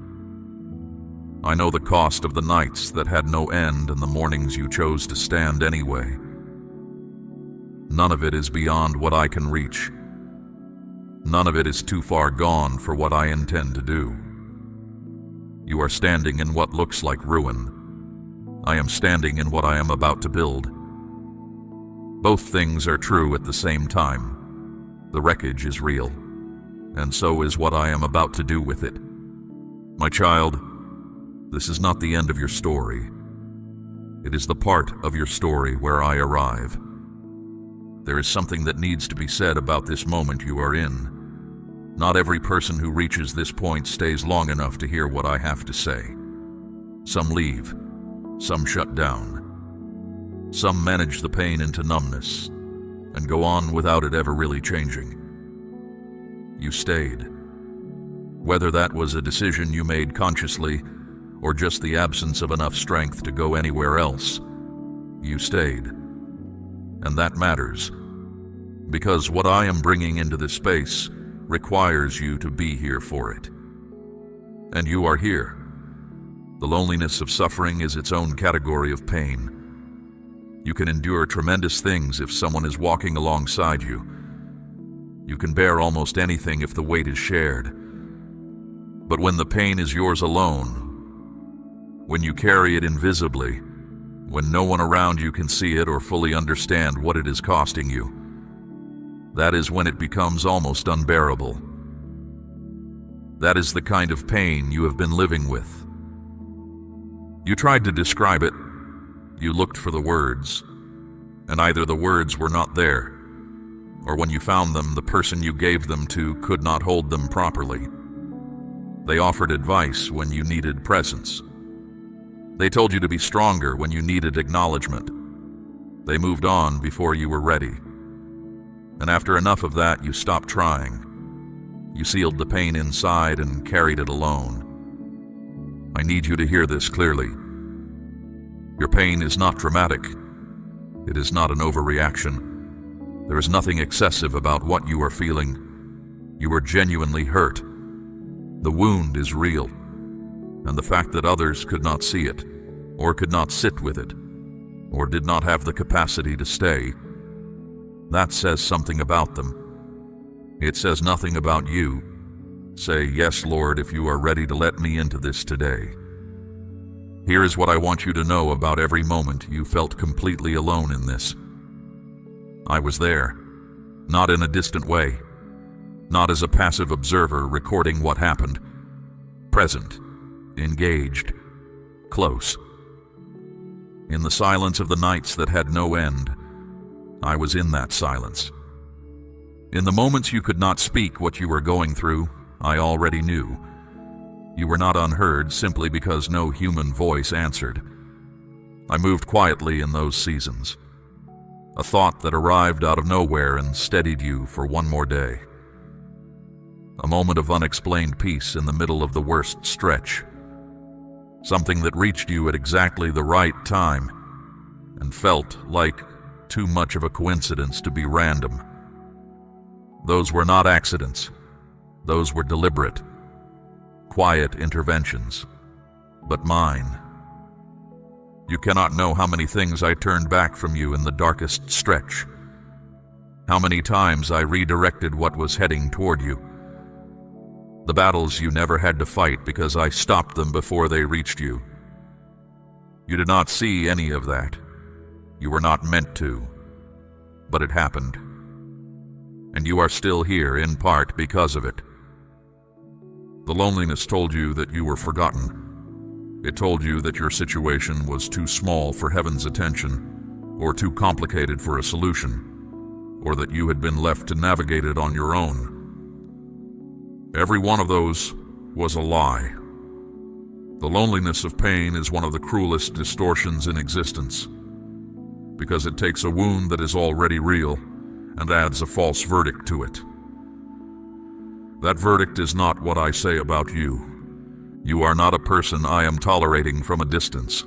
Speaker 1: I know the cost of the nights that had no end and the mornings you chose to stand anyway. None of it is beyond what I can reach. None of it is too far gone for what I intend to do. You are standing in what looks like ruin. I am standing in what I am about to build. Both things are true at the same time. The wreckage is real, and so is what I am about to do with it. My child, this is not the end of your story. It is the part of your story where I arrive. There is something that needs to be said about this moment you are in. Not every person who reaches this point stays long enough to hear what I have to say. Some leave, some shut down. Some manage the pain into numbness and go on without it ever really changing. You stayed. Whether that was a decision you made consciously or just the absence of enough strength to go anywhere else, you stayed. And that matters, because what I am bringing into this space requires you to be here for it. And you are here. The loneliness of suffering is its own category of pain. You can endure tremendous things if someone is walking alongside you. You can bear almost anything if the weight is shared. But when the pain is yours alone, when you carry it invisibly, when no one around you can see it or fully understand what it is costing you, that is when it becomes almost unbearable. That is the kind of pain you have been living with. You tried to describe it. You looked for the words, and either the words were not there, or when you found them, the person you gave them to could not hold them properly. They offered advice when you needed presence. They told you to be stronger when you needed acknowledgement. They moved on before you were ready. And after enough of that, you stopped trying. You sealed the pain inside and carried it alone. I need you to hear this clearly. Your pain is not dramatic. It is not an overreaction. There is nothing excessive about what you are feeling. You are genuinely hurt. The wound is real, and the fact that others could not see it, or could not sit with it, or did not have the capacity to stay, that says something about them. It says nothing about you. Say, "Yes, Lord, if you are ready to let me into this today." Here is what I want you to know about every moment you felt completely alone in this. I was there, not in a distant way, not as a passive observer recording what happened. Present, engaged, close. In the silence of the nights that had no end, I was in that silence. In the moments you could not speak what you were going through, I already knew. You were not unheard simply because no human voice answered. I moved quietly in those seasons. A thought that arrived out of nowhere and steadied you for one more day. A moment of unexplained peace in the middle of the worst stretch. Something that reached you at exactly the right time and felt like too much of a coincidence to be random. Those were not accidents. Those were deliberate, quiet interventions, but mine. You cannot know how many things I turned back from you in the darkest stretch. How many times I redirected what was heading toward you. The battles you never had to fight because I stopped them before they reached you. You did not see any of that. You were not meant to, but it happened. And you are still here in part because of it. The loneliness told you that you were forgotten. It told you that your situation was too small for heaven's attention, or too complicated for a solution, or that you had been left to navigate it on your own. Every one of those was a lie. The loneliness of pain is one of the cruelest distortions in existence, because it takes a wound that is already real and adds a false verdict to it. That verdict is not what I say about you. You are not a person I am tolerating from a distance.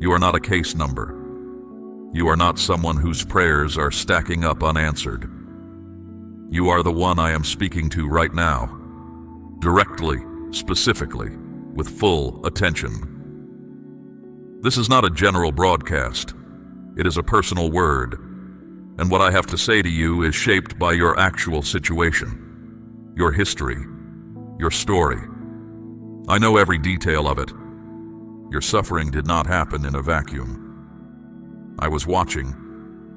Speaker 1: You are not a case number. You are not someone whose prayers are stacking up unanswered. You are the one I am speaking to right now, directly, specifically, with full attention. This is not a general broadcast. It is a personal word, and what I have to say to you is shaped by your actual situation, your history, your story. I know every detail of it. Your suffering did not happen in a vacuum. I was watching,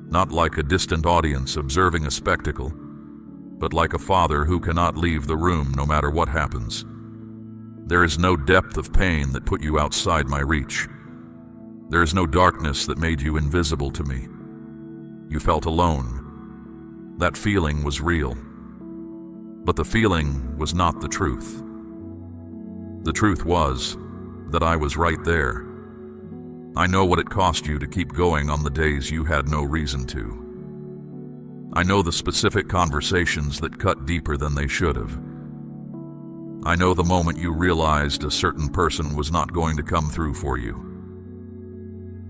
Speaker 1: not like a distant audience observing a spectacle, but like a father who cannot leave the room no matter what happens. There is no depth of pain that put you outside my reach. There is no darkness that made you invisible to me. You felt alone. That feeling was real. But the feeling was not the truth. The truth was that I was right there. I know what it cost you to keep going on the days you had no reason to. I know the specific conversations that cut deeper than they should have. I know the moment you realized a certain person was not going to come through for you.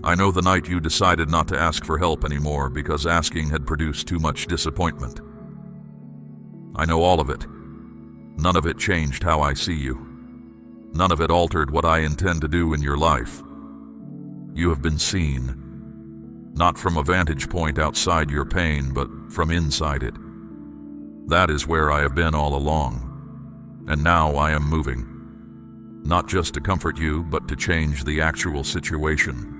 Speaker 1: I know the night you decided not to ask for help anymore because asking had produced too much disappointment. I know all of it. None of it changed how I see you. None of it altered what I intend to do in your life. You have been seen, not from a vantage point outside your pain, but from inside it. That is where I have been all along. And now I am moving, not just to comfort you, but to change the actual situation.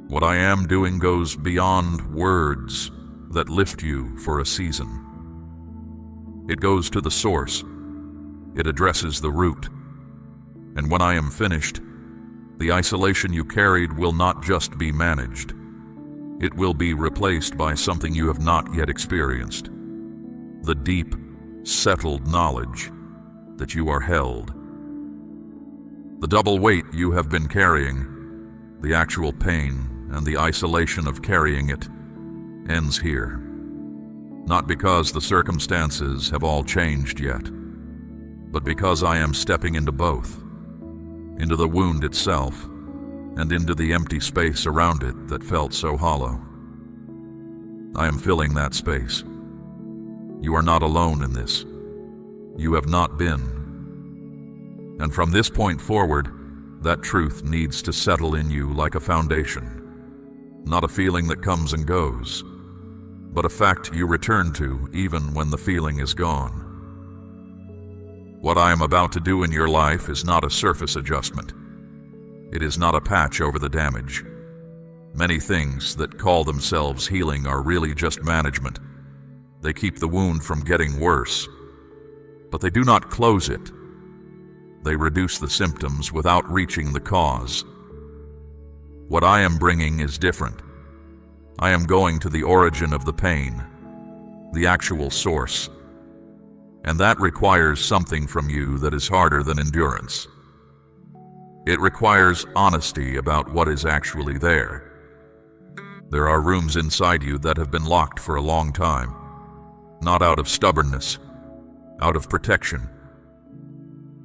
Speaker 1: What I am doing goes beyond words that lift you for a season. It goes to the source. It addresses the root. And when I am finished, the isolation you carried will not just be managed. It will be replaced by something you have not yet experienced. The deep, settled knowledge that you are held. The double weight you have been carrying, the actual pain and the isolation of carrying it, ends here. not because the circumstances have all changed yet, but because I am stepping into both, into the wound itself, and into the empty space around it that felt so hollow. I am filling that space. You are not alone in this. You have not been. And from this point forward, that truth needs to settle in you like a foundation, not a feeling that comes and goes, but a fact you return to even when the feeling is gone. What I am about to do in your life is not a surface adjustment. It is not a patch over the damage. Many things that call themselves healing are really just management. They keep the wound from getting worse, but they do not close it. They reduce the symptoms without reaching the cause. What I am bringing is different. I am going to the origin of the pain, the actual source. And that requires something from you that is harder than endurance. It requires honesty about what is actually there. There are rooms inside you that have been locked for a long time, not out of stubbornness, out of protection.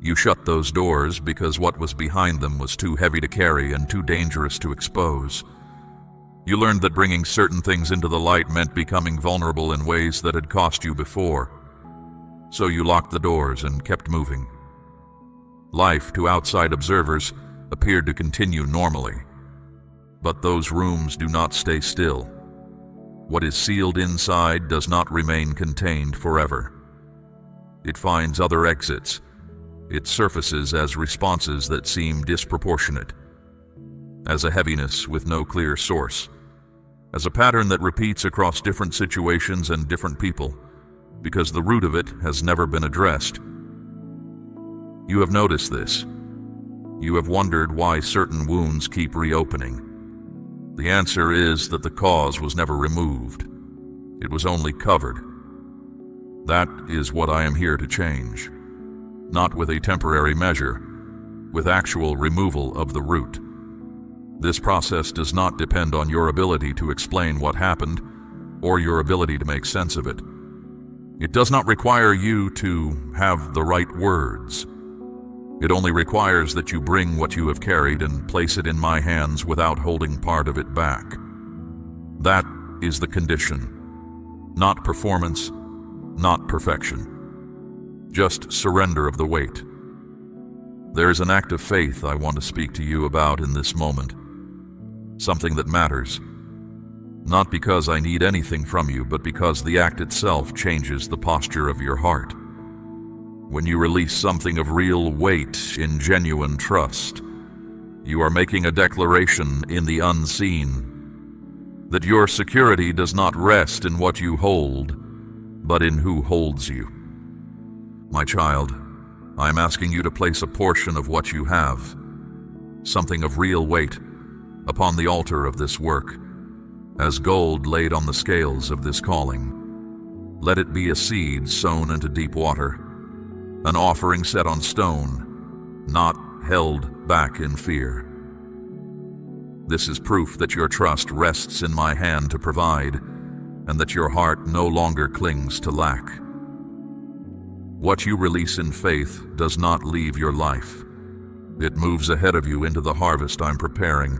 Speaker 1: You shut those doors because what was behind them was too heavy to carry and too dangerous to expose. You learned that bringing certain things into the light meant becoming vulnerable in ways that had cost you before. So you locked the doors and kept moving. Life, to outside observers, appeared to continue normally. But those rooms do not stay still. What is sealed inside does not remain contained forever. It finds other exits. It surfaces as responses that seem disproportionate, as a heaviness with no clear source, as a pattern that repeats across different situations and different people, because the root of it has never been addressed. You have noticed this. You have wondered why certain wounds keep reopening. The answer is that the cause was never removed. It was only covered. That is what I am here to change. Not with a temporary measure, with actual removal of the root. This process does not depend on your ability to explain what happened or your ability to make sense of it. It does not require you to have the right words. It only requires that you bring what you have carried and place it in my hands without holding part of it back. That is the condition. Not performance, not perfection. Just surrender of the weight. There is an act of faith I want to speak to you about in this moment. Something that matters. Not because I need anything from you, but because the act itself changes the posture of your heart. When you release something of real weight in genuine trust, you are making a declaration in the unseen that your security does not rest in what you hold, but in who holds you. My child, I am asking you to place a portion of what you have, something of real weight, upon the altar of this work, as gold laid on the scales of this calling. Let it be a seed sown into deep water, an offering set on stone, not held back in fear. This is proof that your trust rests in my hand to provide, and that your heart no longer clings to lack. What you release in faith does not leave your life. It moves ahead of you into the harvest I'm preparing.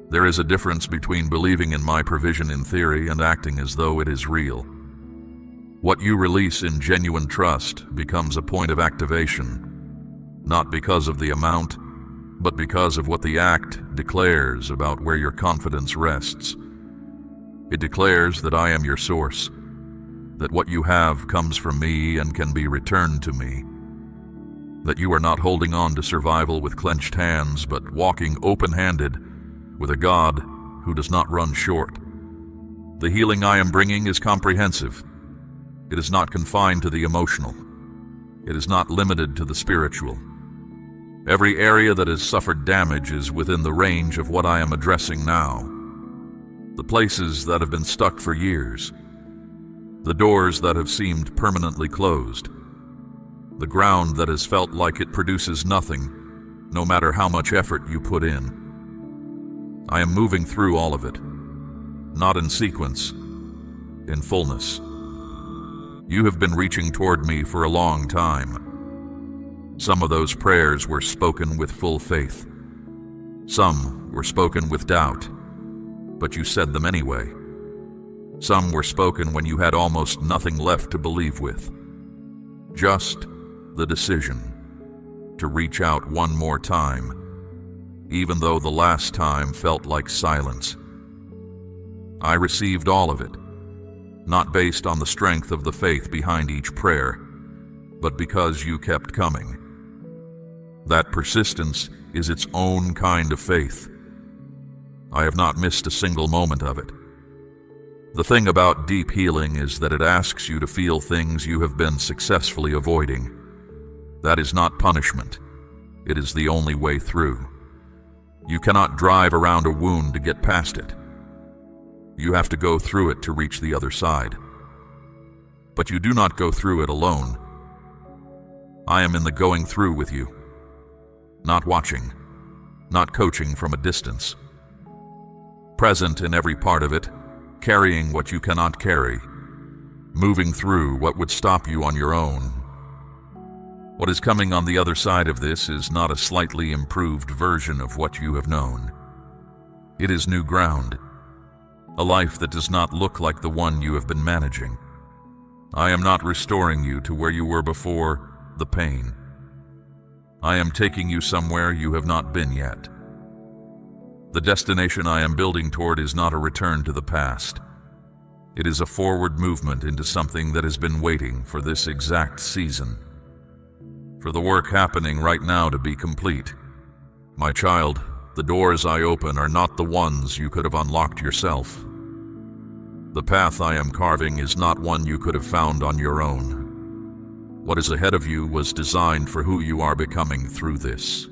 Speaker 1: There is a difference between believing in my provision in theory and acting as though it is real. What you release in genuine trust becomes a point of activation, not because of the amount, but because of what the act declares about where your confidence rests. It declares that I am your source, that what you have comes from me and can be returned to me, that you are not holding on to survival with clenched hands, but walking open-handed with a God who does not run short. The healing I am bringing is comprehensive. It is not confined to the emotional. It is not limited to the spiritual. Every area that has suffered damage is within the range of what I am addressing now. The places that have been stuck for years, the doors that have seemed permanently closed, the ground that has felt like it produces nothing, no matter how much effort you put in. I am moving through all of it, not in sequence, in fullness. You have been reaching toward me for a long time. Some of those prayers were spoken with full faith. Some were spoken with doubt, but you said them anyway. Some were spoken when you had almost nothing left to believe with. Just the decision to reach out one more time, even though the last time felt like silence. I received all of it, not based on the strength of the faith behind each prayer, but because you kept coming. That persistence is its own kind of faith. I have not missed a single moment of it. The thing about deep healing is that it asks you to feel things you have been successfully avoiding. That is not punishment. It is the only way through. You cannot drive around a wound to get past it. You have to go through it to reach the other side. But you do not go through it alone. I am in the going through with you. Not watching, not coaching from a distance. Present in every part of it, carrying what you cannot carry, moving through what would stop you on your own. What is coming on the other side of this is not a slightly improved version of what you have known. It is new ground, a life that does not look like the one you have been managing. I am not restoring you to where you were before the pain. I am taking you somewhere you have not been yet. The destination I am building toward is not a return to the past. It is a forward movement into something that has been waiting for this exact season, for the work happening right now to be complete. My child, the doors I open are not the ones you could have unlocked yourself. The path I am carving is not one you could have found on your own. What is ahead of you was designed for who you are becoming through this,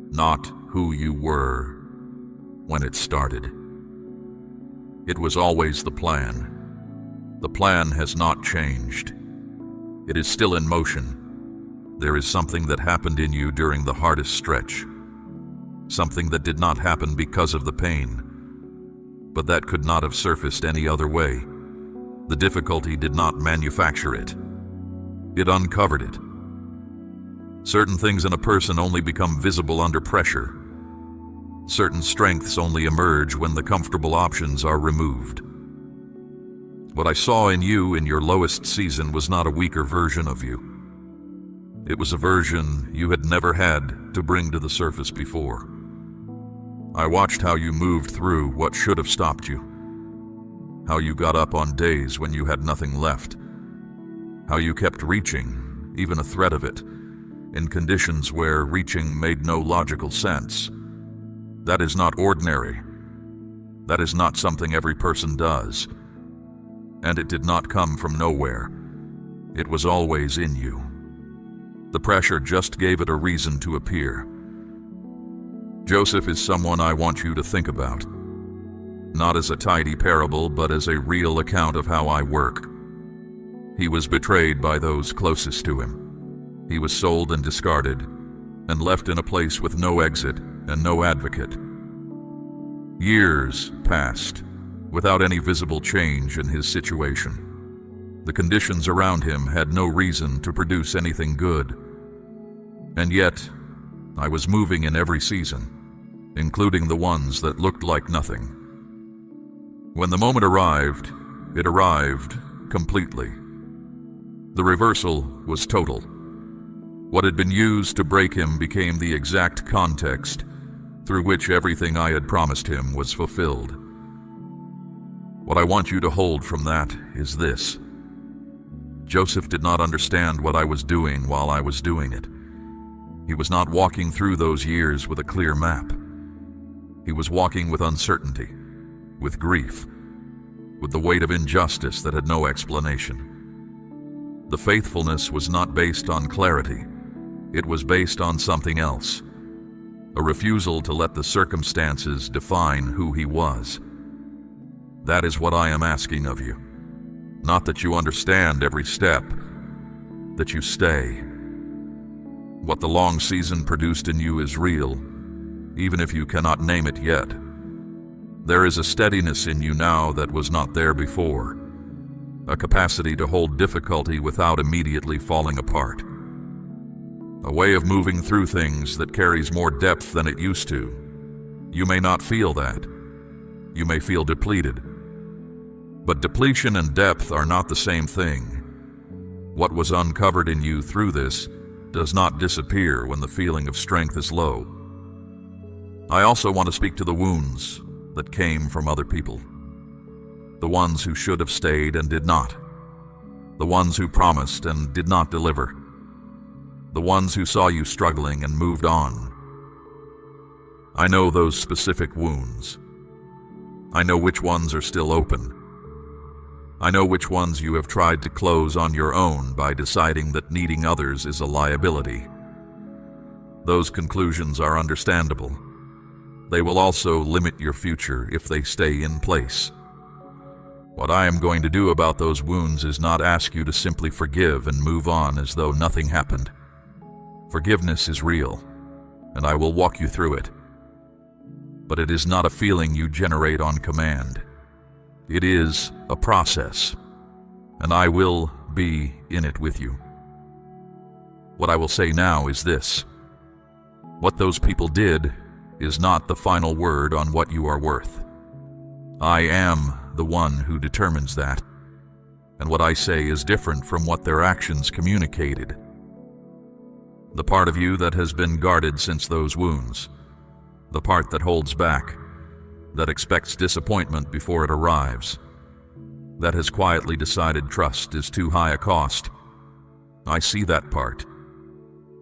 Speaker 1: not who you were when it started. It was always the plan. The plan has not changed. It is still in motion. There is something that happened in you during the hardest stretch. Something that did not happen because of the pain, but that could not have surfaced any other way. The difficulty did not manufacture it. It uncovered it. Certain things in a person only become visible under pressure. Certain strengths only emerge when the comfortable options are removed. What I saw in you in your lowest season was not a weaker version of you. It was a version you had never had to bring to the surface before. I watched how you moved through what should have stopped you. How you got up on days when you had nothing left. How you kept reaching, even a threat of it, in conditions where reaching made no logical sense. That is not ordinary. That is not something every person does. And it did not come from nowhere. It was always in you. The pressure just gave it a reason to appear. Joseph is someone I want you to think about. Not as a tidy parable, but as a real account of how I work. He was betrayed by those closest to him. He was sold and discarded, and left in a place with no exit and no advocate. Years passed without any visible change in his situation. The conditions around him had no reason to produce anything good. And yet, I was moving in every season, including the ones that looked like nothing. When the moment arrived, it arrived completely. The reversal was total. What had been used to break him became the exact context through which everything I had promised him was fulfilled. What I want you to hold from that is this. Joseph did not understand what I was doing while I was doing it. He was not walking through those years with a clear map. He was walking with uncertainty, with grief, with the weight of injustice that had no explanation. The faithfulness was not based on clarity. It was based on something else. A refusal to let the circumstances define who he was. That is what I am asking of you. Not that you understand every step, that you stay. What the long season produced in you is real, even if you cannot name it yet. There is a steadiness in you now that was not there before. a capacity to hold difficulty without immediately falling apart, a way of moving through things that carries more depth than it used to. You may not feel that. You may feel depleted. But depletion and depth are not the same thing. What was uncovered in you through this does not disappear when the feeling of strength is low. I also want to speak to the wounds that came from other people. The ones who should have stayed and did not. The ones who promised and did not deliver. The ones who saw you struggling and moved on. I know those specific wounds. I know which ones are still open. I know which ones you have tried to close on your own by deciding that needing others is a liability. Those conclusions are understandable. They will also limit your future if they stay in place. What I am going to do about those wounds is not ask you to simply forgive and move on as though nothing happened. Forgiveness is real, and I will walk you through it. But it is not a feeling you generate on command. It is a process, and I will be in it with you. What I will say now is this: what those people did is not the final word on what you are worth. I am the one who determines that, and what I say is different from what their actions communicated. The part of you that has been guarded since those wounds, the part that holds back, that expects disappointment before it arrives, that has quietly decided trust is too high a cost. I see that part.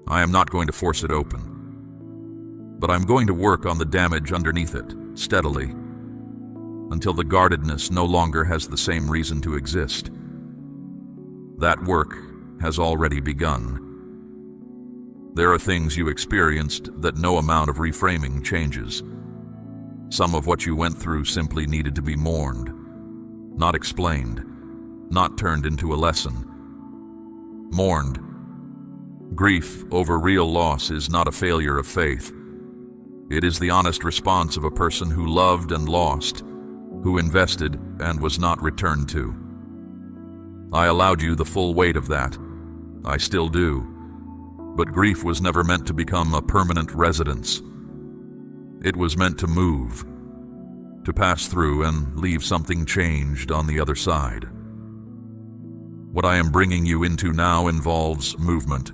Speaker 1: I am not going to force it open, but I'm going to work on the damage underneath it, steadily, until the guardedness no longer has the same reason to exist. That work has already begun. There are things you experienced that no amount of reframing changes. Some of what you went through simply needed to be mourned, not explained, not turned into a lesson. Mourned. Grief over real loss is not a failure of faith. It is the honest response of a person who loved and lost, who invested and was not returned to. I allowed you the full weight of that. I still do. But grief was never meant to become a permanent residence. It was meant to move, to pass through and leave something changed on the other side. What I am bringing you into now involves movement,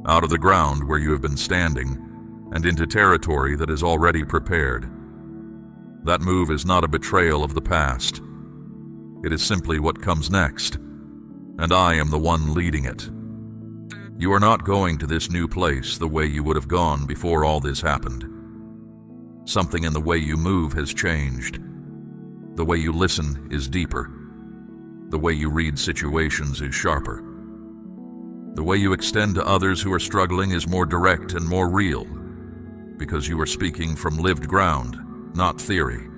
Speaker 1: out of the ground where you have been standing, and into territory that is already prepared. That move is not a betrayal of the past. It is simply what comes next, and I am the one leading it. You are not going to this new place the way you would have gone before all this happened. Something in the way you move has changed. The way you listen is deeper. The way you read situations is sharper. The way you extend to others who are struggling is more direct and more real, because you are speaking from lived ground, not theory.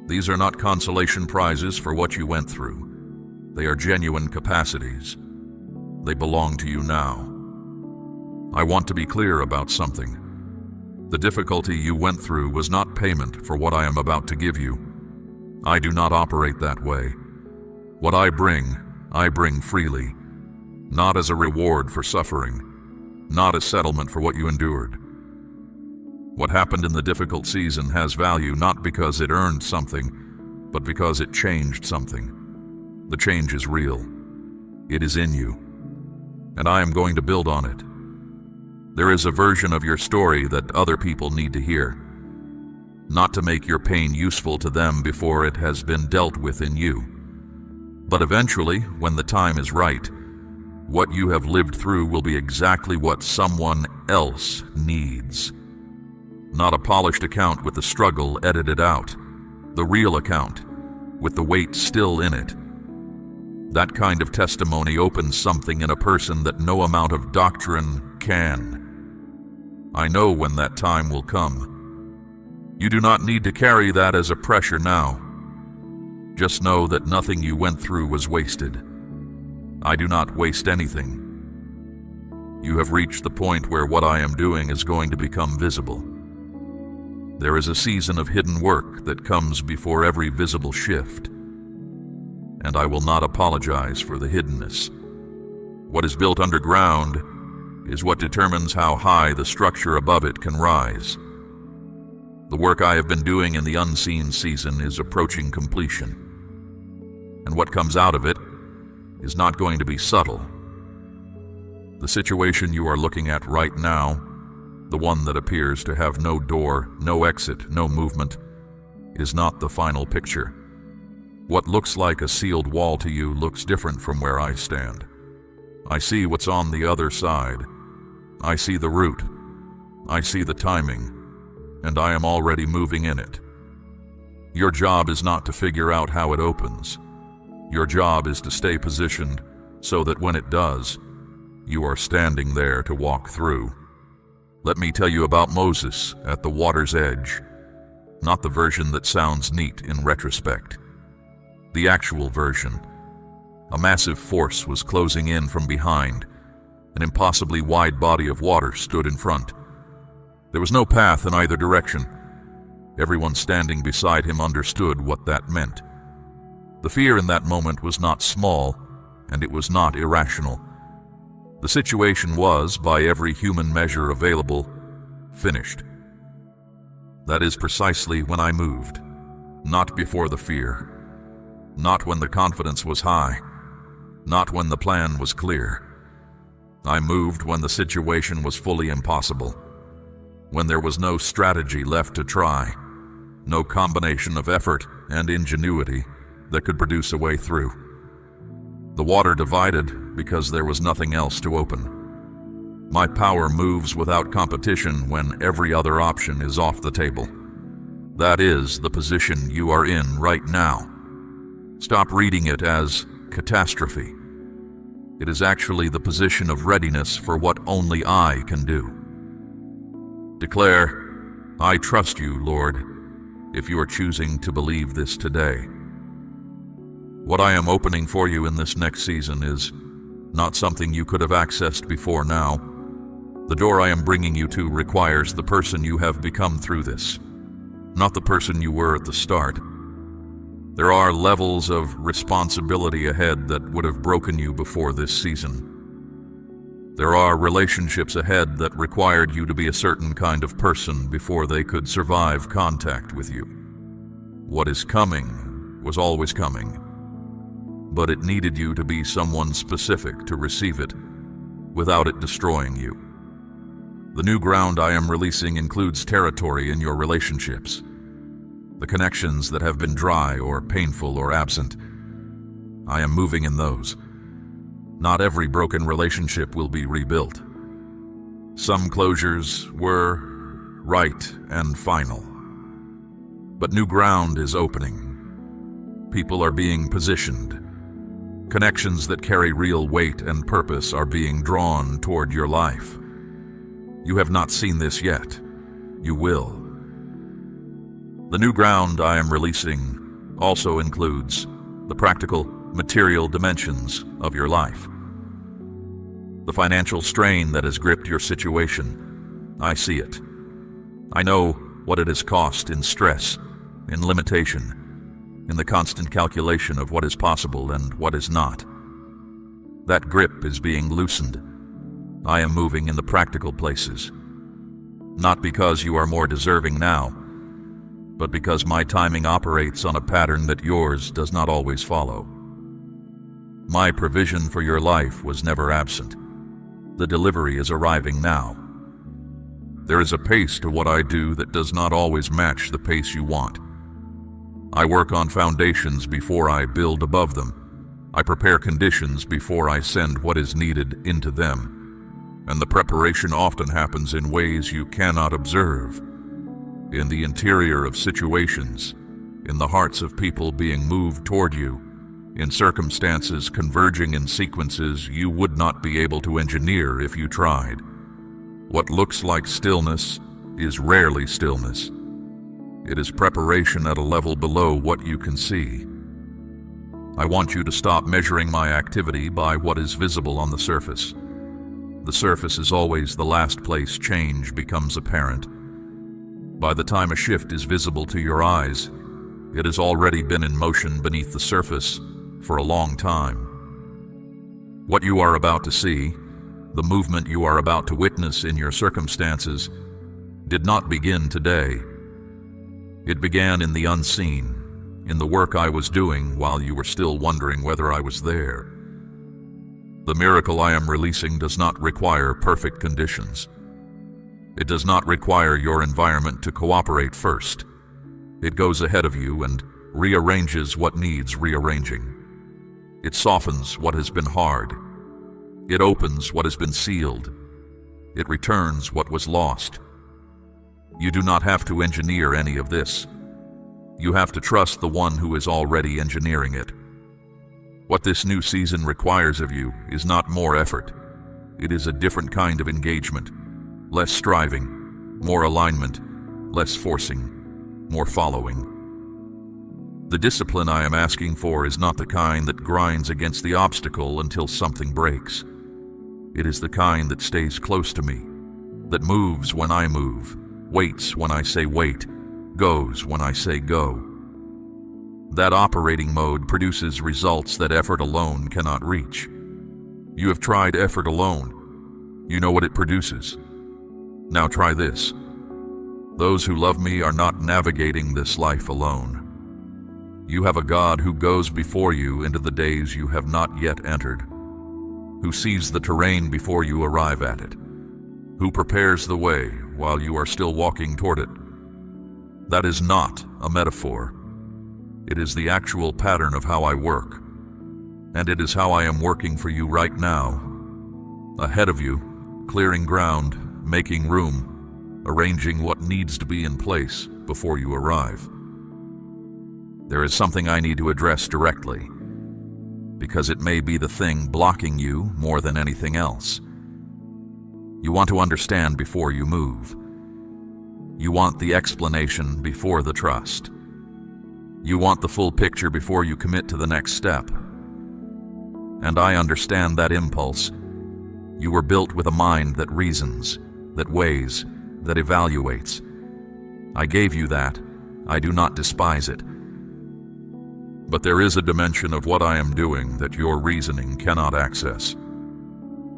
Speaker 1: These are not consolation prizes for what you went through. They are genuine capacities. They belong to you now. I want to be clear about something. The difficulty you went through was not payment for what I am about to give you. I do not operate that way. What I bring freely, not as a reward for suffering, not as settlement for what you endured. What happened in the difficult season has value not because it earned something, but because it changed something. The change is real. It is in you, and I am going to build on it. There is a version of your story that other people need to hear, not to make your pain useful to them before it has been dealt with in you. But eventually, when the time is right, what you have lived through will be exactly what someone else needs. Not a polished account with the struggle edited out, the real account, with the weight still in it. That kind of testimony opens something in a person that no amount of doctrine can. I know when that time will come. You do not need to carry that as a pressure now. Just know that nothing you went through was wasted. I do not waste anything. You have reached the point where what I am doing is going to become visible. There is a season of hidden work that comes before every visible shift. and I will not apologize for the hiddenness. What is built underground is what determines how high the structure above it can rise. The work I have been doing in the unseen season is approaching completion, and what comes out of it is not going to be subtle. The situation you are looking at right now, the one that appears to have no door, no exit, no movement, is not the final picture. What looks like a sealed wall to you looks different from where I stand. I see what's on the other side. I see the route. I see the timing, and I am already moving in it. Your job is not to figure out how it opens. Your job is to stay positioned so that when it does, you are standing there to walk through. Let me tell you about Moses at the water's edge. Not the version that sounds neat in retrospect. The actual version. A massive force was closing in from behind. An impossibly wide body of water stood in front. There was no path in either direction. Everyone standing beside him understood what that meant. The fear in that moment was not small, and it was not irrational. The situation was, by every human measure available, finished. That is precisely when I moved. Not before the fear. Not when the confidence was high. Not when the plan was clear. I moved when the situation was fully impossible. When there was no strategy left to try. No combination of effort and ingenuity that could produce a way through. The water divided because there was nothing else to open. My power moves without competition when every other option is off the table. That is the position you are in right now. Stop reading it as catastrophe. It is actually the position of readiness for what only I can do. Declare, I trust you, Lord, if you are choosing to believe this today. What I am opening for you in this next season is not something you could have accessed before now. The door I am bringing you to requires the person you have become through this, not the person you were at the start. There are levels of responsibility ahead that would have broken you before this season. There are relationships ahead that required you to be a certain kind of person before they could survive contact with you. What is coming was always coming, but it needed you to be someone specific to receive it without it destroying you. The new ground I am releasing includes territory in your relationships. The connections that have been dry or painful or absent. I am moving in those. Not every broken relationship will be rebuilt. Some closures were right and final. But new ground is opening. People are being positioned. Connections that carry real weight and purpose are being drawn toward your life. You have not seen this yet. You will. The new ground I am releasing also includes the practical, material dimensions of your life. The financial strain that has gripped your situation, I see it. I know what it has cost in stress, in limitation, in the constant calculation of what is possible and what is not. That grip is being loosened. I am moving in the practical places. Not because you are more deserving now, but because my timing operates on a pattern that yours does not always follow. My provision for your life was never absent. The delivery is arriving now. There is a pace to what I do that does not always match the pace you want. I work on foundations before I build above them. I prepare conditions before I send what is needed into them. And the preparation often happens in ways you cannot observe. In the interior of situations, in the hearts of people being moved toward you, in circumstances converging in sequences you would not be able to engineer if you tried. What looks like stillness is rarely stillness. It is preparation at a level below what you can see. I want you to stop measuring my activity by what is visible on the surface. The surface is always the last place change becomes apparent. By the time a shift is visible to your eyes, it has already been in motion beneath the surface for a long time. What you are about to see, the movement you are about to witness in your circumstances, did not begin today. It began in the unseen, in the work I was doing while you were still wondering whether I was there. The miracle I am releasing does not require perfect conditions. It does not require your environment to cooperate first. It goes ahead of you and rearranges what needs rearranging. It softens what has been hard. It opens what has been sealed. It returns what was lost. You do not have to engineer any of this. You have to trust the one who is already engineering it. What this new season requires of you is not more effort. It is a different kind of engagement. Less striving, more alignment, less forcing, more following. The discipline I am asking for is not the kind that grinds against the obstacle until something breaks. It is the kind that stays close to me, that moves when I move, waits when I say wait, goes when I say go. That operating mode produces results that effort alone cannot reach. You have tried effort alone. You know what it produces. Now try this. Those who love me are not navigating this life alone. You have a God who goes before you into the days you have not yet entered, who sees the terrain before you arrive at it, who prepares the way while you are still walking toward it. That is not a metaphor. It is the actual pattern of how I work, and it is how I am working for you right now. Ahead of you, clearing ground, making room, arranging what needs to be in place before you arrive. There is something I need to address directly, because it may be the thing blocking you more than anything else. You want to understand before you move. You want the explanation before the trust. You want the full picture before you commit to the next step. And I understand that impulse. You were built with a mind that reasons, that weighs, that evaluates. I gave you that. I do not despise it. But there is a dimension of what I am doing that your reasoning cannot access.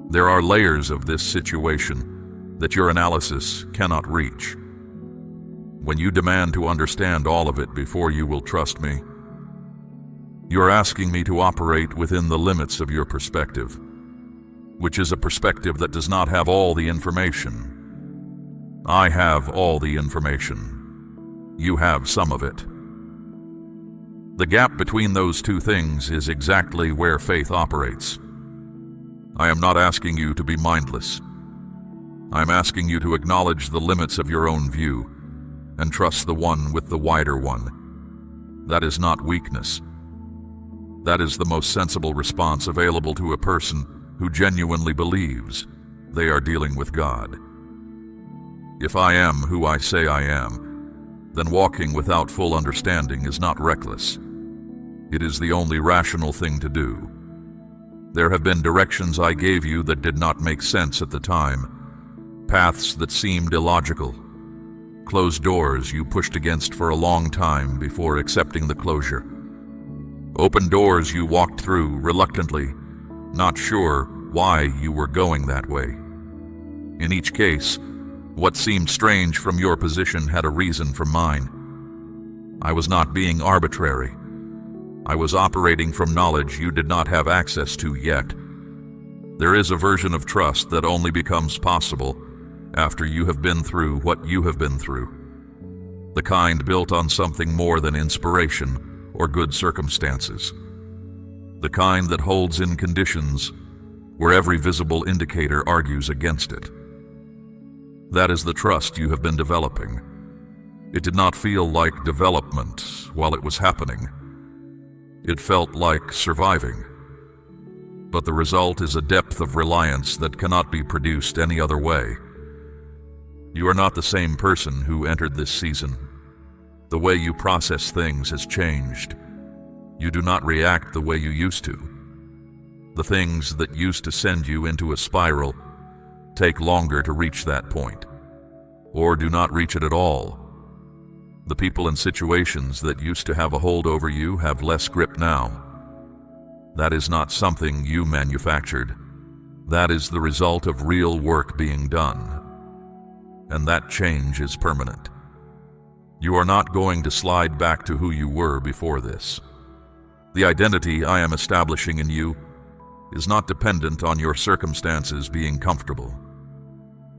Speaker 1: There are layers of this situation that your analysis cannot reach. When you demand to understand all of it before you will trust me, you are asking me to operate within the limits of your perspective, which is a perspective that does not have all the information. I have all the information. You have some of it. The gap between those two things is exactly where faith operates. I am not asking you to be mindless. I am asking you to acknowledge the limits of your own view and trust the one with the wider one. That is not weakness. That is the most sensible response available to a person who genuinely believes they are dealing with God. If I am who I say I am, then walking without full understanding is not reckless. It is the only rational thing to do. There have been directions I gave you that did not make sense at the time, paths that seemed illogical, closed doors you pushed against for a long time before accepting the closure, open doors you walked through reluctantly, not sure why you were going that way. In each case, what seemed strange from your position had a reason from mine. I was not being arbitrary. I was operating from knowledge you did not have access to yet. There is a version of trust that only becomes possible after you have been through what you have been through. The kind built on something more than inspiration or good circumstances. The kind that holds in conditions where every visible indicator argues against it. That is the trust you have been developing. It did not feel like development while it was happening. It felt like surviving. But the result is a depth of reliance that cannot be produced any other way. You are not the same person who entered this season. The way you process things has changed. You do not react the way you used to. The things that used to send you into a spiral take longer to reach that point, or do not reach it at all. The people and situations that used to have a hold over you have less grip now. That is not something you manufactured. That is the result of real work being done. And that change is permanent. You are not going to slide back to who you were before this. The identity I am establishing in you is not dependent on your circumstances being comfortable.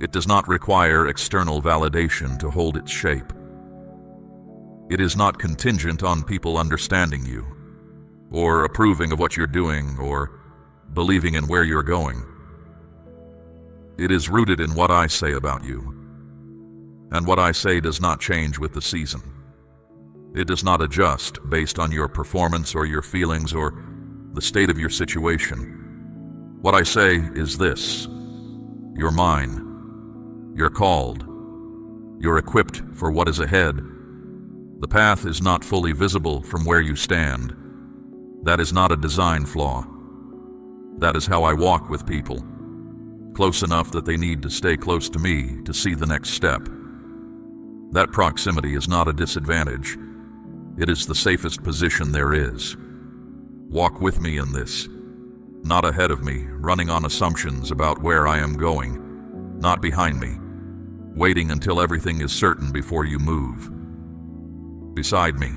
Speaker 1: It does not require external validation to hold its shape. It is not contingent on people understanding you, or approving of what you're doing, or believing in where you're going. It is rooted in what I say about you. And what I say does not change with the season. It does not adjust based on your performance or your feelings or the state of your situation. What I say is this: you're mine. You're called. You're equipped for what is ahead. The path is not fully visible from where you stand. That is not a design flaw. That is how I walk with people, close enough that they need to stay close to me to see the next step. That proximity is not a disadvantage. It is the safest position there is. Walk with me in this, not ahead of me, running on assumptions about where I am going, not behind me, waiting until everything is certain before you move. Beside me,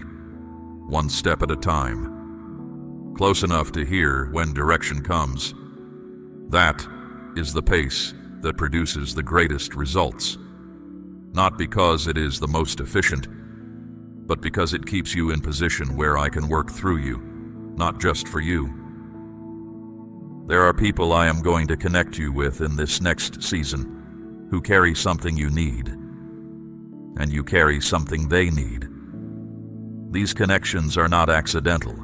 Speaker 1: one step at a time, close enough to hear when direction comes. That is the pace that produces the greatest results. Not because it is the most efficient, but because it keeps you in position where I can work through you, not just for you. There are people I am going to connect you with in this next season who carry something you need, and you carry something they need. These connections are not accidental.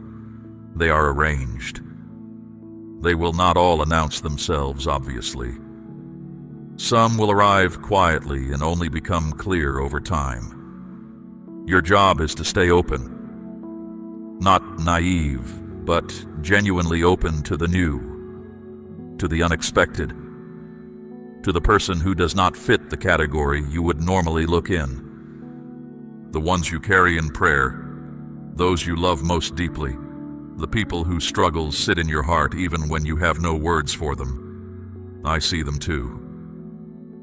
Speaker 1: They are arranged. They will not all announce themselves, obviously. Some will arrive quietly and only become clear over time. Your job is to stay open. Not naive, but genuinely open to the new, to the unexpected, to the person who does not fit the category you would normally look in. The ones you carry in prayer, those you love most deeply, the people whose struggles sit in your heart even when you have no words for them. I see them too.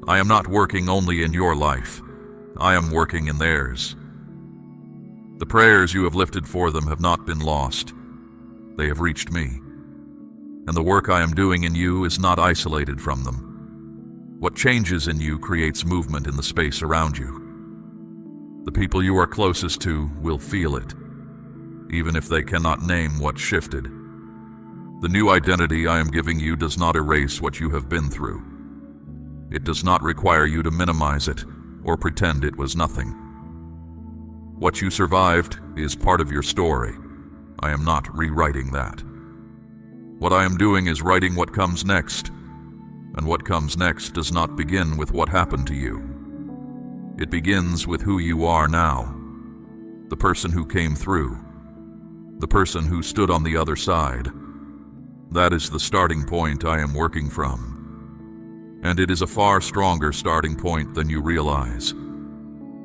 Speaker 1: I am not working only in your life. I am working in theirs. The prayers you have lifted for them have not been lost. They have reached me. And the work I am doing in you is not isolated from them. What changes in you creates movement in the space around you. The people you are closest to will feel it, even if they cannot name what shifted. The new identity I am giving you does not erase what you have been through. It does not require you to minimize it or pretend it was nothing. What you survived is part of your story. I am not rewriting that. What I am doing is writing what comes next, and what comes next does not begin with what happened to you. It begins with who you are now, the person who came through, the person who stood on the other side. That is the starting point I am working from. And it is a far stronger starting point than you realize.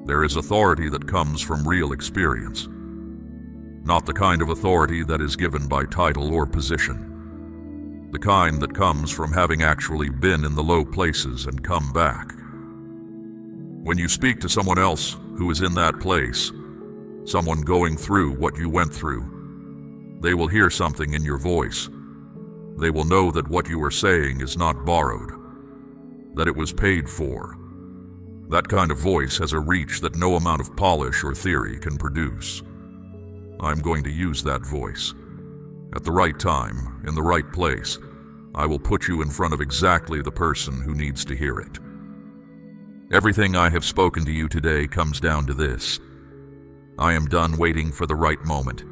Speaker 1: There is authority that comes from real experience, not the kind of authority that is given by title or position, the kind that comes from having actually been in the low places and come back. When you speak to someone else who is in that place, someone going through what you went through, they will hear something in your voice. They will know that what you are saying is not borrowed, that it was paid for. That kind of voice has a reach that no amount of polish or theory can produce. I'm going to use that voice. At the right time, in the right place, I will put you in front of exactly the person who needs to hear it. Everything I have spoken to you today comes down to this. I am done waiting for the right moment.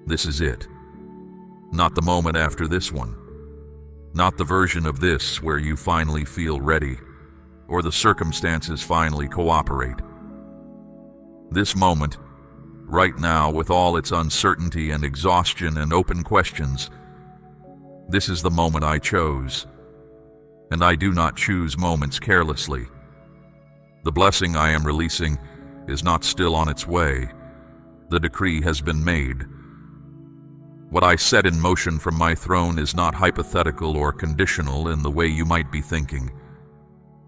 Speaker 1: This is it. Not the moment after this one. Not the version of this where you finally feel ready, or the circumstances finally cooperate. This moment, right now, with all its uncertainty and exhaustion and open questions, this is the moment I chose. And I do not choose moments carelessly. The blessing I am releasing is not still on its way. The decree has been made. What I set in motion from my throne is not hypothetical or conditional in the way you might be thinking.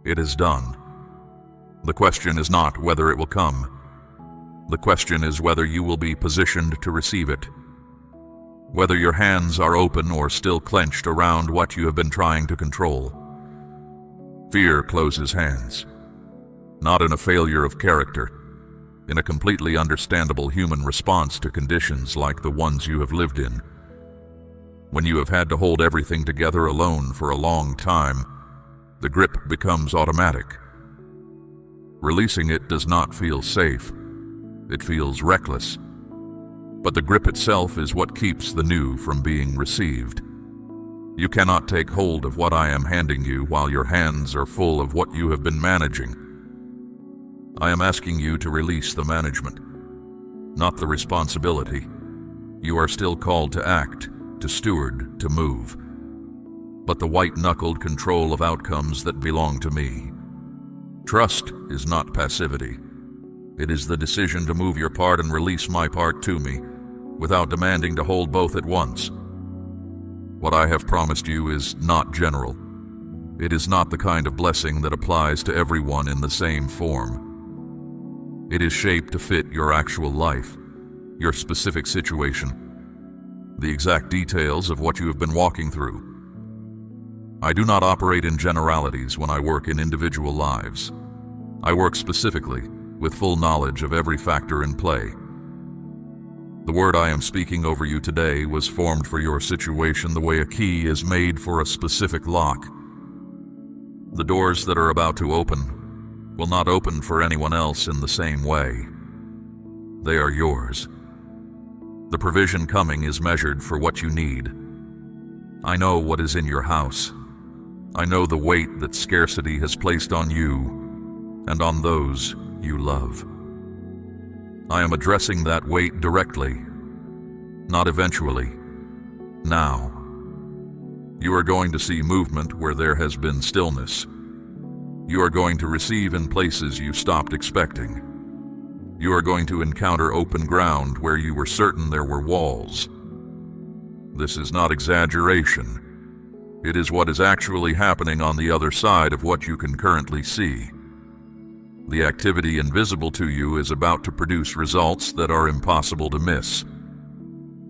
Speaker 1: It is done. The question is not whether it will come. The question is whether you will be positioned to receive it. Whether your hands are open or still clenched around what you have been trying to control. Fear closes hands, not in a failure of character, in a completely understandable human response to conditions like the ones you have lived in. When you have had to hold everything together alone for a long time, the grip becomes automatic. Releasing it does not feel safe. It feels reckless. But the grip itself is what keeps the new from being received. You cannot take hold of what I am handing you while your hands are full of what you have been managing. I am asking you to release the management, not the responsibility. You are still called to act, to steward, to move, but the white-knuckled control of outcomes that belong to me. Trust is not passivity. It is the decision to move your part and release my part to me, without demanding to hold both at once. What I have promised you is not general. It is not the kind of blessing that applies to everyone in the same form. It is shaped to fit your actual life, your specific situation, the exact details of what you have been walking through. I do not operate in generalities when I work in individual lives. I work specifically, with full knowledge of every factor in play. The word I am speaking over you today was formed for your situation the way a key is made for a specific lock. The doors that are about to open will not open for anyone else in the same way. They are yours. The provision coming is measured for what you need. I know what is in your house. I know the weight that scarcity has placed on you and on those you love. I am addressing that weight directly, not eventually, now. You are going to see movement where there has been stillness. You are going to receive in places you stopped expecting. You are going to encounter open ground where you were certain there were walls. This is not exaggeration. It is what is actually happening on the other side of what you can currently see. The activity invisible to you is about to produce results that are impossible to miss.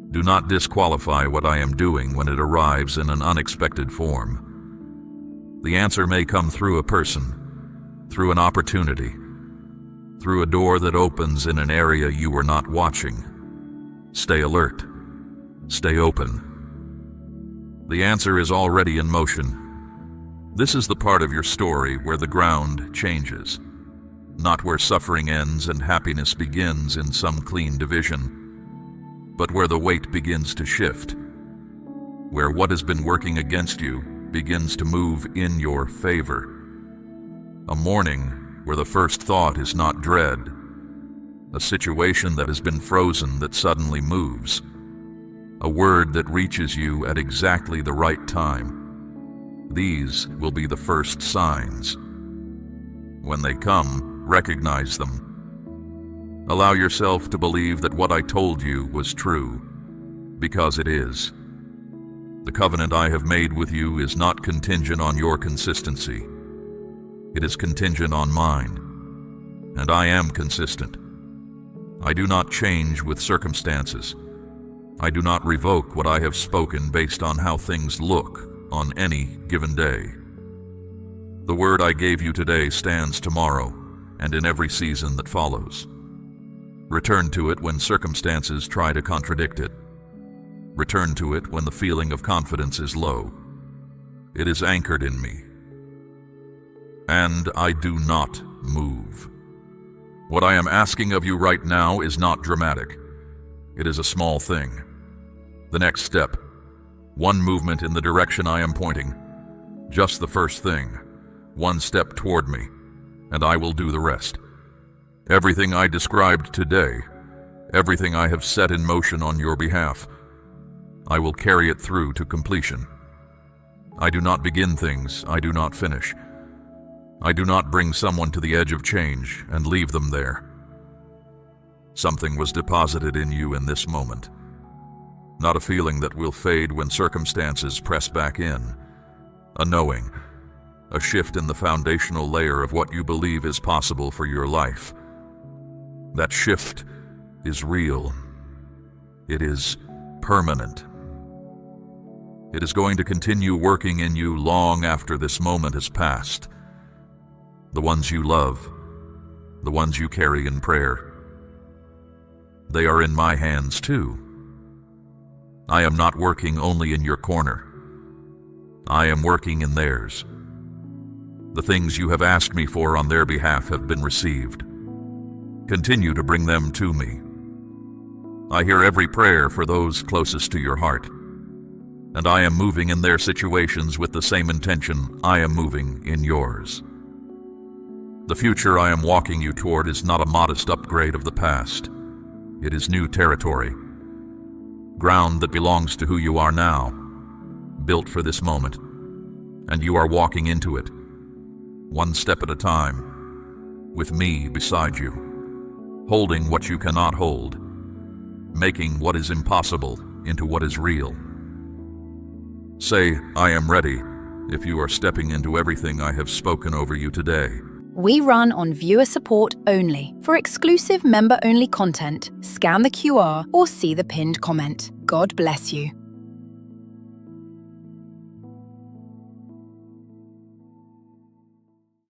Speaker 1: Do not disqualify what I am doing when it arrives in an unexpected form. The answer may come through a person, through an opportunity, through a door that opens in an area you were not watching. Stay alert. Stay open. The answer is already in motion. This is the part of your story where the ground changes, not where suffering ends and happiness begins in some clean division, but where the weight begins to shift, where what has been working against you begins to move in your favor. A morning where the first thought is not dread, a situation that has been frozen that suddenly moves, a word that reaches you at exactly the right time. These will be the first signs. When they come, recognize them. Allow yourself to believe that what I told you was true, because it is. The covenant I have made with you is not contingent on your consistency. It is contingent on mine, and I am consistent. I do not change with circumstances. I do not revoke what I have spoken based on how things look on any given day. The word I gave you today stands tomorrow and in every season that follows. Return to it when circumstances try to contradict it. Return to it when the feeling of confidence is low. It is anchored in me. And I do not move. What I am asking of you right now is not dramatic. It is a small thing. The next step. One movement in the direction I am pointing. Just the first thing. One step toward me, and I will do the rest. Everything I described today, everything I have set in motion on your behalf, I will carry it through to completion. I do not begin things I do not finish. I do not bring someone to the edge of change and leave them there. Something was deposited in you in this moment. Not a feeling that will fade when circumstances press back in. A knowing, a shift in the foundational layer of what you believe is possible for your life. That shift is real. It is permanent. It is going to continue working in you long after this moment has passed. The ones you love, the ones you carry in prayer, they are in my hands too. I am not working only in your corner. I am working in theirs. The things you have asked me for on their behalf have been received. Continue to bring them to me. I hear every prayer for those closest to your heart, and I am moving in their situations with the same intention I am moving in yours. The future I am walking you toward is not a modest upgrade of the past. It is new territory, ground that belongs to who you are now, built for this moment, and you are walking into it, one step at a time, with me beside you, holding what you cannot hold, making what is impossible into what is real. Say, I am ready, if you are stepping into everything I have spoken over you today.
Speaker 2: We run on viewer support only. For exclusive member-only content, scan the QR or see the pinned comment. God bless you.